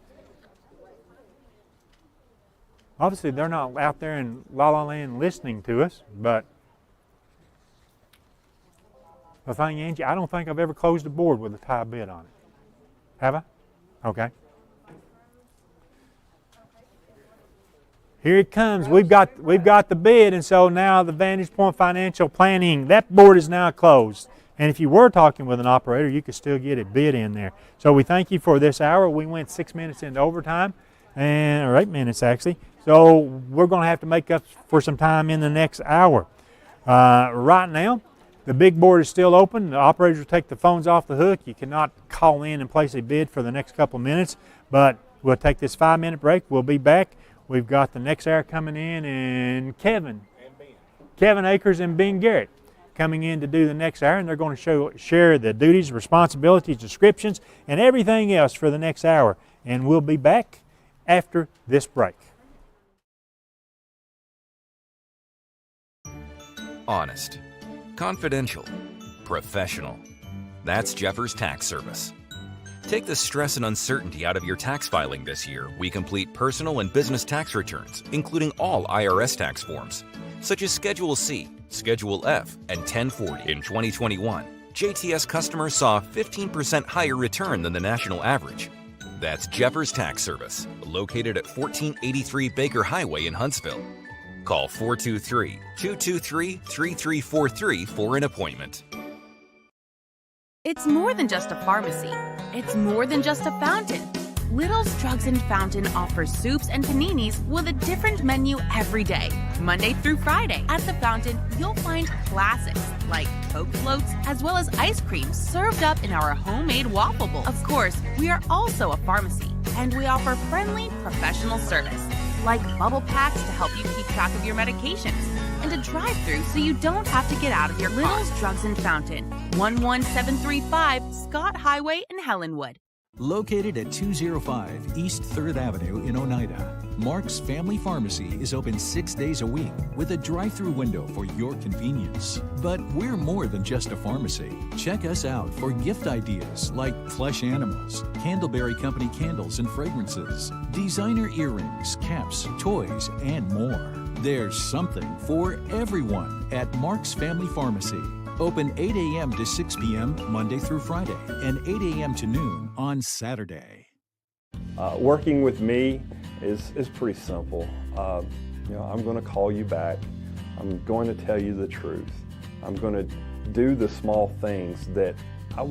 Obviously, they're not out there in La La Land listening to us, but the thing, Angie, I don't think I've ever closed a board with a tie bid on it. Have I? Okay. Here it comes. We've got the bid, and so now the Vantage Point Financial Planning, that board is now closed. And if you were talking with an operator, you could still get a bid in there. So we thank you for this hour. We went 6 minutes into overtime, or 8 minutes actually. So we're going to have to make up for some time in the next hour. Right now, the big board is still open. The operators will take the phones off the hook. You cannot call in and place a bid for the next couple of minutes, but we'll take this 5-minute break. We'll be back. We've got the next hour coming in, and Kevin Akers and Ben Garrett coming in to do the next hour, and they're going to share the duties, responsibilities, descriptions, and everything else for the next hour. And we'll be back after this break. Honest, confidential, professional. That's Jeffers Tax Service. Take the stress and uncertainty out of your tax filing this year. We complete personal and business tax returns, including all IRS tax forms, such as Schedule C, Schedule F, and 1040. In 2021, JTS customers saw a 15% higher return than the national average. That's Jeffers Tax Service, located at 1483 Baker Highway in Huntsville. Call 423-223-3343 for an appointment. It's more than just a pharmacy. It's more than just a fountain. Little's Drugs and Fountain offers soups and paninis with a different menu every day, Monday through Friday. At the fountain, you'll find classics like Coke floats, as well as ice cream served up in our homemade waffle bowls. Of course, we are also a pharmacy, and we offer friendly, professional service, like bubble packs to help you keep track of your medications, and a drive-thru so you don't have to get out of your car. Little's Drugs and Fountain, 11735 Scott Highway in Helenwood. Located at 205 East 3rd Avenue in Oneida, Mark's Family Pharmacy is open 6 days a week with a drive-through window for your convenience. But we're more than just a pharmacy. Check us out for gift ideas like plush animals, Candleberry Company candles and fragrances, designer earrings, caps, toys, and more. There's something for everyone at Mark's Family Pharmacy. Open 8 a.m. to 6 p.m. Monday through Friday and 8 a.m. to noon on Saturday. Working with me is pretty simple. I'm going to call you back. I'm going to tell you the truth. I'm going to do the small things that I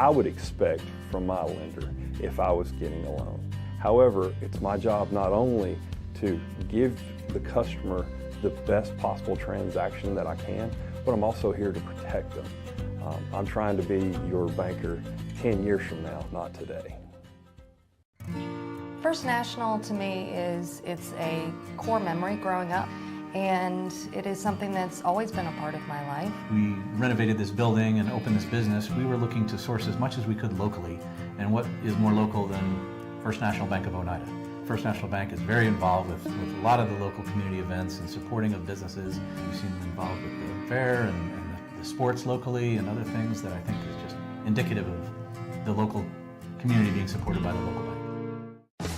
would expect from my lender if I was getting a loan. However, it's my job not only to give the customer the best possible transaction that I can, but I'm also here to protect them. I'm trying to be your banker 10 years from now, not today. First National to me it's a core memory growing up, and it is something that's always been a part of my life. We renovated this building and opened this business. We were looking to source as much as we could locally, and what is more local than First National Bank of Oneida? First National Bank is very involved with a lot of the local community events and supporting of businesses. We've seen them involved with the fair and the sports locally and other things that I think is just indicative of the local community being supported by the local bank.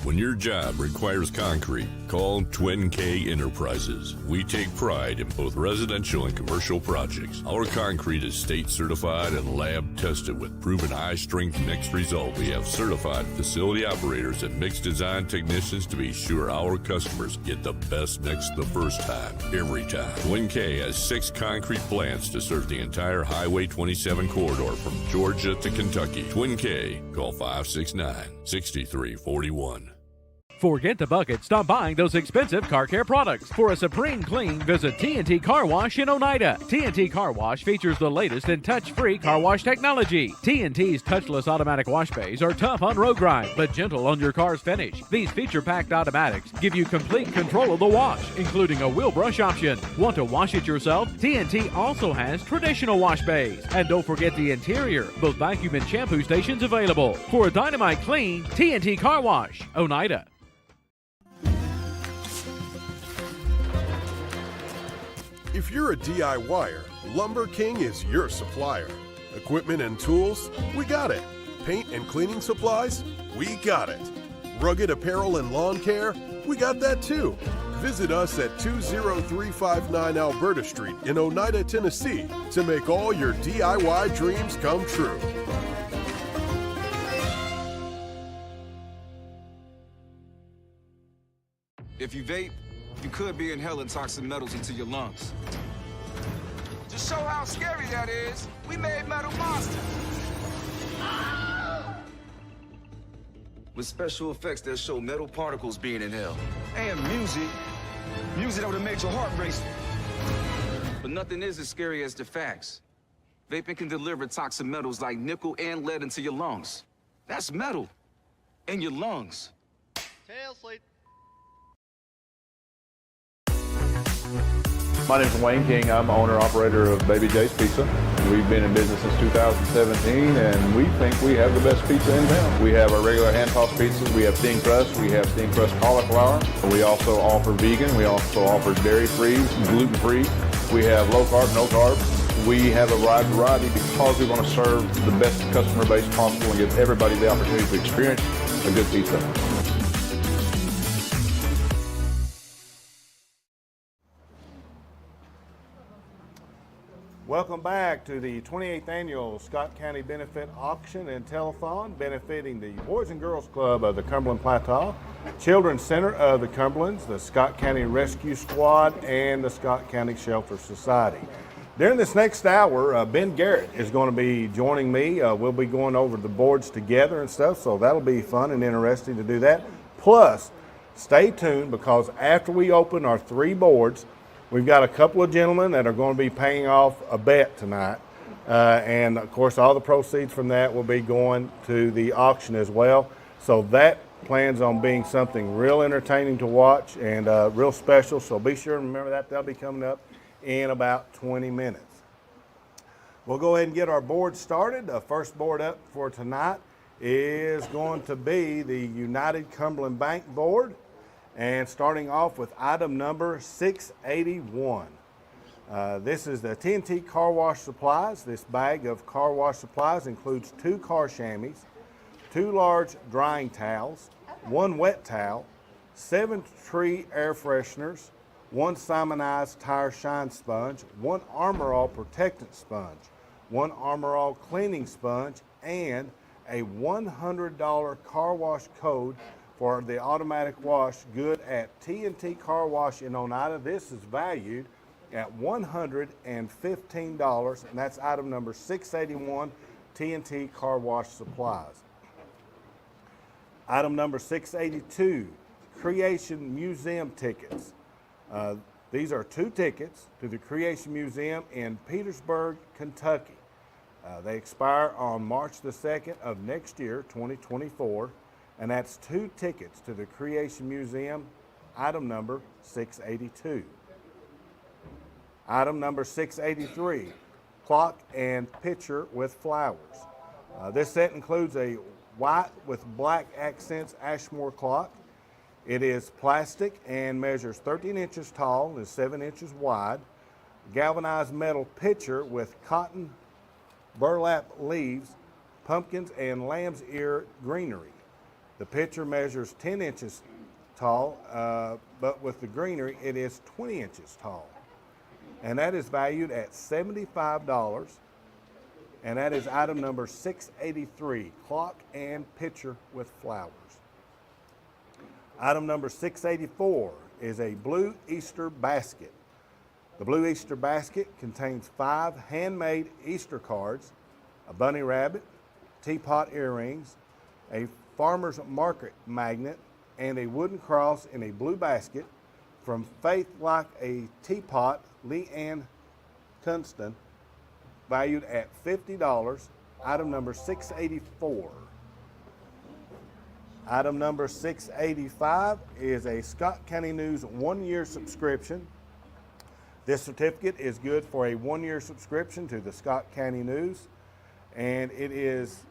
When your job requires concrete, call Twin K Enterprises. We take pride in both residential and commercial projects. Our concrete is state certified and lab tested with proven high strength mixed result. We have certified facility operators and mix design technicians to be sure our customers get the best mix the first time, every time. Twin K has 6 concrete plants to serve the entire Highway 27 corridor from Georgia to Kentucky. Twin K, call 569-6341. Forget the bucket. Stop buying those expensive car care products. For a supreme clean, visit TNT Car Wash in Oneida. TNT Car Wash features the latest in touch-free car wash technology. TNT's touchless automatic wash bays are tough on road grime, but gentle on your car's finish. These feature-packed automatics give you complete control of the wash, including a wheel brush option. Want to wash it yourself? TNT also has traditional wash bays. And don't forget the interior, both vacuum and shampoo stations available. For a dynamite clean, TNT Car Wash, Oneida. If you're a DIYer, Lumber King is your supplier. Equipment and tools, we got it. Paint and cleaning supplies, we got it. Rugged apparel and lawn care, we got that too. Visit us at 20359 Alberta Street in Oneida, Tennessee to make all your DIY dreams come true. If you vape, you could be inhaling toxic metals into your lungs. To show how scary that is, we made metal monsters. With special effects that show metal particles being inhaled. And music that would have made your heart race. But nothing is as scary as the facts. Vaping can deliver toxic metals like nickel and lead into your lungs. That's metal in your lungs. Tail sleep. My name is Wayne King. I'm owner-operator of Baby J's Pizza. We've been in business since 2017, and we think we have the best pizza in town. We have our regular hand-tossed pizzas. We have thin crust. We have thin crust cauliflower. We also offer vegan. We also offer dairy-free, gluten-free. We have low-carb, no-carb. We have a wide variety because we want to serve the best customer base possible and give everybody the opportunity to experience a good pizza. Welcome back to the 28th Annual Scott County Benefit Auction and Telethon, benefiting the Boys and Girls Club of the Cumberland Plateau, Children's Center of the Cumberlands, the Scott County Rescue Squad, and the Scott County Shelter Society. During this next hour, Ben Garrett is going to be joining me. We'll be going over the boards together and stuff, so that'll be fun and interesting to do that. Plus, stay tuned because after we open our 3 boards, we've got a couple of gentlemen that are going to be paying off a bet tonight. And of course, all the proceeds from that will be going to the auction as well. So that plans on being something real entertaining to watch and real special. So be sure to remember that. That'll be coming up in about 20 minutes. We'll go ahead and get our board started. The first board up for tonight is going to be the United Cumberland Bank board. And starting off with item number 681. This is the TNT Car Wash Supplies. This bag of car wash supplies includes 2 car chamois, 2 large drying towels, 1 wet towel, 7 tree air fresheners, 1 Simonized tire shine sponge, 1 Armor All protectant sponge, 1 Armor All cleaning sponge, and a $100 car wash code for the automatic wash good at TNT Car Wash in Oneida. This is valued at $115, and that's item number 681, TNT Car Wash Supplies. Item number 682, Creation Museum tickets. These are 2 tickets to the Creation Museum in Petersburg, Kentucky. They expire on March the 2nd of next year, 2024. And that's 2 tickets to the Creation Museum, item number 682. Item number 683, clock and pitcher with flowers. This set includes a white with black accents Ashmore clock. It is plastic and measures 13 inches tall and is 7 inches wide. Galvanized metal pitcher with cotton burlap leaves pumpkins and lamb's ear greenery. The picture measures 10 inches tall, but with the greenery, it is 20 inches tall. And that is valued at $75. And that is item number 683, clock and pitcher with flowers. Item number 684 is a blue Easter basket. The blue Easter basket contains 5 handmade Easter cards, a bunny rabbit, teapot earrings, a farmer's market magnet, and a wooden cross in a blue basket from Faith Like a Teapot, Leanne Kunston, valued at $50, item number 684. Item number 685 is a Scott County News 1-year subscription. This certificate is good for a 1-year subscription to the Scott County News, and it is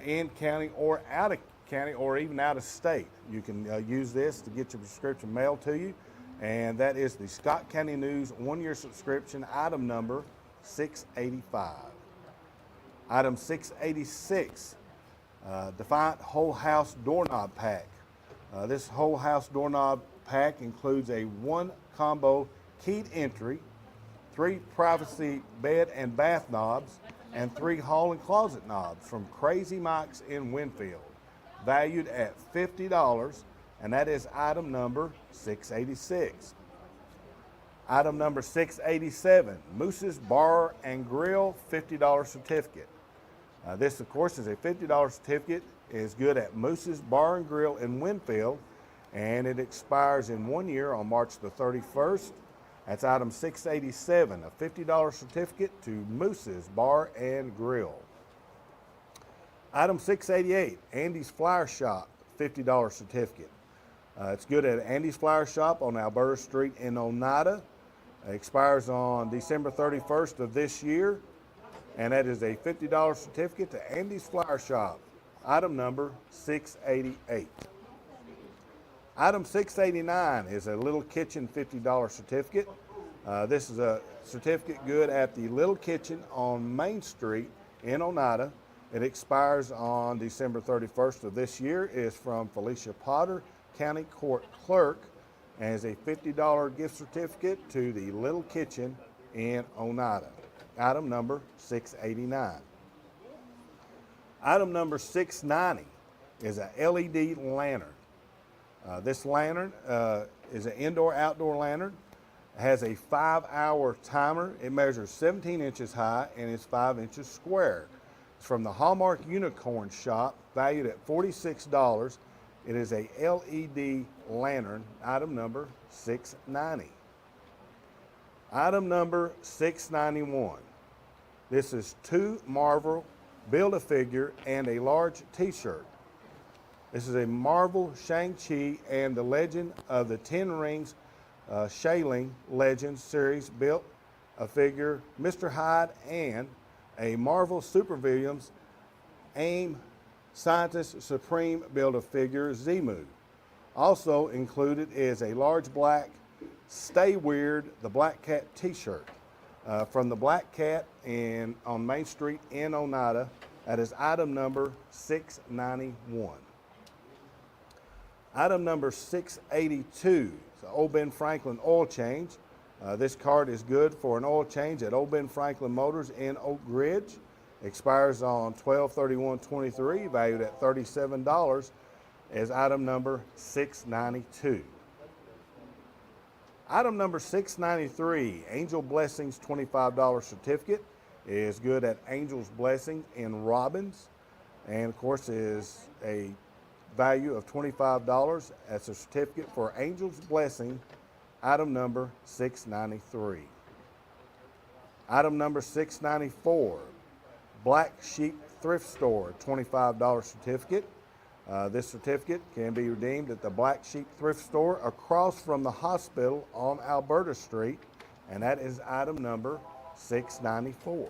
in county or out of county or even out of state. You can use this to get your prescription mailed to you, and that is the Scott County News 1-year subscription, item number 685. Item 686, Defiant Whole House Doorknob Pack. This Whole House Doorknob Pack includes a 1 combo keyed entry, 3 privacy bed and bath knobs, and 3 hall and closet knobs from Crazy Mike's in Winfield, valued at $50, and that is item number 686. Item number 687, Moose's Bar and Grill $50 certificate. This, of course, is a $50 certificate. It is good at Moose's Bar and Grill in Winfield, and it expires in 1 year on March the 31st. That's item 687, a $50 certificate to Moose's Bar and Grill. Item 688, Andy's Flower Shop $50 certificate. It's good at Andy's Flower Shop on Alberta Street in Oneida. It expires on December 31st of this year, and that is a $50 certificate to Andy's Flower Shop, item number 688. Item 689 is a Little Kitchen $50 certificate. This is a certificate good at the Little Kitchen on Main Street in Oneida. It expires on December 31st of this year. It is from Felicia Potter, County Court Clerk, and is a $50 gift certificate to the Little Kitchen in Oneida. Item number 689. Item number 690 is a LED lantern. This lantern is an indoor-outdoor lantern. It has a 5-hour timer. It measures 17 inches high and is 5 inches square. It's from the Hallmark Unicorn Shop, valued at $46. It is a LED lantern, item number 690. Item number 691. This is 2 Marvel Build-A-Figure and a large t-shirt. This is a Marvel Shang-Chi and the Legend of the Ten Rings Shaling Legends series Build-A-Figure Mr. Hyde and a Marvel Supervillains AIM Scientist Supreme Build-A-Figure Zemu. Also included is a large black Stay Weird the Black Cat t-shirt from the Black Cat on Main Street in Oneida. That is item number 691. Item number 682 is the Old Ben Franklin oil change. This card is good for an oil change at Old Ben Franklin Motors in Oak Ridge. Expires on 12/31/23, valued at $37, is item number 692. Item number 693, Angel Blessings $25 certificate, is good at Angel's Blessing in Robbins, and of course is a value of $25. That's a certificate for Angel's Blessing, item number 693. Item number 694, Black Sheep Thrift Store $25 certificate. This certificate can be redeemed at the Black Sheep Thrift Store across from the hospital on Alberta Street, and that is item number 694.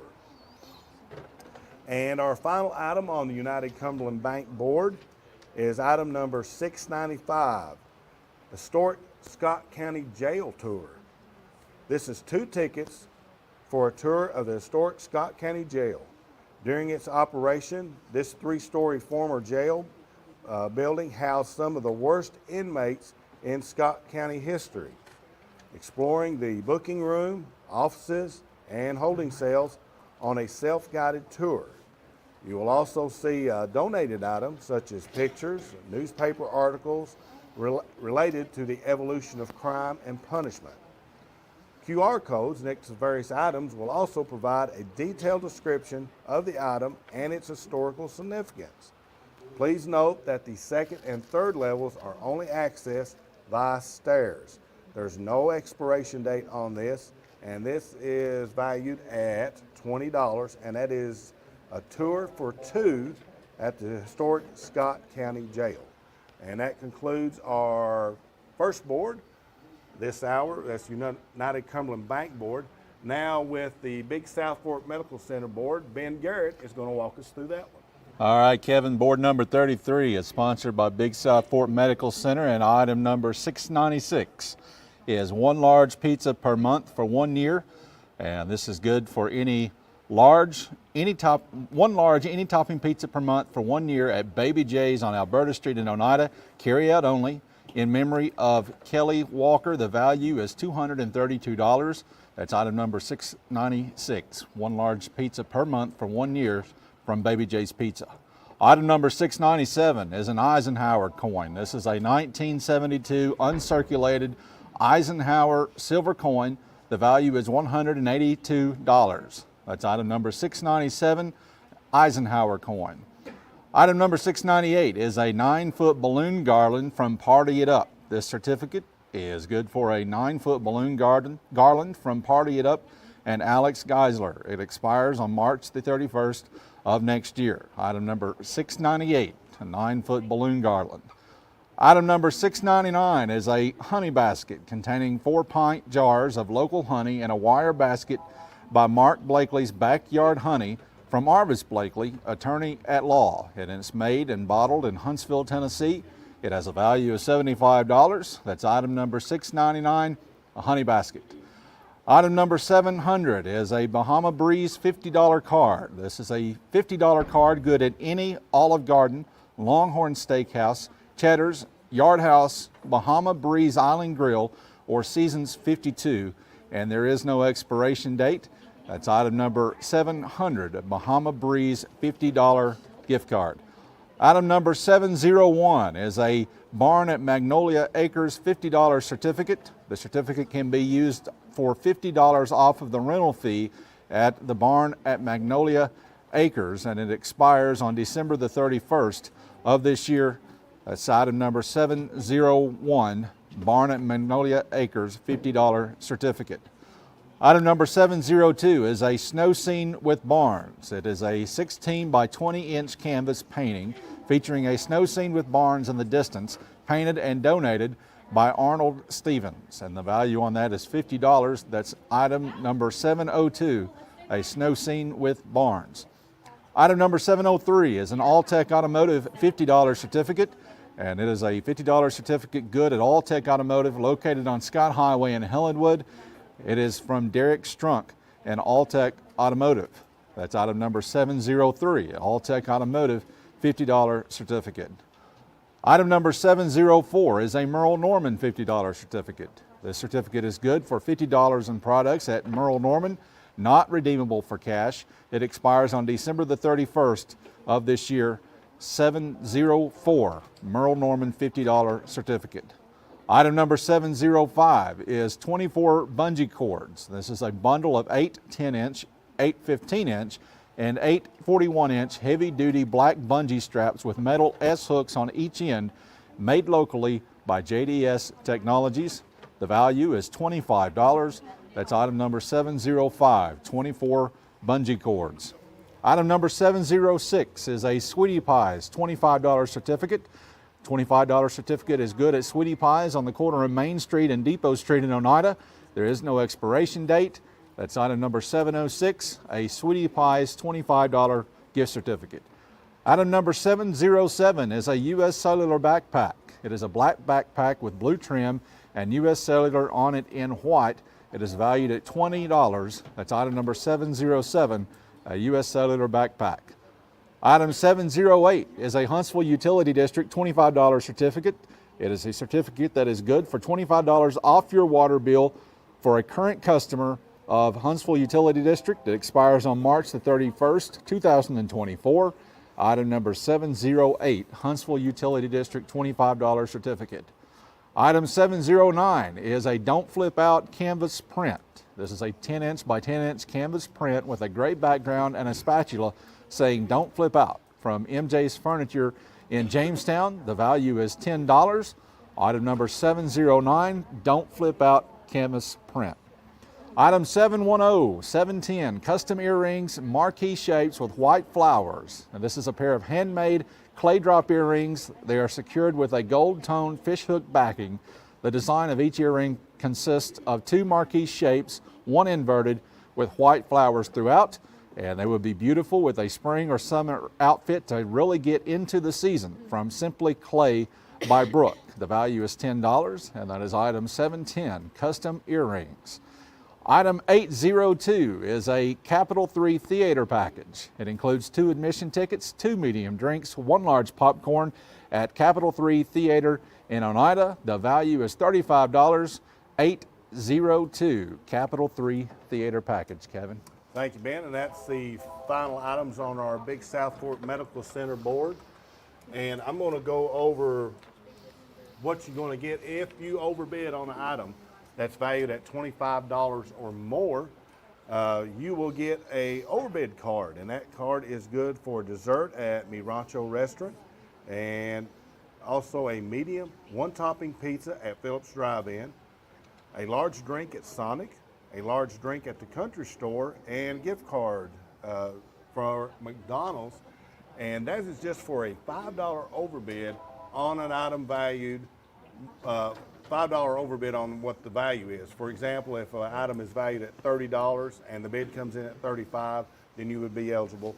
And our final item on the United Cumberland Bank board is item number 695, Historic Scott County Jail Tour. This is 2 tickets for a tour of the historic Scott County Jail. During its operation, this 3-story former jail building housed some of the worst inmates in Scott County history. Exploring the booking room, offices, and holding cells on a self-guided tour. You will also see donated items such as pictures, newspaper articles related to the evolution of crime and punishment. QR codes next to various items will also provide a detailed description of the item and its historical significance. Please note that the second and third levels are only accessed via stairs. There's no expiration date on this, and this is valued at $20, and that is a tour for 2 at the historic Scott County Jail. And that concludes our first board this hour. That's United Cumberland Bank Board. Now with the Big South Fork Medical Center Board, Ben Garrett is going to walk us through that one. All right, Kevin, board number 33 is sponsored by Big South Fork Medical Center, and item number 696 is 1 large pizza per month for 1 year. And this is good for one large, any topping pizza per month for 1 year at Baby J's on Alberta Street in Oneida, carry out only. In memory of Kelly Walker, the value is $232. That's item number 696, 1 large pizza per month for 1 year from Baby J's Pizza. Item number 697 is an Eisenhower coin. This is a 1972 uncirculated Eisenhower silver coin. The value is $182. That's item number 697, Eisenhower coin. Item number 698 is a 9-foot balloon garland from Party It Up. This certificate is good for a 9-foot balloon garland from Party It Up and Alex Geisler. It expires on March the 31st of next year. Item number 698, a 9-foot balloon garland. Item number 699 is a honey basket containing 4-pint jars of local honey and a wire basket by Mark Blakely's Backyard Honey from Arvis Blakely, attorney at law. And it's made and bottled in Huntsville, Tennessee. It has a value of $75. That's item number 699, a honey basket. Item number 700 is a Bahama Breeze $50 card. This is a $50 card good at any Olive Garden, Longhorn Steakhouse, Cheddar's, Yard House, Bahama Breeze Island Grill, or Seasons 52, and there is no expiration date. That's item number 700, a Bahama Breeze $50 gift card. Item number 701 is a Barn at Magnolia Acres $50 certificate. The certificate can be used for $50 off of the rental fee at the Barn at Magnolia Acres, and it expires on December the 31st of this year. That's item number 701, Barn at Magnolia Acres $50 certificate. Item number 702 is a snow scene with barns. It is a 16 by 20 inch canvas painting featuring a snow scene with barns in the distance, painted and donated by Arnold Stevens. And the value on that is $50. That's item number 702, a snow scene with barns. Item number 703 is an Alltech Automotive $50 certificate. And it is a $50 certificate good at Alltech Automotive located on Scott Highway in Helenwood. It is from Derek Strunk and Alltech Automotive. That's item number 703, Alltech Automotive $50 certificate. Item number 704 is a Merle Norman $50 certificate. This certificate is good for $50 in products at Merle Norman, not redeemable for cash. It expires on December the 31st of this year. 704, Merle Norman $50 certificate. Item number 705 is 24 bungee cords. This is a bundle of 8 10-inch, 8 15-inch, and 8 41-inch heavy-duty black bungee straps with metal S-hooks on each end, made locally by JDS Technologies. The value is $25. That's item number 705, 24 bungee cords. Item number 706 is a Sweetie Pies $25 certificate. $25 certificate is good at Sweetie Pies on the corner of Main Street and Depot Street in Oneida. There is no expiration date. That's item number 706, a Sweetie Pies $25 gift certificate. Item number 707 is a U.S. Cellular backpack. It is a black backpack with blue trim and U.S. Cellular on it in white. It is valued at $20. That's item number 707, a U.S. Cellular backpack. Item 708 is a Huntsville Utility District $25 certificate. It is a certificate that is good for $25 off your water bill for a current customer of Huntsville Utility District. It expires on March the 31st, 2024. Item number 708, Huntsville Utility District $25 certificate. Item 709 is a Don't Flip Out canvas print. This is a 10-inch by 10-inch canvas print with a gray background and a spatula saying Don't Flip Out from MJ's Furniture in Jamestown. The value is $10. Item number 709, Don't Flip Out canvas print. Item 710, 710, custom earrings, marquee shapes with white flowers. And this is a pair of handmade clay drop earrings. They are secured with a gold tone fishhook backing. The design of each earring consists of 2 marquee shapes, one inverted with white flowers throughout. And they would be beautiful with a spring or summer outfit to really get into the season from Simply Clay by Brooke. The value is $10, and that is item 710, custom earrings. Item 802 is a Capital 3 theater package. It includes 2 admission tickets, 2 medium drinks, 1 large popcorn at Capital 3 Theater in Oneida. The value is $35. 802 Capital 3 theater package. Kevin. Thank you, Ben. And that's the final items on our Big South Fork Medical Center board. And I'm going to go over what you're going to get if you overbid on an item that's valued at $25 or more. You will get a overbid card, and that card is good for dessert at Mi Rancho Restaurant, and also a medium 1-topping pizza at Phillips Drive-In, a large drink at Sonic, a large drink at the Country Store, and gift card for McDonald's. And that is just for a $5 overbid on an item valued $5 overbid on what the value is. For example, if an item is valued at $30 and the bid comes in at $35, then you would be eligible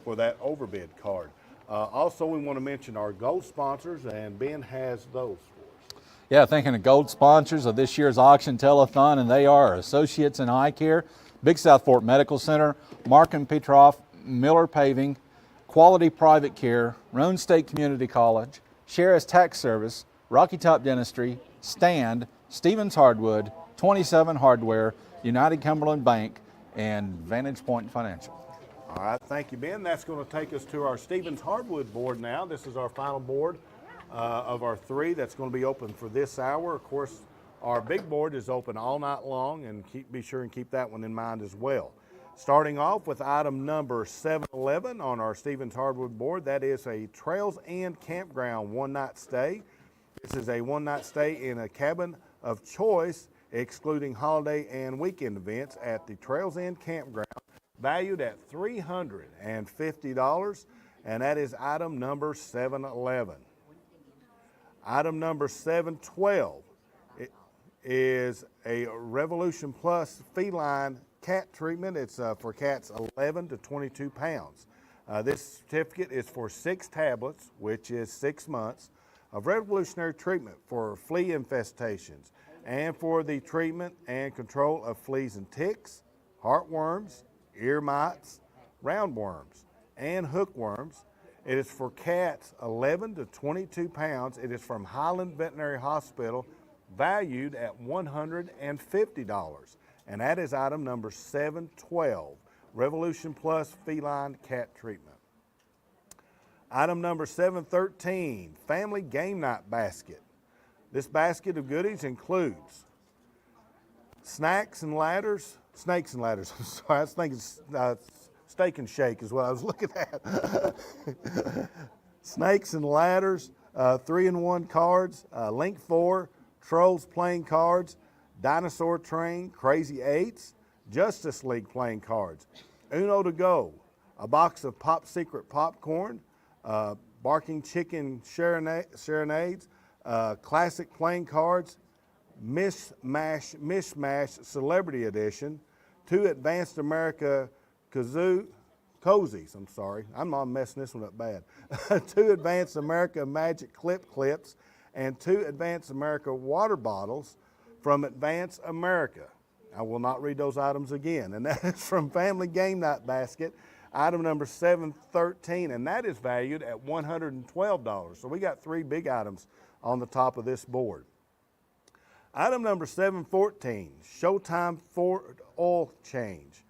for that overbid card. Also, we want to mention our gold sponsors, and Ben has those for us. Yeah, thanking the gold sponsors of this year's auction telethon, and they are Associates in Eye Care, Big South Fork Medical Center, Mark and Petroff, Miller Paving, Quality Private Care, Roan State Community College, Sheriff's Tax Service, Rocky Top Dentistry, Stand, Stevens Hardwood, 27 Hardware, United Cumberland Bank, and Vantage Point Financial. All right, thank you, Ben. That's going to take us to our Stevens Hardwood board now. This is our final board of our 3 that's going to be open for this hour. Of course, our big board is open all night long, and be sure and keep that one in mind as well. Starting off with item number 711 on our Stevens Hardwood board, that is a Trails End Campground 1-night stay. This is a 1-night stay in a cabin of choice, excluding holiday and weekend events at the Trails End Campground, valued at $350, and that is item number 711. Item number 712 is a Revolution Plus feline cat treatment. It's for cats 11 to 22 pounds. This certificate is for 6 tablets, which is 6 months, of revolutionary treatment for flea infestations and for the treatment and control of fleas and ticks, heartworms, ear mites, roundworms, and hookworms. It is for cats 11 to 22 pounds. It is from Highland Veterinary Hospital, valued at $150. And that is item number 712, Revolution Plus feline cat treatment. Item number 713, Family Game Night Basket. This basket of goodies includes snakes and ladders, I'm sorry, I was thinking steak and shake is what I was looking at. Snakes and ladders, 3-in-1 cards, Link 4, Trolls playing cards, Dinosaur Train, Crazy Eights, Justice League playing cards, Uno to Go, a box of Pop Secret popcorn, Barking Chicken Serenades, classic playing cards, Mishmash Celebrity Edition, 2 Advanced America Cozies, I'm sorry, I'm not messing this one up bad, 2 Advanced America Magic Clips, and 2 Advanced America water bottles from Advanced America. I will not read those items again. And that is from Family Game Night Basket, item number 713, and that is valued at $112. So we got 3 big items on the top of this board. Item number 714, Showtime Ford Oil Change.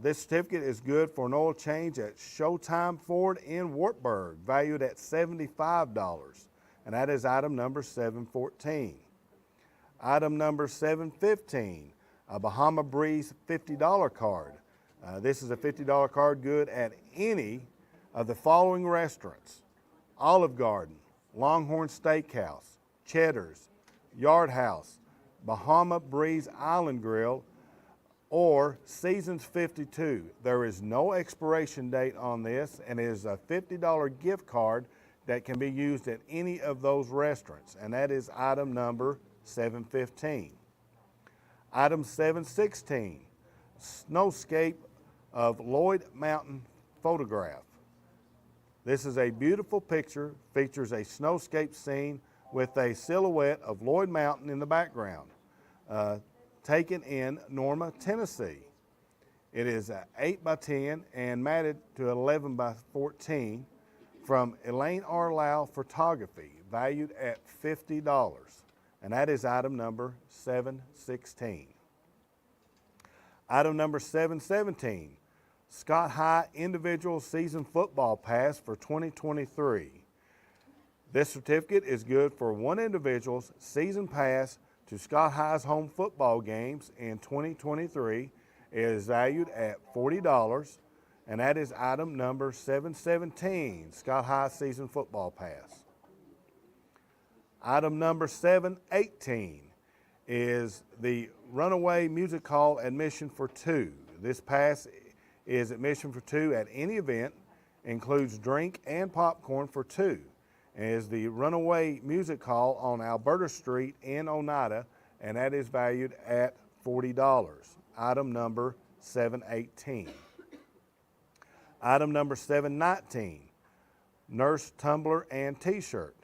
This certificate is good for an oil change at Showtime Ford in Wartburg, valued at $75, and that is item number 714. Item number 715, a Bahama Breeze $50 card. This is a $50 card good at any of the following restaurants: Olive Garden, Longhorn Steakhouse, Cheddar's, Yard House, Bahama Breeze Island Grill, or Seasons 52. There is no expiration date on this, and it is a $50 gift card that can be used at any of those restaurants, and that is item number 715. Item 716, Snowscape of Lloyd Mountain photograph. This is a beautiful picture, features a snowscape scene with a silhouette of Lloyd Mountain in the background, taken in Norma, Tennessee. It is 8 by 10 and matted to 11 by 14 from Elaine R. Lau Photography, valued at $50, and that is item number 716. Item number 717, Scott High Individual Season Football Pass for 2023. This certificate is good for one individual's season pass to Scott High's home football games in 2023. It is valued at $40, and that is item number 717, Scott High Season Football Pass. Item number 718 is the Runaway Music Hall admission for 2. This pass is admission for 2 at any event, includes drink and popcorn for 2. And is the Runaway Music Hall on Alberta Street in Oneida, and that is valued at $40. Item number 718. Item number 719, Nurse Tumbler and T-shirt.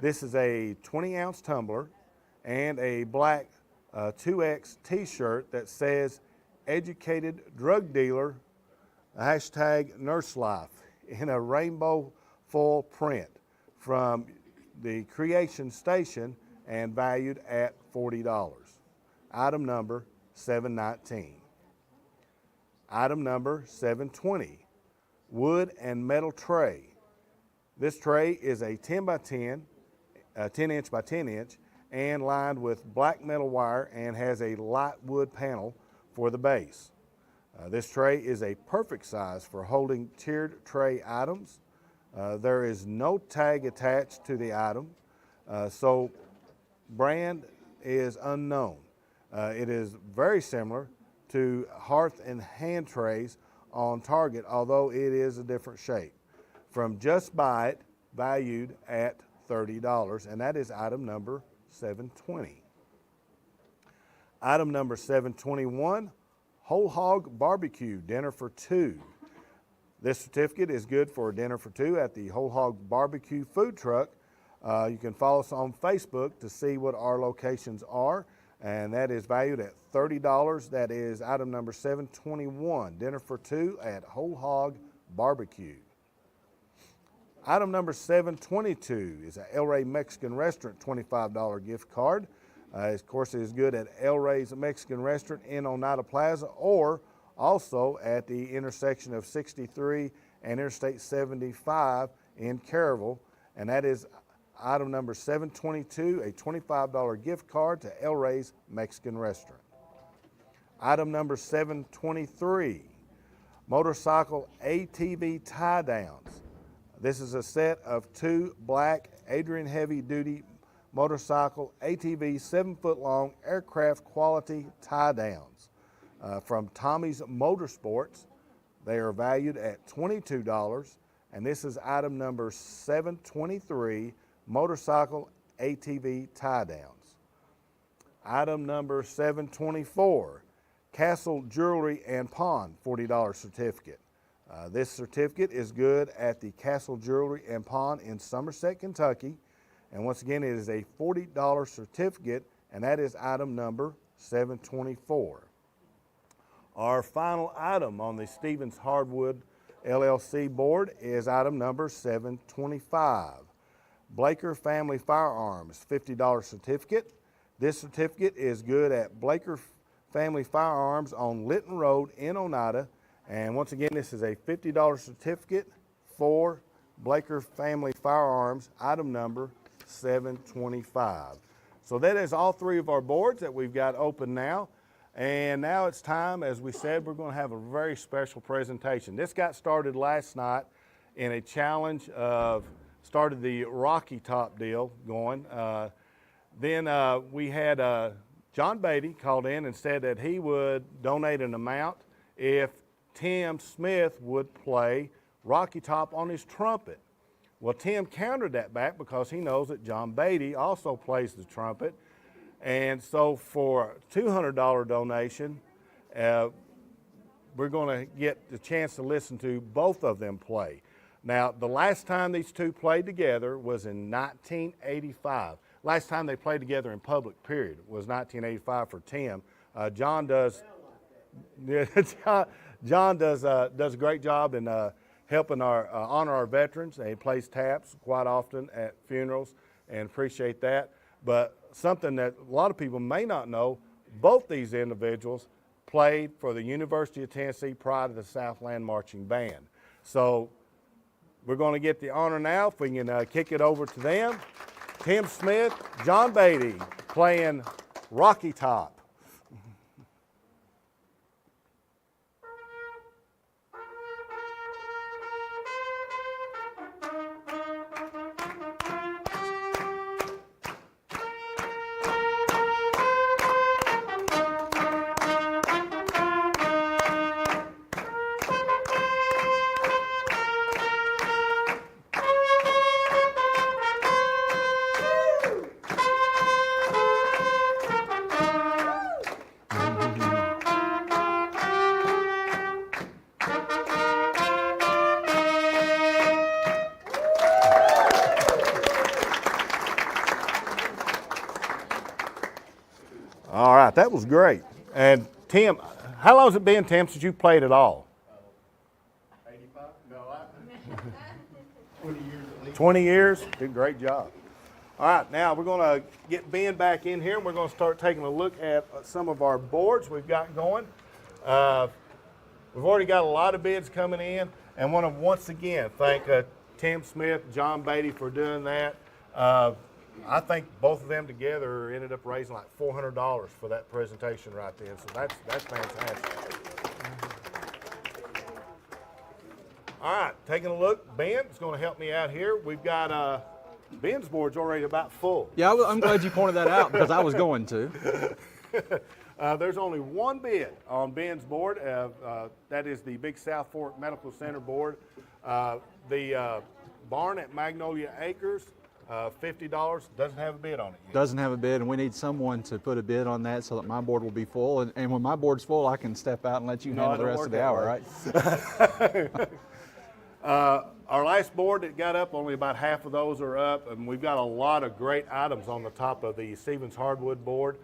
This is a 20-ounce tumbler and a black 2X T-shirt that says "Educated Drug Dealer," hashtag Nurse Life, in a rainbow foil print from the Creation Station and valued at $40. Item number 719. Item number 720, wood and metal tray. This tray is a 10 inch by 10 inch, and lined with black metal wire and has a light wood panel for the base. This tray is a perfect size for holding tiered tray items. There is no tag attached to the item, so brand is unknown. It is very similar to hearth and hand trays on Target, although it is a different shape. From Just Buy It, valued at $30, and that is item number 720. Item number 721, Whole Hog Barbecue Dinner for 2. This certificate is good for a dinner for 2 at the Whole Hog Barbecue food truck. You can follow us on Facebook to see what our locations are, and that is valued at $30. That is item number 721, dinner for 2 at Whole Hog Barbecue. Item number 722 is a El Rey Mexican Restaurant $25 gift card. Of course, it is good at El Rey's Mexican Restaurant in Oneida Plaza, or also at the intersection of 63 and Interstate 75 in Caryville, and that is item number 722, a $25 gift card to El Rey's Mexican Restaurant. Item number 723, motorcycle ATV tie-downs. This is a set of 2 black Adrian heavy duty motorcycle ATV 7-foot long aircraft quality tie-downs from Tommy's Motorsports. They are valued at $22, and this is item number 723, motorcycle ATV tie-downs. Item number 724, Castle Jewelry and Pawn $40 certificate. This certificate is good at the Castle Jewelry and Pawn in Somerset, Kentucky. And once again, it is a $40 certificate, and that is item number 724. Our final item on the Stevens Hardwood LLC board is item number 725. Blaker Family Firearms $50 certificate. This certificate is good at Blaker Family Firearms on Litton Road in Oneida. And once again, this is a $50 certificate for Blaker Family Firearms, item number 725. So that is all three of our boards that we've got open now. And now it's time, as we said, we're going to have a very special presentation. This got started last night in a challenge of, started the Rocky Top deal going. Then we had John Beatty called in and said that he would donate an amount if Tim Smith would play Rocky Top on his trumpet. Well, Tim countered that back because he knows that John Beatty also plays the trumpet. And so for a $200 donation, we're going to get the chance to listen to both of them play. Now, the last time these two played together was in 1985. Last time they played together in public, period, was 1985 for Tim. John does a great job in helping honor our veterans. And he plays taps quite often at funerals, and appreciate that. But something that a lot of people may not know, both these individuals played for the University of Tennessee Pride of the Southland Marching Band. So we're going to get the honor now, if we can kick it over to them. Tim Smith, John Beatty playing Rocky Top. All right, that was great. And Tim, how long has it been, Tim, since you played at all? 85? No, 20 years at least. 20 years? Did a great job. All right, now we're going to get Ben back in here, and we're going to start taking a look at some of our boards we've got going. We've already got a lot of bids coming in, and want to once again thank Tim Smith, John Beatty for doing that. I think both of them together ended up raising like $400 for that presentation right then, so that's fantastic. All right, taking a look, Ben is going to help me out here. We've got Ben's board's already about full. Yeah, I'm glad you pointed that out because I was going to. There's only one bid on Ben's board. That is the Big South Fork Medical Center board. The barn at Magnolia Acres, $50, doesn't have a bid on it yet. Doesn't have a bid, and we need someone to put a bid on that so that my board will be full. And when my board's full, I can step out and let you handle the rest of the hour, right? Our last board that got up, only about half of those are up, and we've got a lot of great items on the top of the Stevens Hardwood board.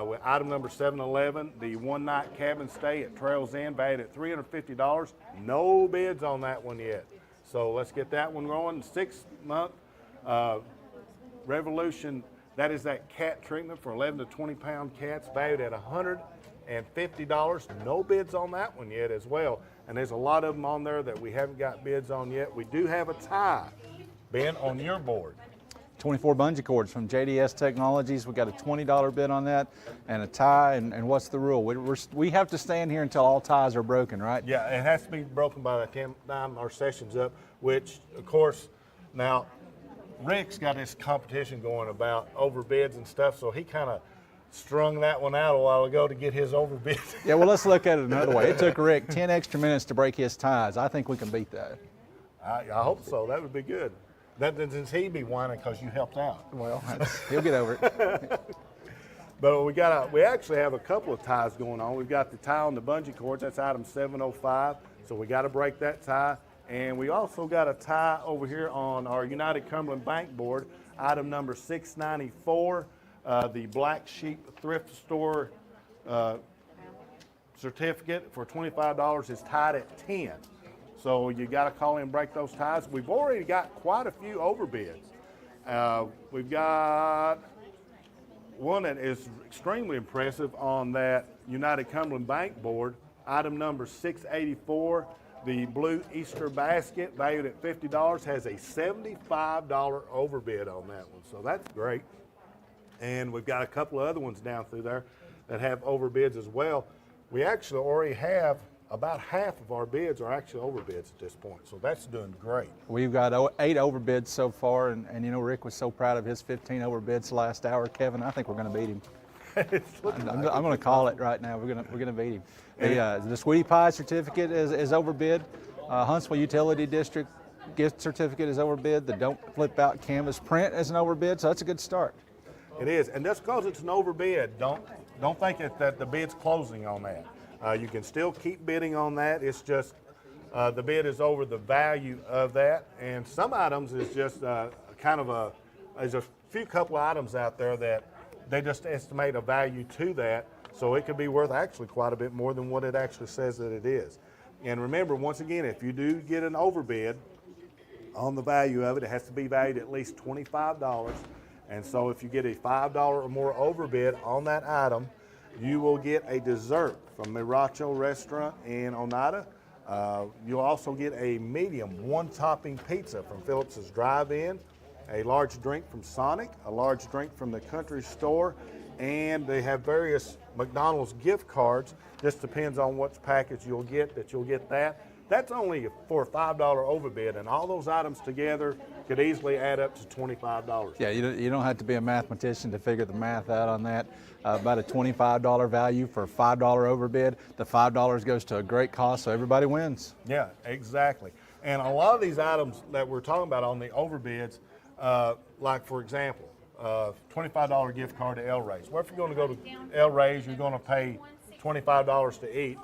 With item number 711, the one-night cabin stay at Trails End, valued at $350. No bids on that one yet. So let's get that one going. 6-month Revolution, that is that cat treatment for 11 to 20-pound cats, valued at $150. No bids on that one yet as well. And there's a lot of them on there that we haven't got bids on yet. We do have a tie, Ben, on your board. 24 bungee cords from JDS Technologies. We got a $20 bid on that, and a tie. And what's the rule? We have to stand here until all ties are broken, right? Yeah, it has to be broken by the time our session's up, which, of course, now Rick's got this competition going about overbids and stuff, so he kind of strung that one out a while ago to get his overbid. Yeah, well, let's look at it another way. It took Rick 10 extra minutes to break his ties. I think we can beat that. I hope so. That would be good. That since he'd be whining because you helped out. Well, he'll get over it. But we actually have a couple of ties going on. We've got the tie on the bungee cords. That's item 705. So we got to break that tie. And we also got a tie over here on our United Cumberland Bank board, item number 694, the Black Sheep Thrift Store certificate for $25 is tied at 10. So you got to call in and break those ties. We've already got quite a few overbids. We've got one that is extremely impressive on that United Cumberland Bank board, item number 684, the blue Easter basket valued at $50 has a $75 overbid on that one. So that's great. And we've got a couple of other ones down through there that have overbids as well. We actually already have about half of our bids are actually overbids at this point, so that's doing great. We've got 8 overbids so far, and you know, Rick was so proud of his 15 overbids last hour. Kevin, I think we're going to beat him. I'm going to call it right now. We're going to beat him. The Sweetie Pie certificate is overbid. Huntsville Utility District gift certificate is overbid. The Don't Flip Out Canvas print is an overbid, so that's a good start. It is, and just because it's an overbid, don't think that the bid's closing on that. You can still keep bidding on that. It's just the bid is over the value of that, and some items is just there's a few couple of items out there that they just estimate a value to that, so it could be worth actually quite a bit more than what it actually says that it is. And remember, once again, if you do get an overbid on the value of it, it has to be valued at least $25. And so if you get a $5 or more overbid on that item, you will get a dessert from Miracho Restaurant in Oneida. You'll also get a medium one-topping pizza from Phillips's Drive-In, a large drink from Sonic, a large drink from the Country Store, and they have various McDonald's gift cards. Just depends on which package you'll get that. That's only for a $5 overbid, and all those items together could easily add up to $25. Yeah, you don't have to be a mathematician to figure the math out on that. About a $25 value for a $5 overbid. The $5 goes to a great cause, so everybody wins. Yeah, exactly. And a lot of these items that we're talking about on the overbids, like for example, $25 gift card to El Rey's. Well, if you're going to go to El Rey's, you're going to pay $25 to eat.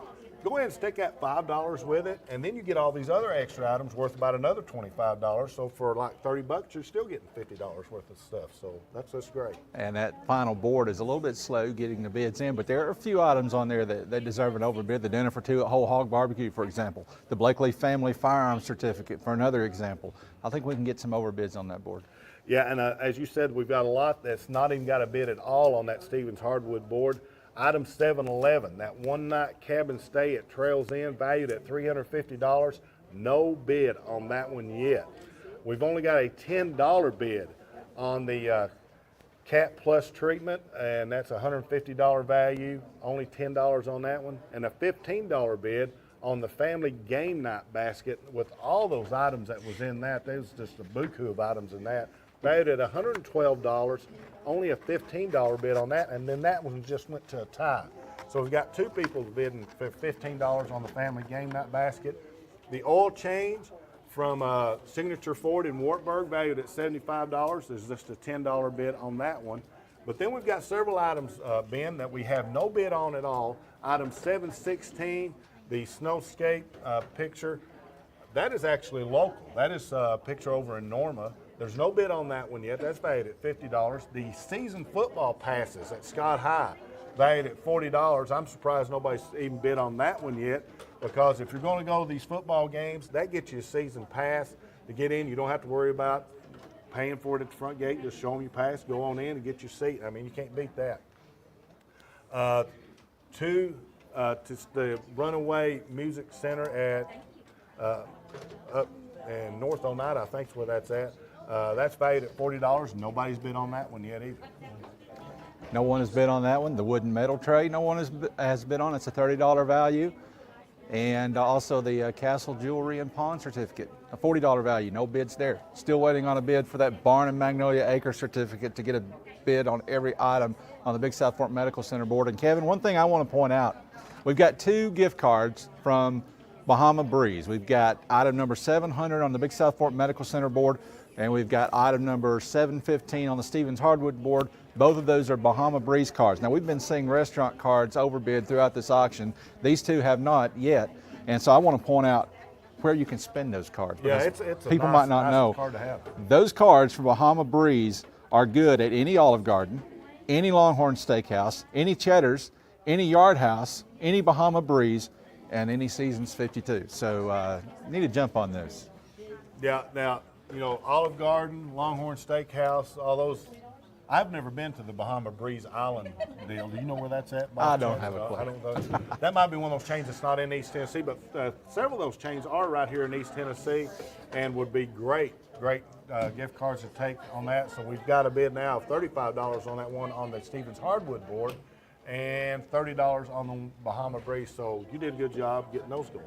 Go ahead and stick that $5 with it, and then you get all these other extra items worth about another $25. So for like $30, you're still getting $50 worth of stuff. So that's just great. And that final board is a little bit slow getting the bids in, but there are a few items on there that deserve an overbid. The dinner for two at Whole Hog Barbecue, for example. The Blakely Family Firearms Certificate, for another example. I think we can get some overbids on that board. Yeah, and as you said, we've got a lot that's not even got a bid at all on that Stevens Hardwood board. Item 711, that one-night cabin stay at Trails End, valued at $350. No bid on that one yet. We've only got a $10 bid on the Cat Plus treatment, and that's a $150 value. Only $10 on that one, and a $15 bid on the family game night basket with all those items that was in that. There's just a buku of items in that. Valued at $112, only a $15 bid on that, and then that one just went to a tie. So we've got two people bidding for $15 on the family game night basket. The oil change from Signature Ford in Wartburg, valued at $75. There's just a $10 bid on that one. But then we've got several items, Ben, that we have no bid on at all. Item 716, the snowscape picture. That is actually local. That is a picture over in Norma. There's no bid on that one yet. That's valued at $50. The season football passes at Scott High, valued at $40. I'm surprised nobody's even bid on that one yet, because if you're going to go to these football games, that gets you a season pass to get in. You don't have to worry about paying for it at the front gate. Just show them your pass, go on in and get your seat. I mean, you can't beat that. To the Runaway Music Center at up in North Oneida, I think is where that's at. That's valued at $40. Nobody's bid on that one yet either. No one has bid on that one. The wooden metal tray, no one has bid on. It's a $30 value. And also the Castle Jewelry and Pawn Certificate, a $40 value. No bids there. Still waiting on a bid for that Barn and Magnolia Acre Certificate to get a bid on every item on the Big South Fork Medical Center board. And Kevin, one thing I want to point out, we've got 2 gift cards from Bahama Breeze. We've got item number 700 on the Big South Fork Medical Center board, and we've got item number 715 on the Stevens Hardwood board. Both of those are Bahama Breeze cards. Now, we've been seeing restaurant cards overbid throughout this auction. These 2 have not yet, and so I want to point out where you can spend those cards. Yeah, it's a people nice, might not nice know. card to have. Those cards from Bahama Breeze are good at any Olive Garden, any Longhorn Steakhouse, any Cheddar's, any Yard House, any Bahama Breeze, and any Seasons 52. So need to jump on those. Yeah, now, you know, Olive Garden, Longhorn Steakhouse, all those. I've never been to the Bahama Breeze Island deal. Do you know where that's at? I don't have a clue. I don't know. That might be one of those chains that's not in East Tennessee, but several of those chains are right here in East Tennessee and would be great gift cards to take on that. So we've got a bid now of $35 on that one on the Stevens Hardwood board and $30 on the Bahama Breeze. So you did a good job getting those going.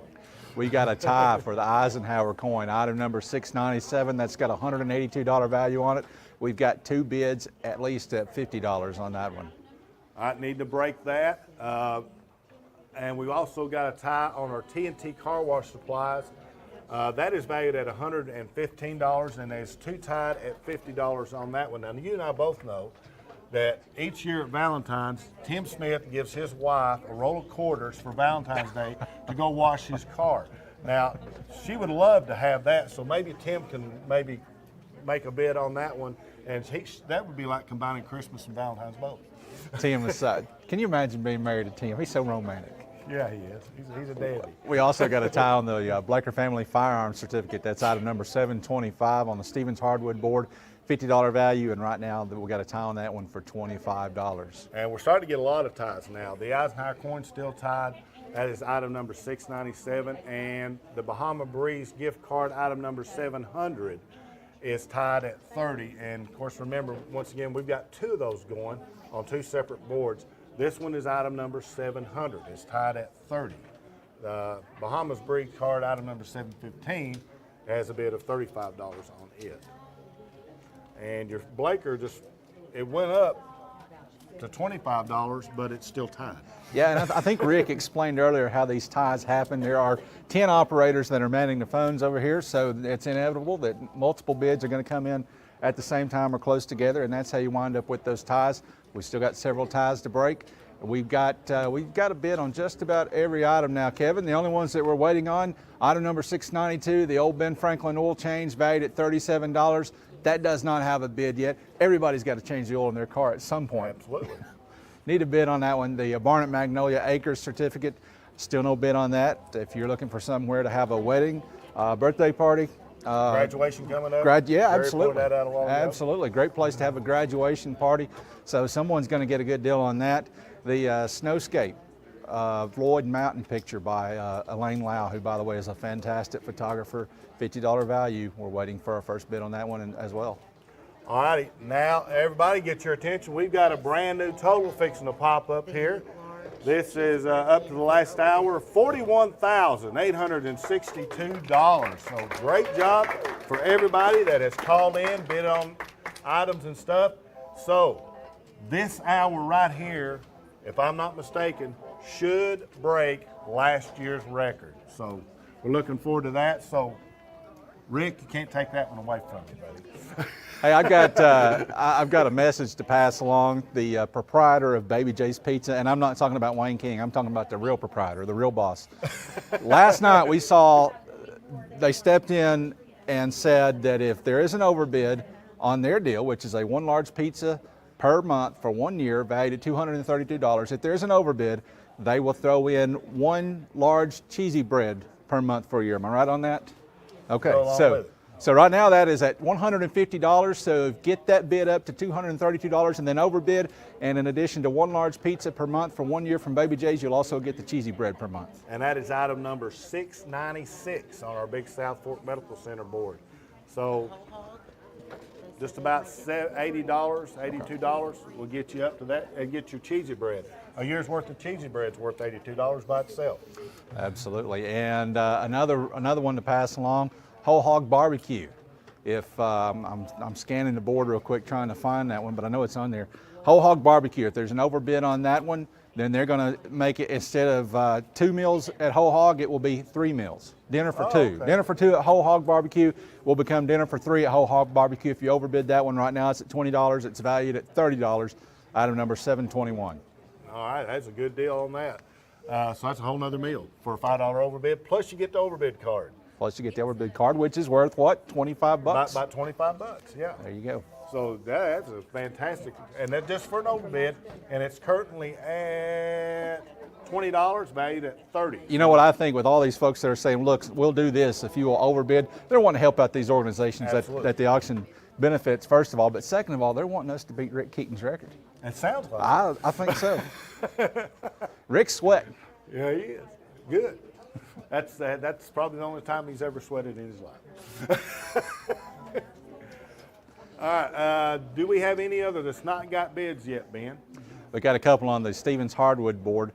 We got a tie for the Eisenhower coin, item number 697. That's got a $182 value on it. We've got 2 bids at least at $50 on that one. I need to break that. And we've also got a tie on our T&T car wash supplies. That is valued at $115, and there's 2 tied at $50 on that one. Now, you and I both know that each year at Valentine's, Tim Smith gives his wife a roll of quarters for Valentine's Day to go wash his car. Now, she would love to have that, so maybe Tim can maybe make a bid on that one, and that would be like combining Christmas and Valentine's both. Tim is, can you imagine being married to Tim? He's so romantic. Yeah, he is. He's a dandy. We also got a tie on the Blaker Family Firearms Certificate. That's item number 725 on the Stevens Hardwood board. $50 value, and right now we got a tie on that one for $25. And we're starting to get a lot of ties now. The Eisenhower coin's still tied. That is item number 697, and the Bahama Breeze gift card, item number 700, is tied at 30. And of course, remember, once again, we've got 2 of those going on 2 separate boards. This one is item number 700. It's tied at 30. The Bahamas Breeze card, item number 715, has a bid of $35 on it. And your Blaker it went up to $25, but it's still tied. Yeah, and I think Rick explained earlier how these ties happen. There are 10 operators that are manning the phones over here, so it's inevitable that multiple bids are going to come in at the same time or close together, and that's how you wind up with those ties. We've still got several ties to break. We've got a bid on just about every item now, Kevin. The only ones that we're waiting on, item number 692, the old Ben Franklin oil change valued at $37. That does not have a bid yet. Everybody's got to change the oil in their car at some point. Absolutely. Need a bid on that one. The Barnett Magnolia Acres certificate, still no bid on that. If you're looking for somewhere to have a wedding, birthday party. Graduation coming up? Yeah, Barry absolutely. That out a while ago. Absolutely. Great place to have a graduation party. So someone's going to get a good deal on that. The Snowscape Floyd Mountain picture by Elaine Lau, who, by the way, is a fantastic photographer. $50 value. We're waiting for our first bid on that one as well. All righty, now everybody get your attention. We've got a brand new total fixing to pop up here. This is up to the last hour, $41,862. So great job for everybody that has called in, bid on items and stuff. So this hour right here, if I'm not mistaken, should break last year's record. So we're looking forward to that. So Rick, you can't take that one away from me, buddy. Hey, I've got a message to pass along. The proprietor of Baby J's Pizza, and I'm not talking about Wayne King, I'm talking about the real proprietor, the real boss. Last night we saw they stepped in and said that if there is an overbid on their deal, which is a 1 large pizza per month for 1 year valued at $232, if there's an overbid, they will throw in 1 large cheesy bread per month for a year. Am I right on that? Okay, so right now that is at $150, so get that bid up to $232 and then overbid, and in addition to 1 large pizza per month for 1 year from Baby J's, you'll also get the cheesy bread per month. And that is item number 696 on our Big South Fork Medical Center board. So just about $80, $82 will get you up to that and get your cheesy bread. A year's worth of cheesy bread's worth $82 by itself. Absolutely, and another one to pass along, Whole Hog Barbecue. If I'm scanning the board real quick trying to find that one, but I know it's on there. Whole Hog Barbecue, if there's an overbid on that one, then they're going to make it, instead of 2 meals at Whole Hog, it will be 3 meals. Dinner for 2. Okay. Dinner for 2 at Whole Hog Barbecue will become dinner for 3 at Whole Hog Barbecue. If you overbid that one right now, it's at $20. It's valued at $30. Item number 721. All right, that's a good deal on that. So that's a whole nother meal for a $5 overbid. Plus you get the overbid card. Plus you get the overbid card, which is worth what, 25 bucks? About 25 bucks, yeah. There you go. So that's a fantastic, and that's just for an overbid, and it's currently at $20, valued at $30. You know what I think with all these folks that are saying, look, we'll do this if you will overbid, they're wanting to help out these organizations that the auction benefits, first of all, but second of all, they're wanting us to beat Rick Keaton's record. It sounds like I think so. Rick's sweating. Yeah, he is. Good. That's probably the only time he's ever sweated in his life. All right, do we have any other that's not got bids yet, Ben? We got a couple on the Stevens Hardwood board.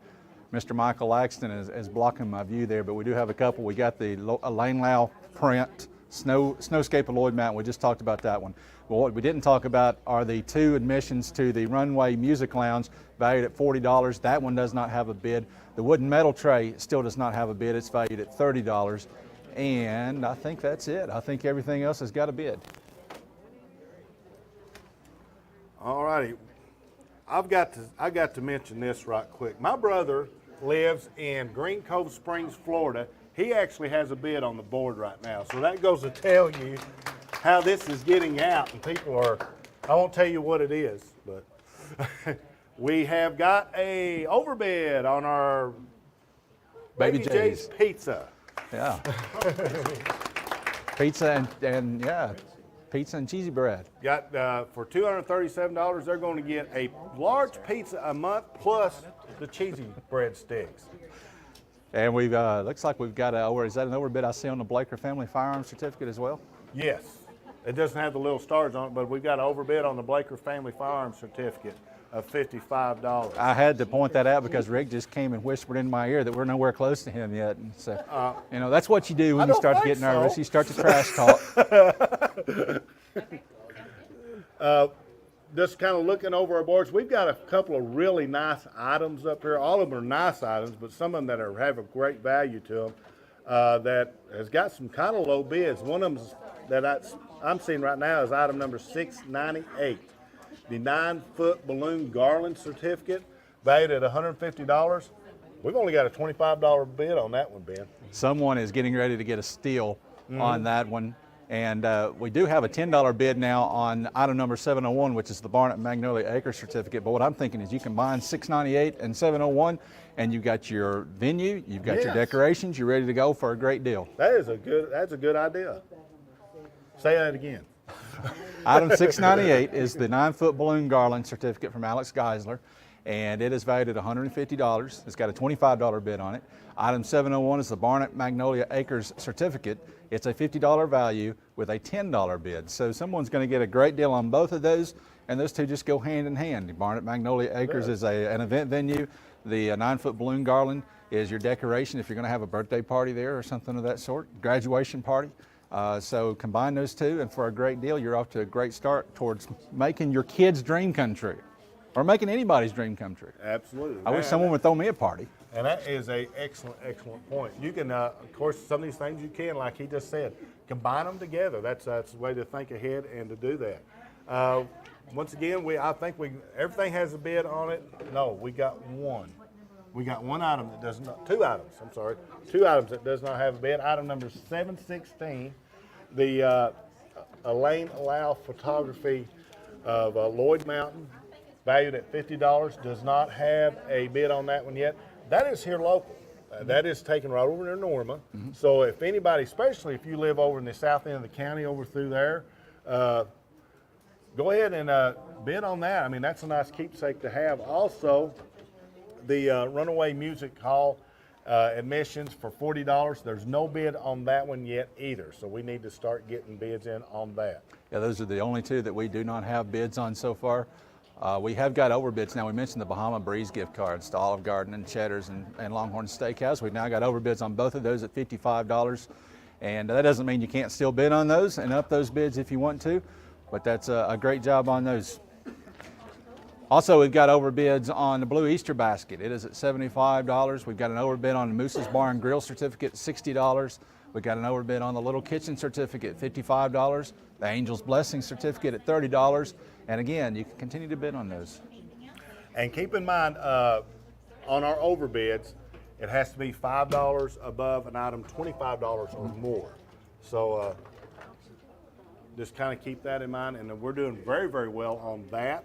Mr. Michael Laxton is blocking my view there, but we do have a couple. We got the Lane Lau print snowscape of Lloyd Mountain. We just talked about that one. Well, what we didn't talk about are the 2 admissions to the Runway Music Lounge, valued at $40. That one does not have a bid. The wooden metal tray still does not have a bid. It's valued at $30. And I think that's it. I think everything else has got a bid. All righty. I got to mention this right quick. My brother lives in Green Cove Springs, Florida. He actually has a bid on the board right now. So that goes to tell you how this is getting out, and people are, I won't tell you what it is, but we have got a overbid on our Baby J's pizza. Yeah. Pizza and yeah, pizza and cheesy bread. Got for $237, they're going to get a large pizza a month plus the cheesy bread sticks. And we've looks like we've got is that an overbid I see on the Blaker Family Firearms Certificate as well? Yes. It doesn't have the little stars on it, but we've got an overbid on the Blaker Family Firearms Certificate of $55. I had to point that out because Rick just came and whispered in my ear that we're nowhere close to him yet. And so, you know, that's what you do when you start to get nervous. You start to trash talk. Just kind of looking over our boards, we've got a couple of really nice items up here. All of them are nice items, but some of them that have a great value to them that has got some kind of low bids. One of them that I'm seeing right now is item number 698. The 9-foot balloon garland certificate, valued at $150. We've only got a $25 bid on that one, Ben. Someone is getting ready to get a steal on that one. And we do have a $10 bid now on item number 701, which is the Barnett Magnolia Acres certificate. But what I'm thinking is you combine 698 and 701, and you've got your venue, you've got your decorations, you're ready to go for a great deal. That's a good idea. Say that again. Item 698 is the 9-foot balloon garland certificate from Alex Geisler, and it is valued at $150. It's got a $25 bid on it. Item 701 is the Barnett Magnolia Acres certificate. It's a $50 value with a $10 bid. So someone's going to get a great deal on both of those, and those two just go hand in hand. The Barnett Magnolia Acres is an event venue. The 9-foot balloon garland is your decoration if you're going to have a birthday party there or something of that sort, graduation party. So combine those two, and for a great deal, you're off to a great start towards making your kid's dream come true, or making anybody's dream come true. Absolutely. I wish someone would throw me a party. And that is an excellent point. You can, of course, some of these things you can, like he just said, combine them together. That's the way to think ahead and to do that. Once again, I think everything has a bid on it. No, we got one. We got one item that does not, two items that does not have a bid. Item number 716, the Elaine Lau photography of Lloyd Mountain, valued at $50, does not have a bid on that one yet. That is here local. That is taken right over near Norma. So if anybody, especially if you live over in the south end of the county over through there, go ahead and bid on that. I mean, that's a nice keepsake to have. Also, the Runaway Music Hall admissions for $40. There's no bid on that one yet either. So we need to start getting bids in on that. Yeah, those are the only two that we do not have bids on so far. We have got overbids now. We mentioned the Bahama Breeze gift cards to Olive Garden and Cheddar's and Longhorn Steakhouse. We've now got overbids on both of those at $55. And that doesn't mean you can't still bid on those and up those bids if you want to, but that's a great job on those. Also, we've got overbids on the Blue Easter basket. It is at $75. We've got an overbid on the Moose's Bar and Grill certificate at $60. We've got an overbid on the Little Kitchen certificate at $55. The Angel's Blessing certificate at $30. And again, you can continue to bid on those. And keep in mind, on our overbids, It has to be $5 above an item $25 or more. So just kind of keep that in mind, and we're doing very, very well on that.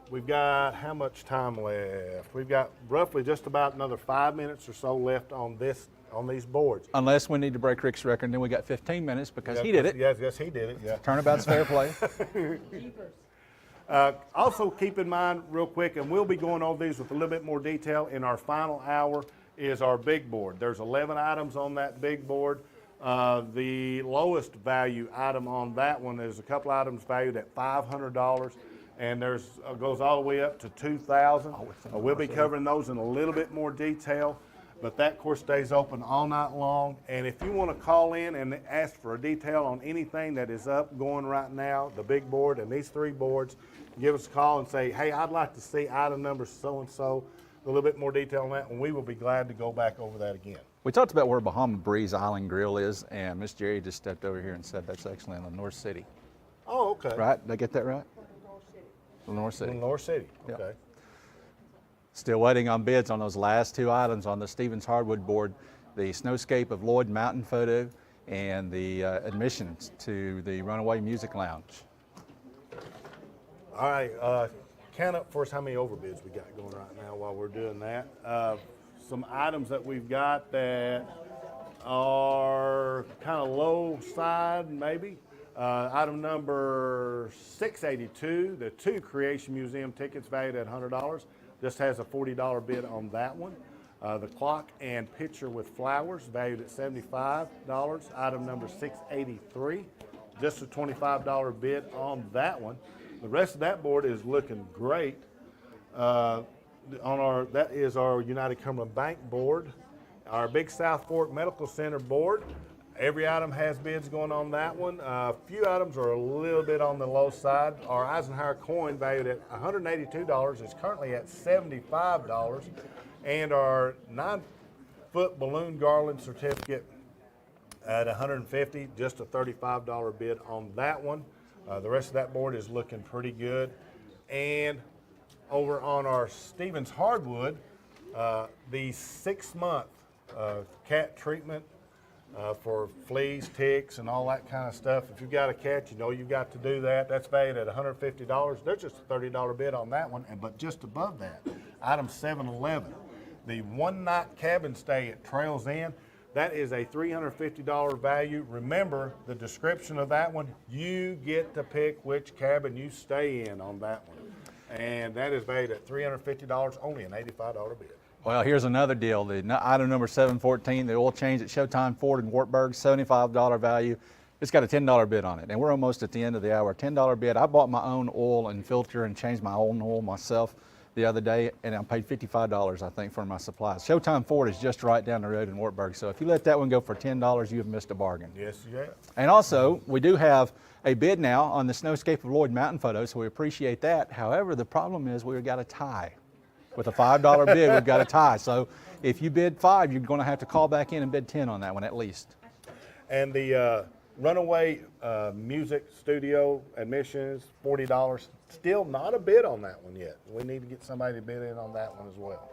We've got how much time left? We've got roughly just about another 5 minutes or so left on these boards. Unless we need to break Rick's record, then we got 15 minutes because he did it. Yes, he did it. Yeah. Turnabout's fair play. Also keep in mind real quick, and we'll be going over these with a little bit more detail in our final hour, is our big board. There's 11 items on that big board. The lowest value item on that one is a couple items valued at $500, and there's goes all the way up to $2,000. We'll be covering those in a little bit more detail, but that course stays open all night long. And if you want to call in and ask for a detail on anything that is up going right now, the big board and these 3 boards, give us a call and say, hey, I'd like to see item number so-and-so, a little bit more detail on that, and we will be glad to go back over that again. We talked about where Bahama Breeze Island Grill is, and Miss Jerry just stepped over here and said that's actually in Lenore City. Oh, okay. Right? Did I get that right? Lenore City. Lenore City, okay. Yep. Still waiting on bids on those last 2 items on the Stevens Hardwood board, the snowscape of Lloyd Mountain photo and the admissions to the Runaway Music Lounge. All right, count up for us how many overbids we got going right now while we're doing that. Some items that we've got that are kind of low side, maybe. Item number 682, the 2 Creation Museum tickets valued at $100. Just has a $40 bid on that one. The clock and picture with flowers valued at $75. Item number 683, just a $25 bid on that one. The rest of that board is looking great. That is our United Cumberland Bank board. Our Big South Fork Medical Center board. Every item has bids going on that one. A few items are a little bit on the low side. Our Eisenhower coin valued at $182 is currently at $75. And our 9-foot balloon garland certificate at $150, just a $35 bid on that one. The rest of that board is looking pretty good. And over on our Stevens Hardwood, the 6-month cat treatment for fleas, ticks, and all that kind of stuff. If you've got a cat, you know you've got to do that. That's valued at $150. There's just a $30 bid on that one. But just above that, item 711, the 1-night cabin stay at Trails End, that is a $350 value. Remember the description of that one. You get to pick which cabin you stay in on that one. And that is valued at $350, only an $85 bid. Well, here's another deal. The item number 714, the oil change at Showtime Ford in Wartburg, $75 value. It's got a $10 bid on it, and we're almost at the end of the hour. $10 bid. I bought my own oil and filter and changed my own oil myself the other day, and I paid $55, I think, for my supplies. Showtime Ford is just right down the road in Wartburg, so if you let that one go for $10, you have missed a bargain. Yes, you have. And also, we do have a bid now on the snowscape of Lloyd Mountain photo, so we appreciate that. However, the problem is we've got a tie. With a $5 bid, we've got a tie. So if you bid 5, you're going to have to call back in and bid 10 on that one at least. And the Runaway Music Studio admissions, $40. Still not a bid on that one yet. We need to get somebody to bid in on that one as well.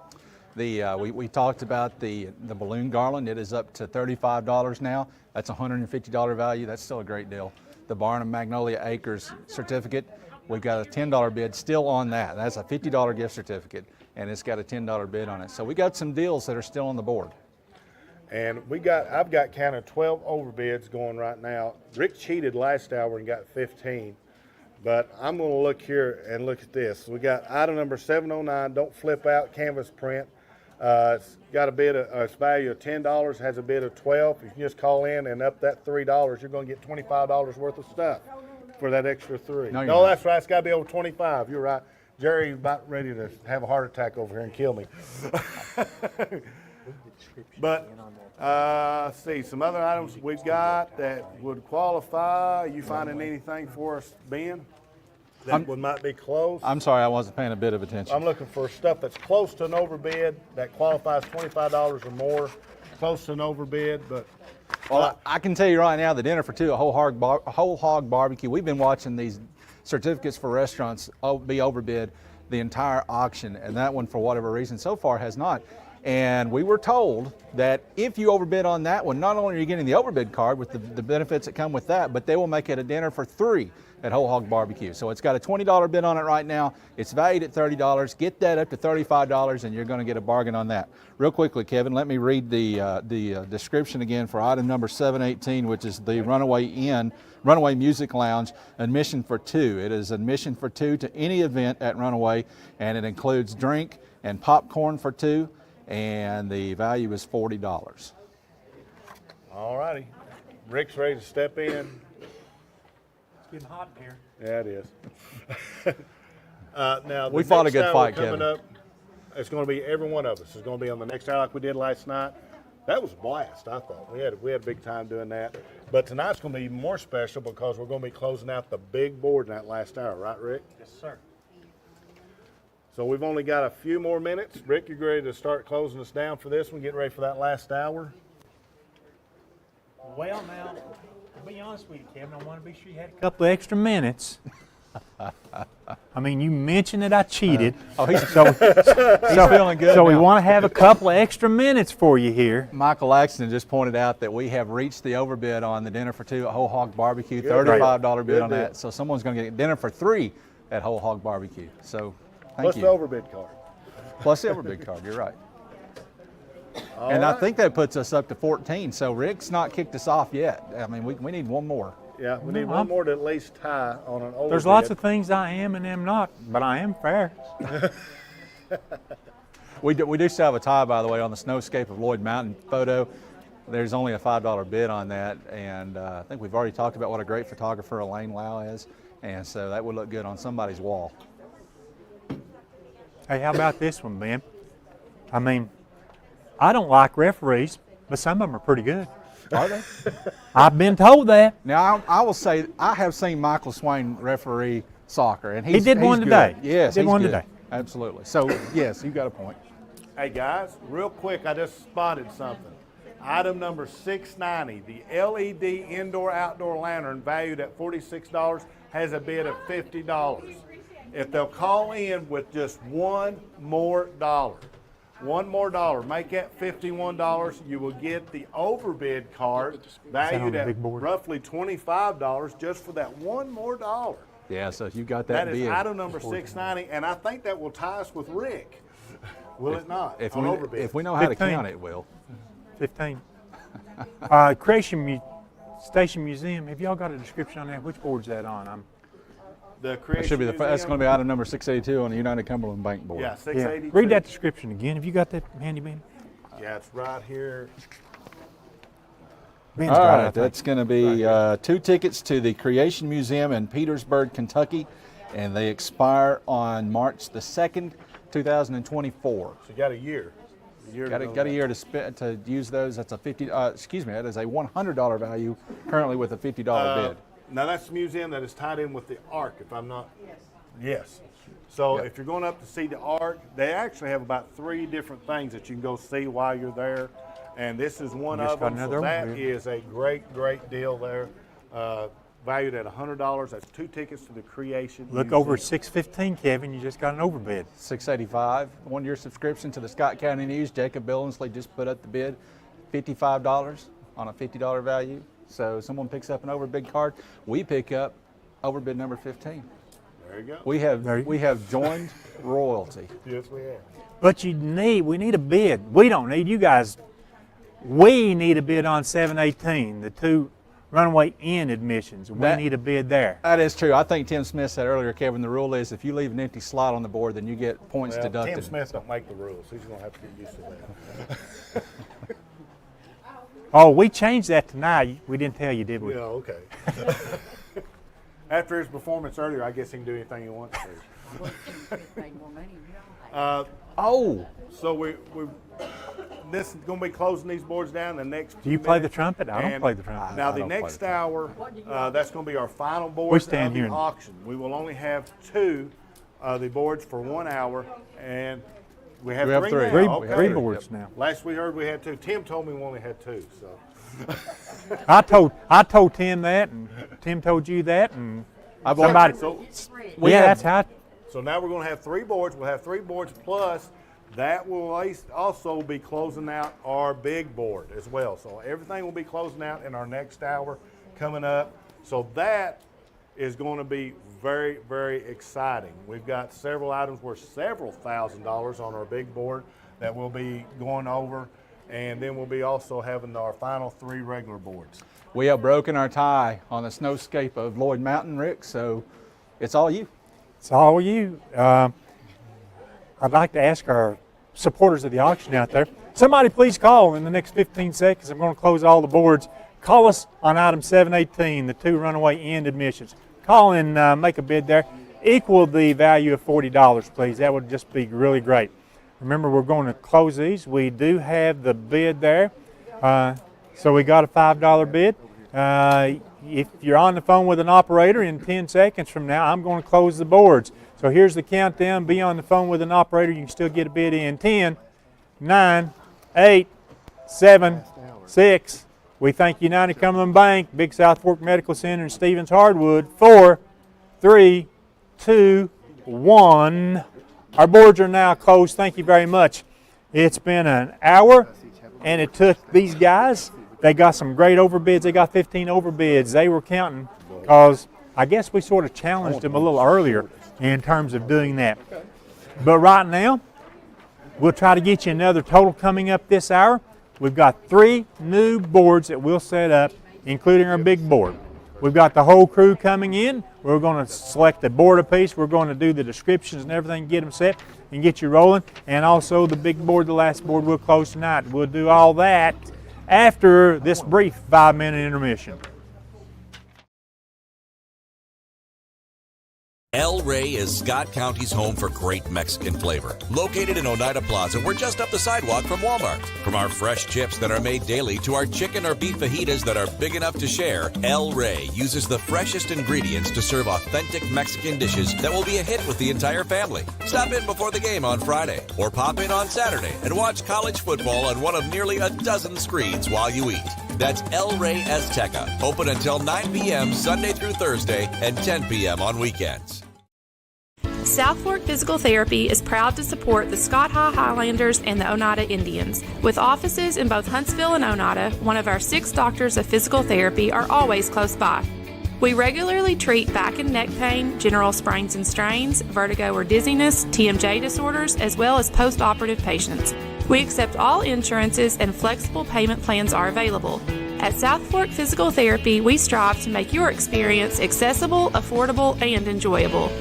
We talked about the balloon garland. It is up to $35 now. That's a $150 value. That's still a great deal. The Barnum Magnolia Acres certificate, we've got a $10 bid still on that. That's a $50 gift certificate, and it's got a $10 bid on it. So we got some deals that are still on the board. And I've got counted 12 overbids going right now. Rick cheated last hour and got 15. But I'm going to look here and look at this. We got item number 709, don't flip out canvas print. It's got a bid of, it's value of $10, has a bid of 12. If you just call in and up that $3, you're going to get $25 worth of stuff for that extra 3. No, that's right. It's got to be over 25. You're right. Jerry's about ready to have a heart attack over here and kill me. But let's see, some other items we've got that would qualify. You finding anything for us, Ben? That might be close. I'm sorry, I wasn't paying a bit of attention. I'm looking for stuff that's close to an overbid, that qualifies $25 or more, close to an overbid, but... Well, I can tell you right now, the dinner for 2, a whole hog barbecue. We've been watching these certificates for restaurants be overbid, the entire auction, and that one, for whatever reason, so far has not. And we were told that if you overbid on that one, not only are you getting the overbid card with the benefits that come with that, but they will make it a dinner for 3 at Whole Hog Barbecue. So it's got a $20 bid on it right now. It's valued at $30. Get that up to $35 and you're going to get a bargain on that. Real quickly, Kevin, let me read the description again for item number 718, which is the Runaway Music Lounge, admission for 2. It is admission for 2 to any event at Runaway, and it includes drink and popcorn for 2, and the value is $40. All righty. Rick's ready to step in. It's getting hot in here. Yeah, it is. Now, We fought a good fight, coming Kevin. up, it's going to be every one of us. It's going to be on the next hour like we did last night. That was a blast, I thought. We had a big time doing that. But tonight's going to be even more special because we're going to be closing out the big board in that last hour, right, Rick? Yes, sir. So we've only got a few more minutes. Rick, you ready to start closing us down for this one, getting ready for that last hour? Well, now, to be honest with you, Kevin, I want to be sure you had a couple of extra minutes. I mean, you mentioned that I cheated. He's feeling good. So we now. want to have a couple of extra minutes for you here. Michael Axton just pointed out that we have reached the overbid on the dinner for 2 at Whole Hog Barbecue, Good $35 bid deal. on that. So someone's going to get dinner for 3 at Whole Hog Barbecue. So thank Plus you. the overbid card. Plus the overbid card, you're right. All and right. I think that puts us up to 14. So Rick's not kicked us off yet. I mean, we need one more. Yeah, we need one more to at least tie on an overbid. There's lots of things I am and am not, but I am fair. We do still have a tie, by the way, on the snowscape of Lloyd Mountain photo. There's only a $5 bid on that, and I think we've already talked about what a great photographer Elaine Lau is, and so that would look good on somebody's wall. Hey, how about this one, Ben? I mean, I don't like referees, but some of them are pretty good. Are they? I've been told that. Now, I will say I have seen Michael Swain referee soccer, and He did one good. today. Yes, He did he's one good. today. Absolutely. So, yes, you got a point. Hey guys, real quick, I just spotted something. Item number 690, the LED indoor-outdoor lantern valued at $46 has a bid of $50. If they'll call in with just $1 more, make that $51, you will get the overbid card valued at roughly $25 just for that $1 more. Yeah, so if you got that That is bid. item number 690, and I think that will tie us with Rick. Will it not? If on we, overbid? if we know how 15. to count it, will. 15. Station Museum, have y'all got a description on that? Which board's that on? The That Creation should be Museum. that's going to be item number 682 on the United Cumberland Bank board. Yeah, 682. Read that description again. Have you got that handy, Ben? Yeah, it's right here. Ben's All got it, I right, think. that's going to be 2 tickets to the Creation Museum in Petersburg, Kentucky, and they expire on March the 2nd, 2024. So you got a year. Got a year to use those. That's a that is a $100 value currently with a $50 bid. Now that's the museum that is tied in with the Ark, if I'm not. Yes. So Yep. if you're going up to see the Ark, they actually have about 3 different things that you can go see while you're there, and this is one Just of got them. So another that one, is a great deal there. Valued at $100. That's 2 tickets to the Creation Look Museum. over at 615, Kevin. You just got an overbid. $685. 1-year subscription to the Scott County News. Jacob Billingsley just put up the bid, $55 on a $50 value. So someone picks up an overbid card. We pick up overbid number 15. There you go. We have joined royalty. Yes, we have. But we need a bid. We don't need you guys. We need a bid on 718, the 2 Runaway Inn admissions. We need a bid there. That is true. I think Tim Smith said earlier, Kevin, the rule is if you leave an empty slot on the board, then you get points Well, deducted. Tim Smith don't make the rules. He's going to have to get used to that. Oh, we changed that tonight. We didn't tell you, did we? Yeah, okay. After his performance earlier, I guess he can do anything he wants to. So this is going to be closing these boards down the next. Do you play the trumpet? I don't play the trumpet. Now I the don't play next the hour, that's going to be our final board We of stand the here and- auction. We will only have 2 the boards for 1 hour, and we have 3 now. Three Okay. boards now. Last we heard we had 2. Tim told me we only had 2. So I told Tim that, and Tim told you that, and somebody. So That's how. So now we're going to have 3 boards. We'll have 3 boards plus that will also be closing out our big board as well. So everything will be closing out in our next hour coming up. So that is going to be very, very exciting. We've got several items worth several $1,000s on our big board that we'll be going over. And then we'll be also having our final 3 regular boards. We have broken our tie on the snowscape of Lloyd Mountain, Rick, so it's all you. It's all you. I'd like to ask our supporters of the auction out there, somebody please call in the next 15 seconds. I'm going to close all the boards. Call us on item 718, the 2 runaway end admissions. Call and make a bid there. Equal the value of $40, please. That would just be really great. Remember, we're going to close these. We do have the bid there. So we got a $5 bid. If you're on the phone with an operator in 10 seconds from now, I'm going to close the boards. So here's the countdown. Be on the phone with an operator. You can still get a bid in 10, 9, 8, 7, 6. We thank United Cumberland Bank, Big South Fork Medical Center, and Stevens Hardwood. 4, 3, 2, 1. Our boards are now closed. Thank you very much. It's been an hour, and it took these guys. They got some great overbids. They got 15 overbids. They were counting because I guess we sort of challenged them a little earlier in terms of doing that. But right now, we'll try to get you another total coming up this hour. We've got 3 new boards that we'll set up, including our big board. We've got the whole crew coming in. We're going to select a board apiece. We're going to do the descriptions and everything, get them set and get you rolling. And also the big board, the last board, we'll close tonight. We'll do all that after this brief 5-minute intermission. El Rey is Scott County's home for great Mexican flavor. Located in Oneida Plaza, we're just up the sidewalk from Walmart. From our fresh chips that are made daily to our chicken or beef fajitas that are big enough to share, El Rey uses the freshest ingredients to serve authentic Mexican dishes that will be a hit with the entire family. Stop in before the game on Friday or pop in on Saturday and watch college football on one of nearly a dozen screens while you eat. That's El Rey Azteca, open until 9 p.m. Sunday through Thursday and 10 p.m. on weekends. South Fork Physical Therapy is proud to support the Scott Highlanders and the Oneida Indians. With offices in both Huntsville and Oneida, one of our 6 doctors of physical therapy are always close by. We regularly treat back and neck pain, general sprains and strains, vertigo or dizziness, TMJ disorders, as well as post-operative patients. We accept all insurances and flexible payment plans are available. At South Fork Physical Therapy, we strive to make your experience accessible, affordable, and enjoyable.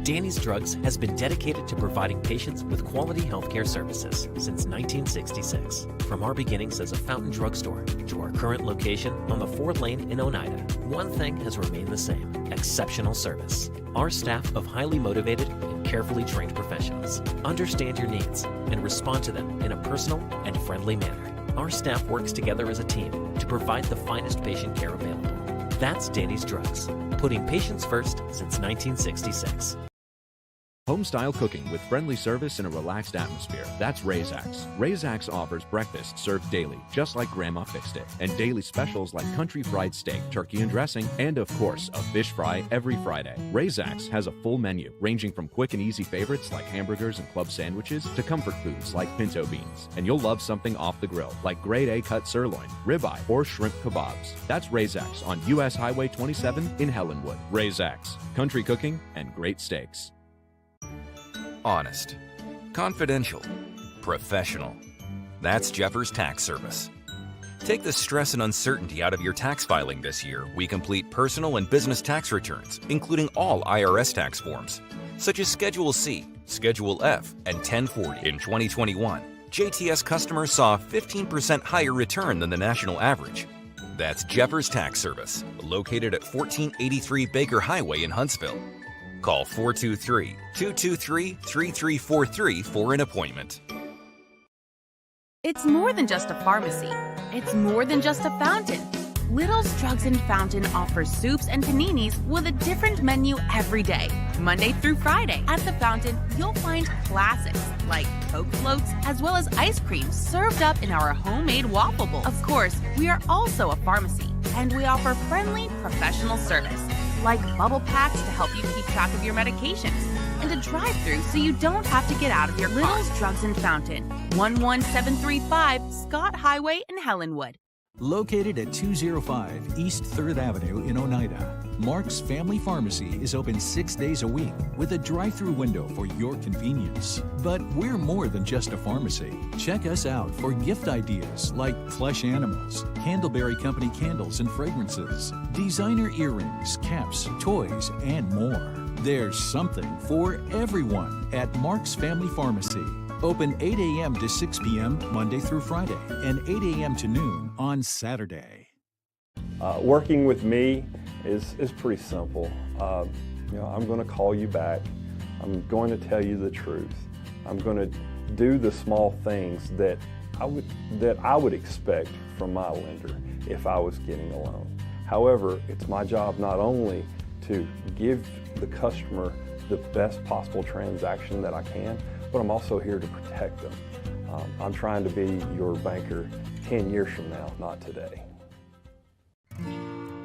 Danny's Drugs has been dedicated to providing patients with quality healthcare services since 1966. From our beginnings as a fountain drugstore to our current location on the 4th Lane in Oneida, one thing has remained the same: exceptional service. Our staff of highly motivated and carefully trained professionals understand your needs and respond to them in a personal and friendly manner. Our staff works together as a team to provide the finest patient care available. That's Danny's Drugs, putting patients first since 1966. Home-style cooking with friendly service and a relaxed atmosphere. That's Razax. Razax offers breakfast served daily, just like Grandma fixed it, and daily specials like country fried steak, turkey and dressing, and of course, a fish fry every Friday. Razax has a full menu, ranging from quick and easy favorites like hamburgers and club sandwiches to comfort foods like pinto beans. And you'll love something off the grill, like grade A cut sirloin, ribeye, or shrimp kebabs. That's Razax on U.S. Highway 27 in Helenwood. Razax, country cooking and great steaks. Honest, confidential, professional. That's Jeffers Tax Service. Take the stress and uncertainty out of your tax filing this year. We complete personal and business tax returns, including all IRS tax forms, such as Schedule C, Schedule F, and 1040. In 2021, JTS customers saw a 15% higher return than the national average. That's Jeffers Tax Service, located at 1483 Baker Highway in Huntsville. Call 423-223-3343 for an appointment. It's more than just a pharmacy. It's more than just a fountain. Little's Drugs and Fountain offers soups and paninis with a different menu every day, Monday through Friday. At the fountain, you'll find classics like Coke floats, as well as ice cream served up in our homemade waffle bowls. Of course, we are also a pharmacy, and we offer friendly, professional service. like bubble packs to help you keep track of your medications, and a drive-through so you don't have to get out of your car. Little's Drugs and Fountain, 11735 Scott Highway in Helenwood. Located at 205 East 3rd Avenue in Oneida, Mark's Family Pharmacy is open 6 days a week with a drive-through window for your convenience. But we're more than just a pharmacy. Check us out for gift ideas like plush animals, Candleberry Company candles and fragrances, designer earrings, caps, toys, and more. There's something for everyone at Mark's Family Pharmacy. Open 8 a.m. to 6 p.m. Monday through Friday and 8 a.m. to noon on Saturday. Working with me is pretty simple. I'm going to call you back. I'm going to tell you the truth. I'm going to do the small things that I would expect from my lender if I was getting a loan. However, it's my job not only to give the customer the best possible transaction that I can, but I'm also here to protect them. I'm trying to be your banker 10 years from now, not today.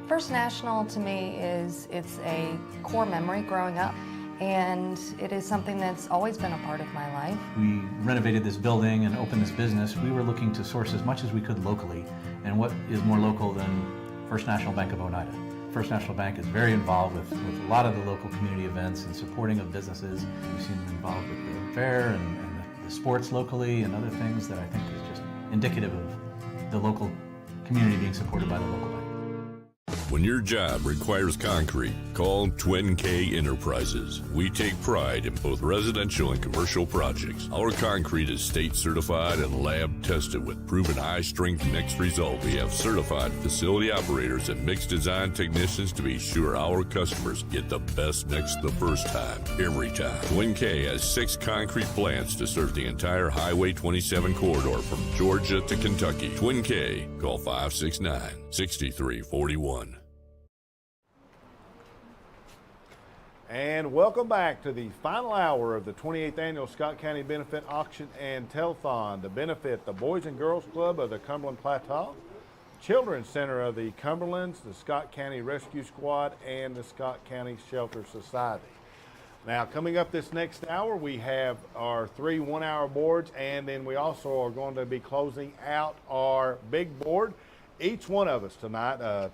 First National to me it's a core memory growing up, and it is something that's always been a part of my life. We renovated this building and opened this business. We were looking to source as much as we could locally, and what is more local than First National Bank of Oneida? First National Bank is very involved with a lot of the local community events and supporting of businesses. We've seen them involved with the fair and the sports locally and other things that I think is just indicative of the local community being supported by the local bank. When your job requires concrete, call Twin K Enterprises. We take pride in both residential and commercial projects. Our concrete is state certified and lab tested with proven high strength mix result. We have certified facility operators and mix design technicians to be sure our customers get the best mix the first time, every time. Twin K has 6 concrete plants to serve the entire Highway 27 corridor from Georgia to Kentucky. Twin K, call 569-6341. And welcome back to the final hour of the 28th Annual Scott County Benefit Auction and Telethon to benefit the Boys and Girls Club of the Cumberland Plateau, Children's Center of the Cumberlands, the Scott County Rescue Squad, and the Scott County Shelter Society. Now, coming up this next hour, we have our 3 one-hour boards, and then we also are going to be closing out our big board. Each one of us tonight,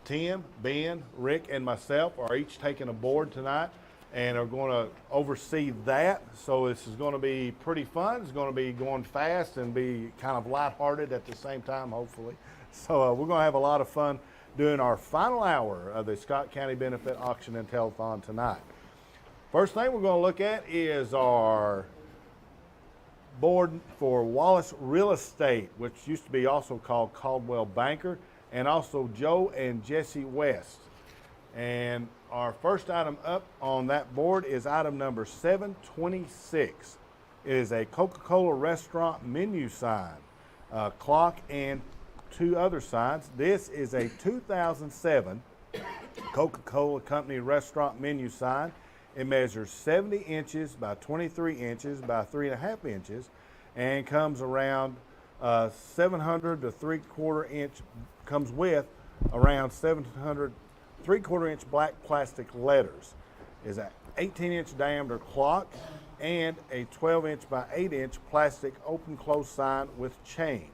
Tim, Ben, Rick, and myself are each taking a board tonight and are going to oversee that. So this is going to be pretty fun. It's going to be going fast and be kind of lighthearted at the same time, hopefully. So we're going to have a lot of fun doing our final hour of the Scott County Benefit Auction and Telethon tonight. First thing we're going to look at is our board for Wallace Real Estate, which used to be also called Caldwell Banker, and also Joe and Jesse West. And our first item up on that board is item number 726. It is a Coca-Cola restaurant menu sign, clock, and 2 other signs. This is a 2007 Coca-Cola Company restaurant menu sign. It measures 70 inches by 23 inches by 3.5 inches and comes around 700 to 3/4 inch, comes with around 700 3/4 inch black plastic letters. Is an 18-inch diameter clock and a 12-inch by 8-inch plastic open-close sign with chain.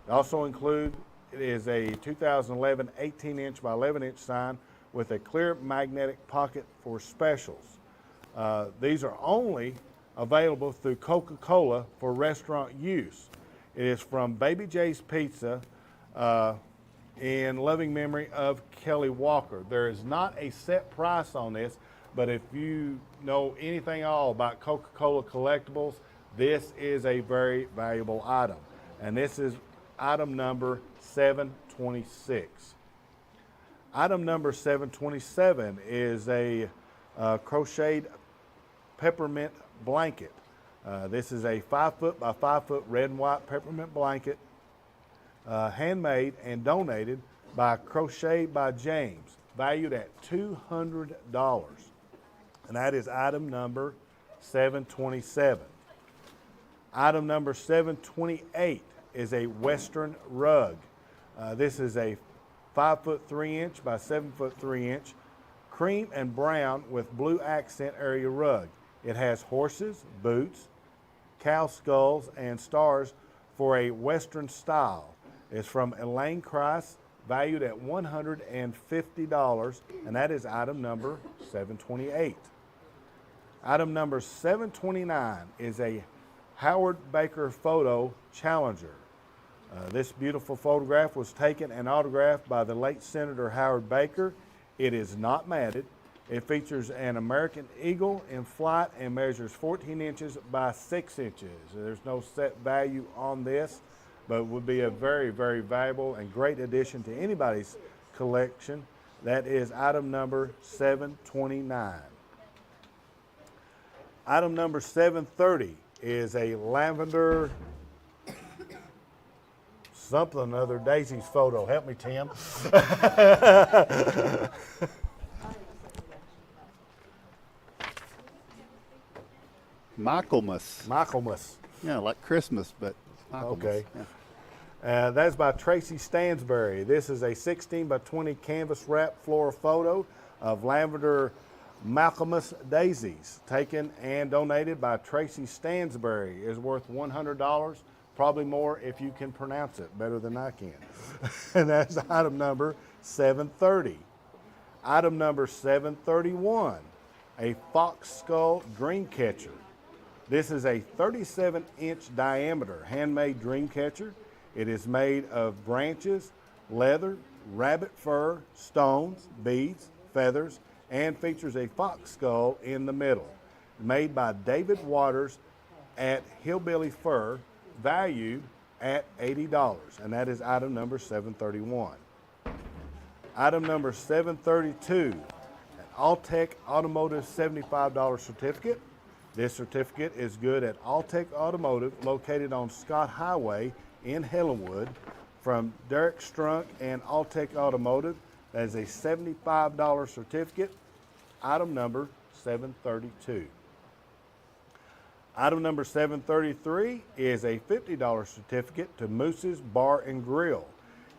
It also includes, it is a 2011 18-inch by 11-inch sign with a clear magnetic pocket for specials. These are only available through Coca-Cola for restaurant use. It is from Baby J's Pizza in loving memory of Kelly Walker. There is not a set price on this, but if you know anything at all about Coca-Cola collectibles, this is a very valuable item. And this is item number 726. Item number 727 is a crocheted peppermint blanket. This is a 5 foot by 5 foot red and white peppermint blanket, handmade and donated by Crochet by James, valued at $200. And that is item number 727. Item number 728 is a Western rug. This is a 5 foot 3 inch by 7 foot 3 inch cream and brown with blue accent area rug. It has horses, boots, cow skulls, and stars for a Western style. It's from Elaine Christ, valued at $150, and that is item number 728. Item number 729 is a Howard Baker Photo Challenger. This beautiful photograph was taken and autographed by the late Senator Howard Baker. It is not matted. It features an American eagle in flight and measures 14 inches by 6 inches. There's no set value on this, but would be a very, very valuable and great addition to anybody's collection. That is item number 729. Item number 730 is a lavender something other Daisy's photo. Help me, Tim. Michaelmas. Michaelmas. Yeah, like Christmas, but Michaelmas. Okay. Yeah. That's by Tracy Stansberry. This is a 16 by 20 canvas wrap floral photo of lavender Michaelmas daisies, taken and donated by Tracy Stansberry. It is worth $100. Probably more if you can pronounce it better than I can. And that's item number 730. Item number 731, a fox skull dream catcher. This is a 37-inch diameter handmade dream catcher. It is made of branches, leather, rabbit fur, stones, beads, feathers, and features a fox skull in the middle. Made by David Waters at Hillbilly Fur, valued at $80, and that is item number 731. Item number 732, an Alltech Automotive $75 certificate. This certificate is good at Alltech Automotive, located on Scott Highway in Helenwood, from Derek Strunk and Alltech Automotive. That is a $75 certificate, item number 732. Item number 733 is a $50 certificate to Moose's Bar and Grill.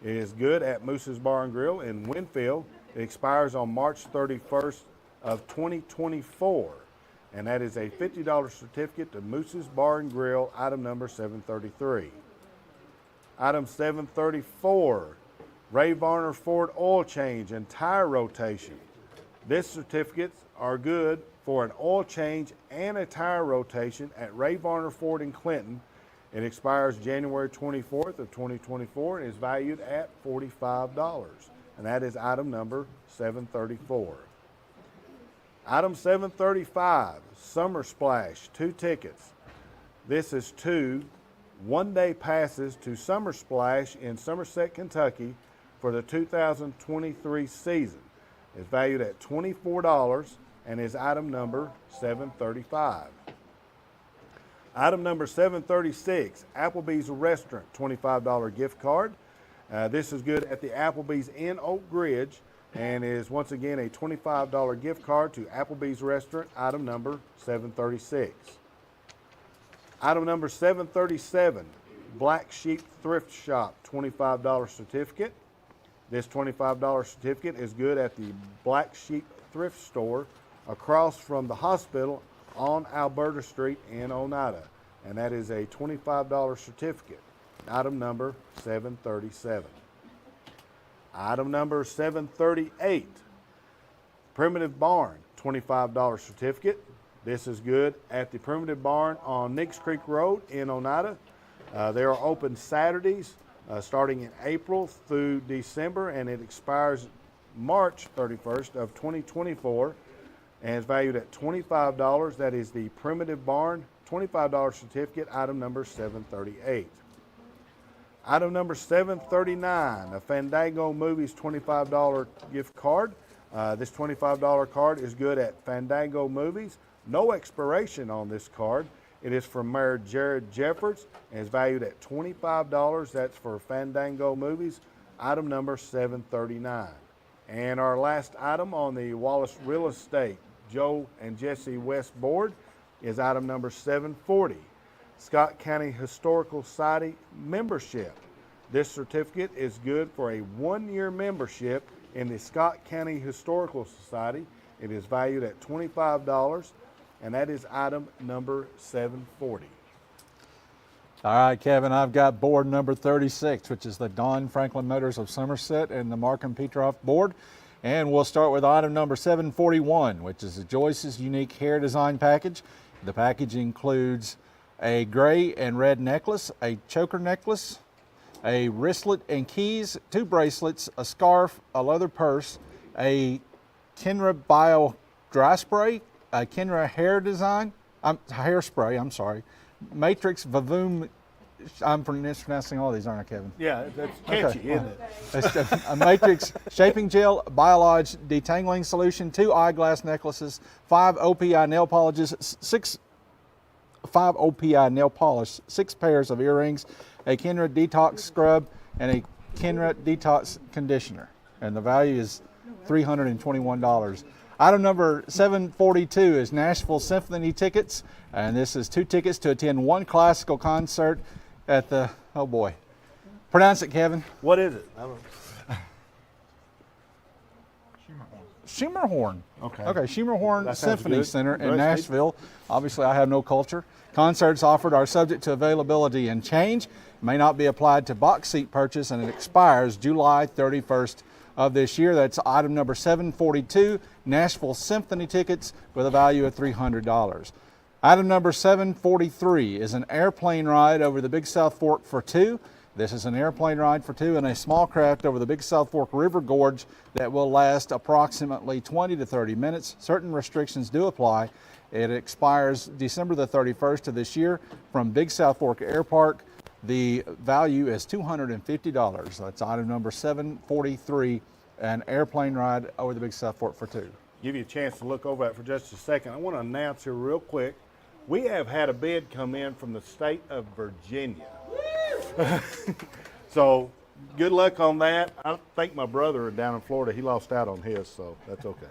It is good at Moose's Bar and Grill in Winfield. It expires on March 31st of 2024. And that is a $50 certificate to Moose's Bar and Grill, item number 733. Item 734, Ray Varner Ford oil change and tire rotation. This certificates are good for an oil change and a tire rotation at Ray Varner Ford in Clinton. It expires January 24th of 2024 and is valued at $45. And that is item number 734. Item 735, Summer Splash, 2 tickets. This is 2 one-day passes to Summer Splash in Somerset, Kentucky for the 2023 season. It's valued at $24 and is item number 735. Item number 736, Applebee's Restaurant, $25 gift card. This is good at the Applebee's in Oak Ridge and is once again a $25 gift card to Applebee's Restaurant, item number 736. Item number 737, Black Sheep Thrift Shop, $25 certificate. This $25 certificate is good at the Black Sheep Thrift Store across from the hospital on Alberta Street in Oneida. And that is a $25 certificate. Item number 737. Item number 738, Primitive Barn, $25 certificate. This is good at the Primitive Barn on Nicks Creek Road in Oneida. They are open Saturdays starting in April through December, and it expires March 31st of 2024 and is valued at $25. That is the Primitive Barn $25 certificate, item number 738. Item number 739, a Fandango Movies $25 gift card. This $25 card is good at Fandango Movies. No expiration on this card. It is from Mayor Jared Jeffords and is valued at $25. That's for Fandango Movies, item number 739. And our last item on the Wallace Real Estate, Joe and Jesse West board, is item number 740, Scott County Historical Society membership. This certificate is good for a 1-year membership In the Scott County Historical Society, it is valued at $25, and that is item number 740. All right, Kevin, I've got board number 36, which is the Don Franklin Motors of Somerset and the Markham Petroff board. And we'll start with item number 741, which is the Joyce's Unique Hair Design Package. The package includes a gray and red necklace, a choker necklace, a wristlet and keys, 2 bracelets, a scarf, a leather purse, a Kenra Bio dry spray, a Kenra hairspray, I'm sorry, Matrix Vavoom. I'm pronouncing all these, aren't I, Kevin? Yeah, that's catchy, isn't it? It's a Matrix shaping gel, Biolodge detangling solution, 2 eyeglass necklaces, 5 OPI nail polishes, 6 pairs of earrings, a Kenra detox scrub, and a Kenra detox conditioner. And the value is $321. Item number 742 is Nashville Symphony tickets, and this is 2 tickets to attend 1 classical concert at the, oh boy, pronounce it, Kevin. What is it? I don't know. Schermerhorn. Okay. Okay, Schermerhorn Symphony good. Center in Right. Nashville. Obviously, I have no culture. Concerts offered are subject to availability and change. May not be applied to box seat purchase, and it expires July 31st of this year. That's item number 742, Nashville Symphony tickets with a value of $300. Item number 743 is an airplane ride over the Big South Fork for 2. This is an airplane ride for 2 in a small craft over the Big South Fork River Gorge that will last approximately 20 to 30 minutes. Certain restrictions do apply. It expires December the 31st of this year from Big South Fork Air Park. The value is $250. That's item number 743, an airplane ride over the Big South Fork for 2. Give you a chance to look over that for just a second. I want to announce here real quick, we have had a bid come in from the state of Virginia. So good luck on that. I think my brother down in Florida, he lost out on his, so that's okay.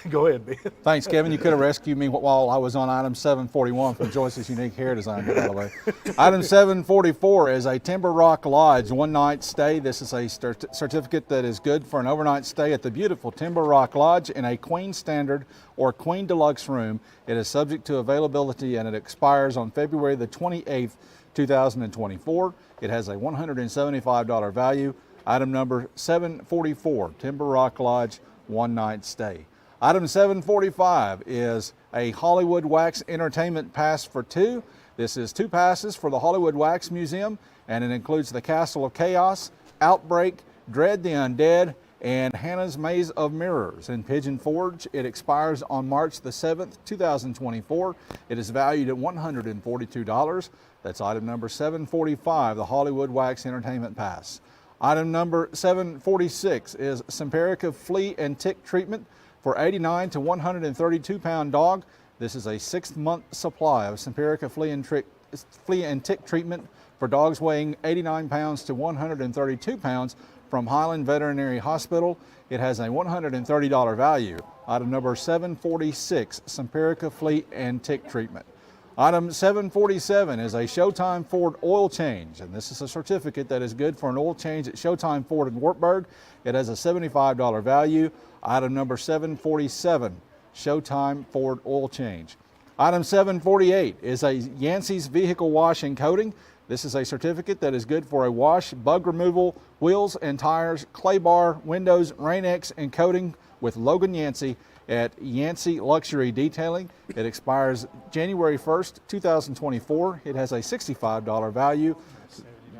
Go ahead, Ben. Thanks, Kevin. You could have rescued me while I was on item 741 from Joyce's Unique Hair Design, by the way. Item 744 is a Timber Rock Lodge 1-night stay. This is a certificate that is good for an overnight stay at the beautiful Timber Rock Lodge in a Queen Standard or Queen Deluxe room. It is subject to availability and it expires on February the 28th, 2024. It has a $175 value. Item number 744, Timber Rock Lodge 1-night stay. Item 745 is a Hollywood Wax Entertainment Pass for 2. This is 2 passes for the Hollywood Wax Museum, and it includes the Castle of Chaos, Outbreak, Dread the Undead, and Hannah's Maze of Mirrors in Pigeon Forge. It expires on March the 7th, 2024. It is valued at $142. That's item number 745, the Hollywood Wax Entertainment Pass. Item number 746 is Simparica Flea and Tick Treatment for 89 to 132 pound dog. This is a 6-month supply of Simparica Flea and Tick Treatment for dogs weighing 89 pounds to 132 pounds from Highland Veterinary Hospital. It has a $130 value. Item number 746, Simparica Flea and Tick Treatment. Item 747 is a Showtime Ford oil change, and this is a certificate that is good for an oil change at Showtime Ford in Wartburg. It has a $75 value. Item number 747, Showtime Ford oil change. Item 748 is a Yancey's Vehicle Wash and Coating. This is a certificate that is good for a wash, bug removal, wheels and tires, clay bar, windows, Rain-X, and coating with Logan Yancey at Yancey Luxury Detailing. It expires January 1st, 2024. It has a $65 value.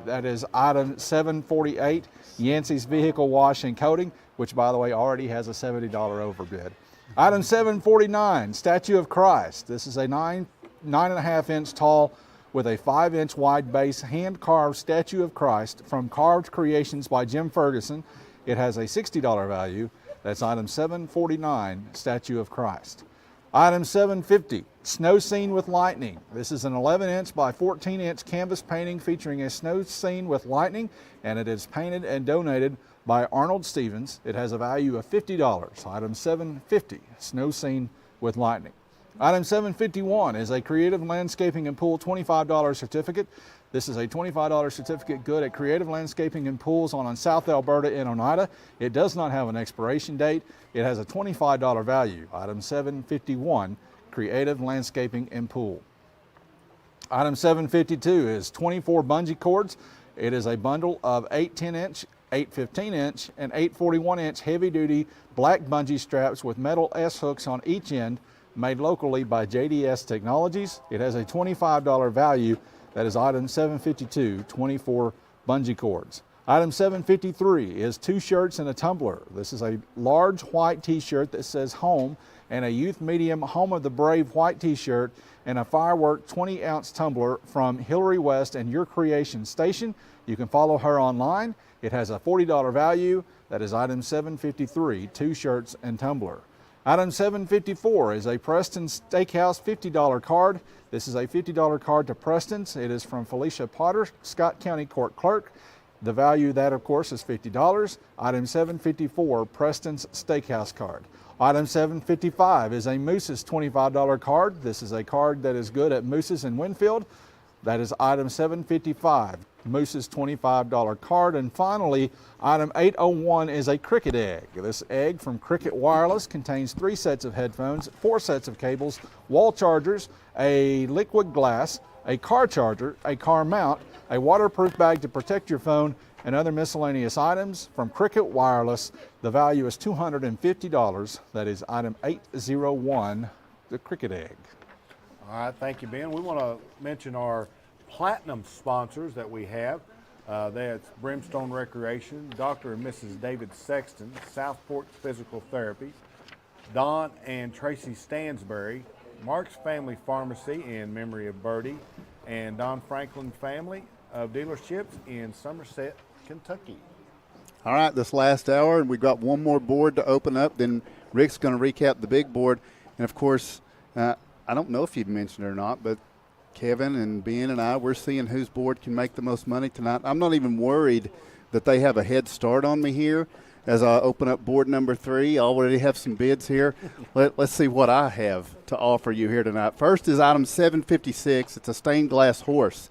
That is item 748, Yancey's Vehicle Wash and Coating, which, by the way, already has a $70 overbid. Item 749, Statue of Christ. This is a 9.5 inch tall with a 5-inch wide base hand-carved statue of Christ from Carved Creations by Jim Ferguson. It has a $60 value. That's item 749, Statue of Christ. Item 750, Snow Scene with Lightning. This is an 11-inch by 14-inch canvas painting featuring a snow scene with lightning, and it is painted and donated by Arnold Stevens. It has a value of $50. Item 750, Snow Scene with Lightning. Item 751 is a Creative Landscaping and Pool $25 certificate. This is a $25 certificate good at Creative Landscaping and Pools on South Alberta in Oneida. It does not have an expiration date. It has a $25 value. Item 751, Creative Landscaping and Pool. Item 752 is 24 bungee cords. It is a bundle of 8 10-inch, 8 15-inch, and 8 41-inch heavy-duty black bungee straps with metal S-hooks on each end, made locally by JDS Technologies. It has a $25 value. That is item 752, 24 bungee cords. Item 753 is 2 shirts and a tumbler. This is a large white t-shirt that says home, and a youth medium Home of the Brave white t-shirt, and a firework 20-ounce tumbler from Hillary West and Your Creation Station. You can follow her online. It has a $40 value. That is item 753, 2 shirts and tumbler. Item 754 is a Preston's Steakhouse $50 card. This is a $50 card to Preston's. It is from Felicia Potter, Scott County Court Clerk. The value of that, of course, is $50. Item 754, Preston's Steakhouse card. Item 755 is a Moose's $25 card. This is a card that is good at Moose's in Winfield. That is item 755, Moose's $25 card. And finally, item 801 is a Cricket egg. This egg from Cricket Wireless contains 3 sets of headphones, 4 sets of cables, wall chargers, a liquid glass, a car charger, a car mount, a waterproof bag to protect your phone, and other miscellaneous items from Cricket Wireless. The value is $250. That is item 801, the Cricket egg. All right, thank you, Ben. We want to mention our platinum sponsors that we have. That's Brimstone Recreation, Dr. and Mrs. David Sexton, South Fork Physical Therapy, Don and Tracy Stansberry, Mark's Family Pharmacy in memory of Birdie, and Don Franklin Family of Dealerships in Somerset, Kentucky. All right, this last hour, and we've got one more board to open up. Then Rick's going to recap the big board. And, of course, I don't know if you'd mentioned it or not, but Kevin and Ben and I, we're seeing whose board can make the most money tonight. I'm not even worried that they have a head start on me here. As I open up board number 3, I already have some bids here. Let's see what I have to offer you here tonight. First is item 756. It's a stained glass horse.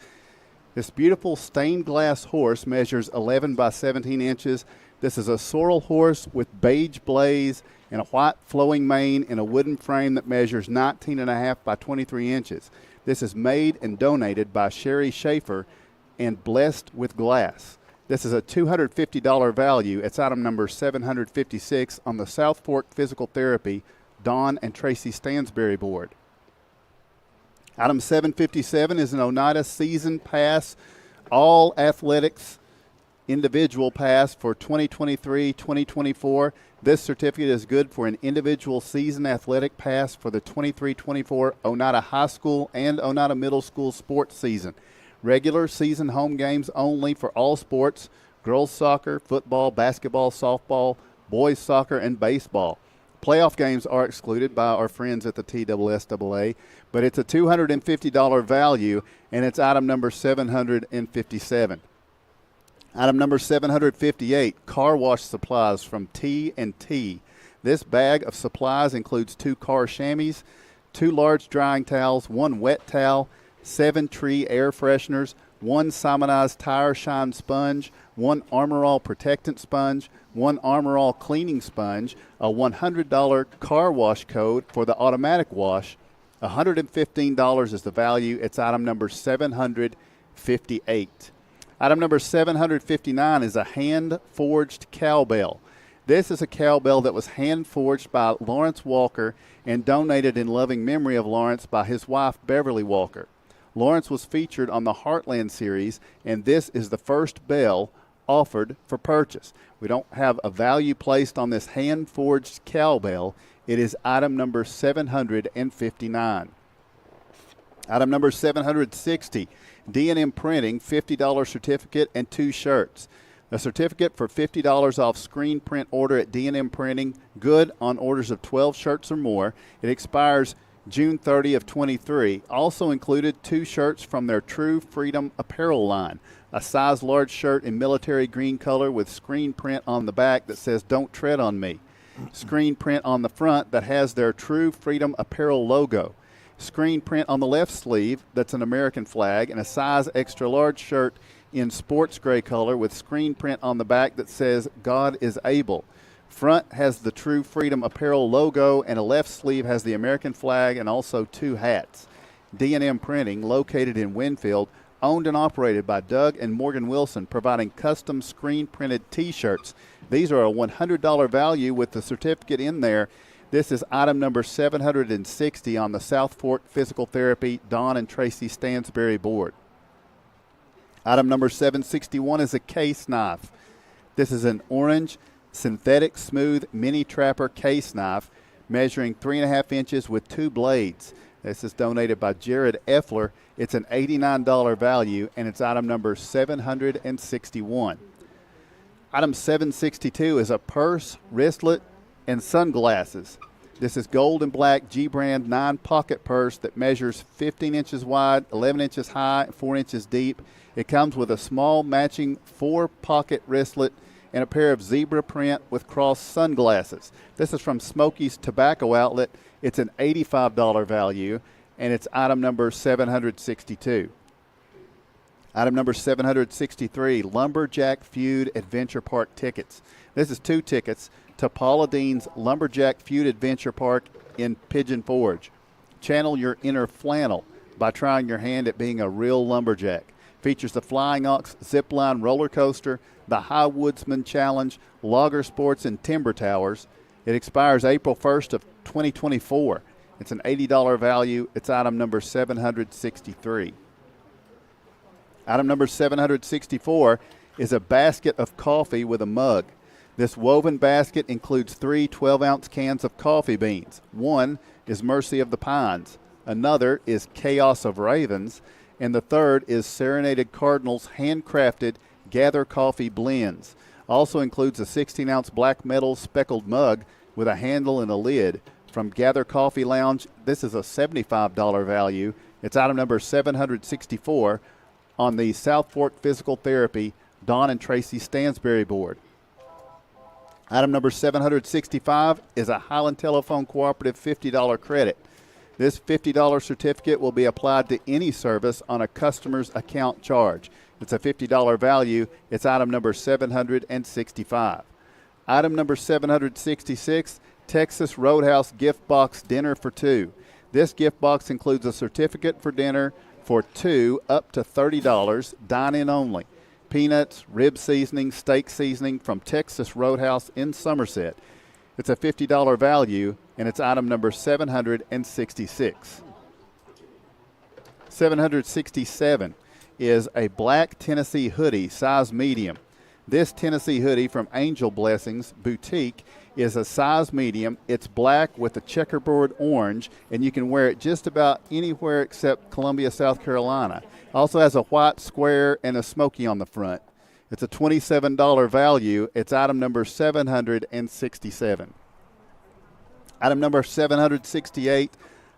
This beautiful stained glass horse measures 11 by 17 inches. This is a sorrel horse with beige blaze and a white flowing mane and a wooden frame that measures 19.5 by 23 inches. This is made and donated by Sherry Schaefer and blessed with glass. This is a $250 value. It's item number 756 on the South Fork Physical Therapy Don and Tracy Stansberry board. Item 757 is an Oneida Season Pass, all athletics individual pass for 2023-2024. This certificate is good for an individual season athletic pass for the 23-24 Oneida High School and Oneida Middle School sports season. Regular season home games only for all sports, girls soccer, football, basketball, softball, boys soccer, and baseball. Playoff games are excluded by our friends at the TSSAA, but it's a $250 value, and it's item number 757. Item number 758, car wash supplies from T&T. This bag of supplies includes 2 car chamois, 2 large drying towels, 1 wet towel, 7 tree air fresheners, 1 Simonized tire shine sponge, 1 Armor All protectant sponge, 1 Armor All cleaning sponge, a $100 car wash code for the automatic wash. $115 is the value. It's item number 758. Item number 759 is a hand-forged cowbell. This is a cowbell that was hand-forged by Lawrence Walker and donated in loving memory of Lawrence by his wife, Beverly Walker. Lawrence was featured on the Heartland series, and this is the first bell offered for purchase. We don't have a value placed on this hand-forged cowbell. It is item number 759. Item number 760, D&M Printing, $50 certificate and 2 shirts. A certificate for $50 off screen print order at D&M Printing, good on orders of 12 shirts or more. It expires June 30 of 23. Also included 2 shirts from their True Freedom apparel line. A size large shirt in military green color with screen print on the back that says "Don't Tread on Me." screen print on the front that has their True Freedom Apparel logo. Screen print on the left sleeve that's an American flag, and a size extra large shirt in sports gray color with screen print on the back that says God is able. Front has the True Freedom Apparel logo, and a left sleeve has the American flag and also 2 hats. D&M Printing, located in Winfield, owned and operated by Doug and Morgan Wilson, providing custom screen-printed T-shirts. These are a $100 value with the certificate in there. This is item number 760 on the South Fork Physical Therapy Don and Tracy Stansberry board. Item number 761 is a case knife. This is an orange, synthetic, smooth mini trapper case knife measuring 3.5 inches with 2 blades. This is donated by Jared Effler. It's an $89 value, and it's item number 761. Item 762 is a purse, wristlet, and sunglasses. This is gold and black G-brand 9-pocket purse that measures 15 inches wide, 11 inches high, 4 inches deep. It comes with a small matching 4-pocket wristlet and a pair of zebra print with cross sunglasses. This is from Smokey's Tobacco Outlet. It's an $85 value, and it's item number 762. Item number 763, Lumberjack Feud Adventure Park tickets. This is 2 tickets to Paula Dean's Lumberjack Feud Adventure Park in Pigeon Forge. Channel your inner flannel by trying your hand at being a real lumberjack. Features the Flying Ox Zipline Roller Coaster, the High Woodsman Challenge, Logger Sports, and Timber Towers. It expires April 1st of 2024. It's an $80 value. It's item number 763. Item number 764 is a basket of coffee with a mug. This woven basket includes 3 12-ounce cans of coffee beans. One is Mercy of the Pines. Another is Chaos of Ravens. And the third is Serenaded Cardinals handcrafted Gather Coffee blends. Also includes a 16-ounce black metal speckled mug with a handle and a lid. From Gather Coffee Lounge, this is a $75 value. It's item number 764 on the South Fork Physical Therapy Don and Tracy Stansberry board. Item number 765 is a Highland Telephone Cooperative $50 credit. This $50 certificate will be applied to any service on a customer's account charge. It's a $50 value. It's item number 765. Item number 766, Texas Roadhouse Gift Box Dinner for 2. This gift box includes a certificate for dinner for 2 up to $30, dine-in only. Peanuts, rib seasoning, steak seasoning from Texas Roadhouse in Somerset. It's a $50 value, and it's item number 766. 767 is a black Tennessee hoodie, size medium. This Tennessee hoodie from Angel Blessings Boutique is a size medium. It's black with a checkerboard orange, and you can wear it just about anywhere except Columbia, South Carolina. Also has a white square and a smoky on the front. It's a $27 value. It's item number 767. Item number 768,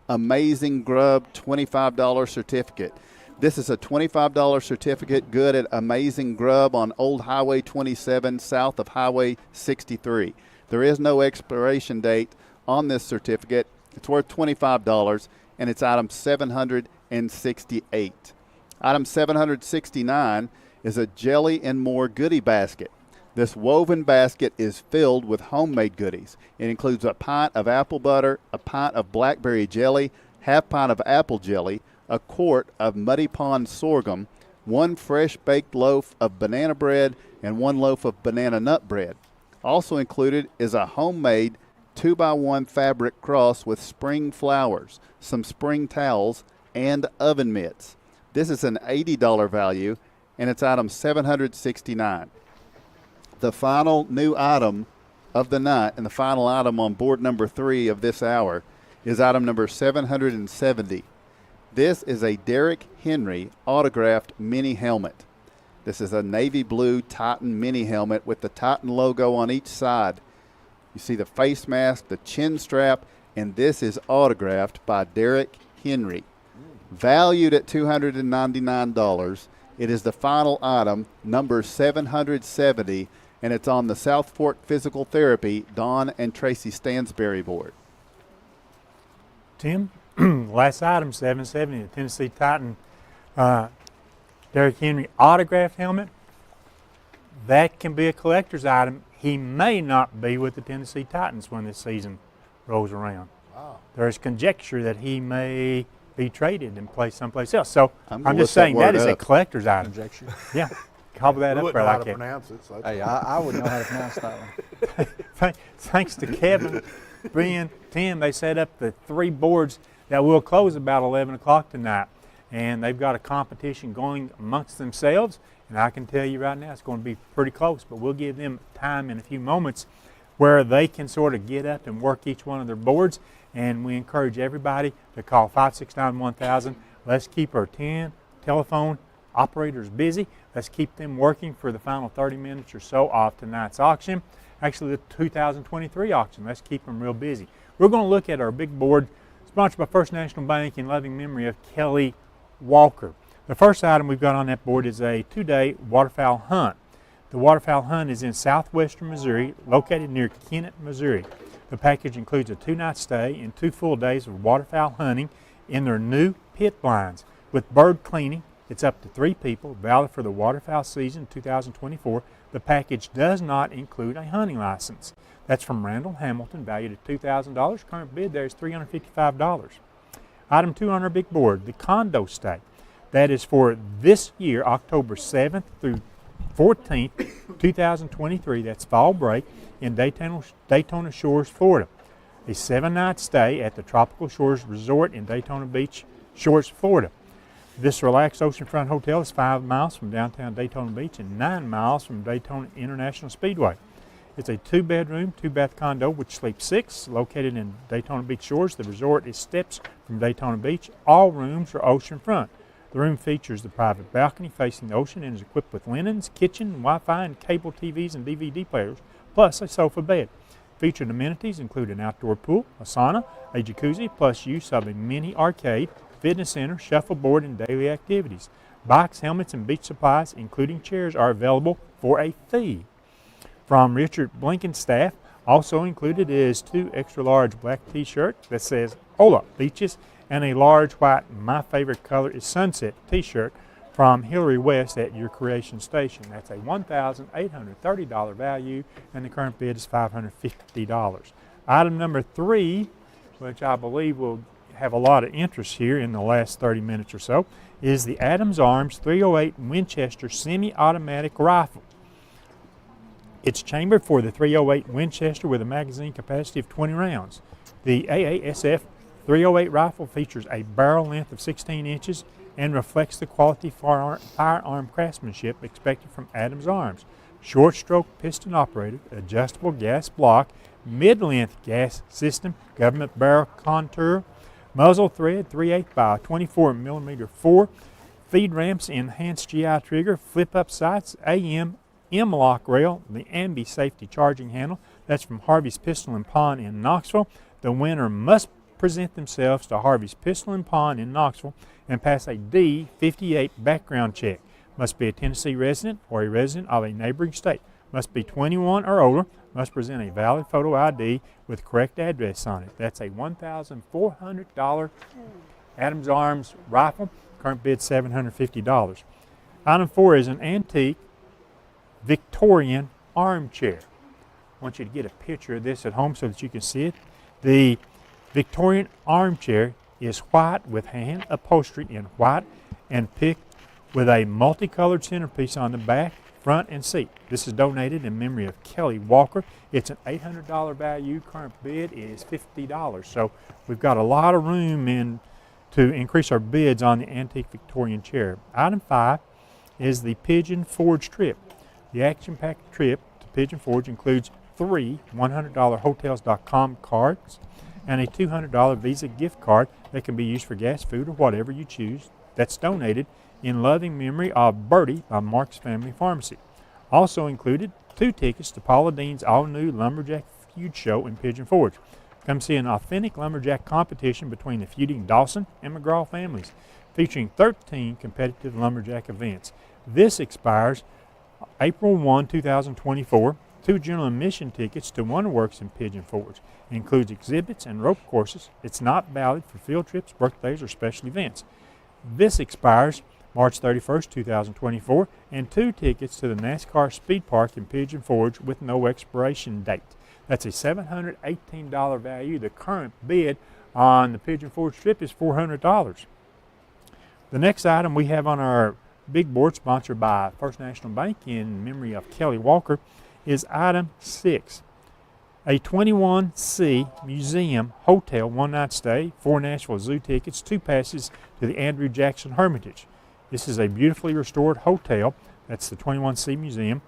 Amazing Grub $25 certificate. This is a $25 certificate good at Amazing Grub on Old Highway 27 south of Highway 63. There is no expiration date on this certificate. It's worth $25, and it's item 768. Item 769 is a Jelly and More goodie basket. This woven basket is filled with homemade goodies. It includes a pint of apple butter, a pint of blackberry jelly, half pint of apple jelly, a quart of Muddy Pond sorghum, 1 fresh baked loaf of banana bread, and 1 loaf of banana nut bread. Also included is a homemade 2x1 fabric cross with spring flowers, some spring towels, and oven mitts. This is an $80 value, and it's item 769. The final new item of the night and the final item on board number 3 of this hour is item number 770. This is a Derrick Henry autographed mini helmet. This is a navy blue Titan mini helmet with the Titan logo on each side. You see the face mask, the chin strap, and this is autographed by Derrick Henry. Valued at $299, it is the final item, number 770, and it's on the South Fork Physical Therapy Don and Tracy Stansberry board. Tim, last item, 770, the Tennessee Titan Derrick Henry autographed helmet. That can be a collector's item. He may not be with the Tennessee Titans when this season rolls around. Wow. There's conjecture that he may be traded and play someplace else. So I'm I'm just saying that is a collector's item. Conjecture. Yeah, cobble that We up wouldn't right know how like to that. pronounce it. So Hey, I wouldn't know how to pronounce that one. Thanks to Kevin, Ben, Tim, they set up the 3 boards that will close about 11 o'clock tonight. And they've got a competition going amongst themselves. And I can tell you right now it's going to be pretty close, but we'll give them time in a few moments where they can sort of get up and work each one of their boards. And we encourage everybody to call 569-1000. Let's keep our 10 telephone operators busy. Let's keep them working for the final 30 minutes or so of tonight's auction. Actually, the 2023 auction. Let's keep them real busy. We're going to look at our big board sponsored by First National Bank in loving memory of Kelly Walker. The first item we've got on that board is a 2-day waterfowl hunt. The waterfowl hunt is in southwestern Missouri, located near Kennett, Missouri. The package includes a 2-night stay and 2 full days of waterfowl hunting in their new pit blinds. With bird cleaning, it's up to 3 people, valid for the waterfowl season 2024. The package does not include a hunting license. That's from Randall Hamilton, valued at $2,000. Current bid there is $355. Item 2 on our big board, the condo stay. That is for this year, October 7th through 14th, 2023. That's fall break in Daytona Shores, Florida. A 7-night stay at the Tropical Shores Resort in Daytona Beach Shores, Florida. This relaxed oceanfront hotel is 5 miles from downtown Daytona Beach and 9 miles from Daytona International Speedway. It's a 2-bedroom, 2-bath condo which sleeps 6, located in Daytona Beach Shores. The resort is steps from Daytona Beach. All rooms are oceanfront. The room features the private balcony facing the ocean and is equipped with linens, kitchen, Wi-Fi, and cable TVs and DVD players, plus a sofa bed. Featured amenities include an outdoor pool, a sauna, a jacuzzi, plus use of a mini arcade, fitness center, shuffleboard, and daily activities. Bikes, helmets, and beach supplies, including chairs, are available for a fee. From Richard Blinken's staff, also included is 2 extra-large black T-shirts that says Hola Beaches, and a large white, my favorite color is sunset T-shirt from Hillary West at Your Creation Station. That's a $1,830 value, and the current bid is $550. Item number 3, which I believe will have a lot of interest here in the last 30 minutes or so, is the Adams Arms 308 Winchester semi-automatic rifle. It's chambered for the 308 Winchester with a magazine capacity of 20 rounds. The AASF 308 rifle features a barrel length of 16 inches and reflects the quality firearm craftsmanship expected from Adams Arms. Short stroke piston operated, adjustable gas block, mid-length gas system, government barrel contour, muzzle thread 3/8 by 24 millimeter 4, feed ramps, enhanced GI trigger, flip-up sights, AM M-lock rail, the ambi safety charging handle. That's from Harvey's Pistol and Pawn in Knoxville. The winner must present themselves to Harvey's Pistol and Pawn in Knoxville and pass a D58 background check. Must be a Tennessee resident or a resident of a neighboring state. Must be 21 or older. Must present a valid photo ID with correct address on it. That's a $1,400 Adams Arms rifle. Current bid $750. Item 4 is an antique Victorian armchair. I want you to get a picture of this at home so that you can see it. The Victorian armchair is white with hand upholstery in white and picked with a multicolored centerpiece on the back, front, and seat. This is donated in memory of Kelly Walker. It's an $800 value. Current bid is $50. So we've got a lot of room to increase our bids on the antique Victorian chair. Item 5 is the Pigeon Forge trip. The action-packed trip to Pigeon Forge includes 3 $100 Hotels.com cards and a $200 Visa gift card that can be used for gas, food, or whatever you choose. That's donated in loving memory of Bertie by Mark's Family Pharmacy. Also included 2 tickets to Paula Dean's all-new Lumberjack Feud Show in Pigeon Forge. Come see an authentic lumberjack competition between the feuding Dawson and McGraw families, featuring 13 competitive lumberjack events. This expires April 1, 2024, 2 general admission tickets to Wonderworks in Pigeon Forge. It includes exhibits and rope courses. It's not valid for field trips, birthdays, or special events. This expires March 31st, 2024, and 2 tickets to the NASCAR Speed Park in Pigeon Forge with no expiration date. That's a $718 value. The current bid on the Pigeon Forge trip is $400. The next item we have on our big board, sponsored by First National Bank in memory of Kelly Walker, is item 6. A 21C Museum Hotel one-night stay, 4 Nashville Zoo tickets, 2 passes to the Andrew Jackson Hermitage. This is a beautifully restored hotel. That's the 21C Museum.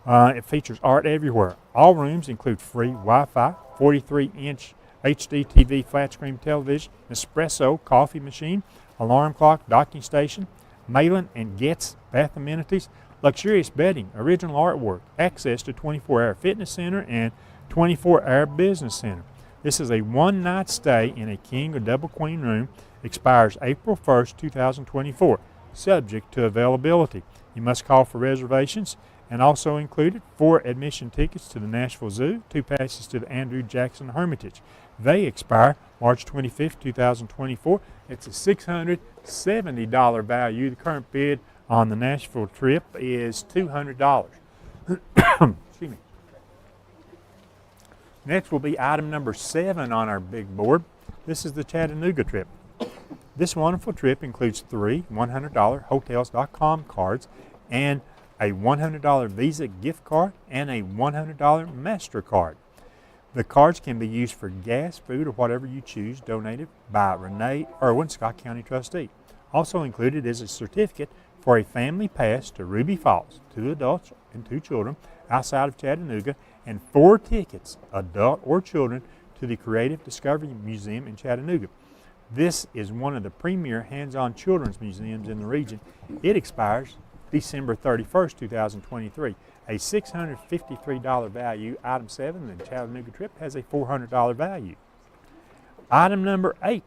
It features art everywhere. All rooms include free Wi-Fi, 43-inch HD TV flat screen television, espresso coffee machine, alarm clock, docking station, Malin and Getz bath amenities, luxurious bedding, original artwork, access to 24-hour fitness center and 24-hour business center. This is a one-night stay in a king or double queen room. Expires April 1st, 2024, subject to availability. You must call for reservations, and also included 4 admission tickets to the Nashville Zoo, 2 passes to the Andrew Jackson Hermitage. They expire March 25th, 2024. It's a $670 value. The current bid on the Nashville trip is $200. Excuse me. Next will be item number 7 on our big board. This is the Chattanooga trip. This wonderful trip includes 3 $100 Hotels.com cards and a $100 Visa gift card and a $100 MasterCard. The cards can be used for gas, food, or whatever you choose, donated by Renee Irwin, Scott County trustee. Also included is a certificate for a family pass to Ruby Falls, 2 adults and 2 children outside of Chattanooga, and 4 tickets, adult or children, to the Creative Discovery Museum in Chattanooga. This is one of the premier hands-on children's museums in the region. It expires December 31st, 2023. A $653 value. Item 7, the Chattanooga trip, has a $400 value. Item number 8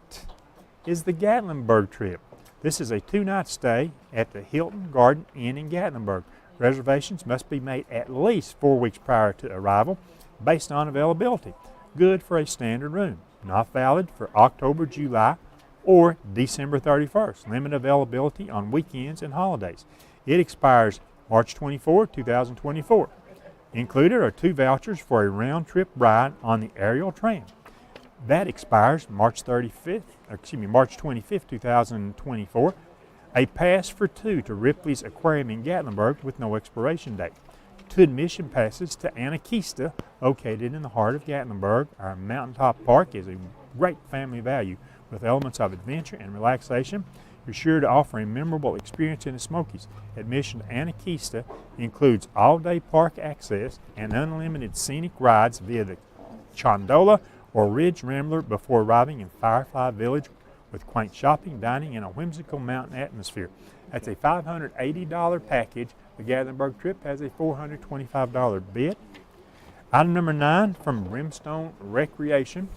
is the Gatlinburg trip. This is a 2-night stay at the Hilton Garden Inn in Gatlinburg. Reservations must be made at least 4 weeks prior to arrival based on availability. Good for a standard room. Not valid for October, July, or December 31st. Limited availability on weekends and holidays. It expires March 24, 2024. Included are 2 vouchers for a round-trip ride on the aerial tram. That expires March 25th, March 25th, 2024. A pass for 2 to Ripley's Aquarium in Gatlinburg with no expiration date. 2 admission passes to Anakista, located in the heart of Gatlinburg. Our mountaintop park is a great family value with elements of adventure and relaxation. You're sure to offer a memorable experience in the Smokies. Admission to Anakista includes all-day park access and unlimited scenic rides via the Chondola or Ridge Rambler before arriving in Firefly Village with quaint shopping, dining, and a whimsical mountain atmosphere. That's a $580 package. The Gatlinburg trip has a $425 bid. Item number 9 from Brimstone Recreation.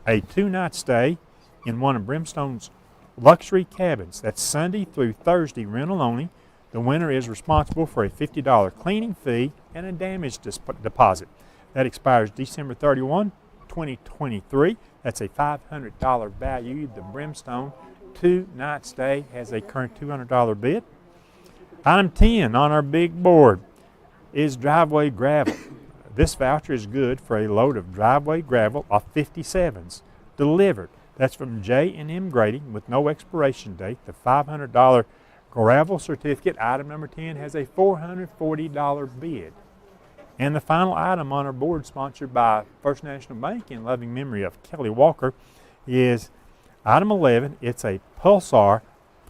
A 2-night stay in one of Brimstone's luxury cabins. That's Sunday through Thursday rental only. The winner is responsible for a $50 cleaning fee and a damage deposit. That expires December 31, 2023. That's a $500 value. The Brimstone 2-night stay has a current $200 bid. Item 10 on our big board is driveway gravel. This voucher is good for a load of driveway gravel of 57s delivered. That's from J&M Grading with no expiration date. The $500 gravel certificate, item number 10, has a $440 bid. And the final item on our board, sponsored by First National Bank in loving memory of Kelly Walker, is item 11. It's a Pulsar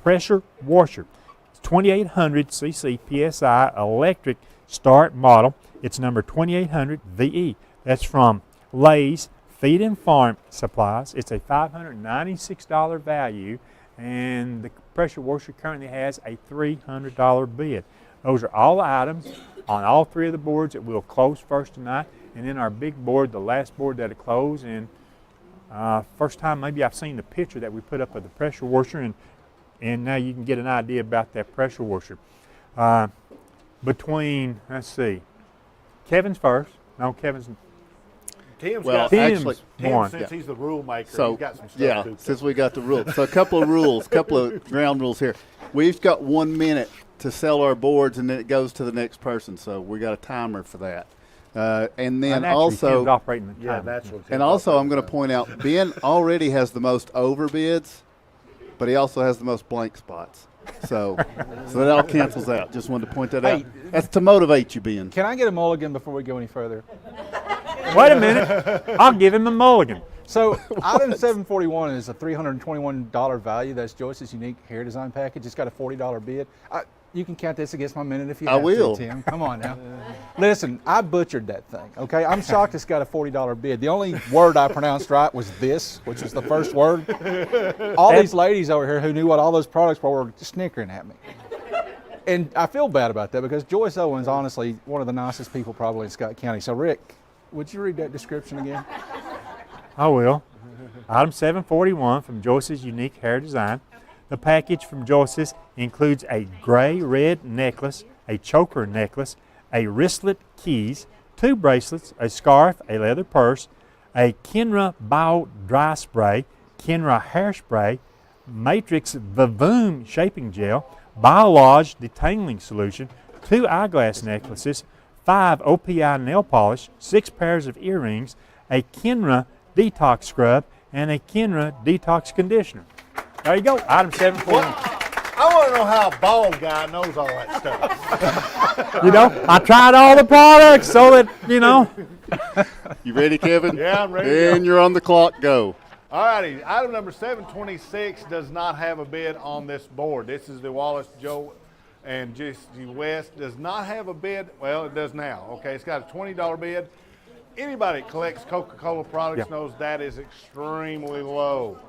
pressure washer. It's 2800 cc PSI electric start model. It's number 2800 VE. That's from Lay's Feed and Farm Supplies. It's a $596 value, and the pressure washer currently has a $300 bid. Those are all items on all 3 of the boards that will close first tonight, and then our big board, the last board that'll close. And first time maybe I've seen the picture that we put up of the pressure washer, and now you can get an idea about that pressure washer. between, let's see, Kevin's first. No, Kevin's. Tim's Well, got actually, one. since he's the rule maker, So, he's got some stuff yeah, too. since we got the rules. So a couple of rules, couple of ground rules here. We've got 1 minute to sell our boards, and then it goes to the next person. So we got a timer for that. And then also, Tim's operating the timer. Yeah, that's what. and also I'm going to point out, Ben already has the most overbids, but he also has the most blank spots. So that all cancels out. Just wanted to point that out. That's to motivate you, Ben. Can I get a mulligan before we go any further? Wait a minute. I'll give him the mulligan. So item 741 is a $321 value. That's Joyce's unique hair design package. It's got a $40 bid. You can count this against my minute if you have will. to, Tim. Come on now. Listen, I butchered that thing, okay? I'm shocked it's got a $40 bid. The only word I pronounced right was this, which was the first word. All these ladies over here who knew what all those products were snickering at me. And I feel bad about that because Joyce Owens, honestly, one of the nicest people probably in Scott County. So, Rick, would you read that description again? I will. Item 741 from Joyce's Unique Hair Design. The package from Joyce's includes a gray-red necklace, a choker necklace, a wristlet keys, 2 bracelets, a scarf, a leather purse, a Kenra Bio Dry Spray, Kenra Hairspray, Matrix Vavoom Shaping Gel, Biolodge Detangling Solution, 2 eyeglass necklaces, 5 OPI nail polish, 6 pairs of earrings, a Kenra Detox Scrub, and a Kenra Detox Conditioner. There you go, item 741. I want to know how a bald guy knows all that stuff. You know, I tried all the products so that, you know. You ready, Kevin? Yeah, I'm ready. And you're on the clock. Go. All righty, item number 726 does not have a bid on this board. This is the Wallace, Joe, and Jesse West. Does not have a bid. Well, it does now. Okay, it's got a $20 bid. Anybody that collects Coca-Cola products knows that is extremely low.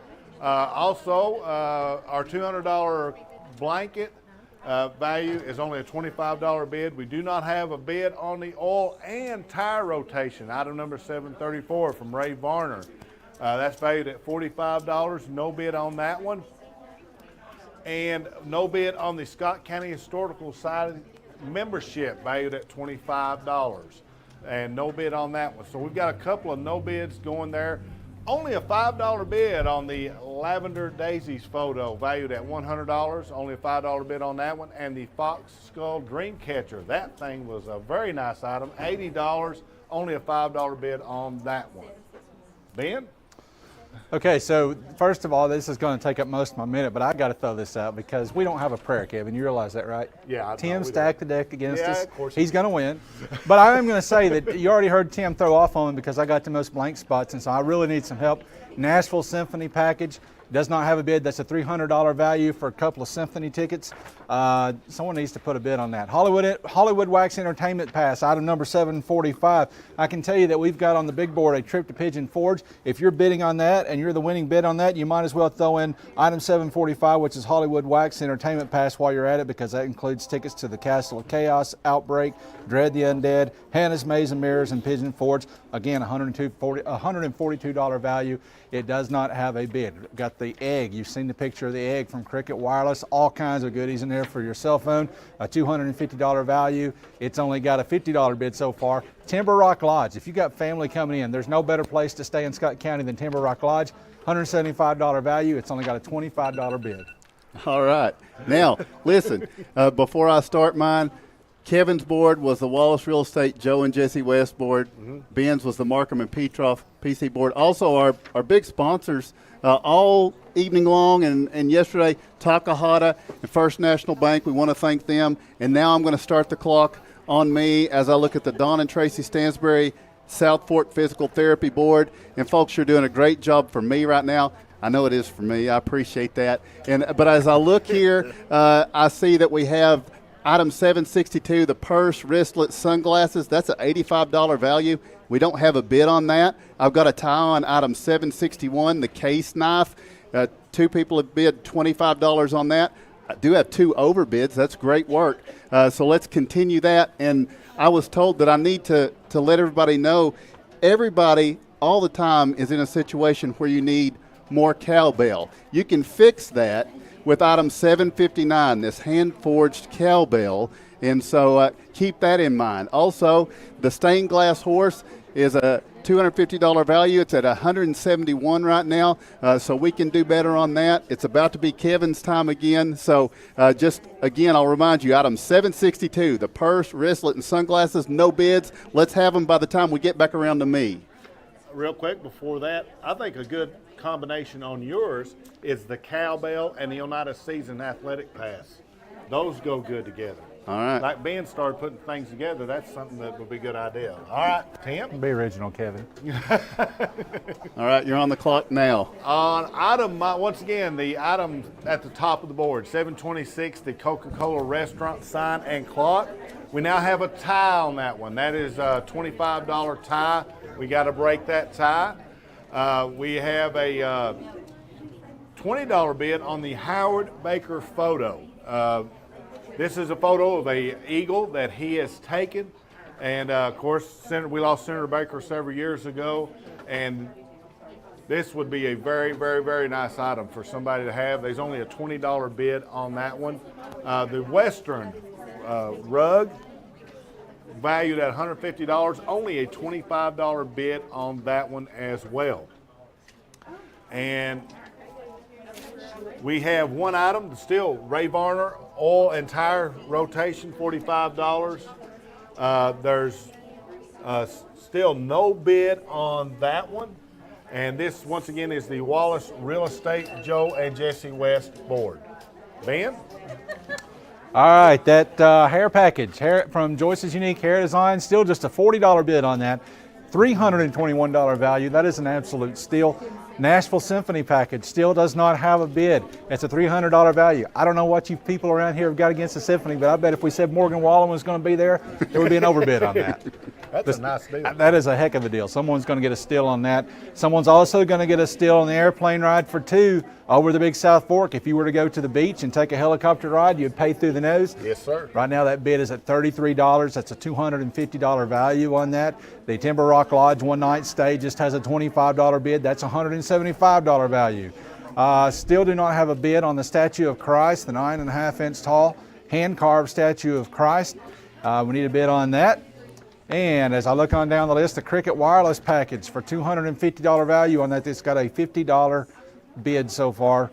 Also, our $200 blanket value is only a $25 bid. We do not have a bid on the oil and tire rotation. Item number 734 from Ray Varner. That's valued at $45. No bid on that one. And no bid on the Scott County Historical Society membership valued at $25. And no bid on that one. So we've got a couple of no bids going there. Only a $5 bid on the Lavender Daisies photo, valued at $100. Only a $5 bid on that one. And the Fox Skull Dreamcatcher, that thing was a very nice item, $80. Only a $5 bid on that one. Ben? Okay, so first of all, this is going to take up most of my minute, but I got to throw this out because we don't have a prayer, Kevin. You realize that, right? Yeah. Tim stacked the deck against us. Of course. He's going to win. But I am going to say that you already heard Tim throw off on me because I got the most blank spots, and so I really need some help. Nashville Symphony package does not have a bid. That's a $300 value for a couple of symphony tickets. Someone needs to put a bid on that. Hollywood Wax Entertainment Pass, item number 745. I can tell you that we've got on the big board a trip to Pigeon Forge. If you're bidding on that and you're the winning bid on that, you might as well throw in item 745, which is Hollywood Wax Entertainment Pass while you're at it, because that includes tickets to the Castle of Chaos, Outbreak, Dread the Undead, Hannah's Maze and Mirrors, and Pigeon Forge. Again, $142 value. It does not have a bid. Got the egg. You've seen the picture of the egg from Cricket Wireless. All kinds of goodies in there for your cell phone. A $250 value. It's only got a $50 bid so far. Timber Rock Lodge. If you got family coming in, there's no better place to stay in Scott County than Timber Rock Lodge. $175 value. It's only got a $25 bid. All right. Now, listen, before I start mine, Kevin's board was the Wallace Real Estate Joe and Jesse West board. Ben's was the Markham and Petroff PC board. Also, our big sponsors all evening long and yesterday, Takahata and First National Bank. We want to thank them. And now I'm going to start the clock on me as I look at the Don and Tracy Stansberry South Fork Physical Therapy Board. And folks, you're doing a great job for me right now. I know it is for me. I appreciate that. But as I look here, I see that we have item 762, the purse, wristlet, sunglasses. That's an $85 value. We don't have a bid on that. I've got a tie on item 761, the case knife. 2 people have bid $25 on that. I do have 2 overbids. That's great work. So let's continue that. And I was told that I need to let everybody know, everybody all the time is in a situation where you need more cowbell. You can fix that with item 759, this hand-forged cowbell. And so keep that in mind. Also, the stained glass horse is a $250 value. It's at $171 right now, so we can do better on that. It's about to be Kevin's time again. So just again, I'll remind you, item 762, the purse, wristlet, and sunglasses, no bids. Let's have them by the time we get back around to me. Real quick before that, I think a good combination on yours is the cowbell and the Oneida Season Athletic Pass. Those go good together. All right. Like Ben started putting things together, that's something that would be a good idea. All right, Tim? Be original, Kevin. All right, you're on the clock now. On item, once again, the item at the top of the board, 726, the Coca-Cola restaurant sign and clock. We now have a tie on that one. That is a $25 tie. We got to break that tie. We have a $20 bid on the Howard Baker photo. This is a photo of a eagle that he has taken, and of course, we lost Senator Baker several years ago, and this would be a very, very, very nice item for somebody to have. There's only a $20 bid on that one. The Western rug, valued at $150, only a $25 bid on that one as well. And we have one item, still Ray Varner oil and tire rotation, $45. There's still no bid on that one. And this, once again, is the Wallace Real Estate Joe and Jesse West board. Ben? All right, that hair package from Joyce's Unique Hair Design, still just a $40 bid on that. $321 value. That is an absolute steal. Nashville Symphony package still does not have a bid. It's a $300 value. I don't know what you people around here have got against the Symphony, but I bet if we said Morgan Wallen was going to be there, there would be an overbid on that. That's a nice deal. That is a heck of a deal. Someone's going to get a steal on that. Someone's also going to get a steal on the airplane ride for two over the Big South Fork. If you were to go to the beach and take a helicopter ride, you'd pay through the nose. Yes, sir. Right now that bid is at $33. That's a $250 value on that. The Timber Rock Lodge one night stay just has a $25 bid. That's a $175 value. Still do not have a bid on the statue of Christ, the 9.5 inch tall hand-carved statue of Christ. We need a bid on that. And as I look on down the list, the Cricket Wireless package for $250 value on that. It's got a $50 bid so far.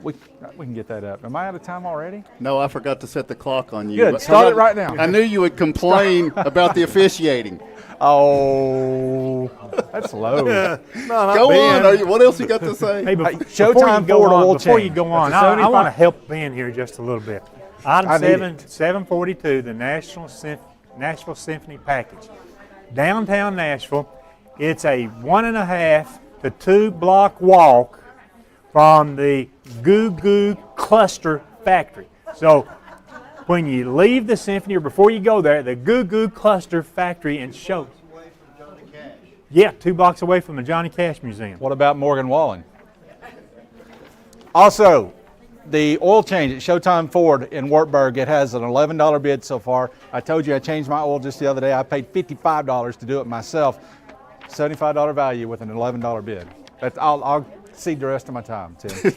We can get that up. Am I out of time already? No, I forgot to set the clock on you. Good, start it right now. I knew you would complain about the officiating. Oh, that's low. Go on. What else you got to say? Hey, Showtime forward a little before change. you go on, I want to help Ben here just a little bit. Item 742, the Nashville Symphony package. Downtown Nashville, it's a 1.5 to 2 block walk from the Goo Goo Cluster Factory. So when you leave the Symphony or before you go there, the Goo Goo Cluster Factory and show. Yeah, 2 blocks away from the Johnny Cash Museum. What about Morgan Wallen? Also, the oil change at Showtime Ford in Wartburg, it has an $11 bid so far. I told you I changed my oil just the other day. I paid $55 to do it myself. $75 value with an $11 bid. I'll cede the rest of my time, Tim.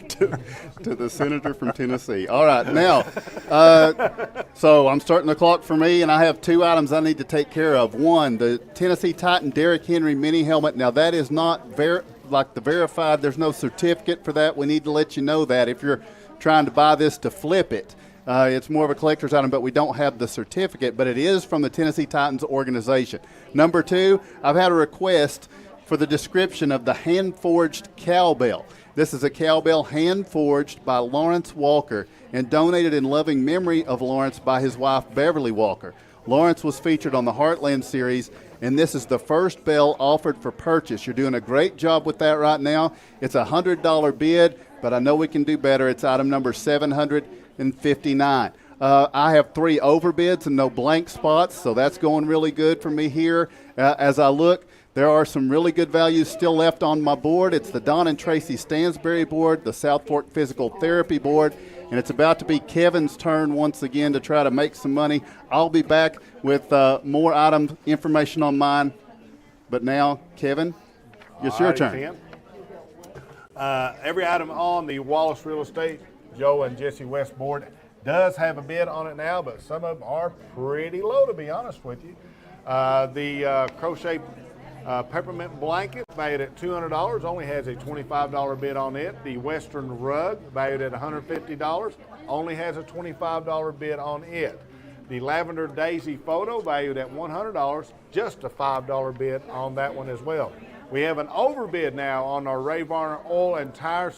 to the senator from Tennessee. All right, now, so I'm starting the clock for me, and I have 2 items I need to take care of. One, the Tennessee Titan Derrick Henry mini helmet. Now, that is not like the verified. There's no certificate for that. We need to let you know that if you're trying to buy this to flip it. It's more of a collector's item, but we don't have the certificate, but it is from the Tennessee Titans organization. Number 2, I've had a request for the description of the hand-forged cowbell. This is a cowbell hand-forged by Lawrence Walker and donated in loving memory of Lawrence by his wife, Beverly Walker. Lawrence was featured on the Heartland series, and this is the first bell offered for purchase. You're doing a great job with that right now. It's a $100 bid, but I know we can do better. It's item number 759. I have 3 overbids and no blank spots, so that's going really good for me here. As I look, there are some really good values still left on my board. It's the Don and Tracy Stansberry board, the South Fork Physical Therapy board, and it's about to be Kevin's turn once again to try to make some money. I'll be back with more item information on mine. But now, Kevin, it's your turn. Every item on the Wallace Real Estate Joe and Jesse West board does have a bid on it now, but some of them are pretty low, to be honest with you. The crochet peppermint blanket, valued at $200, only has a $25 bid on it. The Western rug, valued at $150, only has a $25 bid on it. The lavender daisy photo, valued at $100, just a $5 bid on that one as well. We have an overbid now on our Ray Varner oil and tire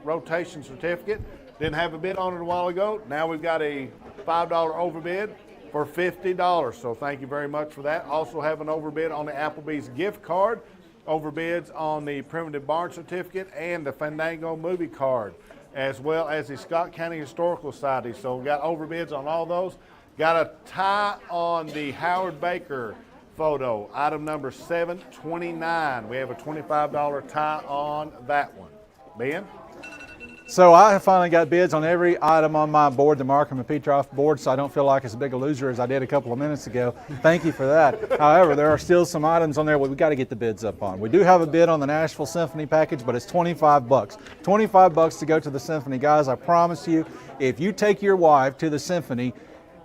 rotation certificate. Didn't have a bid on it a while ago. Now we've got a $5 overbid for $50. So thank you very much for that. Also have an overbid on the Applebee's gift card, overbids on the Primitive Barn certificate and the Fandango movie card, as well as the Scott County Historical Society. So we got overbids on all those. Got a tie on the Howard Baker photo, item number 729. We have a $25 tie on that one. Ben? So I have finally got bids on every item on my board, the Markham and Petroff board, so I don't feel like as big a loser as I did a couple of minutes ago. Thank you for that. However, there are still some items on there we've got to get the bids up on. We do have a bid on the Nashville Symphony package, but it's $25. $25 to go to the Symphony. Guys, I promise you, if you take your wife to the Symphony,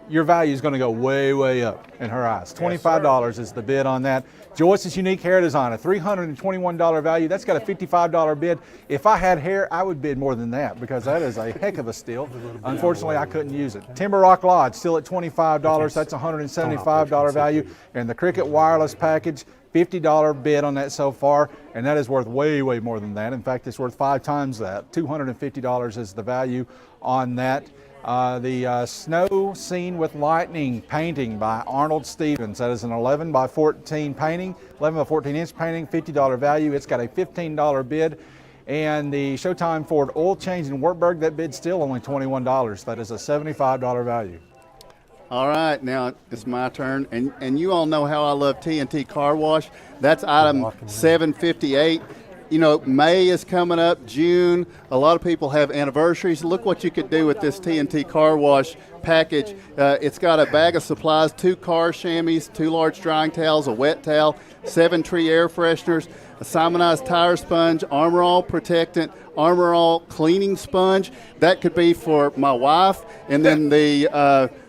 your value is going to go way, way up in her eyes. $25 is the bid on that. Joyce's Unique Hair Design, a $321 value. That's got a $55 bid. If I had hair, I would bid more than that because that is a heck of a steal. Unfortunately, I couldn't use it. Timber Rock Lodge, still at $25. That's a $175 value. And the Cricket Wireless package, $50 bid on that so far, and that is worth way, way more than that. In fact, it's worth 5 times that. $250 is the value on that. The Snow Scene with Lightning painting by Arnold Stevens. That is an 11 by 14 painting, 11 by 14 inch painting, $50 value. It's got a $15 bid. And the Showtime Ford oil change in Wartburg, that bid's still only $21. That is a $75 value. All right, now it's my turn, and you all know how I love TNT Car Wash. That's item 758. You know, May is coming up, June. A lot of people have anniversaries. Look what you could do with this TNT Car Wash package. It's got a bag of supplies, 2 car chamois, 2 large drying towels, a wet towel, 7 tree air fresheners, a Simonized tire sponge, Armor All protectant, Armor All cleaning sponge. That could be for my wife. And then the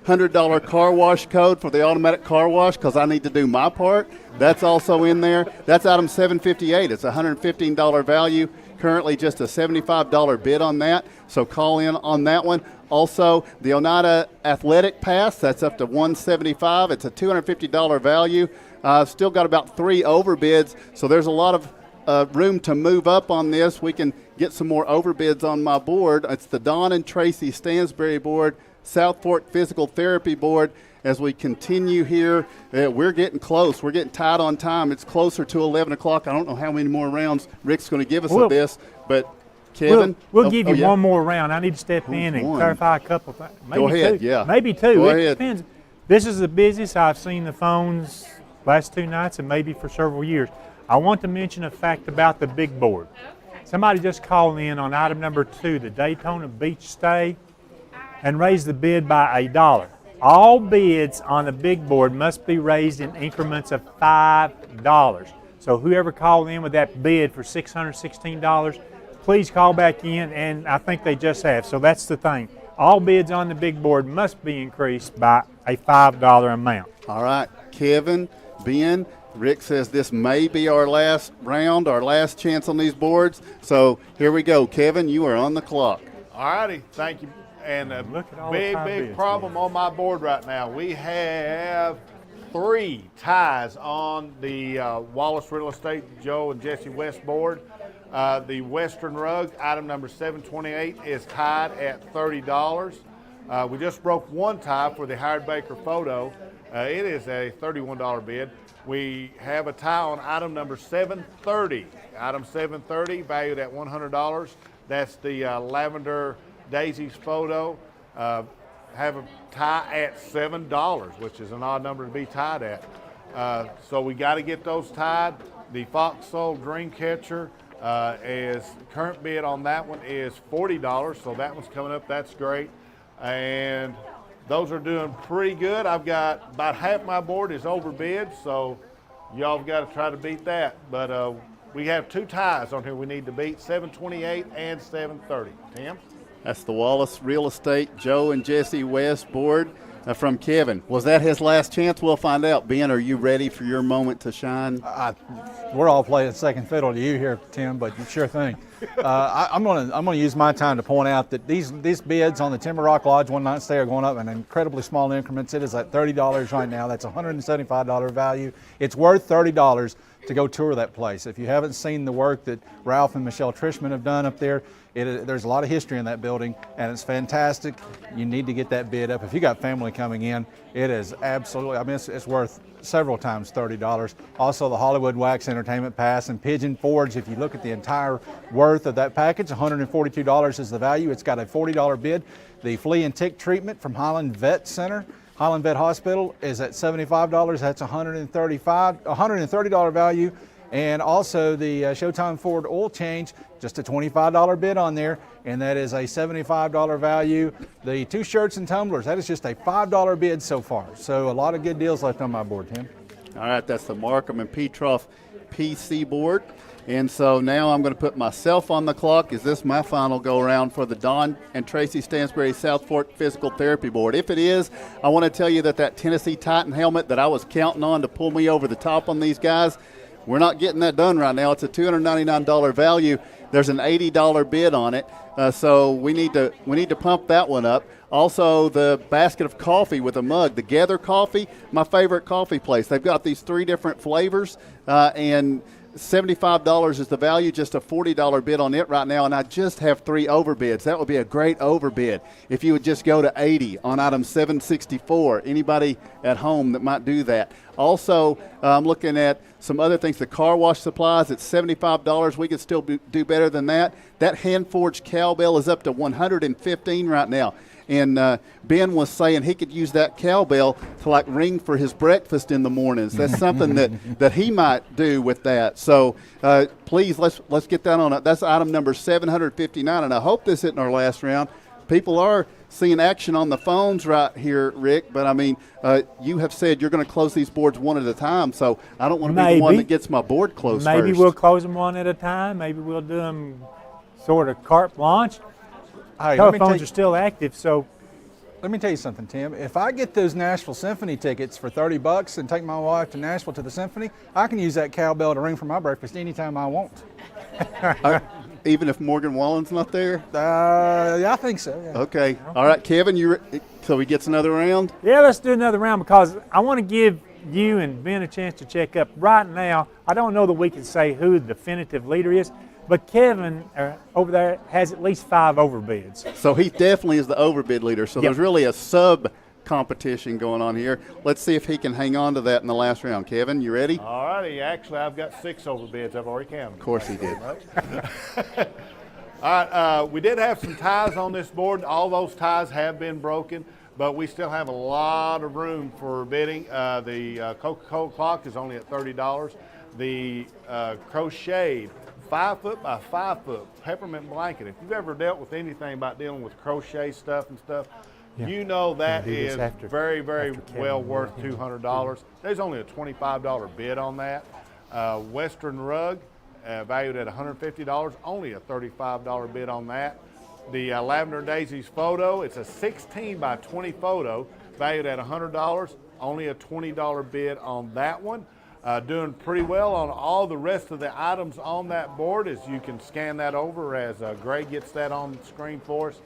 $100 car wash code for the automatic car wash because I need to do my part. That's also in there. That's item 758. It's a $115 value. Currently just a $75 bid on that. So call in on that one. Also, the Oneida Athletic Pass, that's up to $175. It's a $250 value. Still got about 3 overbids. So there's a lot of room to move up on this. We can get some more overbids on my board. It's the Don and Tracy Stansberry board, South Fork Physical Therapy board. As we continue here, we're getting close. We're getting tight on time. It's closer to 11 o'clock. I don't know how many more rounds Rick's going to give us of this, but Kevin? We'll give you one more round. I need to step in and clarify a couple of things. Go ahead, yeah. Maybe 2. Go it ahead. Depends. This is the busiest I've seen the phones last 2 nights and maybe for several years. I want to mention a fact about the big board. Somebody just called in on item number 2, the Daytona Beach Stay, and raised the bid by $1. All bids on the big board must be raised in increments of $5. So whoever called in with that bid for $616, please call back in, and I think they just have. So that's the thing. All bids on the big board must be increased by a $5 amount. All right, Kevin, Ben, Rick says this may be our last round, our last chance on these boards. So here we go. Kevin, you are on the clock. All righty, thank you. And a big problem on my board right now. We have 3 ties on the Wallace Real Estate Joe and Jesse West board. The Western Rug, item number 728, is tied at $30. We just broke 1 tie for the Howard Baker photo. It is a $31 bid. We have a tie on item number 730. Item 730, valued at $100. That's the Lavender Daisy's photo. Have a tie at $7, which is an odd number to be tied at. So we got to get those tied. The Fox Soul Dreamcatcher is current bid on that one is $40. So that one's coming up. That's great. And those are doing pretty good. I've got about half my board is overbid, so y'all have got to try to beat that. But we have 2 ties on here we need to beat, 728 and 730. Tim? That's the Wallace Real Estate Joe and Jesse West board from Kevin. Was that his last chance? We'll find out. Ben, are you ready for your moment to shine? We're all playing second fiddle to you here, Tim, but sure thing. I'm gonna use my time to point out that these bids on the Timber Rock Lodge one night stay are going up in incredibly small increments. It is at $30 right now. That's a $175 value. It's worth $30 to go tour that place. If you haven't seen the work that Ralph and Michelle Trishman have done up there, there's a lot of history in that building, and it's fantastic. You need to get that bid up. If you got family coming in, it is absolutely, I mean, it's worth several times $30. Also, the Hollywood Wax Entertainment Pass and Pigeon Forge, if you look at the entire worth of that package, $142 is the value. It's got a $40 bid. The flea and tick treatment from Highland Vet Hospital is at $75. That's $130 value. And also the Showtime Ford oil change, just a $25 bid on there, and that is a $75 value. The 2 shirts and tumblers, that is just a $5 bid so far. So a lot of good deals left on my board, Tim. All right, that's the Markham and Petroff PC board. And so now I'm going to put myself on the clock. Is this my final go around for the Don and Tracy Stansberry South Fork Physical Therapy Board? If it is, I want to tell you that Tennessee Titan helmet that I was counting on to pull me over the top on these guys, we're not getting that done right now. It's a $299 value. There's an $80 bid on it, so we need to pump that one up. Also, the basket of coffee with a mug, the Gather Coffee, my favorite coffee place. They've got these 3 different flavors, and $75 is the value, just a $40 bid on it right now, and I just have 3 overbids. That would be a great overbid if you would just go to 80 on item 764. Anybody at home that might do that. Also, I'm looking at some other things. The car wash supplies at $75. We could still do better than that. That hand-forged cowbell is up to $115 right now. And Ben was saying he could use that cowbell to like ring for his breakfast in the mornings. That's something that he might do with that. So please, let's get that on it. That's item number 759, and I hope this isn't our last round. People are seeing action on the phones right here, Rick, but I mean, you have said you're going to close these boards one at a time, so I don't want to be the one that gets my board closed Maybe first. we'll close them one at a time. Maybe we'll do them sort of carte blanche. Hey, Telephones are still active, so. Let me tell you something, Tim. If I get those Nashville Symphony tickets for $30 and take my wife to Nashville to the Symphony, I can use that cowbell to ring for my breakfast anytime I want. Even if Morgan Wallen's not there? Yeah, I think so. Yeah. Okay. All right, Kevin, so he gets another round? Yeah, let's do another round because I want to give you and Ben a chance to check up. Right now, I don't know that we can say who the definitive leader is, but Kevin over there has at least 5 overbids. So he definitely is the overbid leader. So there's really a sub-competition going on here. Let's see if he can hang on to that in the last round. Kevin, you ready? All righty. Actually, I've got 6 overbids. I've already counted. Of course he did. All right. We did have some ties on this board. All those ties have been broken, but we still have a lot of room for bidding. The Coca-Cola clock is only at $30. The crocheted 5 foot by 5 foot peppermint blanket. If you've ever dealt with anything about dealing with crochet stuff and stuff, you know that is very, very well worth $200. There's only a $25 bid on that. Western rug, valued at $150, only a $35 bid on that. The Lavender Daisies photo, it's a 16 by 20 photo, valued at $100, only a $20 bid on that one. Doing pretty well on all the rest of the items on that board, as you can scan that over as Gray gets that on the screen for us.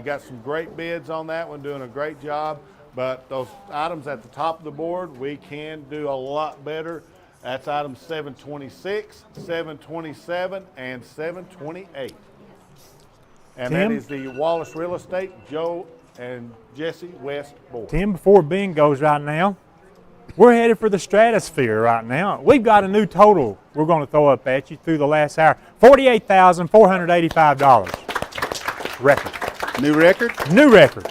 Got some great bids on that one, doing a great job. But those items at the top of the board, we can do a lot better. That's items 726, 727, and 728. And Tim? that is the Wallace Real Estate, Joe and Jesse West board. Tim, before Ben goes right now, we're headed for the stratosphere right now. We've got a new total we're going to throw up at you through the last hour. $48,485. Record. New record? New record.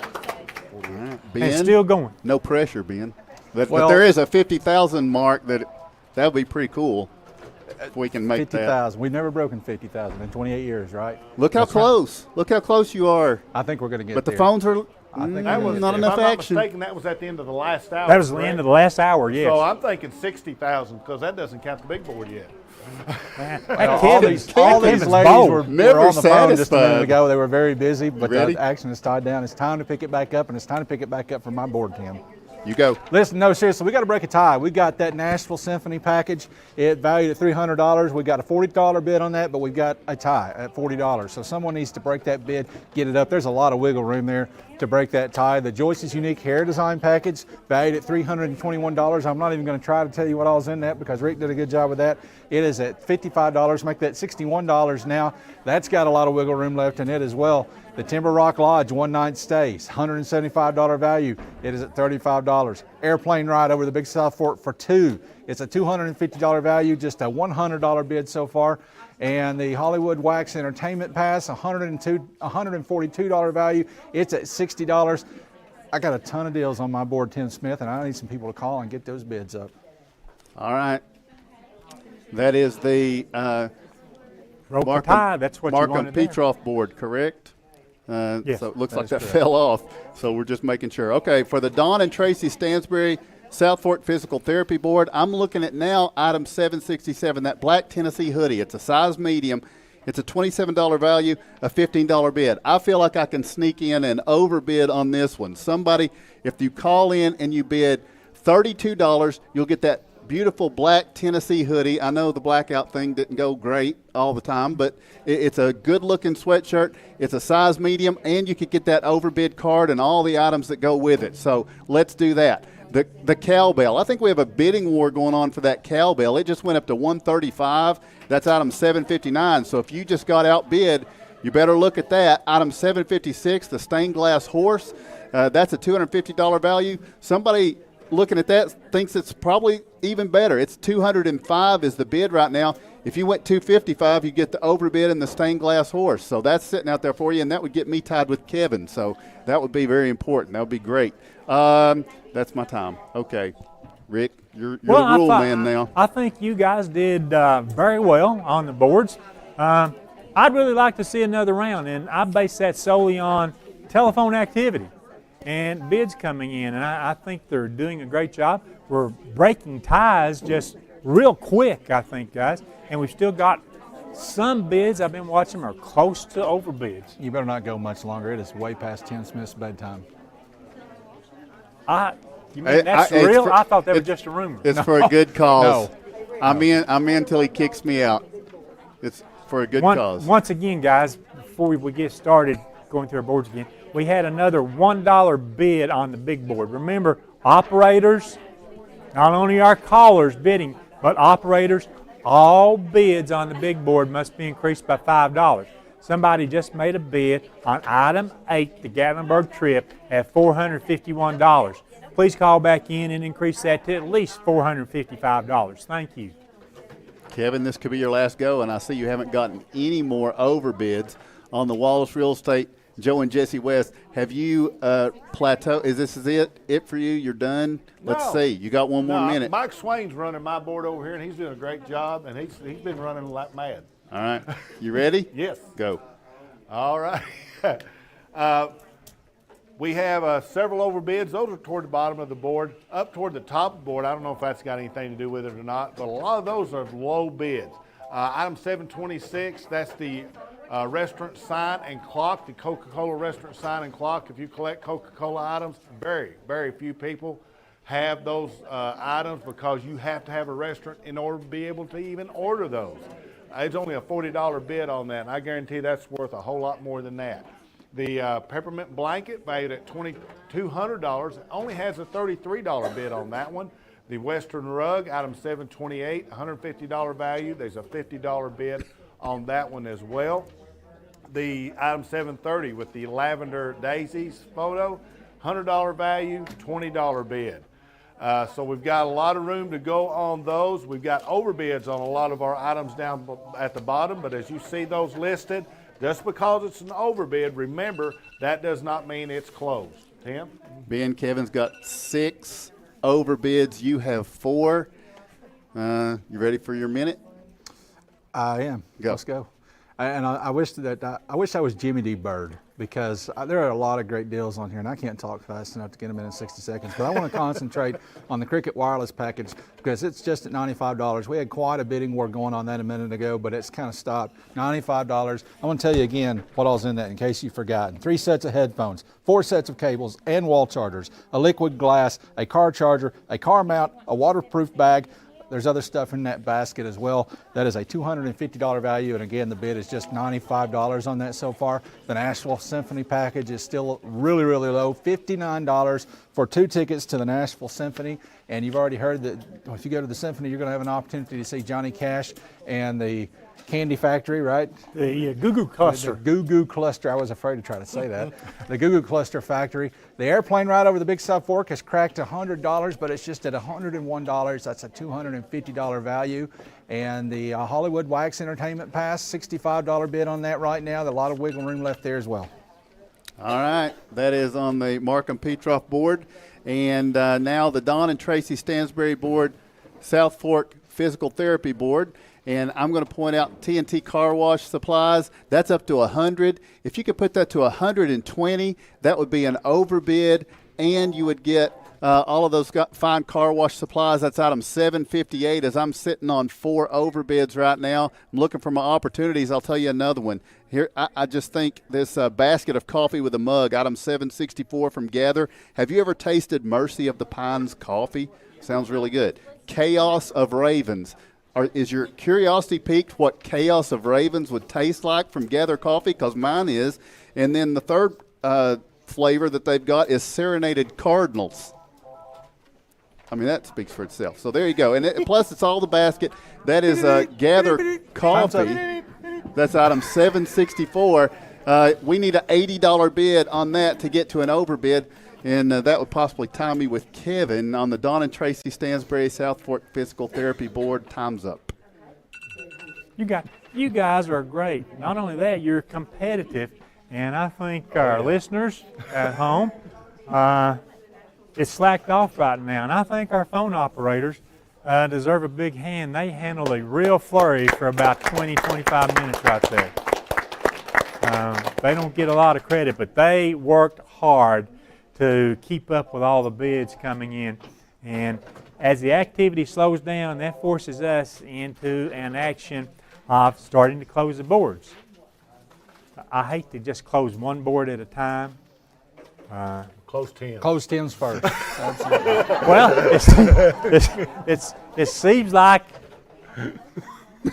All right. Ben, and still going. No pressure, Ben. But there is a 50,000 mark that would be pretty cool if we can make 50,000. We've never broken 50,000 in 28 years, right? Look how close. Look how close you are. I think we're going to get there. But there. the phones are I think that was not if enough I'm not action. mistaken, that was at the end of the last hour. That was the correct? end of the last hour, yes. So I'm thinking 60,000 because that doesn't count the big board yet. all these ladies were on the phone just a minute ago. They were very busy, but the action has died down. It's time to pick it back up, and it's time to pick it back up for my board, Tim. You go. Listen, no, seriously, we got to break a tie. We got that Nashville Symphony package. It valued at $300. We got a $40 bid on that, but we've got a tie at $40. So someone needs to break that bid, get it up. There's a lot of wiggle room there to break that tie. The Joyce's Unique Hair Design package valued at $321. I'm not even going to try to tell you what all's in that because Rick did a good job with that. It is at $55. Make that $61 now. That's got a lot of wiggle room left in it as well. The Timber Rock Lodge one-night stays, $175 value. It is at $35. Airplane ride over the Big South Fork for two. It's a $250 value, just a $100 bid so far. And the Hollywood Wax Entertainment Pass, $142 value. It's at $60. I got a ton of deals on my board, Tim Smith, and I need some people to call and get those bids up. All right. That is the tie. That's what you Markham wanted there. Petroff board, correct? Yes, so it looks that like is that correct. fell off. So we're just making sure. Okay, for the Don and Tracy Stansbury South Fork Physical Therapy Board, I'm looking at now item 767, that black Tennessee hoodie. It's a size medium. It's a $27 value, a $15 bid. I feel like I can sneak in and overbid on this one. Somebody, if you call in and you bid $32, you'll get that beautiful black Tennessee hoodie. I know the blackout thing didn't go great all the time, but it's a good-looking sweatshirt. It's a size medium, and you could get that overbid card and all the items that go with it. So let's do that. The cowbell. I think we have a bidding war going on for that cowbell. It just went up to $135. That's item 759. So if you just got outbid, you better look at that. Item 756, the stained glass horse. That's a $250 value. Somebody looking at that thinks it's probably even better. It's $205 is the bid right now. If you went $255, you get the overbid and the stained glass horse. So that's sitting out there for you, and that would get me tied with Kevin. So that would be very important. That would be great. That's my time. Okay. Rick, you're the rule man now. I think you guys did very well on the boards. I'd really like to see another round, and I base that solely on telephone activity and bids coming in, and I think they're doing a great job. We're breaking ties just real quick, I think, guys, and we've still got some bids I've been watching are close to overbids. You better not go much longer. It is way past Tim Smith's bedtime. You mean that's real? I thought that was just a rumor. It's for a good cause. No. I'm in till he kicks me out. It's for a good cause. Once again, guys, before we get started going through our boards again, we had another $1 bid on the big board. Remember, operators, not only our callers bidding, but operators, all bids on the big board must be increased by $5. Somebody just made a bid on item 8, the Gatlinburg trip, at $451. Please call back in and increase that to at least $455. Thank you. Kevin, this could be your last go, and I see you haven't gotten any more overbids on the Wallace Real Estate. Joe and Jesse West, have you plateau? Is this it for you? You're done? Let's see. You got one more minute. Mike Swain's running my board over here, and he's doing a great job, and he's been running like mad. All right. You ready? Yes. Go. All right. We have several overbids. Those are toward the bottom of the board. Up toward the top of the board, I don't know if that's got anything to do with it or not, but a lot of those are low bids. Item 726, that's the restaurant sign and clock, the Coca-Cola restaurant sign and clock. If you collect Coca-Cola items, very, very few people have those items because you have to have a restaurant in order to be able to even order those. It's only a $40 bid on that, and I guarantee that's worth a whole lot more than that. The peppermint blanket, valued at $2,200, only has a $33 bid on that one. The Western rug, item 728, $150 value. There's a $50 bid on that one as well. The item 730 with the lavender daisies photo, $100 value, $20 bid. So we've got a lot of room to go on those. We've got overbids on a lot of our items down at the bottom, but as you see those listed, just because it's an overbid, remember, that does not mean it's closed. Tim? Ben, Kevin's got 6 overbids. You have 4. You ready for your minute? I am. Go. Let's go. And I wish I was Jimmy D. Bird, because there are a lot of great deals on here, and I can't talk fast enough to get them in 60 seconds. But I want to concentrate on the Cricket Wireless package because it's just at $95. We had quite a bidding war going on that a minute ago, but it's kind of stopped. $95. I want to tell you again what all's in that in case you've forgotten. 3 sets of headphones, 4 sets of cables and wall chargers, a liquid glass, a car charger, a car mount, a waterproof bag. There's other stuff in that basket as well. That is a $250 value, and again, the bid is just $95 on that so far. The Nashville Symphony package is still really, really low, $59 for 2 tickets to the Nashville Symphony. And you've already heard that if you go to the Symphony, you're going to have an opportunity to see Johnny Cash and the Candy Factory, right? The Goo Goo Cluster. The Goo Goo Cluster. I was afraid to try to say that. The Goo Goo Cluster Factory. The airplane ride over the Big South Fork has cracked $100, but it's just at $101. That's a $250 value. And the Hollywood Wax Entertainment Pass, $65 bid on that right now. There's a lot of wiggle room left there as well. All right, that is on the Markham Petroff board. And now the Don and Tracy Stansberry board, South Fork Physical Therapy board. And I'm going to point out TNT Car Wash supplies. That's up to 100. If you could put that to 120, that would be an overbid, and you would get all of those fine car wash supplies. That's item 758. As I'm sitting on 4 overbids right now, I'm looking for my opportunities. I'll tell you another one. Here, I just think this basket of coffee with a mug, item 764 from Gather. Have you ever tasted Mercy of the Pines coffee? Sounds really good. Chaos of Ravens. Is your curiosity piqued what Chaos of Ravens would taste like from Gather Coffee? Because mine is. And then the third flavor that they've got is Serenaded Cardinals. I mean, that speaks for itself. So there you go. And plus, it's all the basket. That is Gather Coffee. That's item 764. We need an $80 bid on that to get to an overbid. And that would possibly tie me with Kevin on the Don and Tracy Stansberry South Fork Physical Therapy Board. Time's up. You guys are great. Not only that, you're competitive. And I think our listeners at home, it's slacked off right now. And I think our phone operators deserve a big hand. They handled a real flurry for about 20, 25 minutes right there. They don't get a lot of credit, but they worked hard to keep up with all the bids coming in. And as the activity slows down, that forces us into an action of starting to close the boards. I hate to just close one board at a time. Close 10. Close 10s first. Well, it seems like,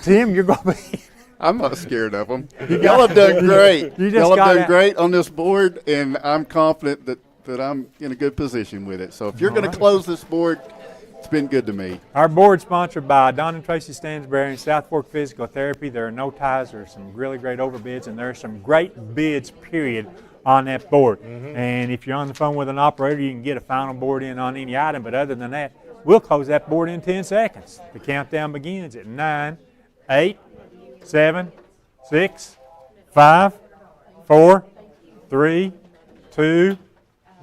Tim, you're going to be... I'm not scared of them. Y'all have done great. Y'all have done great on this board, and I'm confident that I'm in a good position with it. So if you're going to close this board, it's been good to me. Our board sponsored by Don and Tracy Stansberry and South Fork Physical Therapy. There are no ties. There are some really great overbids, and there are some great bids, period, on that board. And if you're on the phone with an operator, you can get a final board in on any item. But other than that, we'll close that board in 10 seconds. The countdown begins at 9, 8, 7, 6, 5, 4, 3, 2,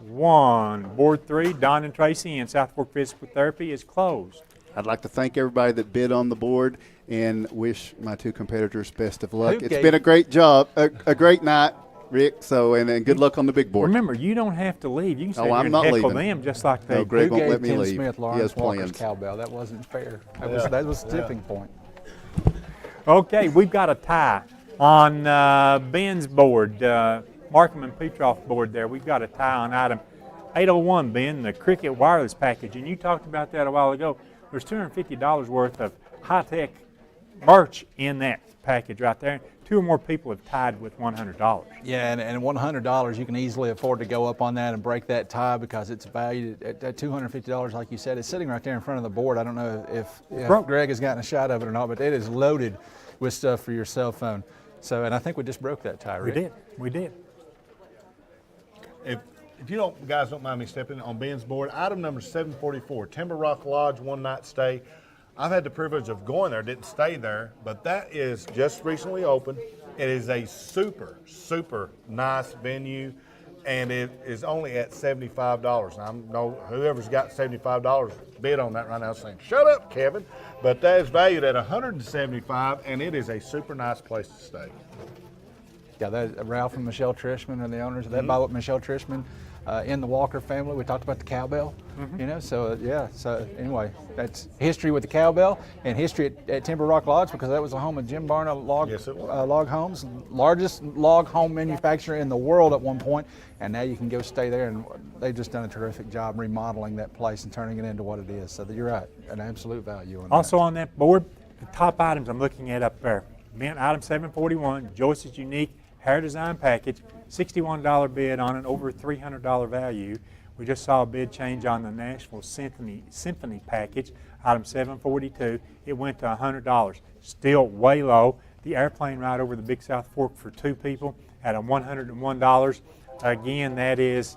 1. Board 3, Don and Tracy and South Fork Physical Therapy is closed. I'd like to thank everybody that bid on the board and wish my 2 competitors best of luck. It's been a great job, a great night, Rick. So and good luck on the big board. Remember, you don't have to leave. You can stay here I'm and not heckle leaving. them just like they No, Greg won't let me Tim leave. Smith, He Lawrence has Walker's plans. cowbell. That wasn't fair. That was the tipping point. Okay, we've got a tie on Ben's board, Markham and Petroff board there. We've got a tie on item 801, Ben, the Cricket Wireless package. And you talked about that a while ago. There's $250 worth of high-tech merch in that package right there. 2 or more people have tied with $100. Yeah, and $100, you can easily afford to go up on that and break that tie because it's valued at $250, like you said. It's sitting right there in front of the board. I don't know if Greg has gotten a shot of it or not, but it is loaded with stuff for your cell phone. So, and I think we just broke that tie, Rick. We did. If you guys don't mind me stepping on Ben's board, item number 744, Timber Rock Lodge one-night stay. I've had the privilege of going there, didn't stay there, but that is just recently opened. It is a super, super nice venue, and it is only at $75. Now, I know whoever's got $75 bid on that right now is saying, shut up, Kevin. But that is valued at $175, and it is a super nice place to stay. Yeah, that's Ralph and Michelle Trishman are the owners of that. By the way, Michelle Trishman, in the Walker family. We talked about the cowbell, you know. So yeah. So anyway, that's history with the cowbell and history at Timber Rock Lodge, because that was the home of Jim Barna Log Homes, largest log home manufacturer in the world at one point. And now you can go stay there, and they've just done a terrific job remodeling that place and turning it into what it is. So you're right, an absolute value on Also on that board, the top items I'm looking at up there. Mint item 741, Joyce's Unique Hair Design Package, $61 bid on it, over $300 value. We just saw a bid change on the Nashville Symphony Package, item 742. It went to $100, still way low. The airplane ride over the Big South Fork for 2 people at $101. Again, that is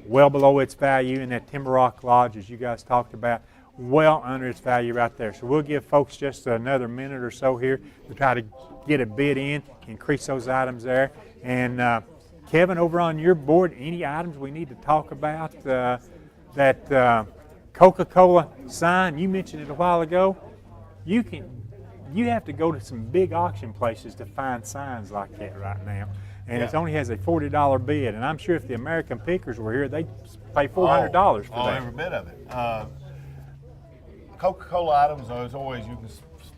well below its value, and that Timber Rock Lodge, as you guys talked about, well under its value right there. So we'll give folks just another minute or so here to try to get a bid in, increase those items there. And Kevin, over on your board, any items we need to talk about? That Coca-Cola sign, you mentioned it a while ago. You have to go to some big auction places to find signs like that right now. And it only has a $40 bid. And I'm sure if the American Pickers were here, they'd pay $400 for that. Every bit of it. Coca-Cola items, as always, you can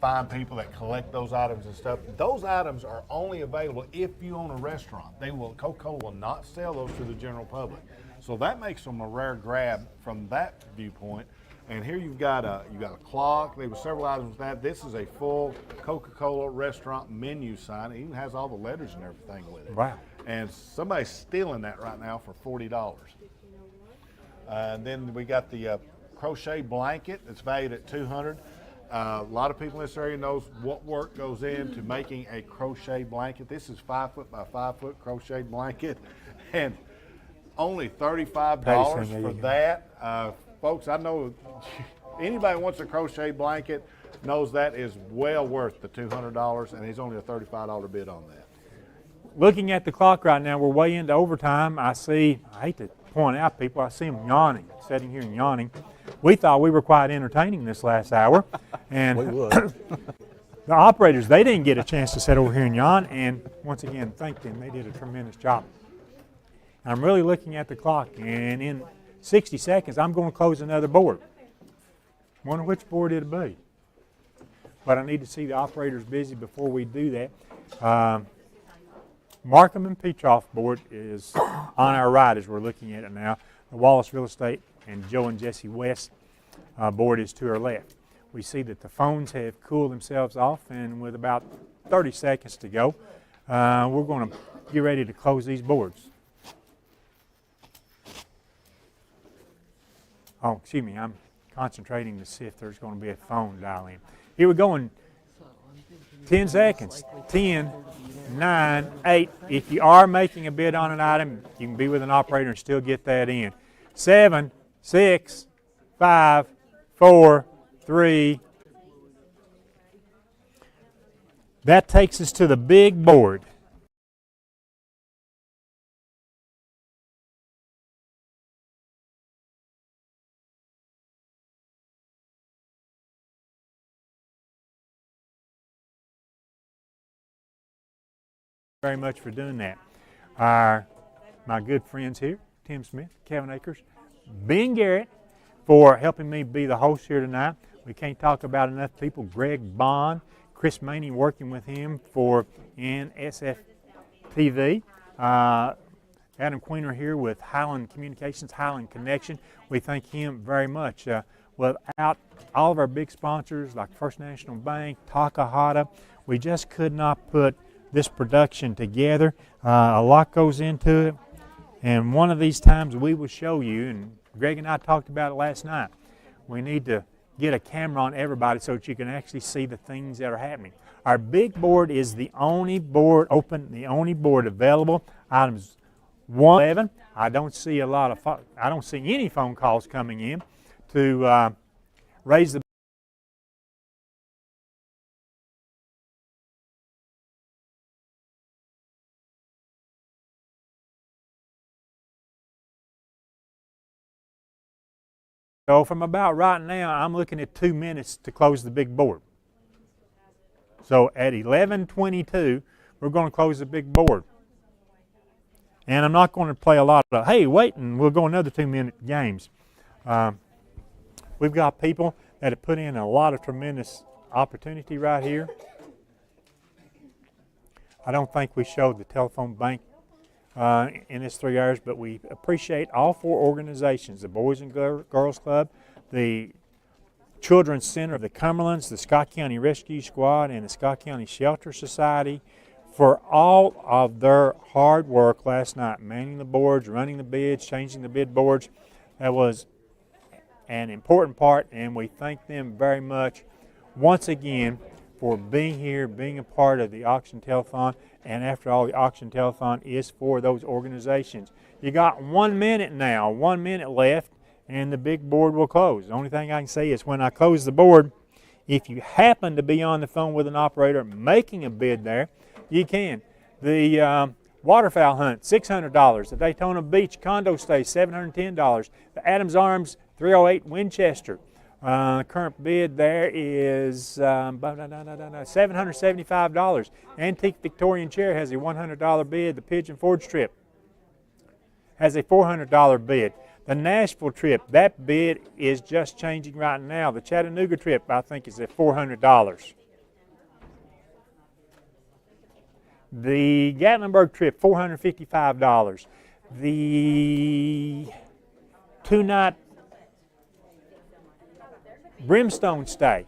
find people that collect those items and stuff. Those items are only available if you own a restaurant. Coca-Cola will not sell those to the general public. So that makes them a rare grab from that viewpoint. And here you've got a clock. There were several items with that. This is a full Coca-Cola restaurant menu sign. It even has all the letters and everything with it. Wow. And somebody's stealing that right now for $40. And then we got the crochet blanket that's valued at $200. A lot of people in this area knows what work goes into making a crochet blanket. This is 5 foot by 5 foot crochet blanket, and only $35 for that. Folks, I know anybody who wants a crochet blanket knows that is well worth the $200, and there's only a $35 bid on that. Looking at the clock right now, we're way into overtime. I hate to point out people, I see them yawning, sitting here and yawning. We thought we were quite entertaining this last hour. And we would. The operators, they didn't get a chance to sit over here and yawn. And once again, thank them. They did a tremendous job. I'm really looking at the clock, and in 60 seconds, I'm going to close another board. Wonder which board it'll be. But I need to see the operators busy before we do that. Markham and Petroff board is on our right as we're looking at it now. The Wallace Real Estate and Joe and Jesse West board is to our left. We see that the phones have cooled themselves off, and with about 30 seconds to go, we're going to get ready to close these boards. Oh, excuse me, I'm concentrating to see if there's going to be a phone dial in. Here we go in 10 seconds. 10, 9, 8. If you are making a bid on an item, you can be with an operator and still get that in. 7, 6, 5, 4, 3. That takes us to the big board. Very much for doing that. My good friends here, Tim Smith, Kevin Akers, Ben Garrett, for helping me be the host here tonight. We can't talk about enough people. Greg Bond, Chris Maney working with him for NSF TV. Adam Queener here with Highland Communications, Highland Connection. We thank him very much. Without all of our big sponsors like First National Bank, Takahata, we just could not put this production together. A lot goes into it, and one of these times we will show you, and Greg and I talked about it last night, we need to get a camera on everybody so that you can actually see the things that are happening. Our big board is the only board open, the only board available. Items 111. I don't see any phone calls coming in to raise the So from about right now, I'm looking at 2 minutes to close the big board. So at 11:22, we're going to close the big board. And I'm not going to play a lot of, hey, wait, and we'll go another 2-minute games. We've got people that have put in a lot of tremendous opportunity right here. I don't think we showed the telephone bank in this 3 hours, but we appreciate all 4 organizations, the Boys and Girls Club, the Children's Center of the Cumberlands, the Scott County Rescue Squad, and the Scott County Shelter Society for all of their hard work last night, manning the boards, running the bids, changing the bid boards. That was an important part, and we thank them very much once again for being here, being a part of the auction telethon. And after all, the auction telethon is for those organizations. You got 1 minute now, 1 minute left, and the big board will close. The only thing I can say is when I close the board, if you happen to be on the phone with an operator making a bid there, you can. The waterfowl hunt, $600. The Daytona Beach condo stay, $710. The Adams Arms 308 Winchester. Current bid there is $775. Antique Victorian Chair has a $100 bid. The Pigeon Forge trip has a $400 bid. The Nashville trip, that bid is just changing right now. The Chattanooga trip, I think, is at $400. The Gatlinburg trip, $455. The 2-night Brimstone stay,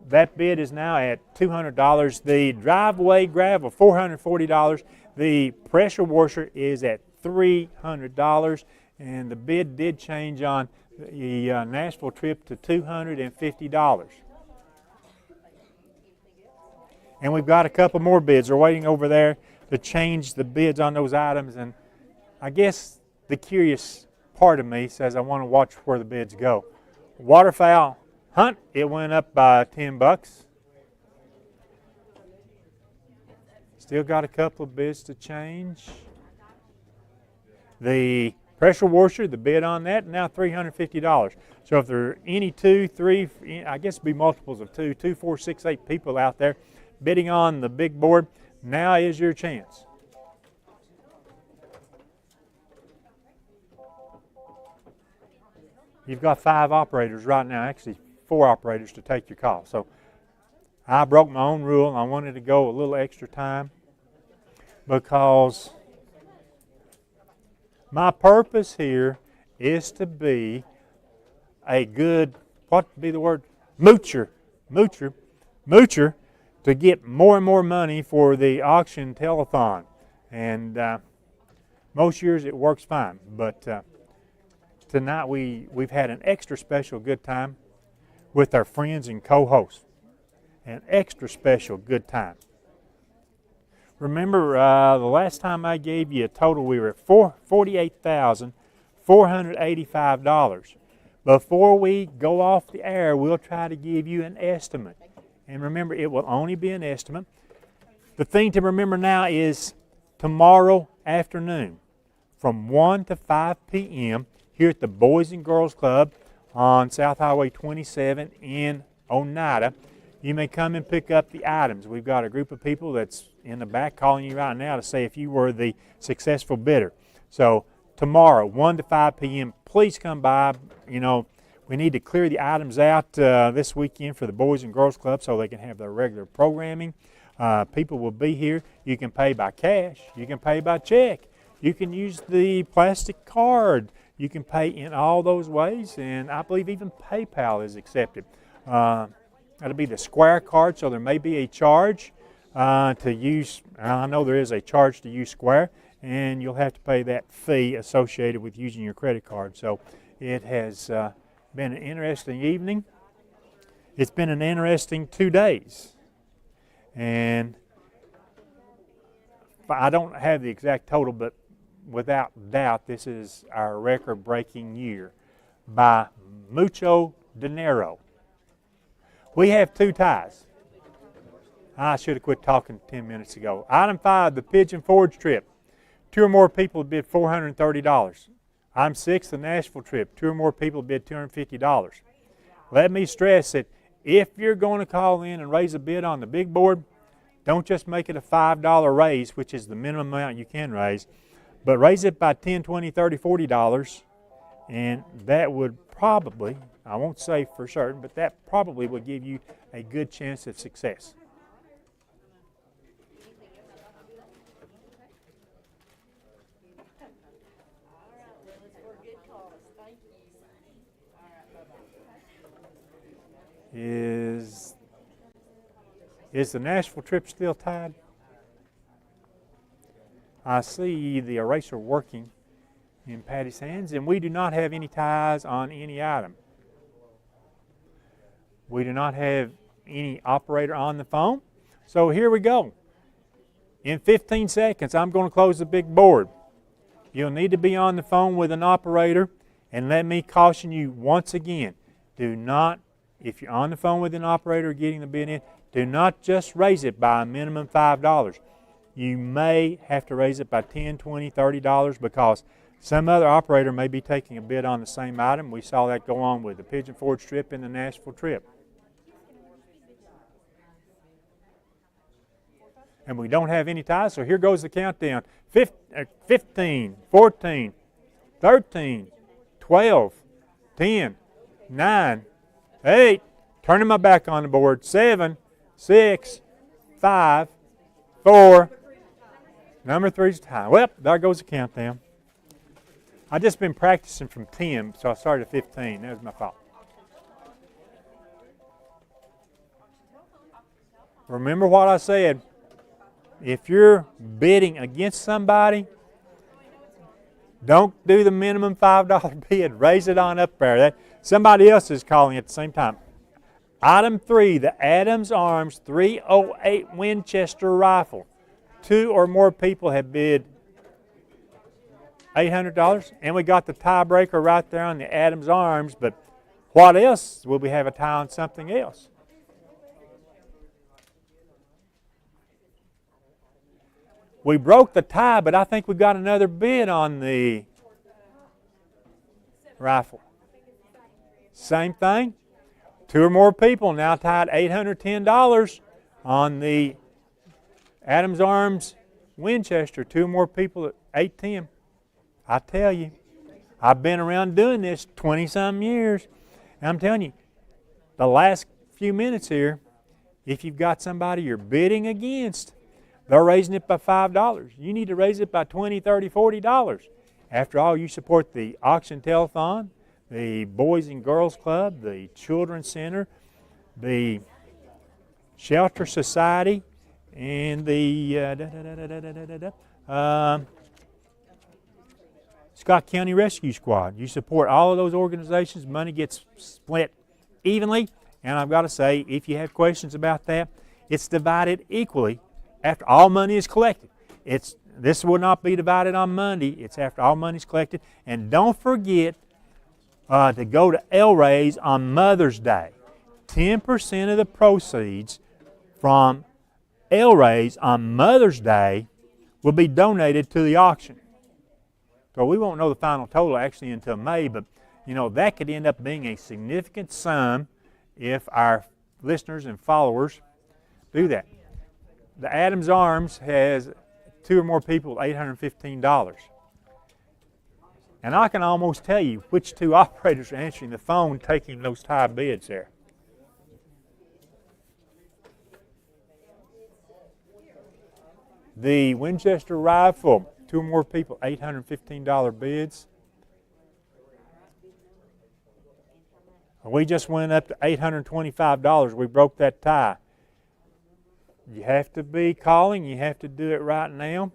that bid is now at $200. The driveway gravel, $440. The pressure washer is at $300. And the bid did change on the Nashville trip to $250. And we've got a couple more bids. We're waiting over there to change the bids on those items. And I guess the curious part of me says I want to watch where the bids go. Waterfowl hunt, it went up by $10. Still got a couple of bids to change. The pressure washer, the bid on that, now $350. So if there are any 2, 3, I guess it'd be multiples of 2, 4, 6, 8 people out there bidding on the big board, now is your chance. You've got 5 operators right now, actually 4 operators to take your call. So I broke my own rule. I wanted to go a little extra time because my purpose here is to be a good, what would be the word? Moocher to get more and more money for the auction telethon. And most years it works fine, but tonight we've had an extra special good time with our friends and co-hosts. An extra special good time. Remember, the last time I gave you a total, we were at $48,485. Before we go off the air, we'll try to give you an estimate. And remember, it will only be an estimate. The thing to remember now is tomorrow afternoon from 1 to 5 p.m. here at the Boys and Girls Club on South Highway 27 in Oneida. You may come and pick up the items. We've got a group of people that's in the back calling you right now to say if you were the successful bidder. So tomorrow, 1 to 5 p.m., please come by. You know, we need to clear the items out this weekend for the Boys and Girls Club so they can have their regular programming. People will be here. You can pay by cash. You can pay by check. You can use the plastic card. You can pay in all those ways, and I believe even PayPal is accepted. That'll be the Square card, so there may be a charge to use. I know there is a charge to use Square, and you'll have to pay that fee associated with using your credit card. So it has been an interesting evening. It's been an interesting 2 days. And I don't have the exact total, but without doubt, this is our record-breaking year by mucho dinero. We have 2 ties. I should have quit talking 10 minutes ago. Item 5, the Pigeon Forge trip. 2 or more people bid $430. Item 6, the Nashville trip. 2 or more people bid $250. Let me stress that if you're going to call in and raise a bid on the big board, don't just make it a $5 raise, which is the minimum amount you can raise, but raise it by $10, $20, $30, $40, and that would probably, I won't say for certain, but that probably would give you a good chance of success. Is the Nashville trip still tied? I see the eraser working in Patty's hands, and we do not have any ties on any item. We do not have any operator on the phone. So here we go. In 15 seconds, I'm going to close the big board. You'll need to be on the phone with an operator, and let me caution you once again, do not, if you're on the phone with an operator getting the bid in, do not just raise it by a minimum $5. You may have to raise it by $10, $20, $30 because some other operator may be taking a bid on the same item. We saw that go on with the Pigeon Forge trip and the Nashville trip. And we don't have any ties, so here goes the countdown. 15, 14, 13, 12, 10, 9, 8, turning my back on the board, 7, 6, 5, 4, number 3's time. Well, there goes the countdown. I've just been practicing from 10, so I started at 15. That was my fault. Remember what I said. If you're bidding against somebody, don't do the minimum $5 bid. Raise it on up there. Somebody else is calling at the same time. Item 3, the Adams Arms 308 Winchester rifle. 2 or more people have bid $800, and we got the tiebreaker right there on the Adams Arms, but what else? Will we have a tie on something else? We broke the tie, but I think we got another bid on the rifle. Same thing. 2 or more people now tied $810 on the Adams Arms Winchester. 2 or more people at $810. I tell you, I've been around doing this 20-some years. And I'm telling you, the last few minutes here, if you've got somebody you're bidding against, they're raising it by $5. You need to raise it by $20, $30, $40. After all, you support the auction telethon, the Boys and Girls Club, the Children's Center, the Shelter Society, and the Scott County Rescue Squad. You support all of those organizations. Money gets split evenly. And I've got to say, if you have questions about that, it's divided equally after all money is collected. This will not be divided on Monday. It's after all money is collected. And don't forget to go to El-Ray's on Mother's Day. 10% of the proceeds from El-Ray's on Mother's Day will be donated to the auction. So we won't know the final total actually until May, but you know that could end up being a significant sum if our listeners and followers do that. The Adams Arms has 2 or more people at $815. And I can almost tell you which 2 operators are answering the phone taking those tie bids there. The Winchester rifle, 2 or more people, $815 bids. We just went up to $825. We broke that tie. You have to be calling. You have to do it right now.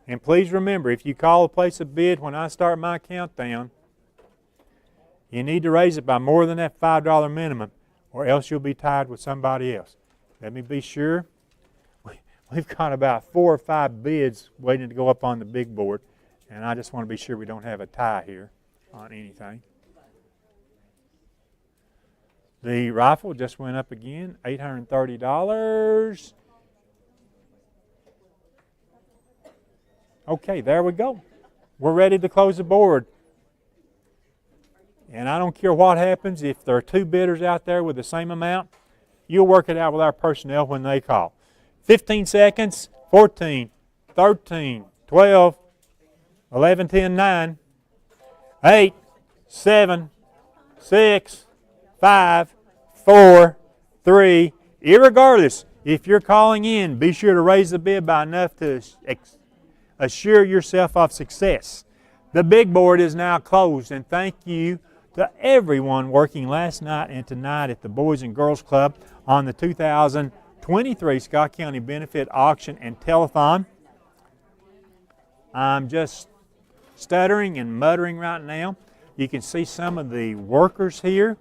And please remember, if you call a place a bid when I start my countdown, you need to raise it by more than that $5 minimum, or else you'll be tied with somebody else. Let me be sure. We've got about 4 or 5 bids waiting to go up on the big board, and I just want to be sure we don't have a tie here on anything. The rifle just went up again, $830. Okay, there we go. we're ready to close the board. And I don't care what happens, if there are two bidders out there with the same amount, you'll work it out with our personnel when they call. 15 seconds, 14, 13, 12, 11, 10, 9, 8, 7, 6, 5, 4, 3. Irregardless, if you're calling in, be sure to raise the bid by enough to assure yourself of success. The big board is now closed, and thank you to everyone working last night and tonight at the Boys and Girls Club on the 2023 Scott County Benefit Auction and Telethon. I'm just stuttering and muttering right now. You can see some of the workers here,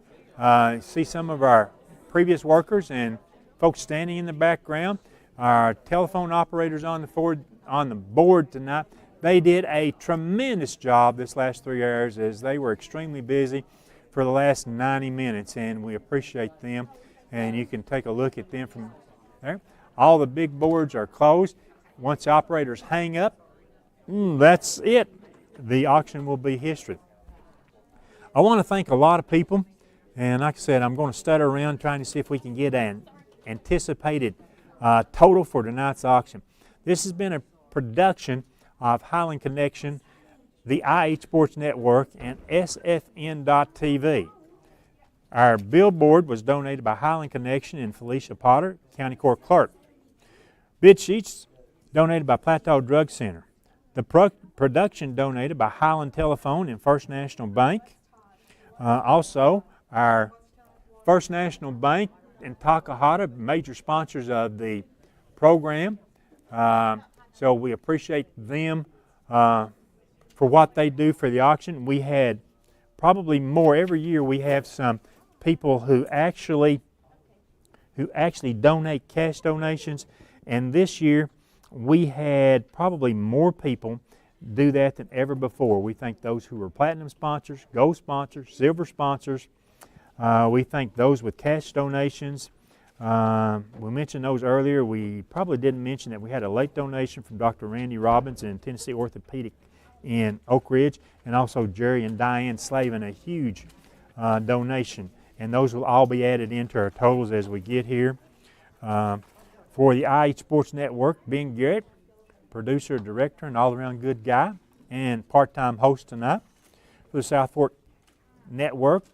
see some of our previous workers and folks standing in the background. Our telephone operators on the board tonight. They did a tremendous job this last 3 hours as they were extremely busy for the last 90 minutes, and we appreciate them. And you can take a look at them from there. All the big boards are closed. Once the operators hang up, that's it. The auction will be history. I want to thank a lot of people, and like I said, I'm going to stutter around trying to see if we can get an anticipated total for tonight's auction. This has been a production of Highland Connection, the IH Sports Network, and SFN.TV. Our billboard was donated by Highland Connection and Felicia Potter, County Court Clerk. Bid sheets donated by Plateau Drug Center. The production donated by Highland Telephone and First National Bank. Also, our First National Bank and Takahata, major sponsors of the program. So we appreciate them for what they do for the auction. We had probably more. Every year we have some people who actually donate cash donations, and this year we had probably more people do that than ever before. We thank those who were platinum sponsors, gold sponsors, silver sponsors. We thank those with cash donations. We mentioned those earlier. We probably didn't mention that we had a late donation from Dr. Randy Robbins in Tennessee Orthopedic in Oak Ridge, and also Jerry and Diane Slavin, a huge donation. And those will all be added into our totals as we get here. For the IH Sports Network, Ben Garrett, producer, director, and all-around good guy, and part-time host tonight. For the South Fork Network,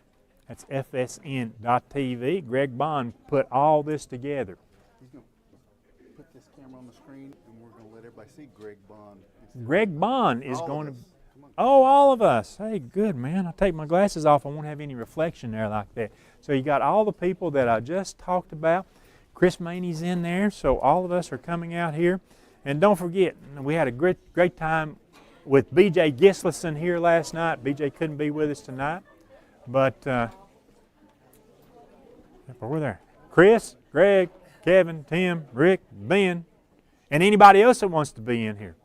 that's FSN.TV. Greg Bond put all this together. He's going to put this camera on the screen, and we're going to let everybody see Greg Bond. Greg Bond is going to... Oh, all of us. Hey, good, man. I'll take my glasses off. I won't have any reflection there like that. So you got all the people that I just talked about. Chris Maney's in there, so all of us are coming out here. And don't forget, we had a great time with B.J. Gislason here last night. B.J. couldn't be with us tonight. But we're there. Chris, Greg, Kevin, Tim, Rick, Ben, and anybody else that wants to be in here.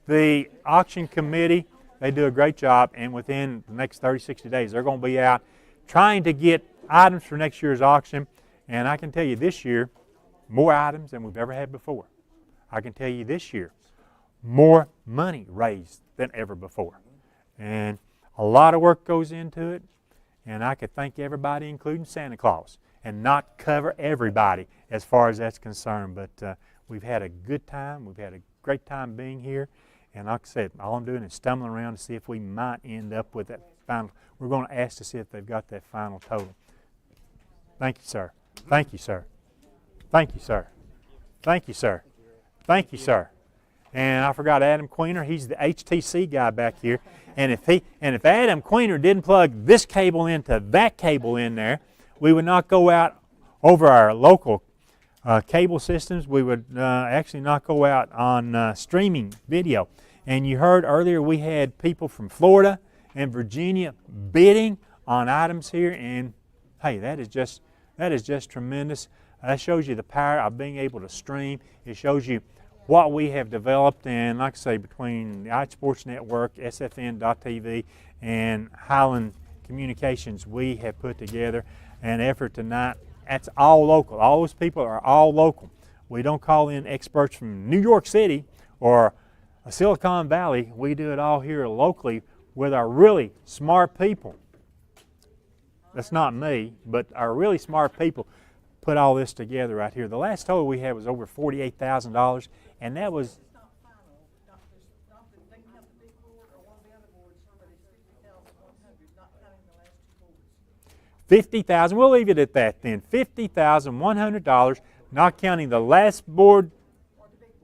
The auction committee, they do a great job, and within the next 30, 60 days, they're going to be out trying to get items for next year's auction. And I can tell you this year, more items than we've ever had before. I can tell you this year, more money raised than ever before. And a lot of work goes into it, and I could thank everybody, including Santa Claus, and not cover everybody as far as that's concerned. But we've had a good time. We've had a great time being here. And like I said, all I'm doing is stumbling around to see if we might end up with that final. We're going to ask to see if they've got that final total. Thank you, sir. Thank you, sir. Thank you, sir. Thank you, sir. Thank you, sir. And I forgot Adam Queener. He's the HTC guy back here. And if Adam Queener didn't plug this cable into that cable in there, we would not go out over our local cable systems. We would actually not go out on streaming video. And you heard earlier we had people from Florida and Virginia bidding on items here. And hey, that is just tremendous. That shows you the power of being able to stream. It shows you what we have developed, and like I say, between the IH Sports Network, SFN.TV, and Highland Communications, we have put together an effort tonight. That's all local. All those people are all local. We don't call in experts from New York City or Silicon Valley, we do it all here locally with our really smart people. That's not me, but our really smart people put all this together right here. The last total we had was over $48,000, and that was $50,000. We'll leave it at that then. $50,100, not counting the last board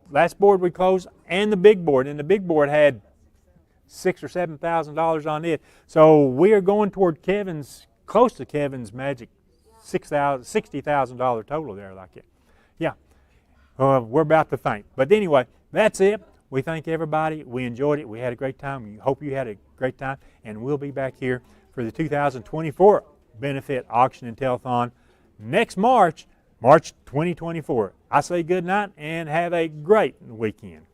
we closed and the big board. And the big board had $6,000 or $7,000 on it. So we are going toward close to Kevin's magic $60,000 total there, like it. Yeah, we're about to faint. But anyway, that's it. We thank everybody. We enjoyed it. We had a great time. We hope you had a great time. And we'll be back here for the 2024 benefit auction and telethon next March 2024. I say good night and have a great weekend.